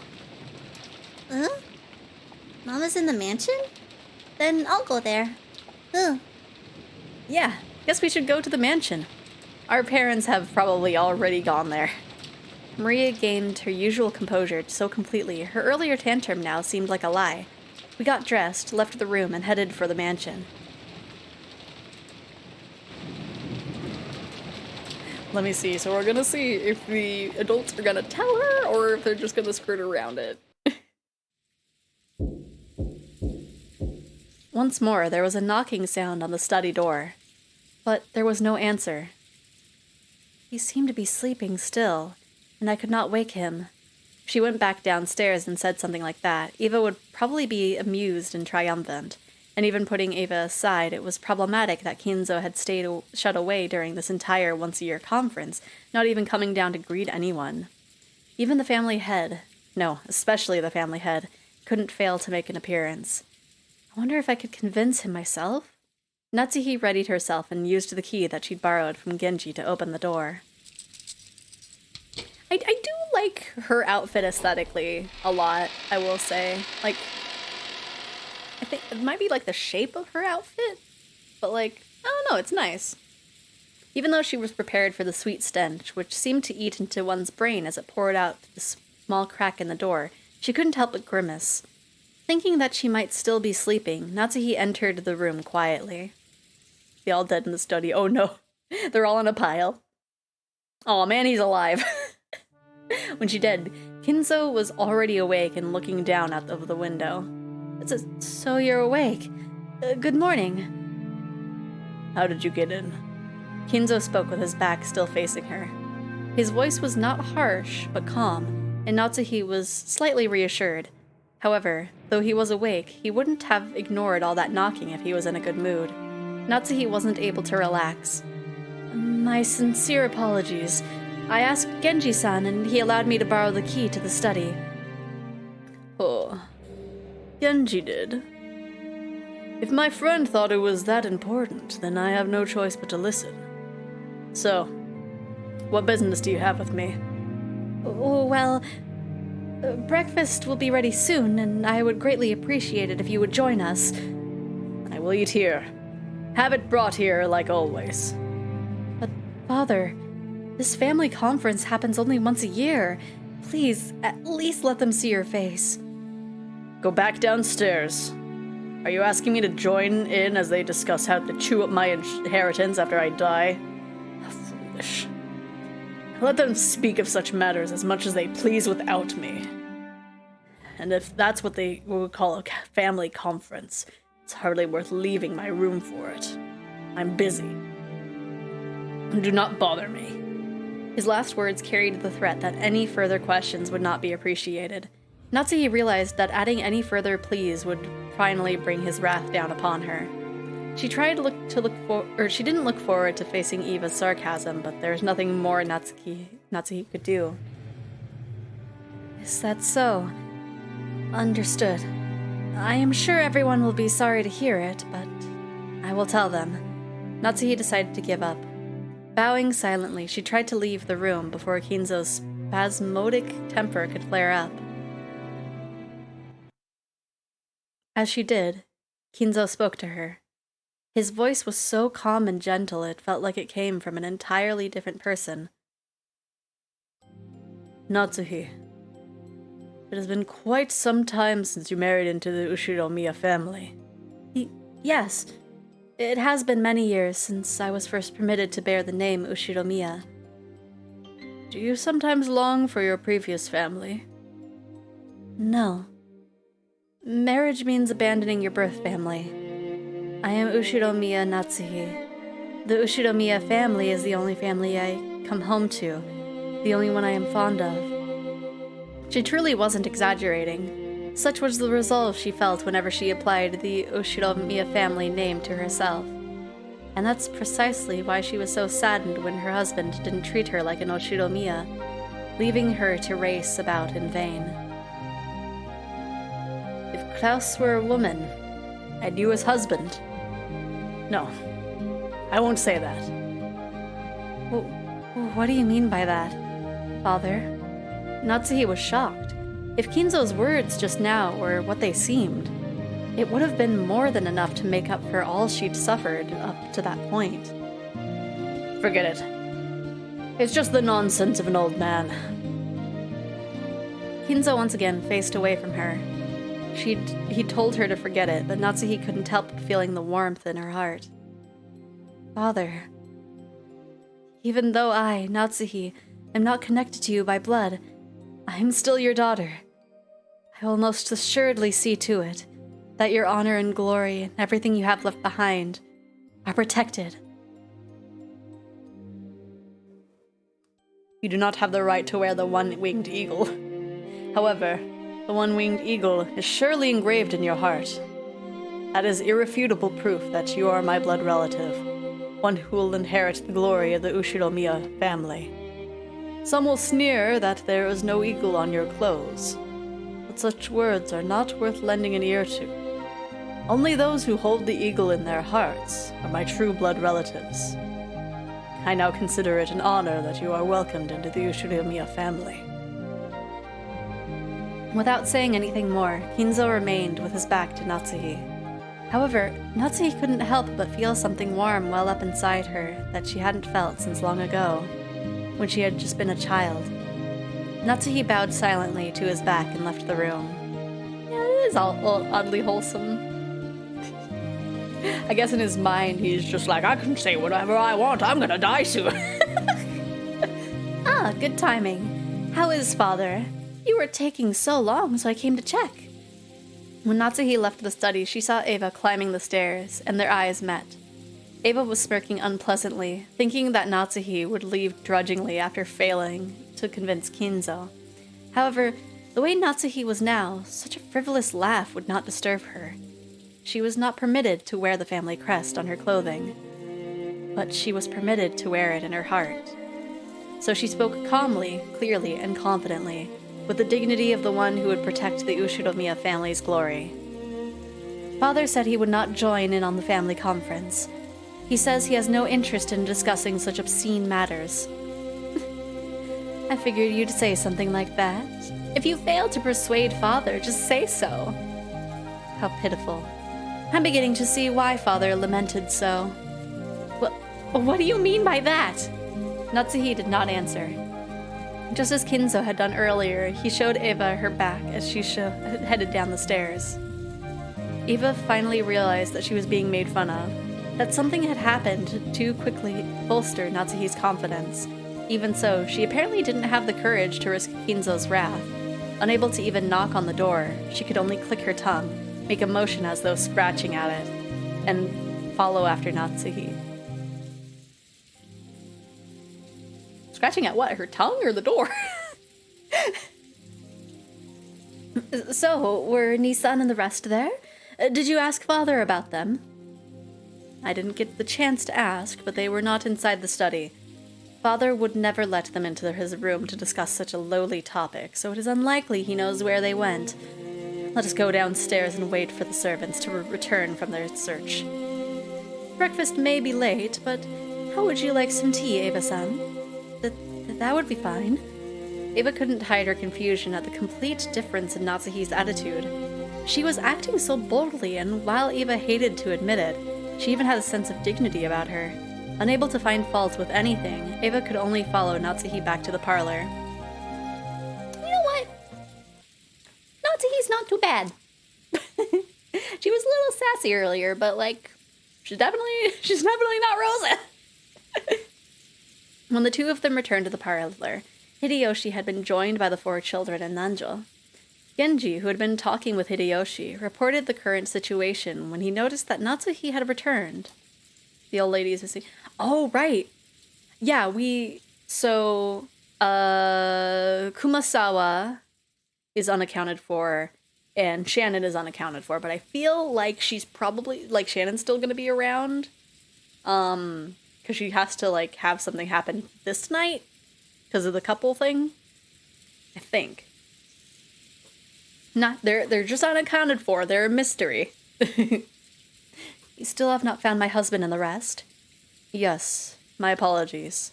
Mama's in the mansion? Then I'll go there. Yeah, guess we should go to the mansion. Our parents have probably already gone there. Maria gained her usual composure so completely, her earlier tantrum now seemed like a lie. We got dressed, left the room, and headed for the mansion. Let me see, so we're gonna see if the adults are gonna tell her, or if they're just gonna skirt around it. Once more, there was a knocking sound on the study door. But there was no answer. He seemed to be sleeping still, and I could not wake him. If she went back downstairs and said something like that, Eva would probably be amused and triumphant. And even putting Eva aside, it was problematic that Kinzo had stayed shut away during this entire once-a-year conference, not even coming down to greet anyone. Even the family head, no, especially the family head, couldn't fail to make an appearance. I wonder if I could convince him myself? Natsuhi readied herself and used the key that she'd borrowed from Genji to open the door. I do like her outfit aesthetically a lot, I will say. Like, I think it might be like the shape of her outfit, but like I don't know, it's nice. Even though she was prepared for the sweet stench, which seemed to eat into one's brain as it poured out through the small crack in the door, she couldn't help but grimace. Thinking that she might still be sleeping, Natsuhi entered the room quietly. They all dead in the study. Oh no, they're all in a pile. Aw, man, he's alive. When she did, Kinzo was already awake and looking down out of the window. So you're awake. Good morning. How did you get in? Kinzo spoke with his back still facing her. His voice was not harsh, but calm, and Natsuhi was slightly reassured. However, though he was awake, he wouldn't have ignored all that knocking if he was in a good mood. Natsuhi wasn't able to relax. My sincere apologies. I asked Genji-san, and he allowed me to borrow the key to the study. Oh, Genji did. If my friend thought it was that important, then I have no choice but to listen. So, what business do you have with me? Oh, well, breakfast will be ready soon, and I would greatly appreciate it if you would join us. I will eat here. Have it brought here like always. But, Father, this family conference happens only once a year. Please, at least let them see your face. Go back downstairs. Are you asking me to join in as they discuss how to chew up my inheritance after I die? How foolish. Let them speak of such matters as much as they please without me. And if that's what they would call a family conference, it's hardly worth leaving my room for it. I'm busy. Do not bother me. His last words carried the threat that any further questions would not be appreciated. Natsuhi realized that adding any further pleas would finally bring his wrath down upon her. She she didn't look forward to facing Eva's sarcasm, but there's nothing more Natsuhi could do. Is that so? Understood. I am sure everyone will be sorry to hear it, but I will tell them. Natsuhi decided to give up. Bowing silently, she tried to leave the room before Kinzo's spasmodic temper could flare up. As she did, Kinzo spoke to her. His voice was so calm and gentle it felt like it came from an entirely different person. Natsuhi, it has been quite some time since you married into the Ushiromiya family. Yes, it has been many years since I was first permitted to bear the name Ushiromiya. Do you sometimes long for your previous family? No. Marriage means abandoning your birth family. I am Ushiromiya Natsuhi. The Ushiromiya family is the only family I come home to, the only one I am fond of. She truly wasn't exaggerating. Such was the resolve she felt whenever she applied the Ushiromiya family name to herself. And that's precisely why she was so saddened when her husband didn't treat her like an Ushiromiya, leaving her to race about in vain. If Klaus were a woman, and you his husband... No, I won't say that. What do you mean by that, Father? Natsuhi was shocked. If Kinzo's words just now were what they seemed, it would have been more than enough to make up for all she'd suffered up to that point. Forget it. It's just the nonsense of an old man. Kinzo once again faced away from her. He told her to forget it, but Natsuhi couldn't help feeling the warmth in her heart. Father, even though I, Natsuhi, am not connected to you by blood, I am still your daughter. I will most assuredly see to it that your honor and glory and everything you have left behind are protected. You do not have the right to wear the one-winged eagle. However, the one-winged eagle is surely engraved in your heart. That is irrefutable proof that you are my blood relative, one who will inherit the glory of the Ushiromiya family. Some will sneer that there is no eagle on your clothes, but such words are not worth lending an ear to. Only those who hold the eagle in their hearts are my true blood relatives. I now consider it an honor that you are welcomed into the Ushiromiya family. Without saying anything more, Kinzo remained with his back to Natsuhi. However, Natsuhi couldn't help but feel something warm well up inside her that she hadn't felt since long ago, when she had just been a child. Natsuhi bowed silently to his back and left the room. Yeah, it is all oddly wholesome. I guess in his mind he's just like, I can say whatever I want, I'm gonna die soon. Ah, good timing. How is father? You were taking so long, so I came to check. When Natsuhi left the study, she saw Eva climbing the stairs, and their eyes met. Eva was smirking unpleasantly, thinking that Natsuhi would leave grudgingly after failing to convince Kinzo. However, the way Natsuhi was now, such a frivolous laugh would not disturb her. She was not permitted to wear the family crest on her clothing, but she was permitted to wear it in her heart. So she spoke calmly, clearly, and confidently, with the dignity of the one who would protect the Ushinomiya family's glory. Father said he would not join in on the family conference. He says he has no interest in discussing such obscene matters. I figured you'd say something like that. If you fail to persuade father, just say so. How pitiful. I'm beginning to see why father lamented so. What do you mean by that? Natsuhi did not answer. Just as Kinzo had done earlier, he showed Eva her back as she headed down the stairs. Eva finally realized that she was being made fun of, that something had happened to quickly bolster Natsuhi's confidence. Even so, she apparently didn't have the courage to risk Kinzo's wrath. Unable to even knock on the door, she could only click her tongue, make a motion as though scratching at it, and follow after Natsuhi. Scratching at what? Her tongue or the door? So, were Nissan and the rest there? Did you ask father about them? I didn't get the chance to ask, but they were not inside the study. Father would never let them into his room to discuss such a lowly topic, so it is unlikely he knows where they went. Let us go downstairs and wait for the servants to return from their search. Breakfast may be late, but how would you like some tea, Eva-san? That would be fine. Eva couldn't hide her confusion at the complete difference in Natsuhi's attitude. She was acting so boldly, and while Eva hated to admit it, she even had a sense of dignity about her. Unable to find fault with anything, Eva could only follow Natsuhi back to the parlor. You know what? Natsuhi's not too bad. She was a little sassy earlier, but she's definitely not Rosa. When the two of them returned to the parlor, Hideyoshi had been joined by the 4 children and Nanjo. Genji, who had been talking with Hideyoshi, reported the current situation when he noticed that Natsuhi had returned. The old lady is missing. Oh, right. Yeah, Kumasawa is unaccounted for, and Shannon is unaccounted for, but I feel like she's probably, Shannon's still gonna be around, because she has to, have something happen this night, because of the couple thing, I think. They're just unaccounted for, they're a mystery. You still have not found my husband and the rest? Yes, my apologies.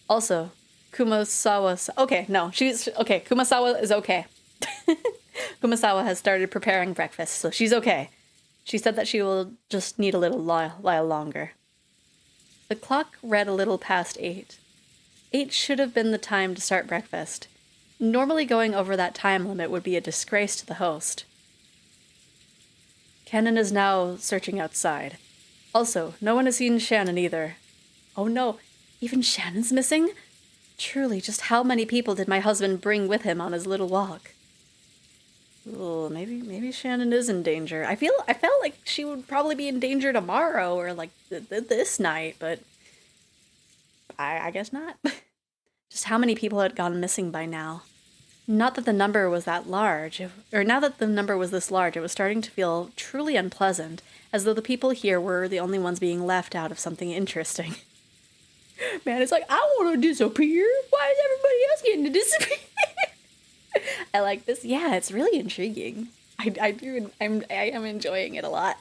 Also, Kumasawa... Okay, no, Kumasawa is okay. Kumasawa has started preparing breakfast, so she's okay. She said that she will just need a little while longer. The clock read a little past 8. 8 should have been the time to start breakfast. Normally going over that time limit would be a disgrace to the host. Cannon is now searching outside. Also, no one has seen Shannon either. Oh no, even Shannon's missing? Truly, just how many people did my husband bring with him on his little walk? Oh, maybe Shannon is in danger. I felt like she would probably be in danger tomorrow or this night, but I guess not. Just how many people had gone missing by now? Not that the number was that large, now that the number was this large, it was starting to feel truly unpleasant, as though the people here were the only ones being left out of something interesting. Man, it's like, I want to disappear. Why is everybody else getting to disappear? I like this. Yeah, it's really intriguing. I am enjoying it a lot.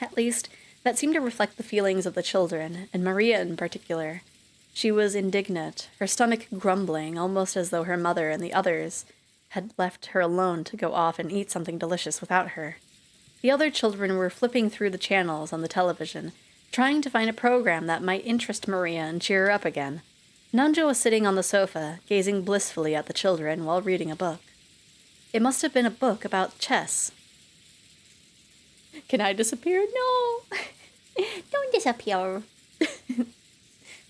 At least, that seemed to reflect the feelings of the children, and Maria in particular. She was indignant, her stomach grumbling, almost as though her mother and the others had left her alone to go off and eat something delicious without her. The other children were flipping through the channels on the television, trying to find a program that might interest Maria and cheer her up again. Nanjo was sitting on the sofa, gazing blissfully at the children while reading a book. It must have been a book about chess. Can I disappear? No! Don't disappear.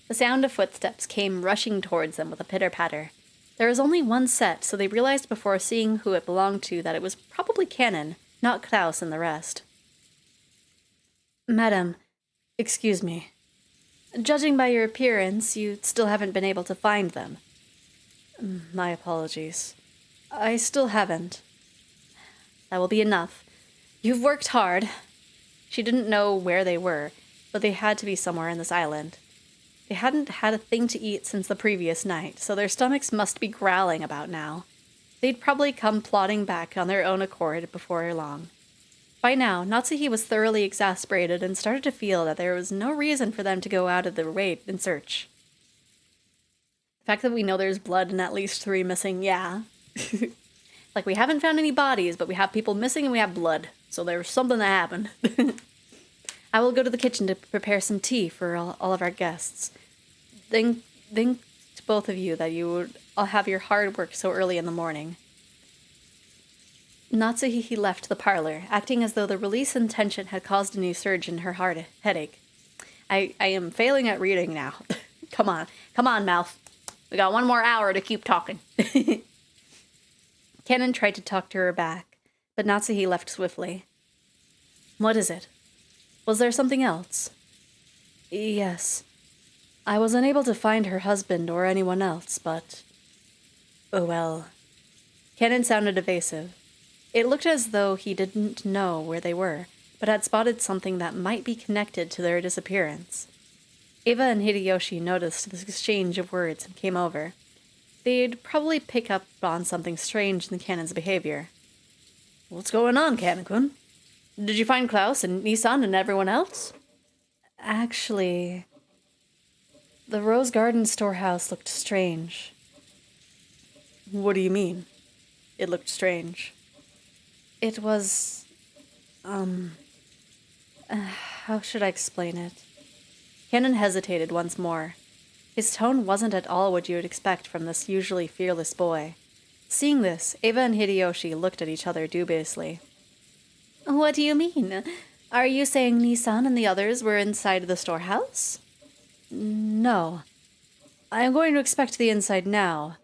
The sound of footsteps came rushing towards them with a pitter-patter. There was only one set, so they realized before seeing who it belonged to that it was probably Cannon, not Klaus and the rest. Madam, excuse me. Judging by your appearance, you still haven't been able to find them. My apologies. I still haven't. That will be enough. You've worked hard. She didn't know where they were, but they had to be somewhere in this island. They hadn't had a thing to eat since the previous night, so their stomachs must be growling about now. They'd probably come plodding back on their own accord before long. By now, Natsuhi was thoroughly exasperated and started to feel that there was no reason for them to go out of their way in search. The fact that we know there's blood and at least 3 missing, yeah. Like, we haven't found any bodies, but we have people missing and we have blood. So there's something that happened. I will go to the kitchen to prepare some tea for all of our guests. Thank to both of you that you would all have your hard work so early in the morning. Natsuhi left the parlor, acting as though the release and tension had caused a new surge in her headache. I am failing at reading now. Come on, mouth. We got 1 more hour to keep talking. Cannon tried to talk to her back, but Natsuhi left swiftly. What is it? Was there something else? Yes. I was unable to find her husband or anyone else, but... Oh well. Cannon sounded evasive. It looked as though he didn't know where they were, but had spotted something that might be connected to their disappearance. Eva and Hideyoshi noticed this exchange of words and came over. They'd probably pick up on something strange in Cannon's behavior. What's going on, Cannon-kun? Did you find Klaus and Nissan and everyone else? Actually, the Rose Garden storehouse looked strange. What do you mean? It looked strange. It was... how should I explain it? Cannon hesitated once more. His tone wasn't at all what you would expect from this usually fearless boy. Seeing this, Eva and Hideyoshi looked at each other dubiously. What do you mean? Are you saying Nissan and the others were inside the storehouse? No. I am going to inspect the inside now.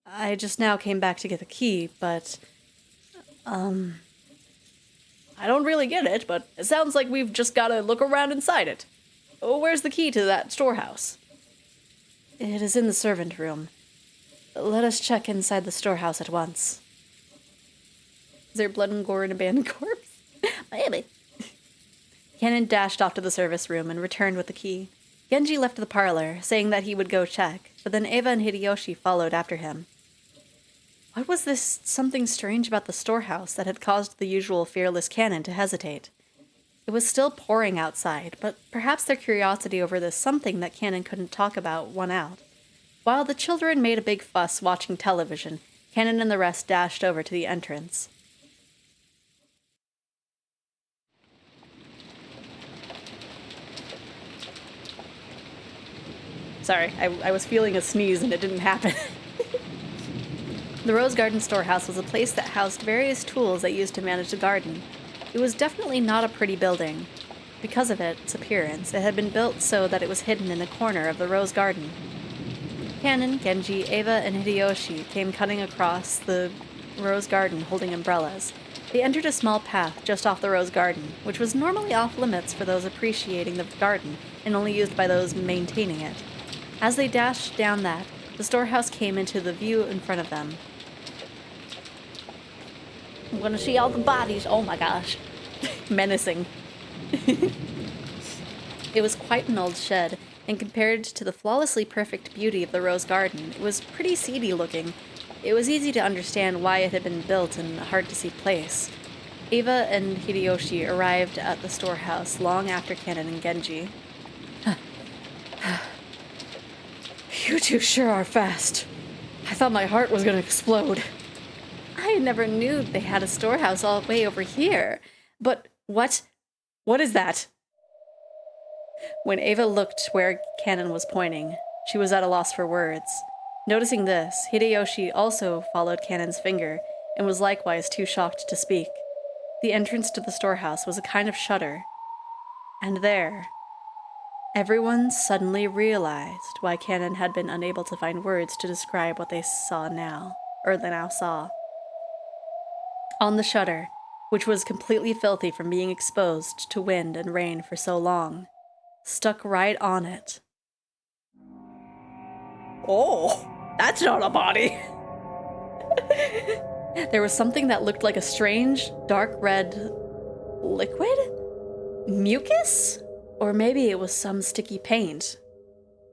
I just now came back to get the key, but... I don't really get it, but it sounds like we've just got to look around inside it. Where's the key to that storehouse? It is in the servant room. Let us check inside the storehouse at once. Is there blood and gore in a abandoned corpse? Maybe. Cannon dashed off to the service room and returned with the key. Genji left the parlor, saying that he would go check, but then Eva and Hideyoshi followed after him. What was this something strange about the storehouse that had caused the usual fearless Cannon to hesitate? It was still pouring outside, but perhaps their curiosity over this something that Cannon couldn't talk about won out. While the children made a big fuss watching television, Cannon and the rest dashed over to the entrance. Sorry, I was feeling a sneeze and it didn't happen. The Rose Garden storehouse was a place that housed various tools they used to manage the garden. It was definitely not a pretty building. Because of its appearance, it had been built so that it was hidden in a corner of the Rose Garden. Cannon, Genji, Eva, and Hideyoshi came cutting across the Rose Garden holding umbrellas. They entered a small path just off the Rose Garden, which was normally off limits for those appreciating the garden and only used by those maintaining it. As they dashed down that, the storehouse came into the view in front of them. I'm gonna see all the bodies. Oh my gosh. Menacing. It was quite an old shed, and compared to the flawlessly perfect beauty of the Rose Garden, it was pretty seedy looking. It was easy to understand why it had been built in a hard-to-see place. Eva and Hideyoshi arrived at the storehouse long after Cannon and Genji. You two sure are fast. I thought my heart was gonna explode. I never knew they had a storehouse all the way over here. But what? What is that? When Ava looked where Cannon was pointing, she was at a loss for words. Noticing this, Hideyoshi also followed Cannon's finger and was likewise too shocked to speak. The entrance to the storehouse was a kind of shutter. And there, everyone suddenly realized why Cannon had been unable to find words to describe what they now saw. On the shutter, which was completely filthy from being exposed to wind and rain for so long, stuck right on it. Oh, that's not a body! There was something that looked like a strange, dark red liquid? Mucus? Or maybe it was some sticky paint.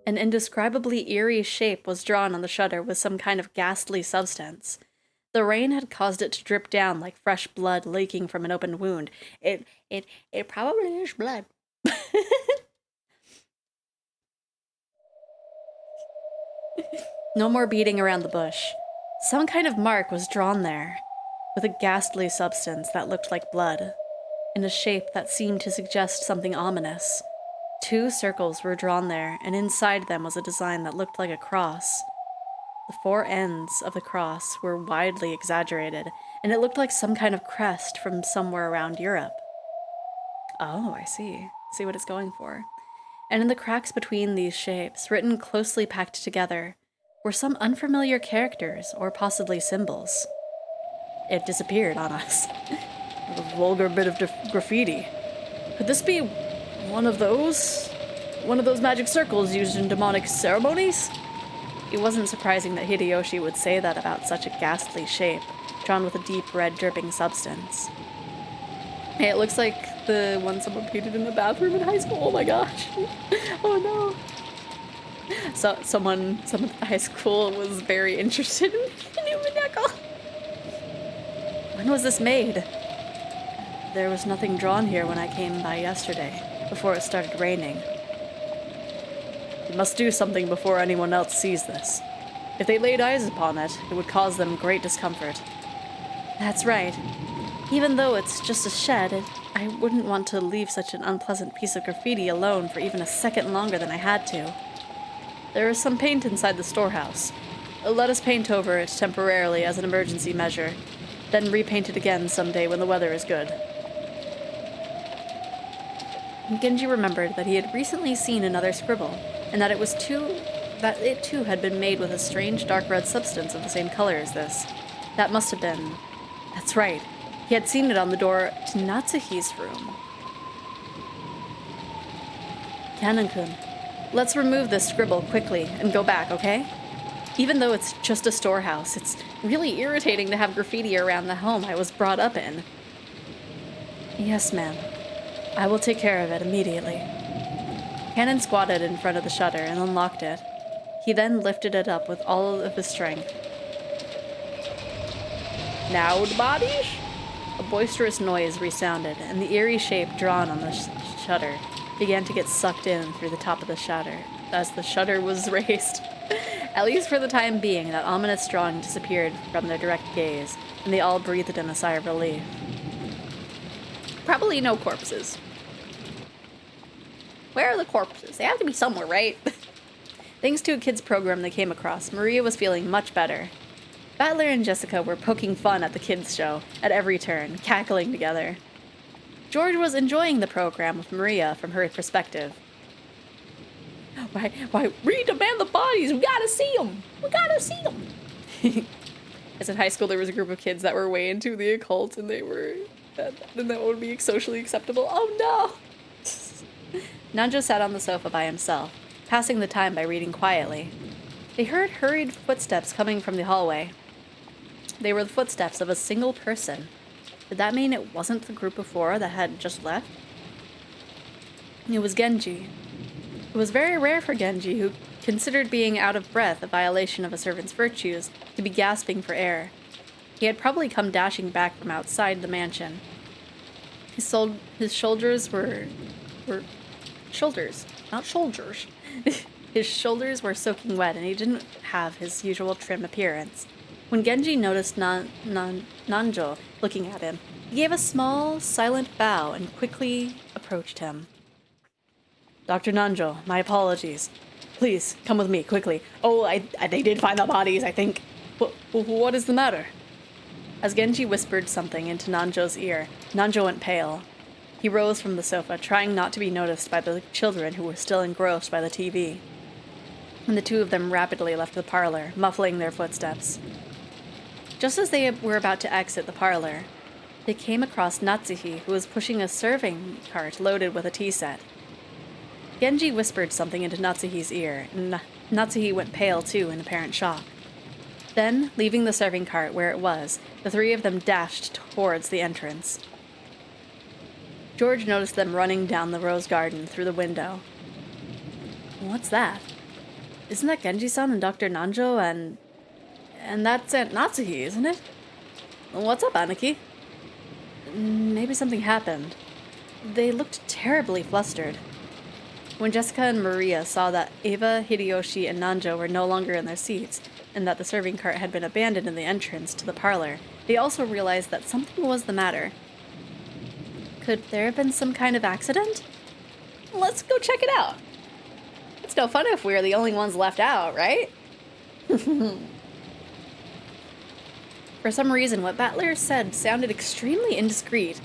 An indescribably eerie shape was drawn on the shutter with some kind of ghastly substance. The rain had caused it to drip down like fresh blood leaking from an open wound. It probably is blood. No more beating around the bush. Some kind of mark was drawn there, with a ghastly substance that looked like blood, in a shape that seemed to suggest something ominous. 2 circles were drawn there, and inside them was a design that looked like a cross. The 4 ends of the cross were widely exaggerated, and it looked like some kind of crest from somewhere around Europe. Oh, I see. See what it's going for. And in the cracks between these shapes, written closely packed together, were some unfamiliar characters, or possibly symbols. It disappeared on us. A vulgar bit of graffiti. Could this be one of those magic circles used in demonic ceremonies? It wasn't surprising that Hideyoshi would say that about such a ghastly shape, drawn with a deep red dripping substance. Hey, it looks like the one someone painted in the bathroom in high school. Oh my gosh. Oh no. So someone at the high school was very interested in Umineko. When was this made? There was nothing drawn here when I came by yesterday, before it started raining. We must do something before anyone else sees this. If they laid eyes upon it, it would cause them great discomfort. That's right. Even though it's just a shed, I wouldn't want to leave such an unpleasant piece of graffiti alone for even a second longer than I had to. There is some paint inside the storehouse. Let us paint over it temporarily as an emergency measure, then repaint it again someday when the weather is good. Genji remembered that he had recently seen another scribble, and that it too had been made with a strange dark red substance of the same color as this. That must have been... That's right. He had seen it on the door to Natsuhi's room. Kanon-kun, let's remove this scribble quickly and go back, okay? Even though it's just a storehouse, it's really irritating to have graffiti around the home I was brought up in. Yes, ma'am. I will take care of it immediately. Cannon squatted in front of the shutter and unlocked it. He then lifted it up with all of his strength. Now the bodies? A boisterous noise resounded, and the eerie shape drawn on the shutter began to get sucked in through the top of the shutter, as the shutter was raised. At least for the time being, that ominous drawing disappeared from their direct gaze, and they all breathed in a sigh of relief. Probably no corpses. Where are the corpses? They have to be somewhere, right? Thanks to a kids program they came across, Maria was feeling much better. Battler and Jessica were poking fun at the kids' show, at every turn, cackling together. George was enjoying the program with Maria from her perspective. Why, we demand the bodies! We gotta see them! We gotta see them! As in high school, there was a group of kids that were way into the occult, and that would be socially acceptable. Oh no! Nanjo sat on the sofa by himself, passing the time by reading quietly. They heard hurried footsteps coming from the hallway. They were the footsteps of a single person. Did that mean it wasn't the group of 4 that had just left? It was Genji. It was very rare for Genji, who considered being out of breath a violation of a servant's virtues, to be gasping for air. He had probably come dashing back from outside the mansion. His shoulders were shoulders, not shoulders. His shoulders were soaking wet, and he didn't have his usual trim appearance. When Genji noticed Nanjo looking at him, He gave a small, silent bow and quickly approached him. Dr. Nanjo, my apologies. Please, come with me, quickly. Oh, they did find the bodies, I think. What is the matter? As Genji whispered something into Nanjo's ear, Nanjo went pale. He rose from the sofa, trying not to be noticed by the children who were still engrossed by the TV. And the two of them rapidly left the parlor, muffling their footsteps. Just as they were about to exit the parlor, they came across Natsuhi, who was pushing a serving cart loaded with a tea set. Genji whispered something into Natsuhi's ear, and Natsuhi went pale too in apparent shock. Then, leaving the serving cart where it was, the three of them dashed towards the entrance. George noticed them running down the rose garden through the window. What's that? Isn't that Genji-san and Dr. Nanjo and that's Aunt Natsuhi, isn't it? What's up, Aniki? Maybe something happened. They looked terribly flustered. When Jessica and Maria saw that Eva, Hideyoshi, and Nanjo were no longer in their seats, and that the serving cart had been abandoned in the entrance to the parlor, they also realized that something was the matter. Could there have been some kind of accident? Let's go check it out. It's no fun if we're the only ones left out, right? For some reason, what Battler said sounded extremely indiscreet,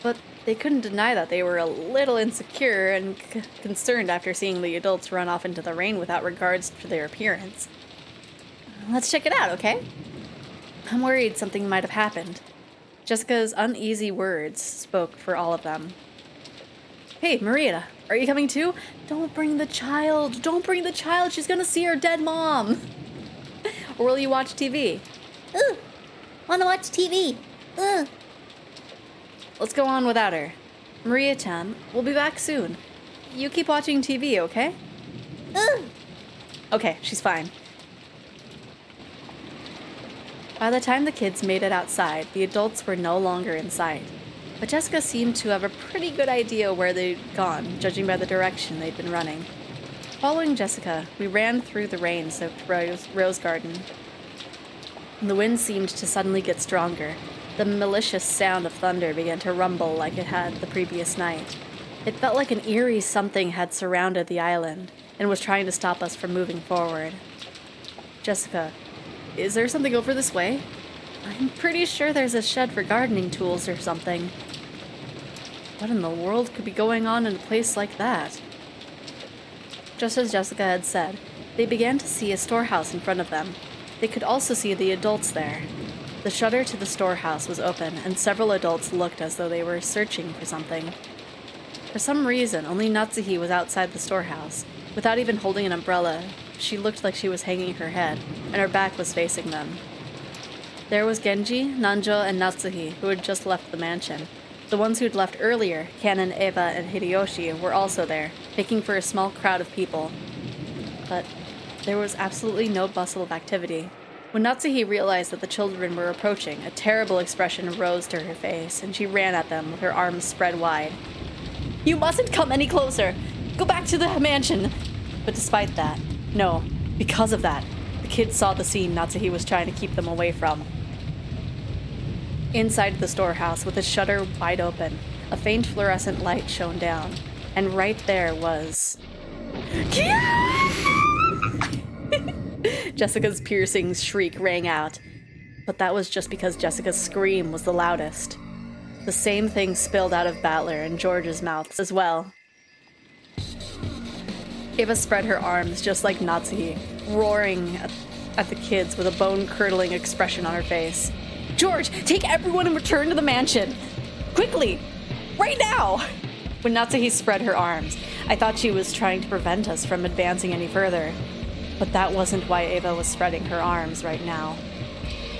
but they couldn't deny that they were a little insecure and concerned after seeing the adults run off into the rain without regards to their appearance. Let's check it out, okay? I'm worried something might have happened. Jessica's uneasy words spoke for all of them. Hey, Maria, are you coming too? Don't bring the child! Don't bring the child! She's gonna see her dead mom! Or will you watch TV? Ooh, wanna watch TV. Let's go on without her. Maria-chan, we'll be back soon. You keep watching TV, okay? Okay, she's fine. By the time the kids made it outside, the adults were no longer in sight. But Jessica seemed to have a pretty good idea where they'd gone, judging by the direction they'd been running. Following Jessica, we ran through the rain-soaked rose garden. The wind seemed to suddenly get stronger. The malicious sound of thunder began to rumble like it had the previous night. It felt like an eerie something had surrounded the island and was trying to stop us from moving forward. Jessica, is there something over this way? I'm pretty sure there's a shed for gardening tools or something. What in the world could be going on in a place like that? Just as Jessica had said, they began to see a storehouse in front of them. They could also see the adults there. The shutter to the storehouse was open, and several adults looked as though they were searching for something. For some reason, only Natsuhi was outside the storehouse. Without even holding an umbrella, she looked like she was hanging her head, and her back was facing them. There was Genji, Nanjo, and Natsuhi, who had just left the mansion. The ones who'd left earlier, Canon, Eva, and Hideyoshi, were also there, making for a small crowd of people. But there was absolutely no bustle of activity. When Natsuhi realized that the children were approaching, a terrible expression rose to her face, and she ran at them with her arms spread wide. You mustn't come any closer! Go back to the mansion! But despite that, no, because of that, the kids saw the scene Natsuhi was trying to keep them away from. Inside the storehouse, with its shutter wide open, a faint fluorescent light shone down, and right there was... Jessica's piercing shriek rang out, but that was just because Jessica's scream was the loudest. The same thing spilled out of Battler and George's mouths as well. Eva spread her arms just like Natsuhi, roaring at the kids with a bone-curdling expression on her face. George, take everyone and return to the mansion! Quickly! Right now! When Natsuhi spread her arms, I thought she was trying to prevent us from advancing any further. But that wasn't why Eva was spreading her arms right now.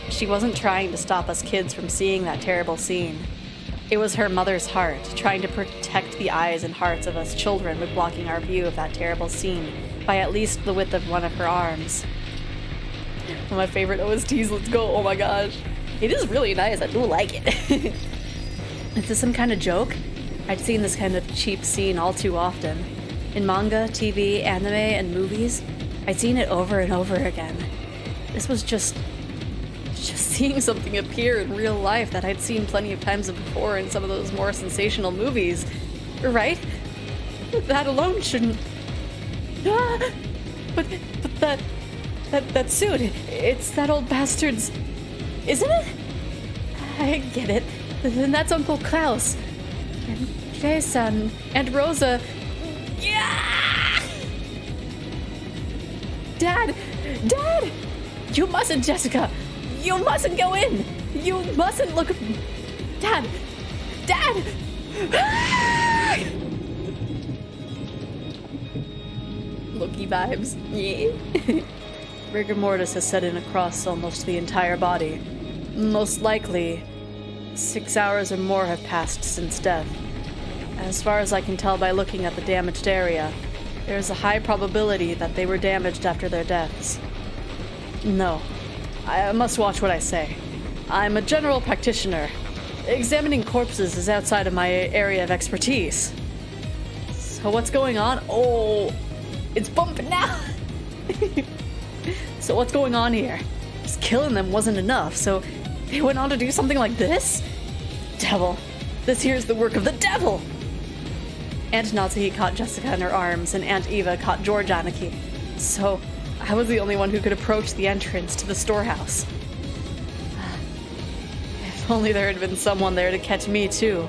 She wasn't trying to stop us kids from seeing that terrible scene. It was her mother's heart, trying to protect the eyes and hearts of us children by blocking our view of that terrible scene by at least the width of one of her arms. One of my favorite OSTs, let's go, oh my gosh. It is really nice, I do like it. Is this some kind of joke? I'd seen this kind of cheap scene all too often. In manga, TV, anime, and movies, I'd seen it over and over again. This was just seeing something appear in real life that I'd seen plenty of times before in some of those more sensational movies. Right? That alone shouldn't... Ah! But that suit, it's that old bastard's... Isn't it? I get it. Then that's Uncle Klaus. And Kei-san. And Rosa. Yeah! Dad! Dad! You mustn't, Jessica! You mustn't go in! You mustn't look... Dad! Dad! Ah! Loki vibes. Yeah. Rigor mortis has set in across almost the entire body. Most likely, 6 hours or more have passed since death. As far as I can tell by looking at the damaged area, there is a high probability that they were damaged after their deaths. No, I must watch what I say. I'm a general practitioner. Examining corpses is outside of my area of expertise. So what's going on? Oh, it's bumping now! So what's going on here? Just killing them wasn't enough, so they went on to do something like this? Devil. This here's the work of the devil! Aunt Natsuhi caught Jessica in her arms, and Aunt Eva caught George Aniki. So I was the only one who could approach the entrance to the storehouse. If only there had been someone there to catch me, too.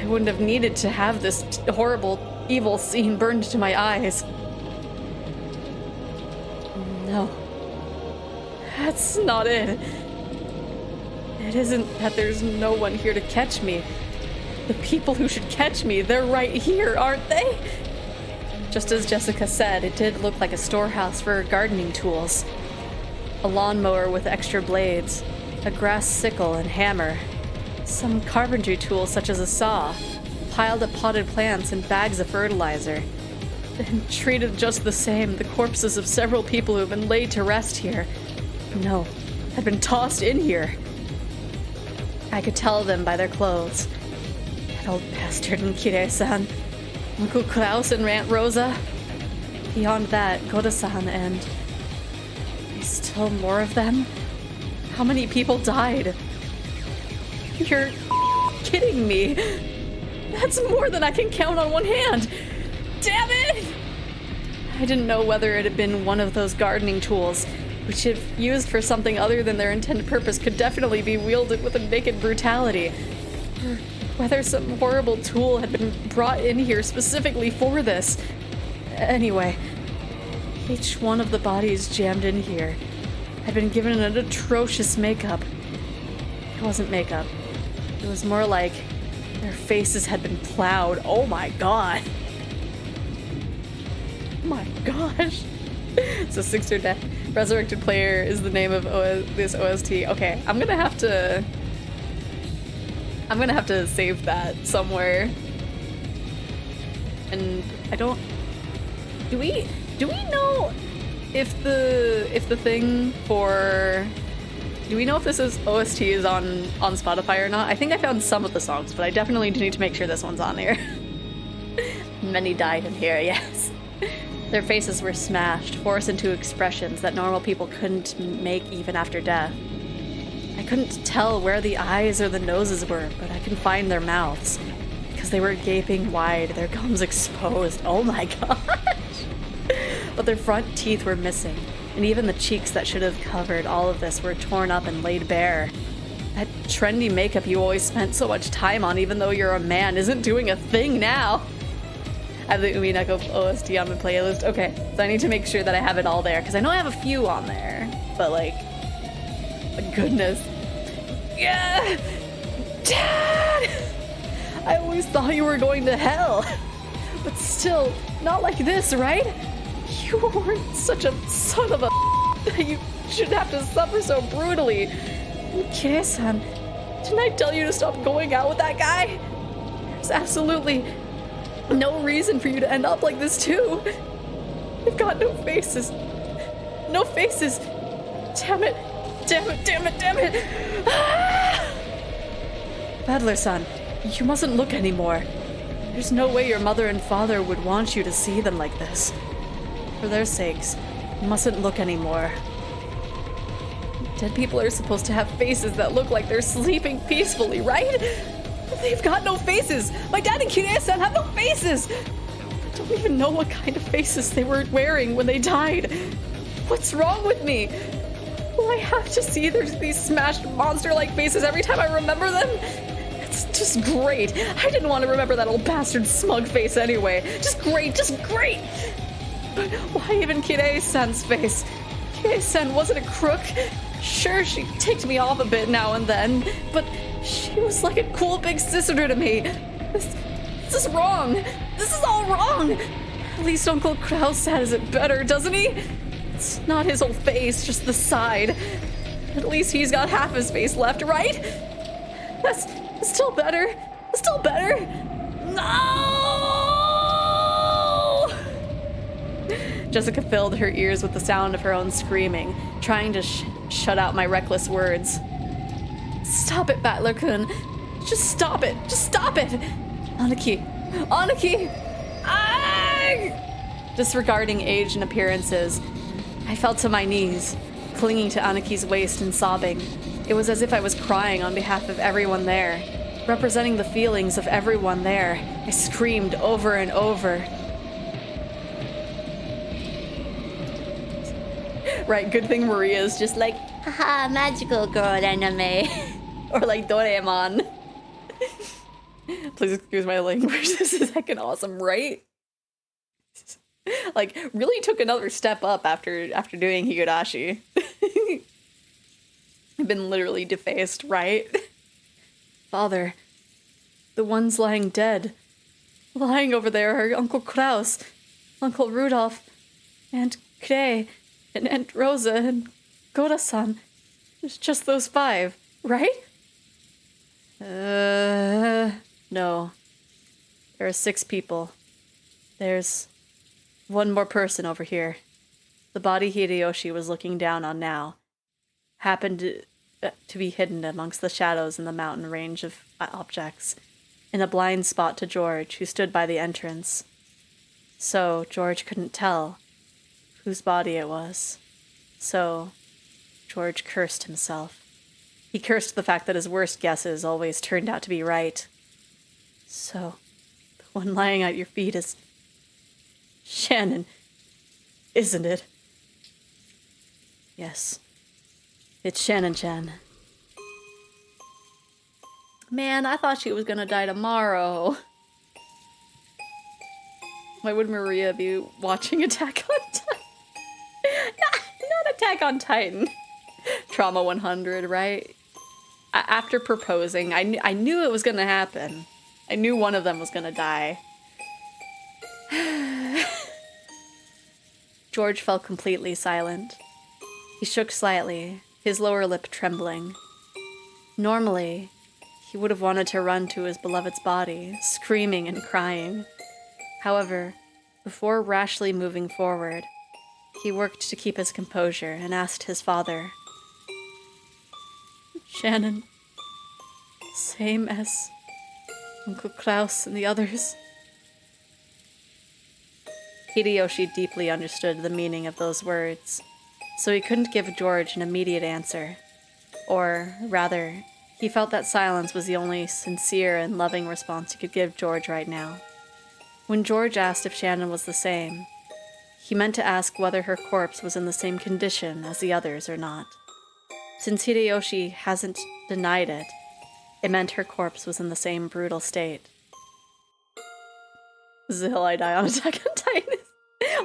I wouldn't have needed to have this horrible, evil scene burned to my eyes. No. That's not it. It isn't that there's no one here to catch me. The people who should catch me, they're right here, aren't they? Just as Jessica said, it did look like a storehouse for gardening tools. A lawnmower with extra blades, a grass sickle and hammer, some carpentry tools such as a saw, piled up potted plants and bags of fertilizer. And treated just the same, the corpses of several people who have been laid to rest here. No, had been tossed in here. I could tell them by their clothes. That old bastard and Kirei-san, Uncle Klaus and Aunt Rosa. Beyond that, Goda-san and... There's still more of them? How many people died? You're kidding me. That's more than I can count on one hand. Damn it! I didn't know whether it had been one of those gardening tools, which if used for something other than their intended purpose could definitely be wielded with a naked brutality. Or whether some horrible tool had been brought in here specifically for this. Anyway, each one of the bodies jammed in here had been given an atrocious makeup. It wasn't makeup. It was more like their faces had been plowed. Oh my god. My gosh. So Sixer Death. Resurrected Player is the name of this OST. Okay, I'm gonna have to save that somewhere. And I don't... Do we know if the thing for... Do we know if this is OST is on Spotify or not? I think I found some of the songs, but I definitely do need to make sure this one's on there. Many died in here, yes. Their faces were smashed, forced into expressions that normal people couldn't make even after death. I couldn't tell where the eyes or the noses were, but I could find their mouths, because they were gaping wide, their gums exposed. Oh my gosh! But their front teeth were missing, and even the cheeks that should have covered all of this were torn up and laid bare. That trendy makeup you always spent so much time on even though you're a man isn't doing a thing now. I have the Umineko OST on my playlist. Okay, so I need to make sure that I have it all there, because I know I have a few on there, but like, goodness. Yeah! Dad! I always thought you were going to hell. But still, not like this, right? You weren't such a son of a that you shouldn't have to suffer so brutally. Kirei-san, didn't I tell you to stop going out with that guy? There's absolutely no reason for you to end up like this too. You've got no faces. No faces. Damn it. Damn it, damn it, damn it. Ah! Peddler-san, you mustn't look anymore. There's no way your mother and father would want you to see them like this. For their sakes, you mustn't look anymore. Dead people are supposed to have faces that look like they're sleeping peacefully, right? They've got no faces! My dad and Kirei-san have no faces! I don't even know what kind of faces they were wearing when they died. What's wrong with me? Will I have to see these smashed monster-like faces every time I remember them? It's just great. I didn't want to remember that old bastard's smug face anyway. Just great, just great! But why even Kirei-san's face? Kirei-san wasn't a crook. Sure, she ticked me off a bit now and then, but she was like a cool big sister to me. This is wrong. This is all wrong. At least Uncle Kraus has it better, doesn't he? It's not his whole face, just the side. At least he's got half his face left, right? That's still better. Still better. No! Jessica filled her ears with the sound of her own screaming, trying to shut out my reckless words. Stop it, Battler-kun. Just stop it. Just stop it. Anaki. Anaki! Ah! Disregarding age and appearances, I fell to my knees, clinging to Anaki's waist and sobbing. It was as if I was crying on behalf of everyone there, representing the feelings of everyone there. I screamed over and over. Right, good thing Maria's just like, haha, magical girl anime. or like Doraemon. Please excuse my language. This is heckin' awesome, right? Like, really took another step up after doing Higurashi. I've been literally defaced, right? Father, the ones lying dead. Lying over there are Uncle Kraus, Uncle Rudolph, Aunt Kray, and Aunt Rosa, and Goda-san. It's just those 5, right? No. There are 6 people. There's one more person over here. The body Hideyoshi was looking down on now happened to be hidden amongst the shadows in the mountain range of objects, in a blind spot to George, who stood by the entrance. So George couldn't tell whose body it was. So George cursed himself. He cursed the fact that his worst guesses always turned out to be right. So, the one lying at your feet is Shannon, isn't it? Yes. It's Shannon-chan. Man, I thought she was gonna die tomorrow. Why would Maria be watching Attack on Titan? Not Attack on Titan. Trauma 100, right? After proposing, I knew it was gonna happen. I knew one of them was gonna die. George fell completely silent. He shook slightly, his lower lip trembling. Normally, he would have wanted to run to his beloved's body, screaming and crying. However, before rashly moving forward, he worked to keep his composure and asked his father, Shannon, same as Uncle Klaus and the others? Hideyoshi deeply understood the meaning of those words, so he couldn't give George an immediate answer. Or, rather, he felt that silence was the only sincere and loving response he could give George right now. When George asked if Shannon was the same, he meant to ask whether her corpse was in the same condition as the others or not. Since Hideyoshi hasn't denied it, it meant her corpse was in the same brutal state. This is the hill I die on Attack on Titan.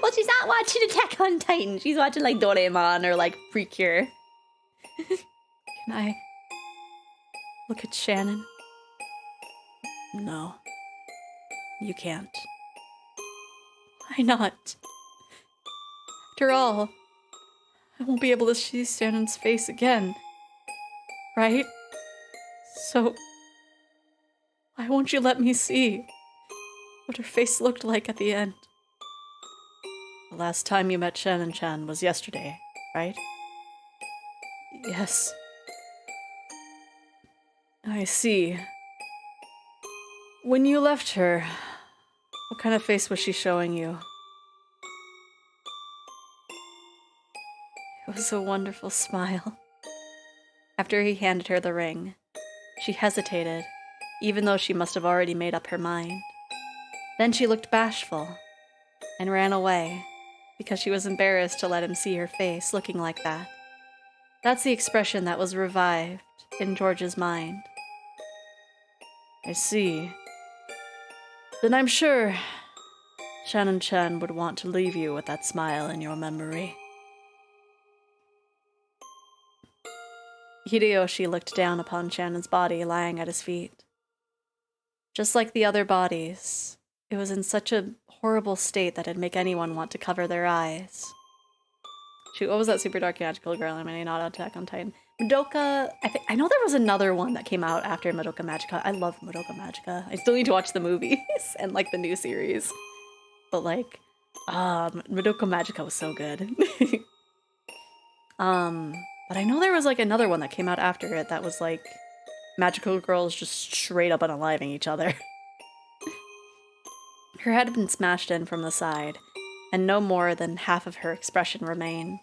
Well, she's not watching Attack on Titan. She's watching like Doraemon or like Precure. Can I look at Shannon? No. You can't. Why not? After all, I won't be able to see Shannon's face again. Right? So, why won't you let me see what her face looked like at the end? The last time you met Shannon-chan was yesterday, right? Yes. I see. When you left her, what kind of face was she showing you? It was a wonderful smile. After he handed her the ring, she hesitated, even though she must have already made up her mind. Then she looked bashful and ran away because she was embarrassed to let him see her face looking like that. That's the expression that was revived in George's mind. I see. Then I'm sure Shannon-chan would want to leave you with that smile in your memory. Hideyoshi looked down upon Shannon's body lying at his feet. Just like the other bodies, it was in such a horrible state that it'd make anyone want to cover their eyes. Shoot, what was that super dark magical girl anime, not Attack on Titan? Madoka, I know there was another one that came out after Madoka Magica. I love Madoka Magica. I still need to watch the movies and like the new series. But like, Madoka Magica was so good. But I know there was like another one that came out after it that was like magical girls just straight up unaliving each other. Her head had been smashed in from the side, and no more than half of her expression remained.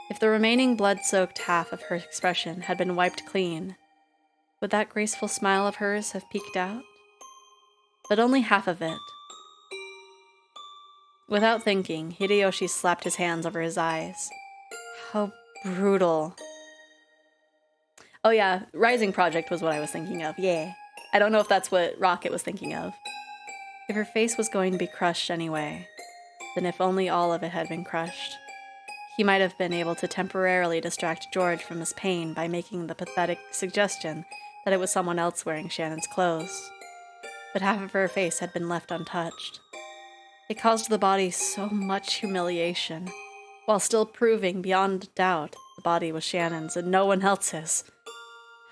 If the remaining blood-soaked half of her expression had been wiped clean, would that graceful smile of hers have peeked out? But only half of it. Without thinking, Hideyoshi slapped his hands over his eyes. How brutal. Oh yeah, Rising Project was what I was thinking of, yeah. I don't know if that's what Rocket was thinking of. If her face was going to be crushed anyway, then if only all of it had been crushed, he might have been able to temporarily distract George from his pain by making the pathetic suggestion that it was someone else wearing Shannon's clothes. But half of her face had been left untouched. It caused the body so much humiliation, while still proving beyond doubt the body was Shannon's and no one else's.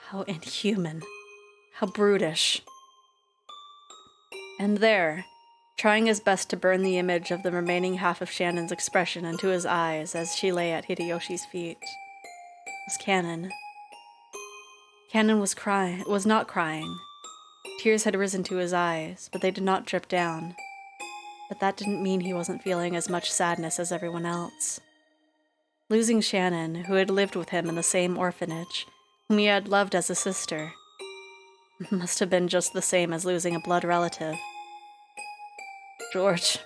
How inhuman. How brutish. And there, trying his best to burn the image of the remaining half of Shannon's expression into his eyes as she lay at Hideyoshi's feet, was Cannon. Cannon was not crying. Tears had risen to his eyes, but they did not drip down. But that didn't mean he wasn't feeling as much sadness as everyone else. Losing Shannon, who had lived with him in the same orphanage, whom he had loved as a sister, must have been just the same as losing a blood relative. George.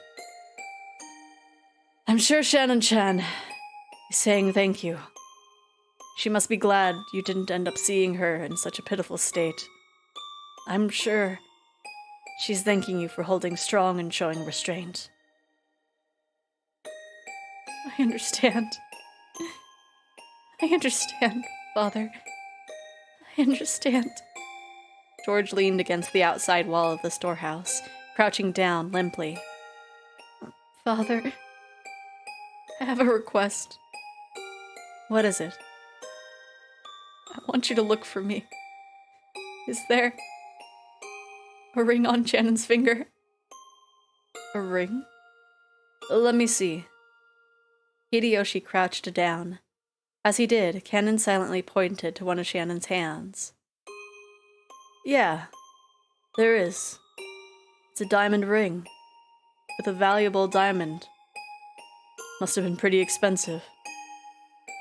I'm sure Shannon-chan is saying thank you. She must be glad you didn't end up seeing her in such a pitiful state. I'm sure she's thanking you for holding strong and showing restraint. I understand. I understand, Father. I understand. George leaned against the outside wall of the storehouse, crouching down limply. Father, I have a request. What is it? I want you to look for me. Is there a ring on Shannon's finger? A ring? Let me see. Hideyoshi crouched down. As he did, Cannon silently pointed to one of Shannon's hands. Yeah, there is. It's a diamond ring, with a valuable diamond. Must have been pretty expensive.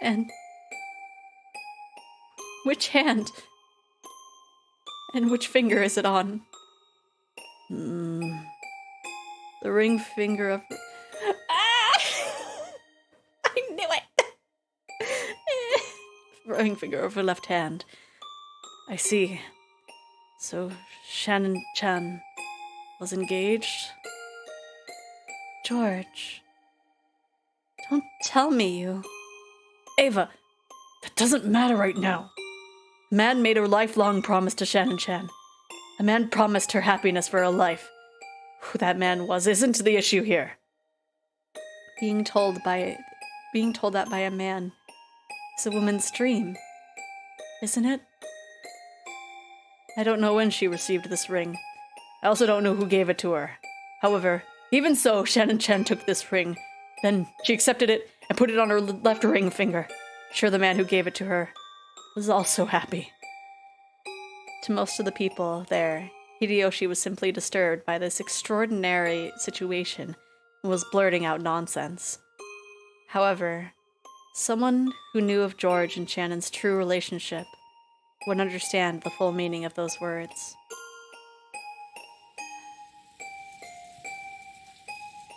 And which hand? And which finger is it on? The ring finger of... Ah! I knew it! Ring finger of her left hand. I see. So, Shannon-chan was engaged? George. Don't tell me you... Ava, that doesn't matter right now. A man made a lifelong promise to Shannon-chan. A man promised her happiness for a life. Who that man was isn't the issue here. Being told that by a man is a woman's dream, isn't it? I don't know when she received this ring. I also don't know who gave it to her. However, even so, Shannon-chan took this ring. Then she accepted it and put it on her left ring finger. Sure, the man who gave it to her was also happy. To most of the people there, Hideyoshi was simply disturbed by this extraordinary situation and was blurting out nonsense. However, Someone who knew of George and Shannon's true relationship would understand the full meaning of those words.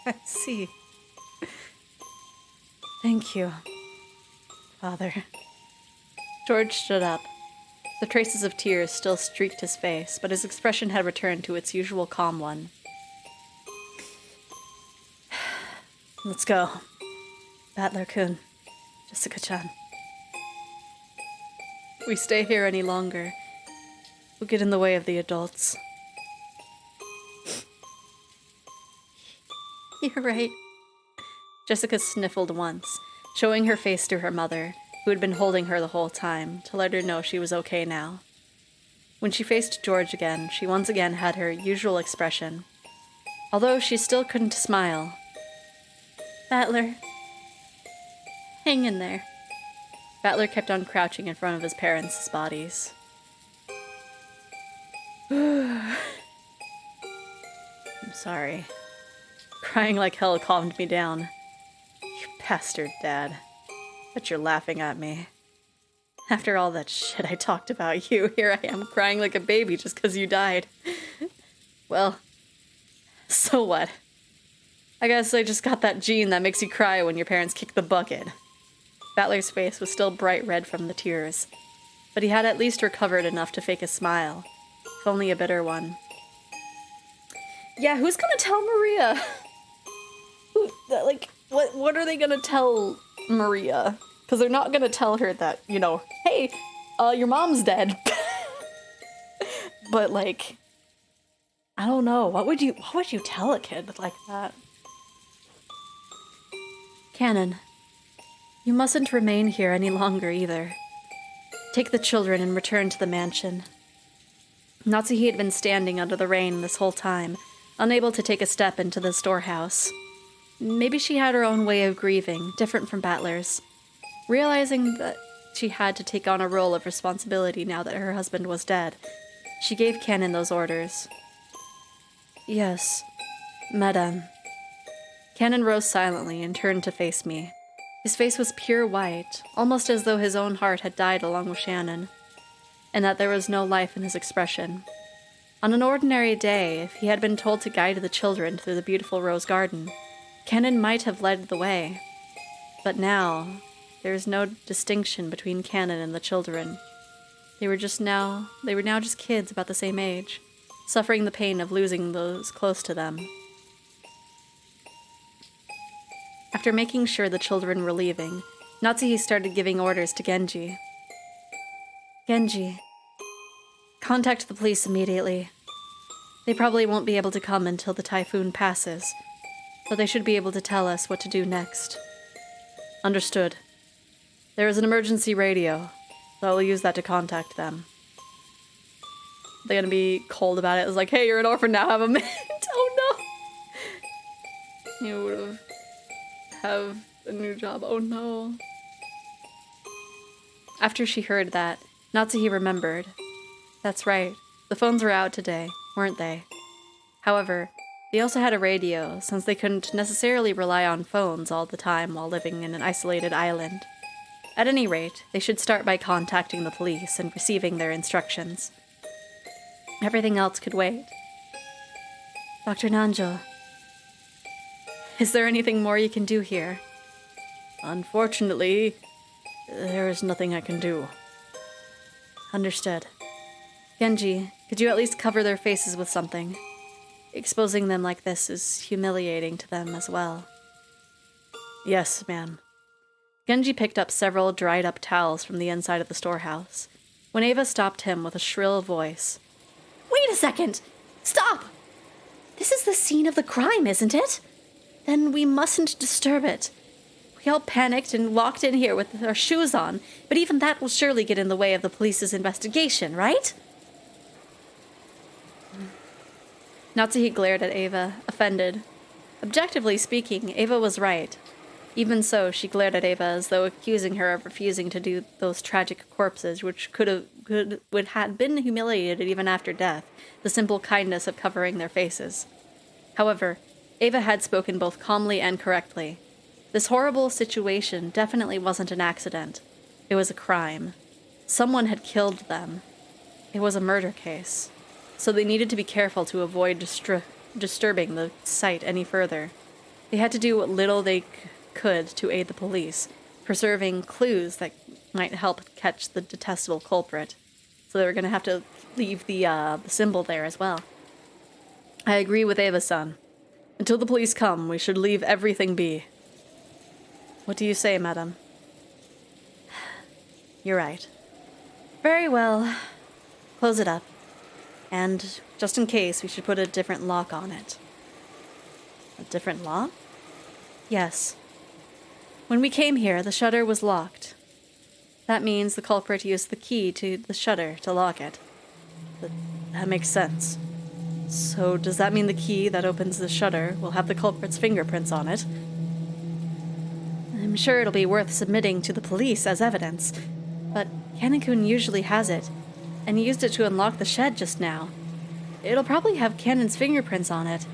I see. Thank you, Father. George stood up. The traces of tears still streaked his face, but his expression had returned to its usual calm one. Let's go. Battler-kun, Jessica-chan. If we stay here any longer, we'll get in the way of the adults. You're right. Jessica sniffled once, showing her face to her mother, who had been holding her the whole time, to let her know she was okay now. When she faced George again, she once again had her usual expression, although she still couldn't smile. Battler, hang in there. Battler kept on crouching in front of his parents' bodies. I'm sorry. Crying like hell calmed me down. You bastard, Dad. Bet you're laughing at me. After all that shit I talked about you, here I am crying like a baby just because you died. Well, so what? I guess I just got that gene that makes you cry when your parents kick the bucket. Battler's face was still bright red from the tears, but he had at least recovered enough to fake a smile, if only a bitter one. Yeah, who's gonna tell Maria? What are they gonna tell Maria? Because they're not gonna tell her that, you know, hey, your mom's dead. But like, I don't know. What would you tell a kid like that? Cannon, you mustn't remain here any longer either. Take the children and return to the mansion. Natsuhi had been standing under the rain this whole time, unable to take a step into the storehouse. Maybe she had her own way of grieving, different from Battler's. Realizing that she had to take on a role of responsibility now that her husband was dead, she gave Cannon those orders. Yes, madame. Cannon rose silently and turned to face me. His face was pure white, almost as though his own heart had died along with Shannon, and that there was no life in his expression. On an ordinary day, if he had been told to guide the children through the beautiful rose garden, Cannon might have led the way. But now, there is no distinction between Cannon and the children. They were now just kids about the same age, suffering the pain of losing those close to them. After making sure the children were leaving, Natsuhi started giving orders to Genji. Genji, contact the police immediately. They probably won't be able to come until the typhoon passes, but they should be able to tell us what to do next. Understood. There is an emergency radio, so I will use that to contact them. They're gonna be cold about it. It's like, hey, you're an orphan now, have a minute. Oh no! You would have a new job. Oh no. After she heard that, Natsuhi remembered. That's right. The phones were out today, weren't they? However, they also had a radio, since they couldn't necessarily rely on phones all the time while living in an isolated island. At any rate, they should start by contacting the police and receiving their instructions. Everything else could wait. Dr. Nanjo, is there anything more you can do here? Unfortunately, there is nothing I can do. Understood. Genji, could you at least cover their faces with something? Exposing them like this is humiliating to them as well. Yes, ma'am. Genji picked up several dried-up towels from the inside of the storehouse, when Ava stopped him with a shrill voice. Wait a second! Stop! This is the scene of the crime, isn't it? Then we mustn't disturb it. We all panicked and walked in here with our shoes on, but even that will surely get in the way of the police's investigation, right? Natsuhi glared at Ava, offended. Objectively speaking, Ava was right. Even so, she glared at Ava as though accusing her of refusing to do those tragic corpses which would have been humiliated even after death, the simple kindness of covering their faces. However, Ava had spoken both calmly and correctly. This horrible situation definitely wasn't an accident. It was a crime. Someone had killed them. It was a murder case. So they needed to be careful to avoid disturbing the site any further. They had to do what little they could to aid the police, preserving clues that might help catch the detestable culprit. So they were going to have to leave the symbol there as well. I agree with Eva-san. Until the police come, we should leave everything be. What do you say, madam? You're right. Very well. Close it up. And, just in case, we should put a different lock on it. A different lock? Yes. When we came here, the shutter was locked. That means the culprit used the key to the shutter to lock it. That makes sense. So does that mean the key that opens the shutter will have the culprit's fingerprints on it? I'm sure it'll be worth submitting to the police as evidence, but Canon-kun usually has it, and he used it to unlock the shed just now. It'll probably have Canon's fingerprints on it.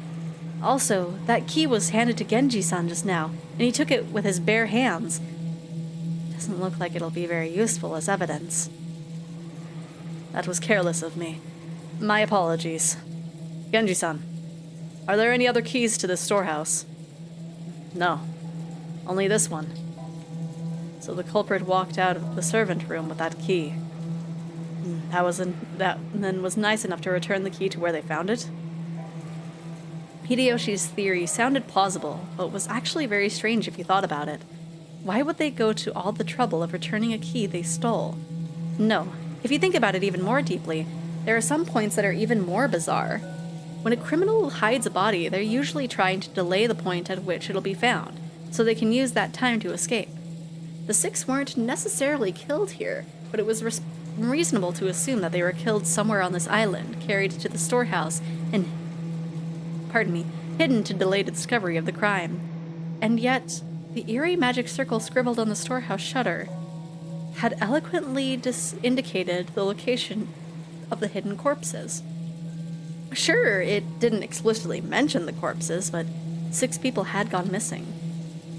Also, that key was handed to Genji-san just now, and he took it with his bare hands. Doesn't look like it'll be very useful as evidence. That was careless of me. My apologies. Genji-san, are there any other keys to this storehouse? No. Only this one. So the culprit walked out of the servant room with that key. That then was nice enough to return the key to where they found it? Hideyoshi's theory sounded plausible, but was actually very strange if you thought about it. Why would they go to all the trouble of returning a key they stole? No, if you think about it even more deeply, there are some points that are even more bizarre. When a criminal hides a body, they're usually trying to delay the point at which it'll be found, so they can use that time to escape. The 6 weren't necessarily killed here, but it was reasonable to assume that they were killed somewhere on this island, carried to the storehouse, and hidden to delay the discovery of the crime. And yet, the eerie magic circle scribbled on the storehouse shutter had eloquently indicated the location of the hidden corpses. Sure, it didn't explicitly mention the corpses, but 6 people had gone missing.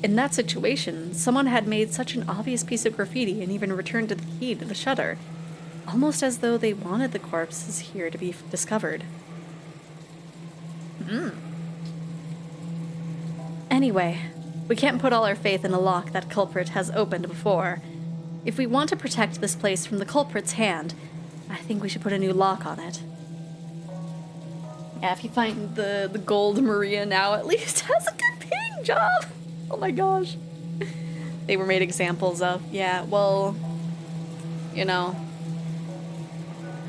In that situation, someone had made such an obvious piece of graffiti and even returned the key to the shutter, almost as though they wanted the corpses here to be discovered. Anyway, we can't put all our faith in a lock that culprit has opened before. If we want to protect this place from the culprit's hand, I think we should put a new lock on it. Yeah, if you find the gold Maria now, at least has a good paying job. Oh my gosh. They were made examples of. Yeah, well, you know,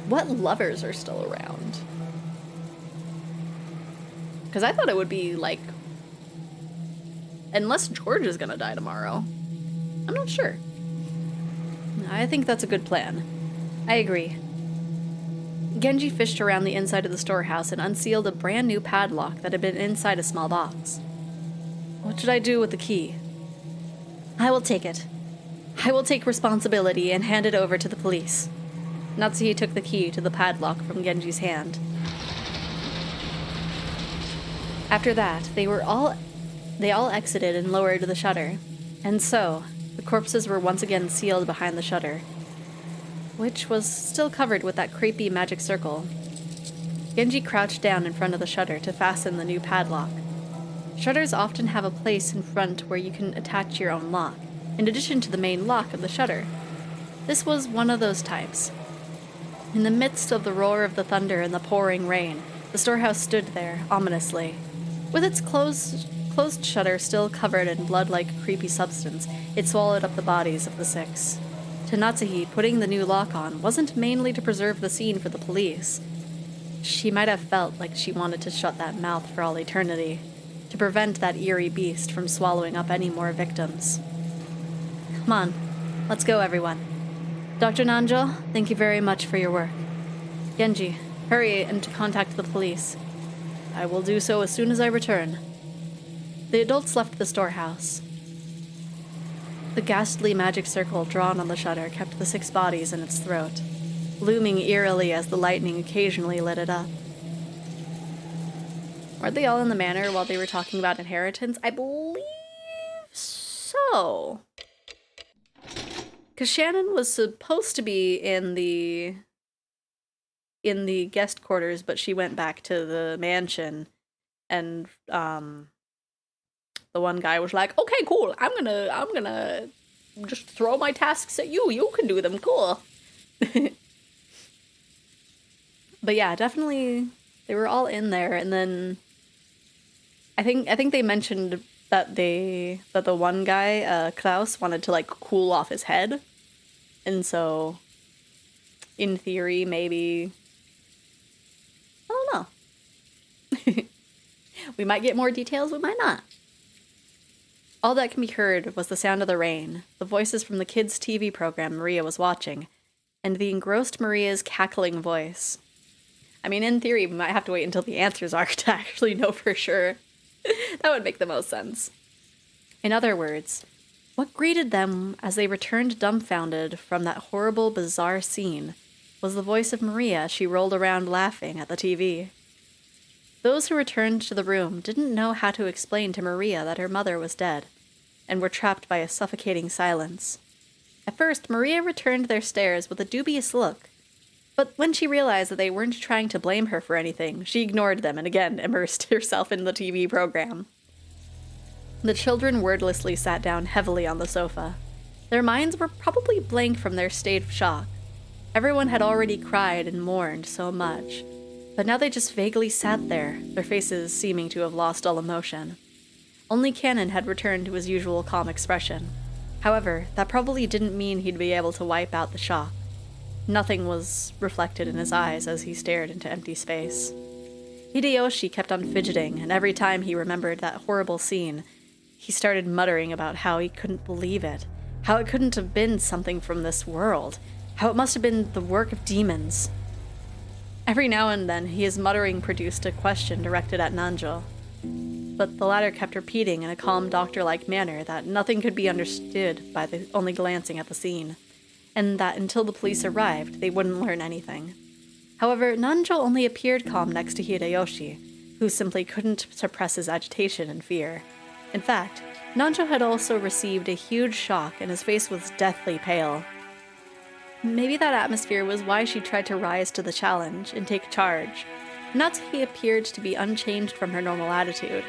what lovers are still around? Because I thought it would be like, unless George is gonna die tomorrow. I'm not sure. I think that's a good plan. I agree. Genji fished around the inside of the storehouse and unsealed a brand new padlock that had been inside a small box. What should I do with the key? I will take it. I will take responsibility and hand it over to the police. Natsuhi took the key to the padlock from Genji's hand. After that, they all exited and lowered the shutter. And so, the corpses were once again sealed behind the shutter, which was still covered with that creepy magic circle. Genji crouched down in front of the shutter to fasten the new padlock. Shutters often have a place in front where you can attach your own lock, in addition to the main lock of the shutter. This was one of those types. In the midst of the roar of the thunder and the pouring rain, the storehouse stood there, ominously. With its closed shutter still covered in blood-like creepy substance, it swallowed up the bodies of the 6. To Natsuhi, putting the new lock on wasn't mainly to preserve the scene for the police. She might have felt like she wanted to shut that mouth for all eternity, to prevent that eerie beast from swallowing up any more victims. Come on, let's go, everyone. Dr. Nanjo, thank you very much for your work. Genji, hurry and to contact the police. I will do so as soon as I return. The adults left the storehouse. The ghastly magic circle drawn on the shutter kept the 6 bodies in its throat, looming eerily as the lightning occasionally lit it up. Weren't they all in the manor while they were talking about inheritance? I believe Oh. Because Shannon was supposed to be in the guest quarters, but she went back to the mansion, and the one guy was like, "Okay, cool. I'm gonna just throw my tasks at you. You can do them. Cool." But yeah, definitely they were all in there, and then I think they mentioned that the one guy, Klaus, wanted to like cool off his head, and so in theory, maybe I don't know. We might get more details, we might not. All that can be heard was the sound of the rain, the voices from the kids' TV program Maria was watching, and the engrossed Maria's cackling voice. I mean, in theory, we might have to wait until the answers are to actually know for sure. That would make the most sense. In other words, what greeted them as they returned dumbfounded from that horrible, bizarre scene was the voice of Maria as she rolled around laughing at the TV. Those who returned to the room didn't know how to explain to Maria that her mother was dead, and were trapped by a suffocating silence. At first, Maria returned their stares with a dubious look, but when she realized that they weren't trying to blame her for anything, she ignored them and again immersed herself in the TV program. The children wordlessly sat down heavily on the sofa. Their minds were probably blank from their state of shock. Everyone had already cried and mourned so much, but now they just vaguely sat there, their faces seeming to have lost all emotion. Only Cannon had returned to his usual calm expression. However, that probably didn't mean he'd be able to wipe out the shock. Nothing was reflected in his eyes as he stared into empty space. Hideyoshi kept on fidgeting, and every time he remembered that horrible scene, he started muttering about how he couldn't believe it, how it couldn't have been something from this world, how it must have been the work of demons. Every now and then, his muttering produced a question directed at Nanjo, but the latter kept repeating in a calm doctor-like manner that nothing could be understood by only glancing at the scene, and that until the police arrived, they wouldn't learn anything. However, Nanjo only appeared calm next to Hideyoshi, who simply couldn't suppress his agitation and fear. In fact, Nanjo had also received a huge shock, and his face was deathly pale. Maybe that atmosphere was why she tried to rise to the challenge and take charge. Natsuki appeared to be unchanged from her normal attitude,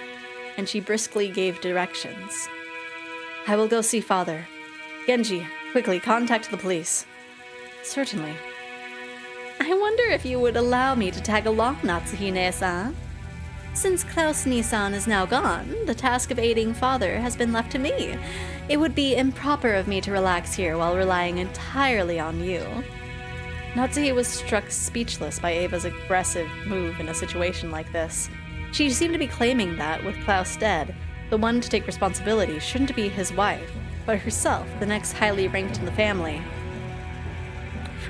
and she briskly gave directions. "I will go see father. Genji, quickly contact the police." "Certainly." "I wonder if you would allow me to tag along, Natsuki-ne-san? Since Klaus Nisan is now gone, the task of aiding father has been left to me. It would be improper of me to relax here while relying entirely on you." Natsuki was struck speechless by Ava's aggressive move in a situation like this. She seemed to be claiming that, with Klaus dead, the one to take responsibility shouldn't be his wife, but herself, the next highly ranked in the family.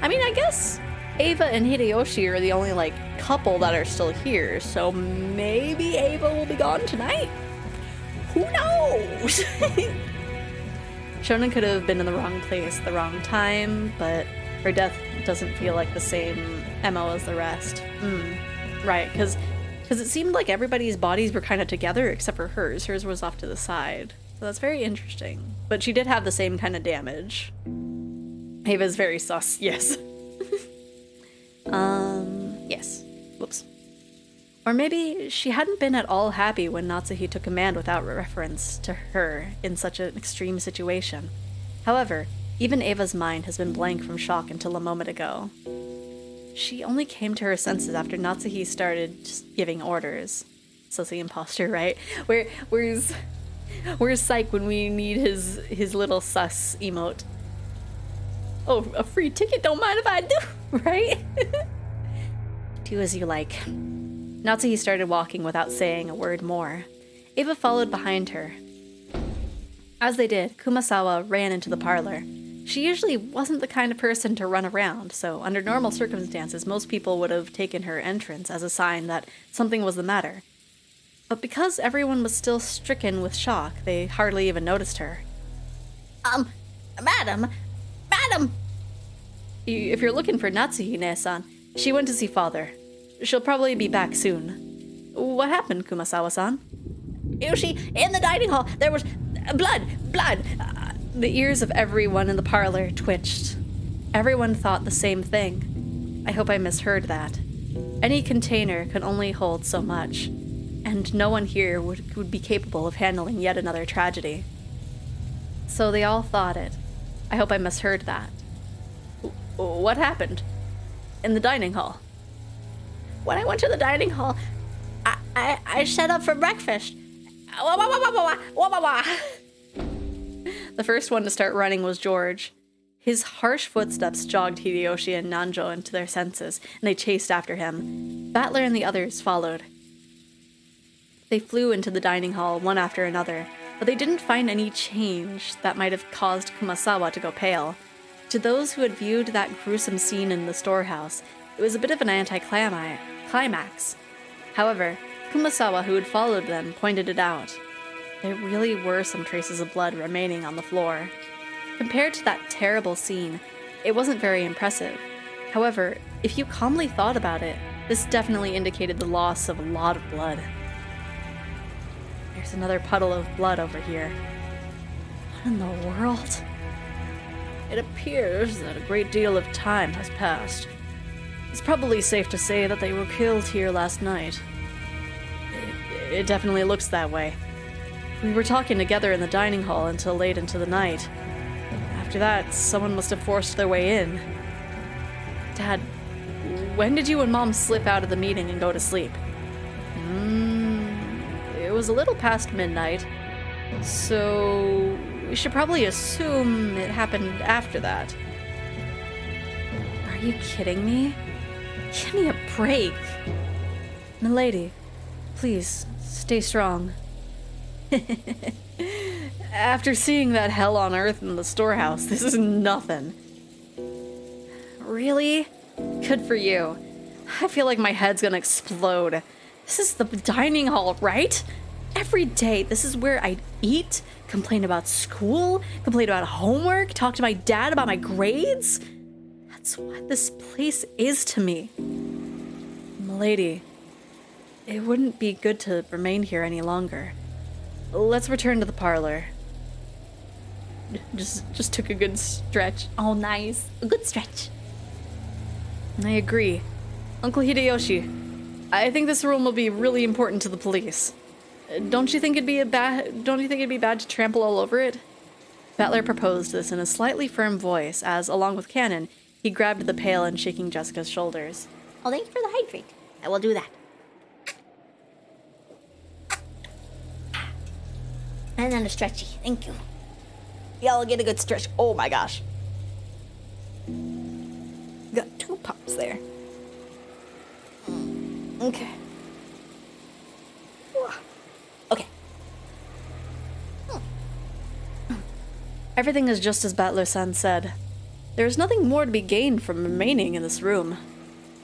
I mean, I guess Ava and Hideyoshi are the only, couple that are still here, so maybe Ava will be gone tonight? Who knows? Shonen could have been in the wrong place at the wrong time, but her death doesn't feel like the same MO as the rest. Right, because it seemed like everybody's bodies were kind of together except for hers. Hers was off to the side. So that's very interesting. But she did have the same kind of damage. Ava's very sus, yes. Yes. Whoops. Or maybe she hadn't been at all happy when Natsuki took command without reference to her in such an extreme situation. However, even Ava's mind has been blank from shock until a moment ago. She only came to her senses after Natsuki started just giving orders. So the imposter, right? Where's Psyche when we need his little sus emote? Oh, a free ticket, don't mind if I do, right? Do as you like. Natsuki started walking without saying a word more. Ava followed behind her. As they did, Kumasawa ran into the parlor. She usually wasn't the kind of person to run around, so under normal circumstances, most people would have taken her entrance as a sign that something was the matter. But because everyone was still stricken with shock, they hardly even noticed her. Madam! If you're looking for Natsuki-ne-san, she went to see father. She'll probably be back soon. What happened, Kumasawa-san? Yoshi, in the dining hall, there was Blood! Blood! The ears of everyone in the parlor twitched. Everyone thought the same thing. I hope I misheard that. Any container can only hold so much, and no one here would be capable of handling yet another tragedy. So they all thought it. I hope I misheard that. What happened? In the dining hall? When I went to the dining hall, I set up for breakfast. The first one to start running was George. His harsh footsteps jogged Hideyoshi and Nanjo into their senses, and they chased after him. Battler and the others followed. They flew into the dining hall, one after another, but they didn't find any change that might have caused Kumasawa to go pale. To those who had viewed that gruesome scene in the storehouse, it was a bit of an anticlimax. However, Kumasawa, who had followed them, pointed it out. There really were some traces of blood remaining on the floor. Compared to that terrible scene, it wasn't very impressive. However, if you calmly thought about it, this definitely indicated the loss of a lot of blood. There's another puddle of blood over here. What in the world? It appears that a great deal of time has passed. It's probably safe to say that they were killed here last night. It definitely looks that way. We were talking together in the dining hall until late into the night. After that, someone must have forced their way in. Dad, when did you and Mom slip out of the meeting and go to sleep? It was a little past midnight, so we should probably assume it happened after that. Are you kidding me? Give me a break. Milady, please, stay strong. After seeing that hell on earth in the storehouse, this is nothing. Really? Good for you. I feel like my head's gonna explode. This is the dining hall, right? Every day, this is where I'd eat, complain about school, complain about homework, talk to my dad about my grades. That's what this place is to me. Milady, it wouldn't be good to remain here any longer. Let's return to the parlor. Just took a good stretch. Oh, nice. A good stretch. I agree. Uncle Hideyoshi, I think this room will be really important to the police. Don't you think it'd be bad to trample all over it? Battler proposed this in a slightly firm voice as, along with Cannon, he grabbed the pail and shaking Jessica's shoulders. Oh, thank you for the hydrate. I will do that. And then a stretchy. Thank you. Y'all get a good stretch. Oh my gosh. Got 2 pops there. Okay. Okay. Everything is just as Battler-san said. There is nothing more to be gained from remaining in this room.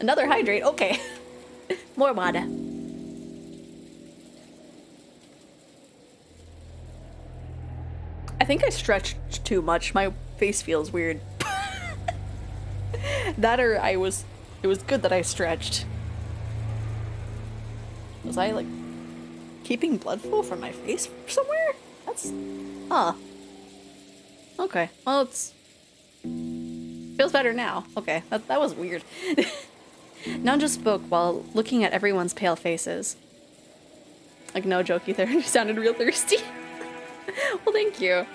Another hydrate, okay. More water. I think I stretched too much. My face feels weird. It was good that I stretched. Was I, like, keeping blood flow from my face somewhere? Okay, well, feels better now. Okay, that was weird. Nanjo spoke while looking at everyone's pale faces. Like, no joke either. You sounded real thirsty. Well, thank you.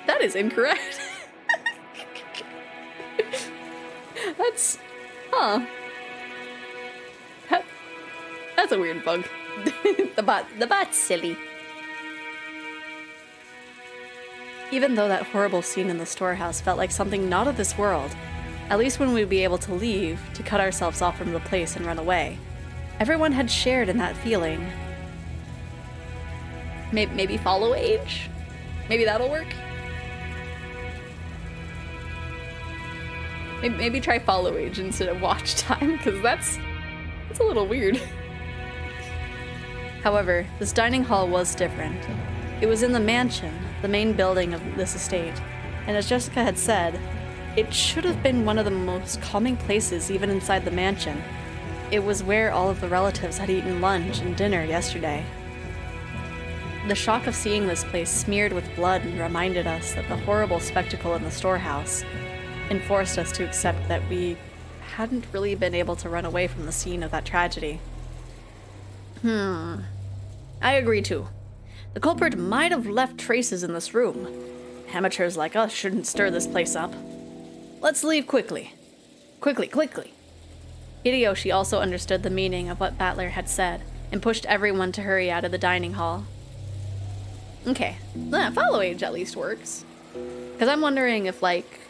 That is incorrect. That's... That's a weird bug. The bot's silly. Even though that horrible scene in the storehouse felt like something not of this world, at least when we'd be able to leave, to cut ourselves off from the place and run away, everyone had shared in that feeling. Maybe follow age? Maybe that'll work? Maybe try follow age instead of watch time, because that's a little weird. However, this dining hall was different. It was in the mansion, the main building of this estate, and as Jessica had said, it should have been one of the most calming places even inside the mansion. It was where all of the relatives had eaten lunch and dinner yesterday. The shock of seeing this place smeared with blood reminded us that the horrible spectacle in the storehouse and forced us to accept that we hadn't really been able to run away from the scene of that tragedy. I agree too. The culprit might have left traces in this room. Amateurs like us shouldn't stir this place up. Let's leave quickly. Quickly. Hideyoshi also understood the meaning of what Battler had said and pushed everyone to hurry out of the dining hall. Okay, follow age at least works. Because I'm wondering if, like...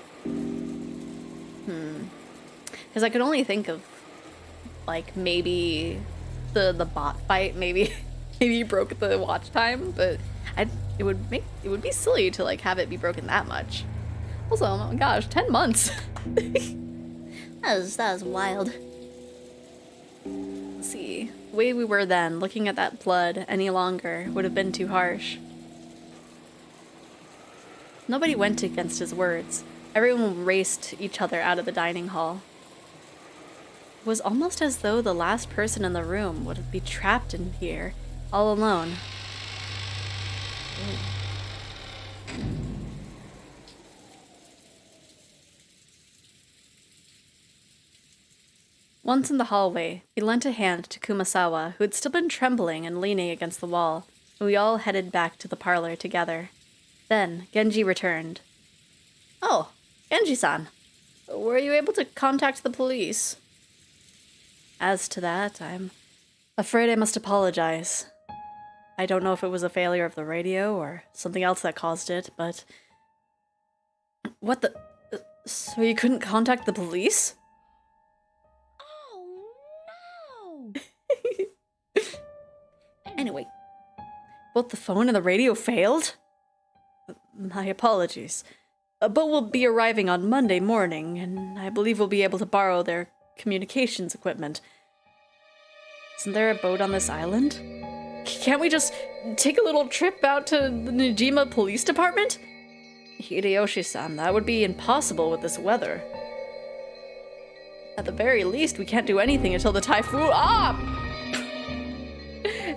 Because I could only think of, like, maybe the bot fight, maybe he broke the watch time, but it would be silly to, like, have it be broken that much. Also, oh my gosh, 10 months. That was wild. Let's see. The way we were then, looking at that blood any longer would have been too harsh. Nobody went against his words. Everyone raced each other out of the dining hall. It was almost as though the last person in the room would be trapped in here, all alone. Once in the hallway, we lent a hand to Kumasawa, who had still been trembling and leaning against the wall, and we all headed back to the parlor together. Then, Genji returned. Oh, Genji-san. Were you able to contact the police? As to that, I'm afraid I must apologize. I don't know if it was a failure of the radio or something else that caused it, but... What the... So you couldn't contact the police? Oh, no! Anyway, both the phone and the radio failed? My apologies. A boat will be arriving on Monday morning, and I believe we'll be able to borrow their communications equipment. Isn't there a boat on this island? Can't we just take a little trip out to the Nijima Police Department? Hideyoshi-san, that would be impossible with this weather. At the very least, we can't do anything until the typhoon—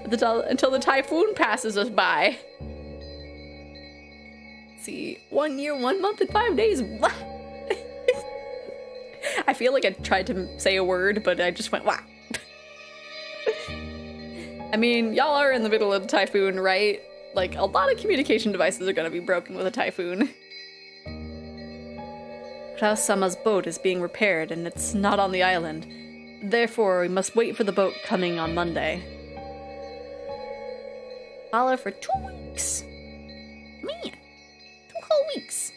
until the typhoon passes us by. See, 1 year, 1 month, and 5 days. What? I feel like I tried to say a word, but I just went, wah. I mean, y'all are in the middle of the typhoon, right? Like, a lot of communication devices are gonna be broken with a typhoon. Klaus-sama's boat is being repaired, and it's not on the island. Therefore, we must wait for the boat coming on Monday. Follow for 2 weeks. Man, 2 whole weeks.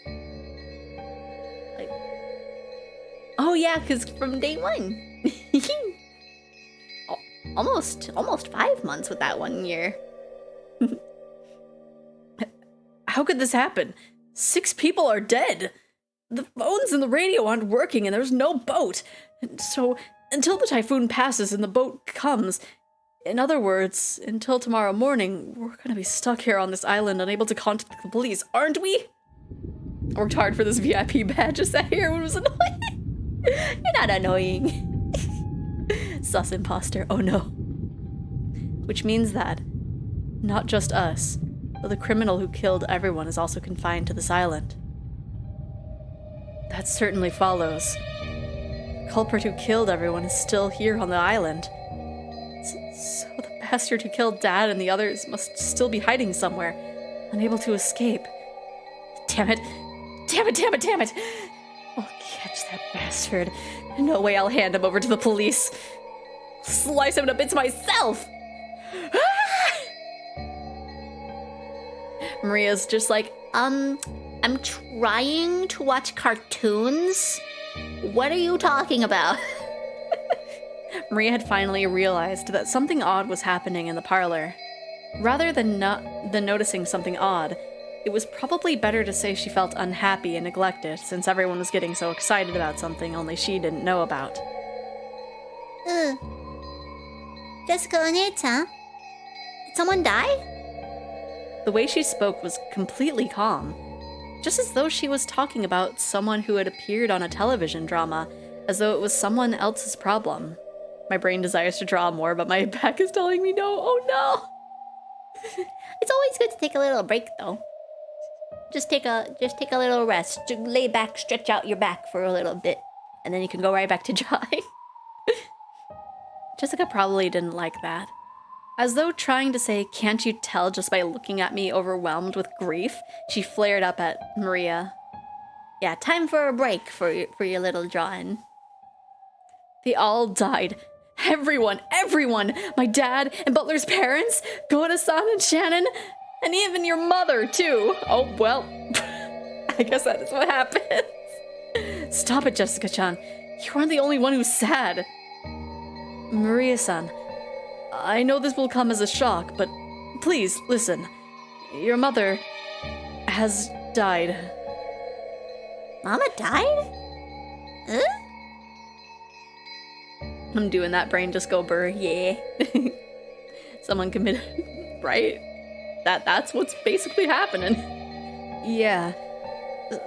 Like, oh yeah, because from day one. Almost 5 months with that 1 year. How could this happen? 6 people are dead. The phones and the radio aren't working and there's no boat. So until the typhoon passes and the boat comes, in other words, until tomorrow morning, we're gonna be stuck here on this island unable to contact the police, aren't we? I worked hard for this VIP badge. Just sat here when it was annoying. You're not annoying. Sus imposter, oh no. Which means that, not just us, but the criminal who killed everyone is also confined to this island. That certainly follows. The culprit who killed everyone is still here on the island. So the bastard who killed Dad and the others must still be hiding somewhere, unable to escape. Damn it. Damn it, damn it, damn it! I'll catch that bastard. No way I'll hand him over to the police. Slice him to bits myself! Maria's just like, I'm trying to watch cartoons. What are you talking about? Maria had finally realized that something odd was happening in the parlor. Rather than noticing something odd, it was probably better to say she felt unhappy and neglected, since everyone was getting so excited about something only she didn't know about. Jessica Onechan? Did someone die? The way she spoke was completely calm, just as though she was talking about someone who had appeared on a television drama, as though it was someone else's problem. My brain desires to draw more, but my back is telling me no. Oh It's always good to take a little break, though. Just take a little rest. Just lay back, stretch out your back for a little bit, and then you can go right back to drawing. Jessica probably didn't like that. As though trying to say, "Can't you tell," just by looking at me overwhelmed with grief, she flared up at Maria. Yeah, time for a break for your little drawing. They all died. Everyone! My dad and Butler's parents, Goda-san and Shannon, and even your mother, too. Oh, well, I guess that is what happens. Stop it, Jessica-chan. You aren't the only one who's sad. Maria-san, I know this will come as a shock, but please, listen. Your mother has died. Mama died? Huh? I'm doing that brain just go burr, yeah. Someone committed, right? That's what's basically happening. Yeah,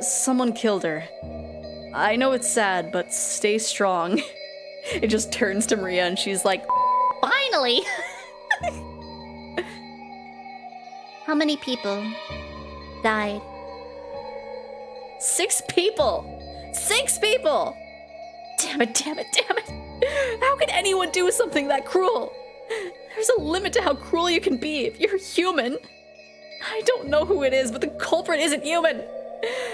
someone killed her. I know it's sad, but stay strong. It just turns to Maria and she's like, finally! How many people died? 6 people! 6 people! Damn it. How could anyone do something that cruel? There's a limit to how cruel you can be if you're human. I don't know who it is, but the culprit isn't human.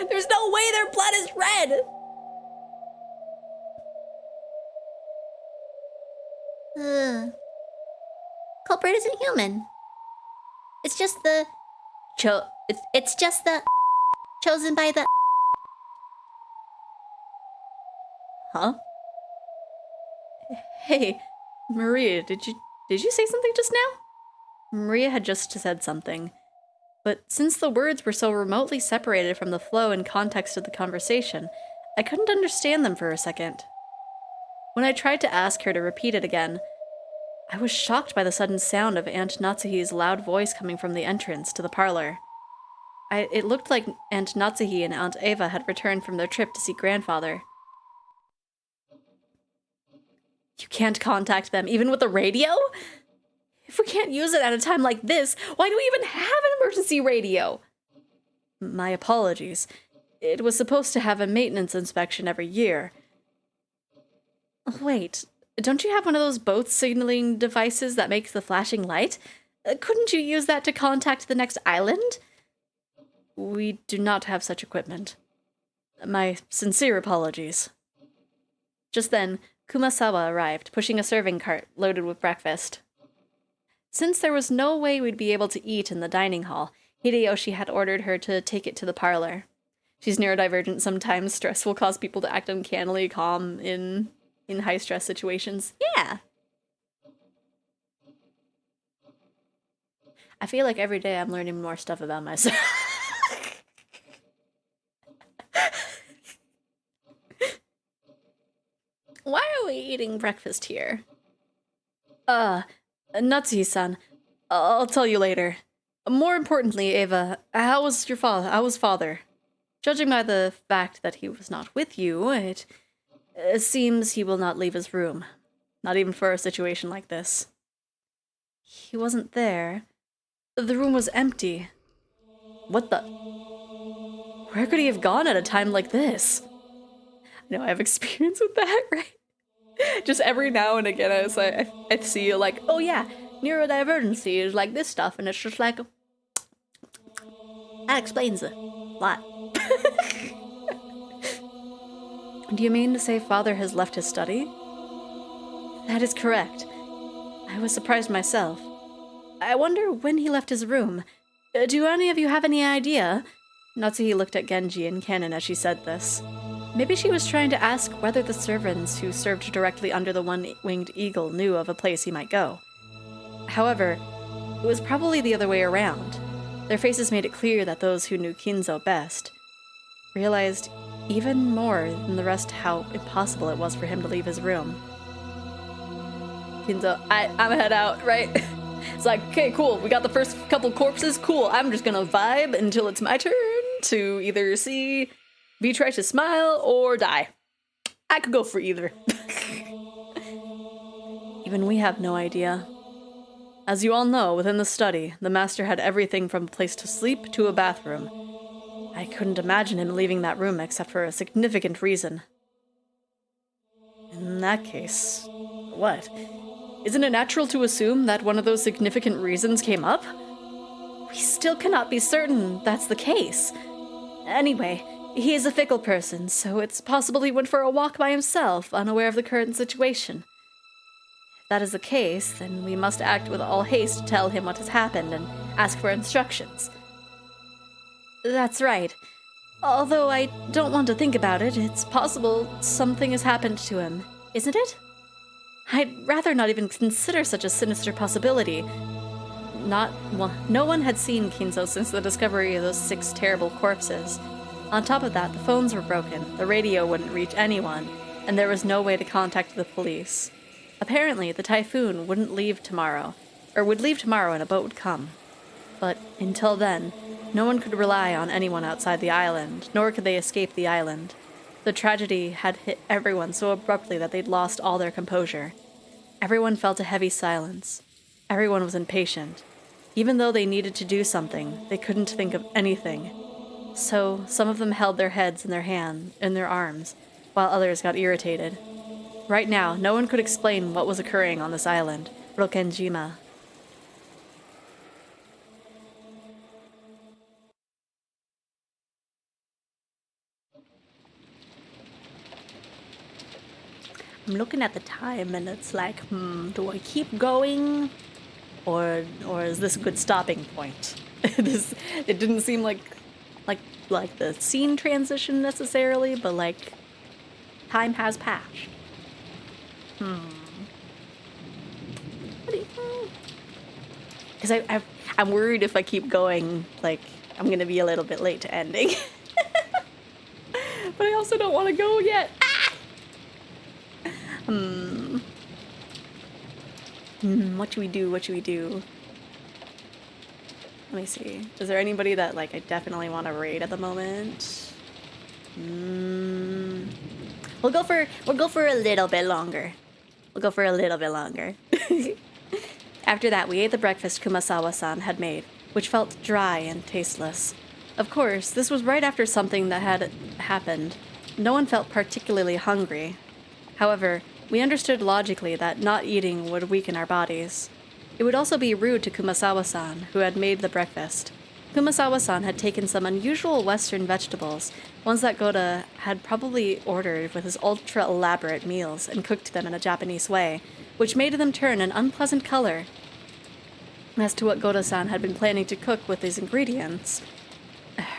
There's no way their blood is red. Culprit isn't human. It's just the it's just the chosen by the. Huh? Hey, Maria, did you say something just now? Maria had just said something, but since the words were so remotely separated from the flow and context of the conversation, I couldn't understand them for a second. When I tried to ask her to repeat it again, I was shocked by the sudden sound of Aunt Natsuhi's loud voice coming from the entrance to the parlor. It looked like Aunt Natsuhi and Aunt Eva had returned from their trip to see grandfather. You can't contact them, even with the radio? If we can't use it at a time like this, why do we even have an emergency radio? My apologies. It was supposed to have a maintenance inspection every year. Wait, don't you have one of those boat signaling devices that makes the flashing light? Couldn't you use that to contact the next island? We do not have such equipment. My sincere apologies. Just then, Kumasawa arrived, pushing a serving cart loaded with breakfast. Since there was no way we'd be able to eat in the dining hall, Hideyoshi had ordered her to take it to the parlor. She's neurodivergent. Sometimes stress will cause people to act uncannily calm in high-stress situations. Yeah. I feel like every day I'm learning more stuff about myself. Why are we eating breakfast here? Natsuhi-san, I'll tell you later. More importantly, Eva, how was father? Judging by the fact that he was not with you, it seems he will not leave his room. Not even for a situation like this. He wasn't there. The room was empty. What the? Where could he have gone at a time like this? I know I have experience with that, right? Just every now and again I see like, oh yeah, neurodivergency is like this stuff, and it's just like, that explains a lot. Do you mean to say father has left his study? That is correct. I was surprised myself. I wonder when he left his room. Do any of you have any idea? Natsuhi looked at Genji and Kanon as she said this. Maybe she was trying to ask whether the servants who served directly under the one-winged eagle knew of a place he might go. However, it was probably the other way around. Their faces made it clear that those who knew Kinzo best realized even more than the rest how impossible it was for him to leave his room. Kinzo, I'm head out, right? It's like, okay, cool, we got the first couple corpses, cool, I'm just gonna vibe until it's my turn to either see Beatrice's smile or die. I could go for either. Even we have no idea. As you all know, within the study, the master had everything from a place to sleep to a bathroom. I couldn't imagine him leaving that room except for a significant reason. In that case, what? Isn't it natural to assume that one of those significant reasons came up? We still cannot be certain that's the case. Anyway, he is a fickle person, so it's possible he went for a walk by himself, unaware of the current situation. If that is the case, then we must act with all haste to tell him what has happened and ask for instructions. That's right. Although I don't want to think about it, it's possible something has happened to him, isn't it? I'd rather not even consider such a sinister possibility. No one had seen Kinzo since the discovery of those 6 terrible corpses. On top of that, the phones were broken, the radio wouldn't reach anyone, and there was no way to contact the police. Apparently, the typhoon wouldn't leave tomorrow, or would leave tomorrow and a boat would come. But until then, no one could rely on anyone outside the island, nor could they escape the island. The tragedy had hit everyone so abruptly that they'd lost all their composure. Everyone felt a heavy silence. Everyone was impatient. Even though they needed to do something, they couldn't think of anything. So some of them held their heads in their arms, while others got irritated. Right now, no one could explain what was occurring on this island, Rokenjima. I'm looking at the time and it's like, do I keep going? Or is this a good stopping point? It didn't seem like the scene transition necessarily, but like time has passed. Because I'm worried if I keep going, like I'm gonna be a little bit late to ending. But I also don't want to go yet. What should we do? What should we do? Let me see. Is there anybody that like I definitely want to raid at the moment? We'll go for a little bit longer. After that, we ate the breakfast Kumasawa-san had made, which felt dry and tasteless. Of course, this was right after something that had happened. No one felt particularly hungry. However, we understood logically that not eating would weaken our bodies. It would also be rude to Kumasawa-san, who had made the breakfast. Kumasawa-san had taken some unusual Western vegetables, ones that Goda had probably ordered with his ultra-elaborate meals, and cooked them in a Japanese way, which made them turn an unpleasant color. As to what Goda-san had been planning to cook with these ingredients,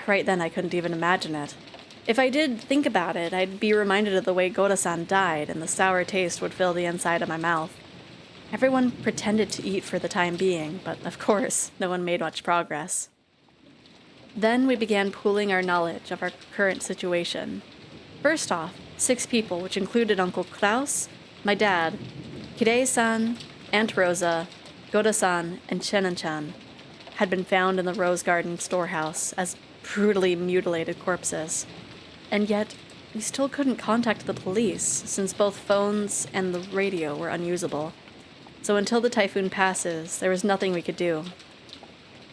right then I couldn't even imagine it. If I did think about it, I'd be reminded of the way Goda-san died, and the sour taste would fill the inside of my mouth. Everyone pretended to eat for the time being, but of course, no one made much progress. Then we began pooling our knowledge of our current situation. First off, 6 people, which included Uncle Klaus, my dad, Kirei-san, Aunt Rosa, Goda-san, and Chenan-chan, had been found in the Rose Garden storehouse as brutally mutilated corpses. And yet, we still couldn't contact the police, since both phones and the radio were unusable. So until the typhoon passes, there was nothing we could do.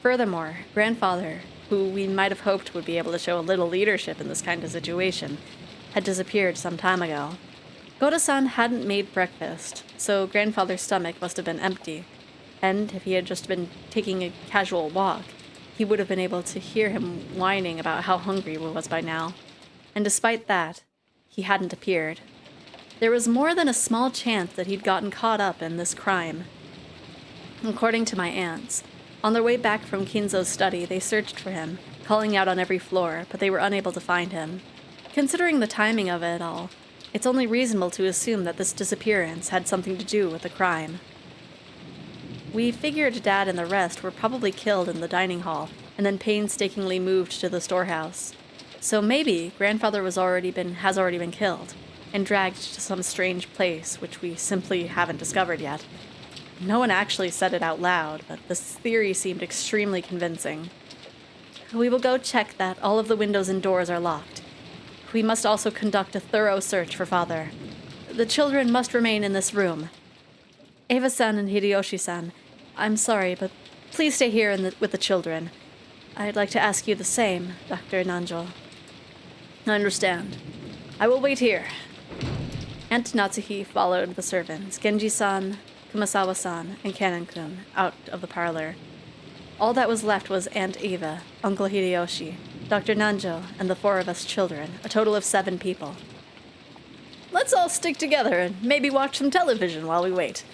Furthermore, Grandfather, who we might have hoped would be able to show a little leadership in this kind of situation, had disappeared some time ago. Goda-san hadn't made breakfast, so Grandfather's stomach must have been empty, and if he had just been taking a casual walk, he would have been able to hear him whining about how hungry he was by now. And despite that, he hadn't appeared. There was more than a small chance that he'd gotten caught up in this crime. According to my aunts, on their way back from Kinzo's study, they searched for him, calling out on every floor, but they were unable to find him. Considering the timing of it all, it's only reasonable to assume that this disappearance had something to do with the crime. We figured Dad and the rest were probably killed in the dining hall, and then painstakingly moved to the storehouse. So maybe Grandfather has already been killed, and dragged to some strange place which we simply haven't discovered yet. No one actually said it out loud, but this theory seemed extremely convincing. We will go check that all of the windows and doors are locked. We must also conduct a thorough search for Father. The children must remain in this room. Eva-san and Hideyoshi-san, I'm sorry, but please stay here with the children. I'd like to ask you the same, Dr. Nanjo. I understand. I will wait here. Aunt Natsuhi followed the servants, Genji-san, Kumasawa-san, and Kanon-kun, out of the parlor. All that was left was Aunt Eva, Uncle Hideyoshi, Dr. Nanjo, and the 4 of us children, a total of 7 people. Let's all stick together and maybe watch some television while we wait.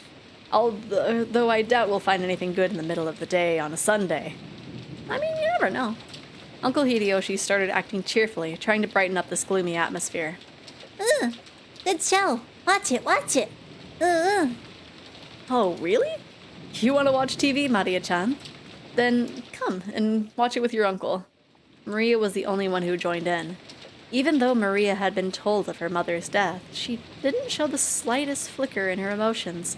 Though I doubt we'll find anything good in the middle of the day on a Sunday. I mean, you never know. Uncle Hideyoshi started acting cheerfully, trying to brighten up this gloomy atmosphere. Good show. Watch it, watch it. Oh, really? You want to watch TV, Maria-chan? Then come and watch it with your uncle. Maria was the only one who joined in. Even though Maria had been told of her mother's death, she didn't show the slightest flicker in her emotions.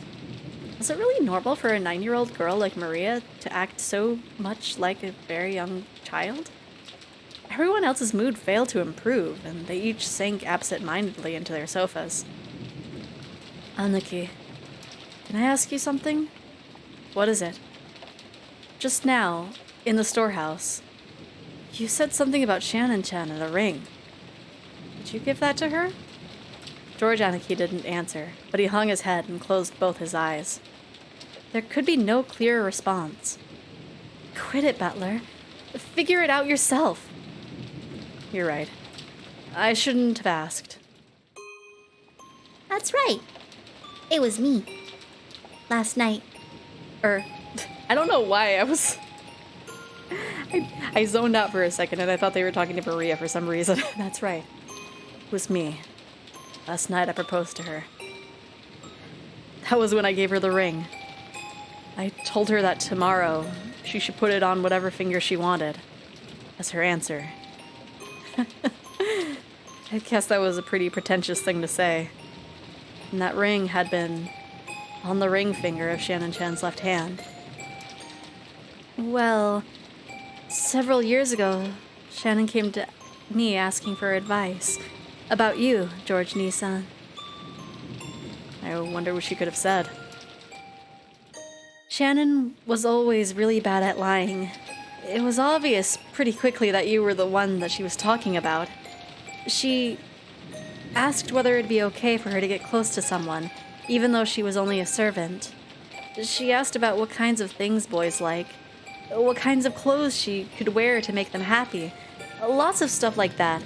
Was it really normal for a 9-year-old girl like Maria to act so much like a very young child? Everyone else's mood failed to improve, and they each sank absent-mindedly into their sofas. Anaki, can I ask you something? What is it? Just now, in the storehouse, you said something about Shannon-chan and a ring. Did you give that to her? George Anaki didn't answer, but he hung his head and closed both his eyes. There could be no clear response. Quit it, Butler. Figure it out yourself. You're right. I shouldn't have asked. That's right. It was me. Last night. I don't know why I was... I zoned out for a second and I thought they were talking to Maria for some reason. That's right. It was me. Last night I proposed to her. That was when I gave her the ring. I told her that tomorrow she should put it on whatever finger she wanted as her answer. I guess that was a pretty pretentious thing to say. And that ring had been on the ring finger of Shannon-chan's left hand. Well, several years ago, Shannon came to me asking for advice about you, George Nissan. I wonder what she could have said. Shannon was always really bad at lying. It was obvious pretty quickly that you were the one that she was talking about. She asked whether it'd be okay for her to get close to someone, even though she was only a servant. She asked about what kinds of things boys like, what kinds of clothes she could wear to make them happy. Lots of stuff like that.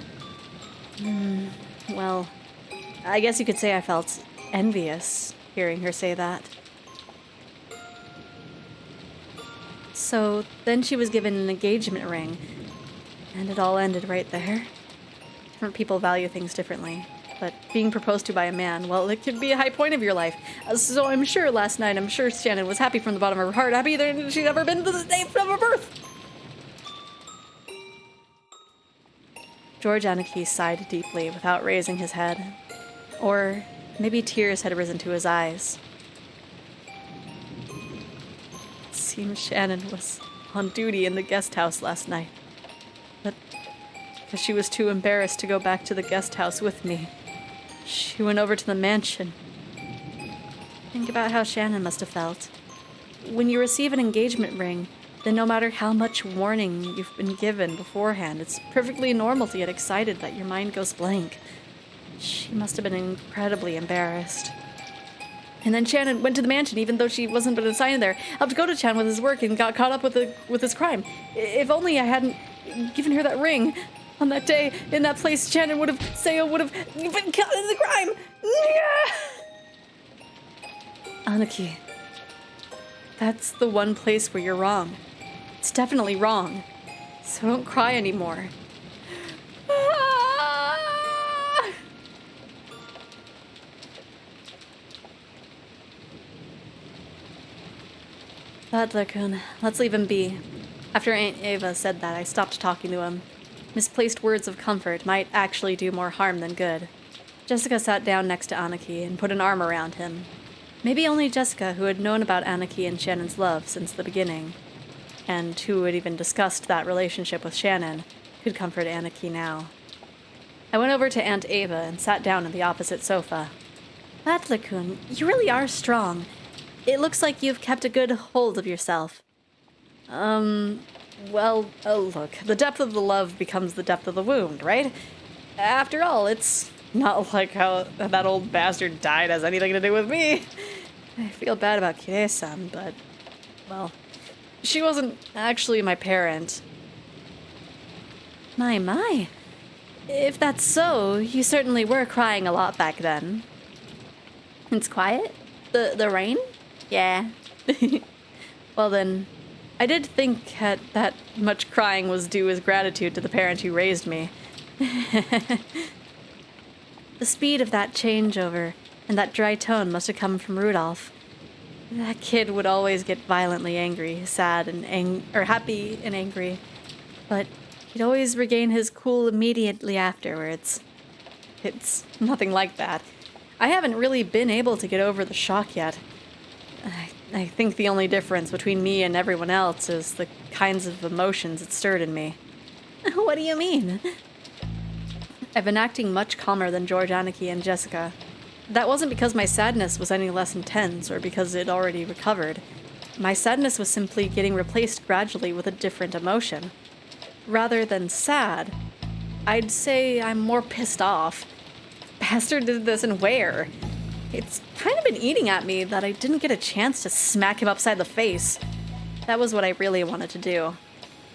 Well, I guess you could say I felt envious hearing her say that. So then she was given an engagement ring, and it all ended right there. Different people value things differently, but being proposed to by a man, well, it could be a high point of your life. So I'm sure last night, Shannon was happy from the bottom of her heart, happier than she'd ever been to the day of her birth. George Anaki sighed deeply without raising his head. Or maybe tears had risen to his eyes. It seems Shannon was on duty in the guest house last night. But because she was too embarrassed to go back to the guest house with me, she went over to the mansion. Think about how Shannon must have felt. When you receive an engagement ring, then no matter how much warning you've been given beforehand, it's perfectly normal to get excited that your mind goes blank. She must have been incredibly embarrassed. And then Shannon went to the mansion even though she wasn't been assigned there, helped Goto-chan with his work and got caught up with his crime. If only I hadn't given her that ring on that day in that place, Shannon would have been caught in the crime. Anaki, that's the one place where you're wrong. It's definitely wrong. So don't cry anymore. Butler-kun, let's leave him be. After Aunt Eva said that, I stopped talking to him. Misplaced words of comfort might actually do more harm than good. Jessica sat down next to Anaki and put an arm around him. Maybe only Jessica, who had known about Anaki and Shannon's love since the beginning, and who had even discussed that relationship with Shannon, could comfort Anaki now. I went over to Aunt Eva and sat down on the opposite sofa. Butler-kun, you really are strong. It looks like you've kept a good hold of yourself. Well, oh look, the depth of the love becomes the depth of the wound, right? After all, it's not like how that old bastard died has anything to do with me. I feel bad about Kirei-san, but, well, she wasn't actually my parent. My. If that's so, you certainly were crying a lot back then. It's quiet? The rain? Yeah. Well then, I did think that much crying was due as gratitude to the parent who raised me. The speed of that changeover and that dry tone must have come from Rudolph. That kid would always get violently angry, sad and happy and angry, but he'd always regain his cool immediately afterwards. It's nothing like that. I haven't really been able to get over the shock yet. I think the only difference between me and everyone else is the kinds of emotions it stirred in me. What do you mean? I've been acting much calmer than George, Aniki, and Jessica. That wasn't because my sadness was any less intense or because it already recovered. My sadness was simply getting replaced gradually with a different emotion. Rather than sad, I'd say I'm more pissed off. Bastard did this and where? It's kind of been eating at me that I didn't get a chance to smack him upside the face. That was what I really wanted to do.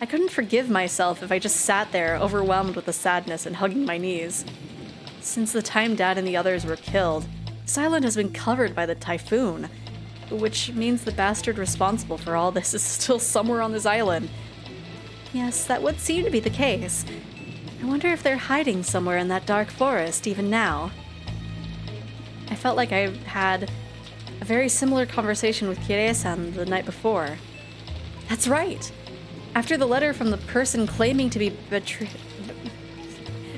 I couldn't forgive myself if I just sat there, overwhelmed with the sadness and hugging my knees. Since the time Dad and the others were killed, this island has been covered by the typhoon, which means the bastard responsible for all this is still somewhere on this island. Yes, that would seem to be the case. I wonder if they're hiding somewhere in that dark forest even now. I felt like I had a very similar conversation with Kirei-san the night before. That's right! After the letter from the person claiming to be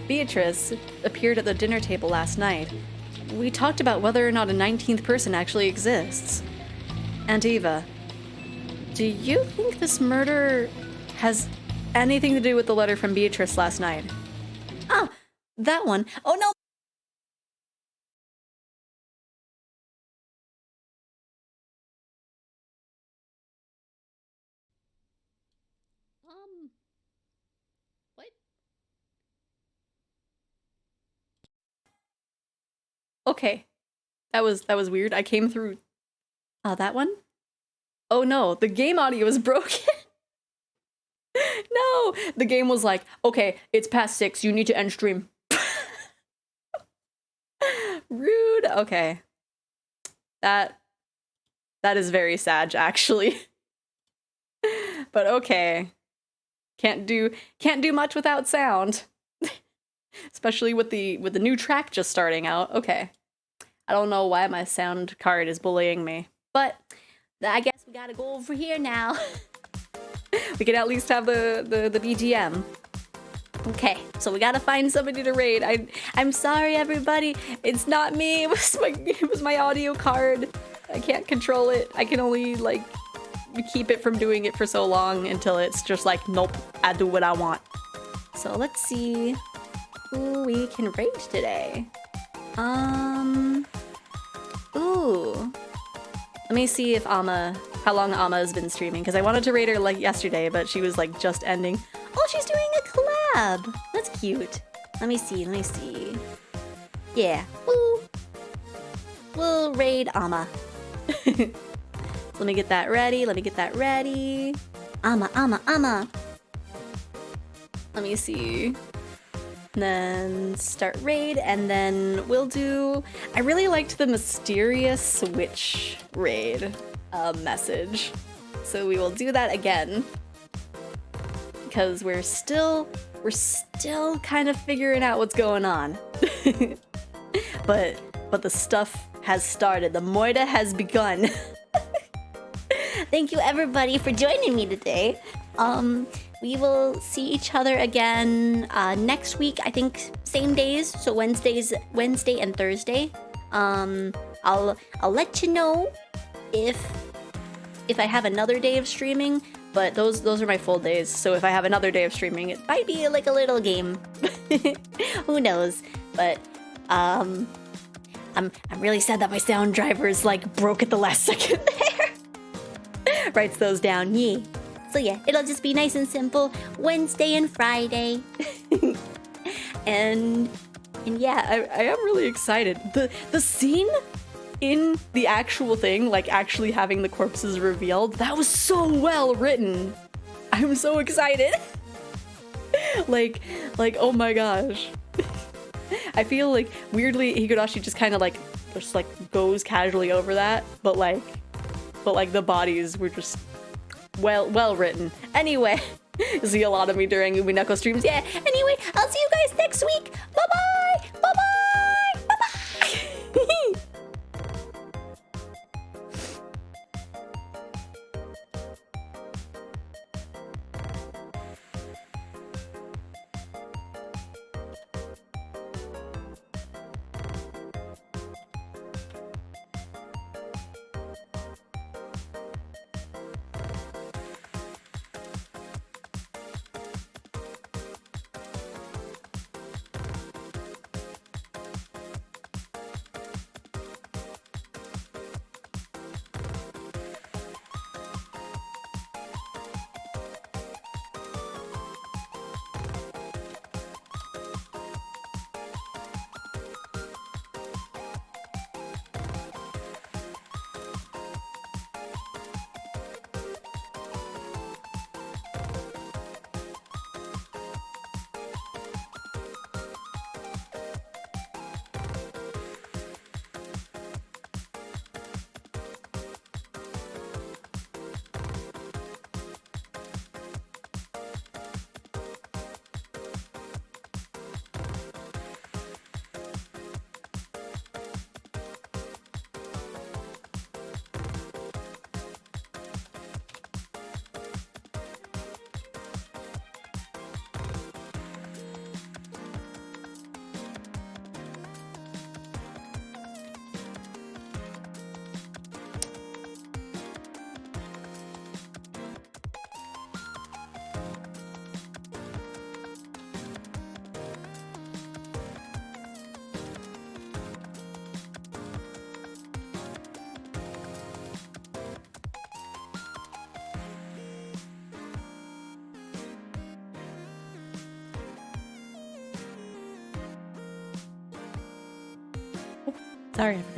Beatrice appeared at the dinner table last night, we talked about whether or not a 19th person actually exists. Aunt Eva, do you think this murder has anything to do with the letter from Beatrice last night? Oh, that one. Oh no! What? Okay. That was weird. I came through... that one? Oh no, the game audio is broken! No! The game was like, okay, it's past 6, you need to end stream. Rude. Okay. That is very sad, actually. But okay. Can't do much without sound. Especially with the new track just starting out. Okay. I don't know why my sound card is bullying me, but I guess we gotta go over here now. We can at least have the BGM. Okay, so we gotta find somebody to raid. I'm sorry, everybody. It's not me. It was my audio card. I can't control it. I can only like keep it from doing it for so long until it's just like, nope, I do what I want. So let's see who we can raid today. Ooh. Let me see if how long Amma has been streaming, because I wanted to raid her like yesterday, but she was like just ending. Oh, she's doing a collab. That's cute. Let me see. Yeah. Woo. We'll raid Amma. Let me get that ready. Amma. Let me see. Then start raid, and then we'll do... I really liked the mysterious witch raid message. So we will do that again. Because we're still kind of figuring out what's going on. But the stuff has started. The moida has begun. Thank you everybody for joining me today. We will see each other again next week. I think same days, so Wednesday and Thursday. I'll let you know if I have another day of streaming, but those are my full days. So if I have another day of streaming, it might be like a little game. Who knows? But I'm really sad that my sound drivers like broke at the last second there. Writes those down, yeah. So yeah, it'll just be nice and simple. Wednesday and Friday. And yeah, I am really excited. The scene in the actual thing, like actually having the corpses revealed, that was so well written. I'm so excited. like oh my gosh. I feel like weirdly Higurashi just kind of like goes casually over that, but like the bodies were just well written. Anyway, you'll see a lot of me during Umineko streams. Yeah. Anyway, I'll see you guys next week. Bye-bye. Bye-bye. Bye-bye. Sorry, I forgot.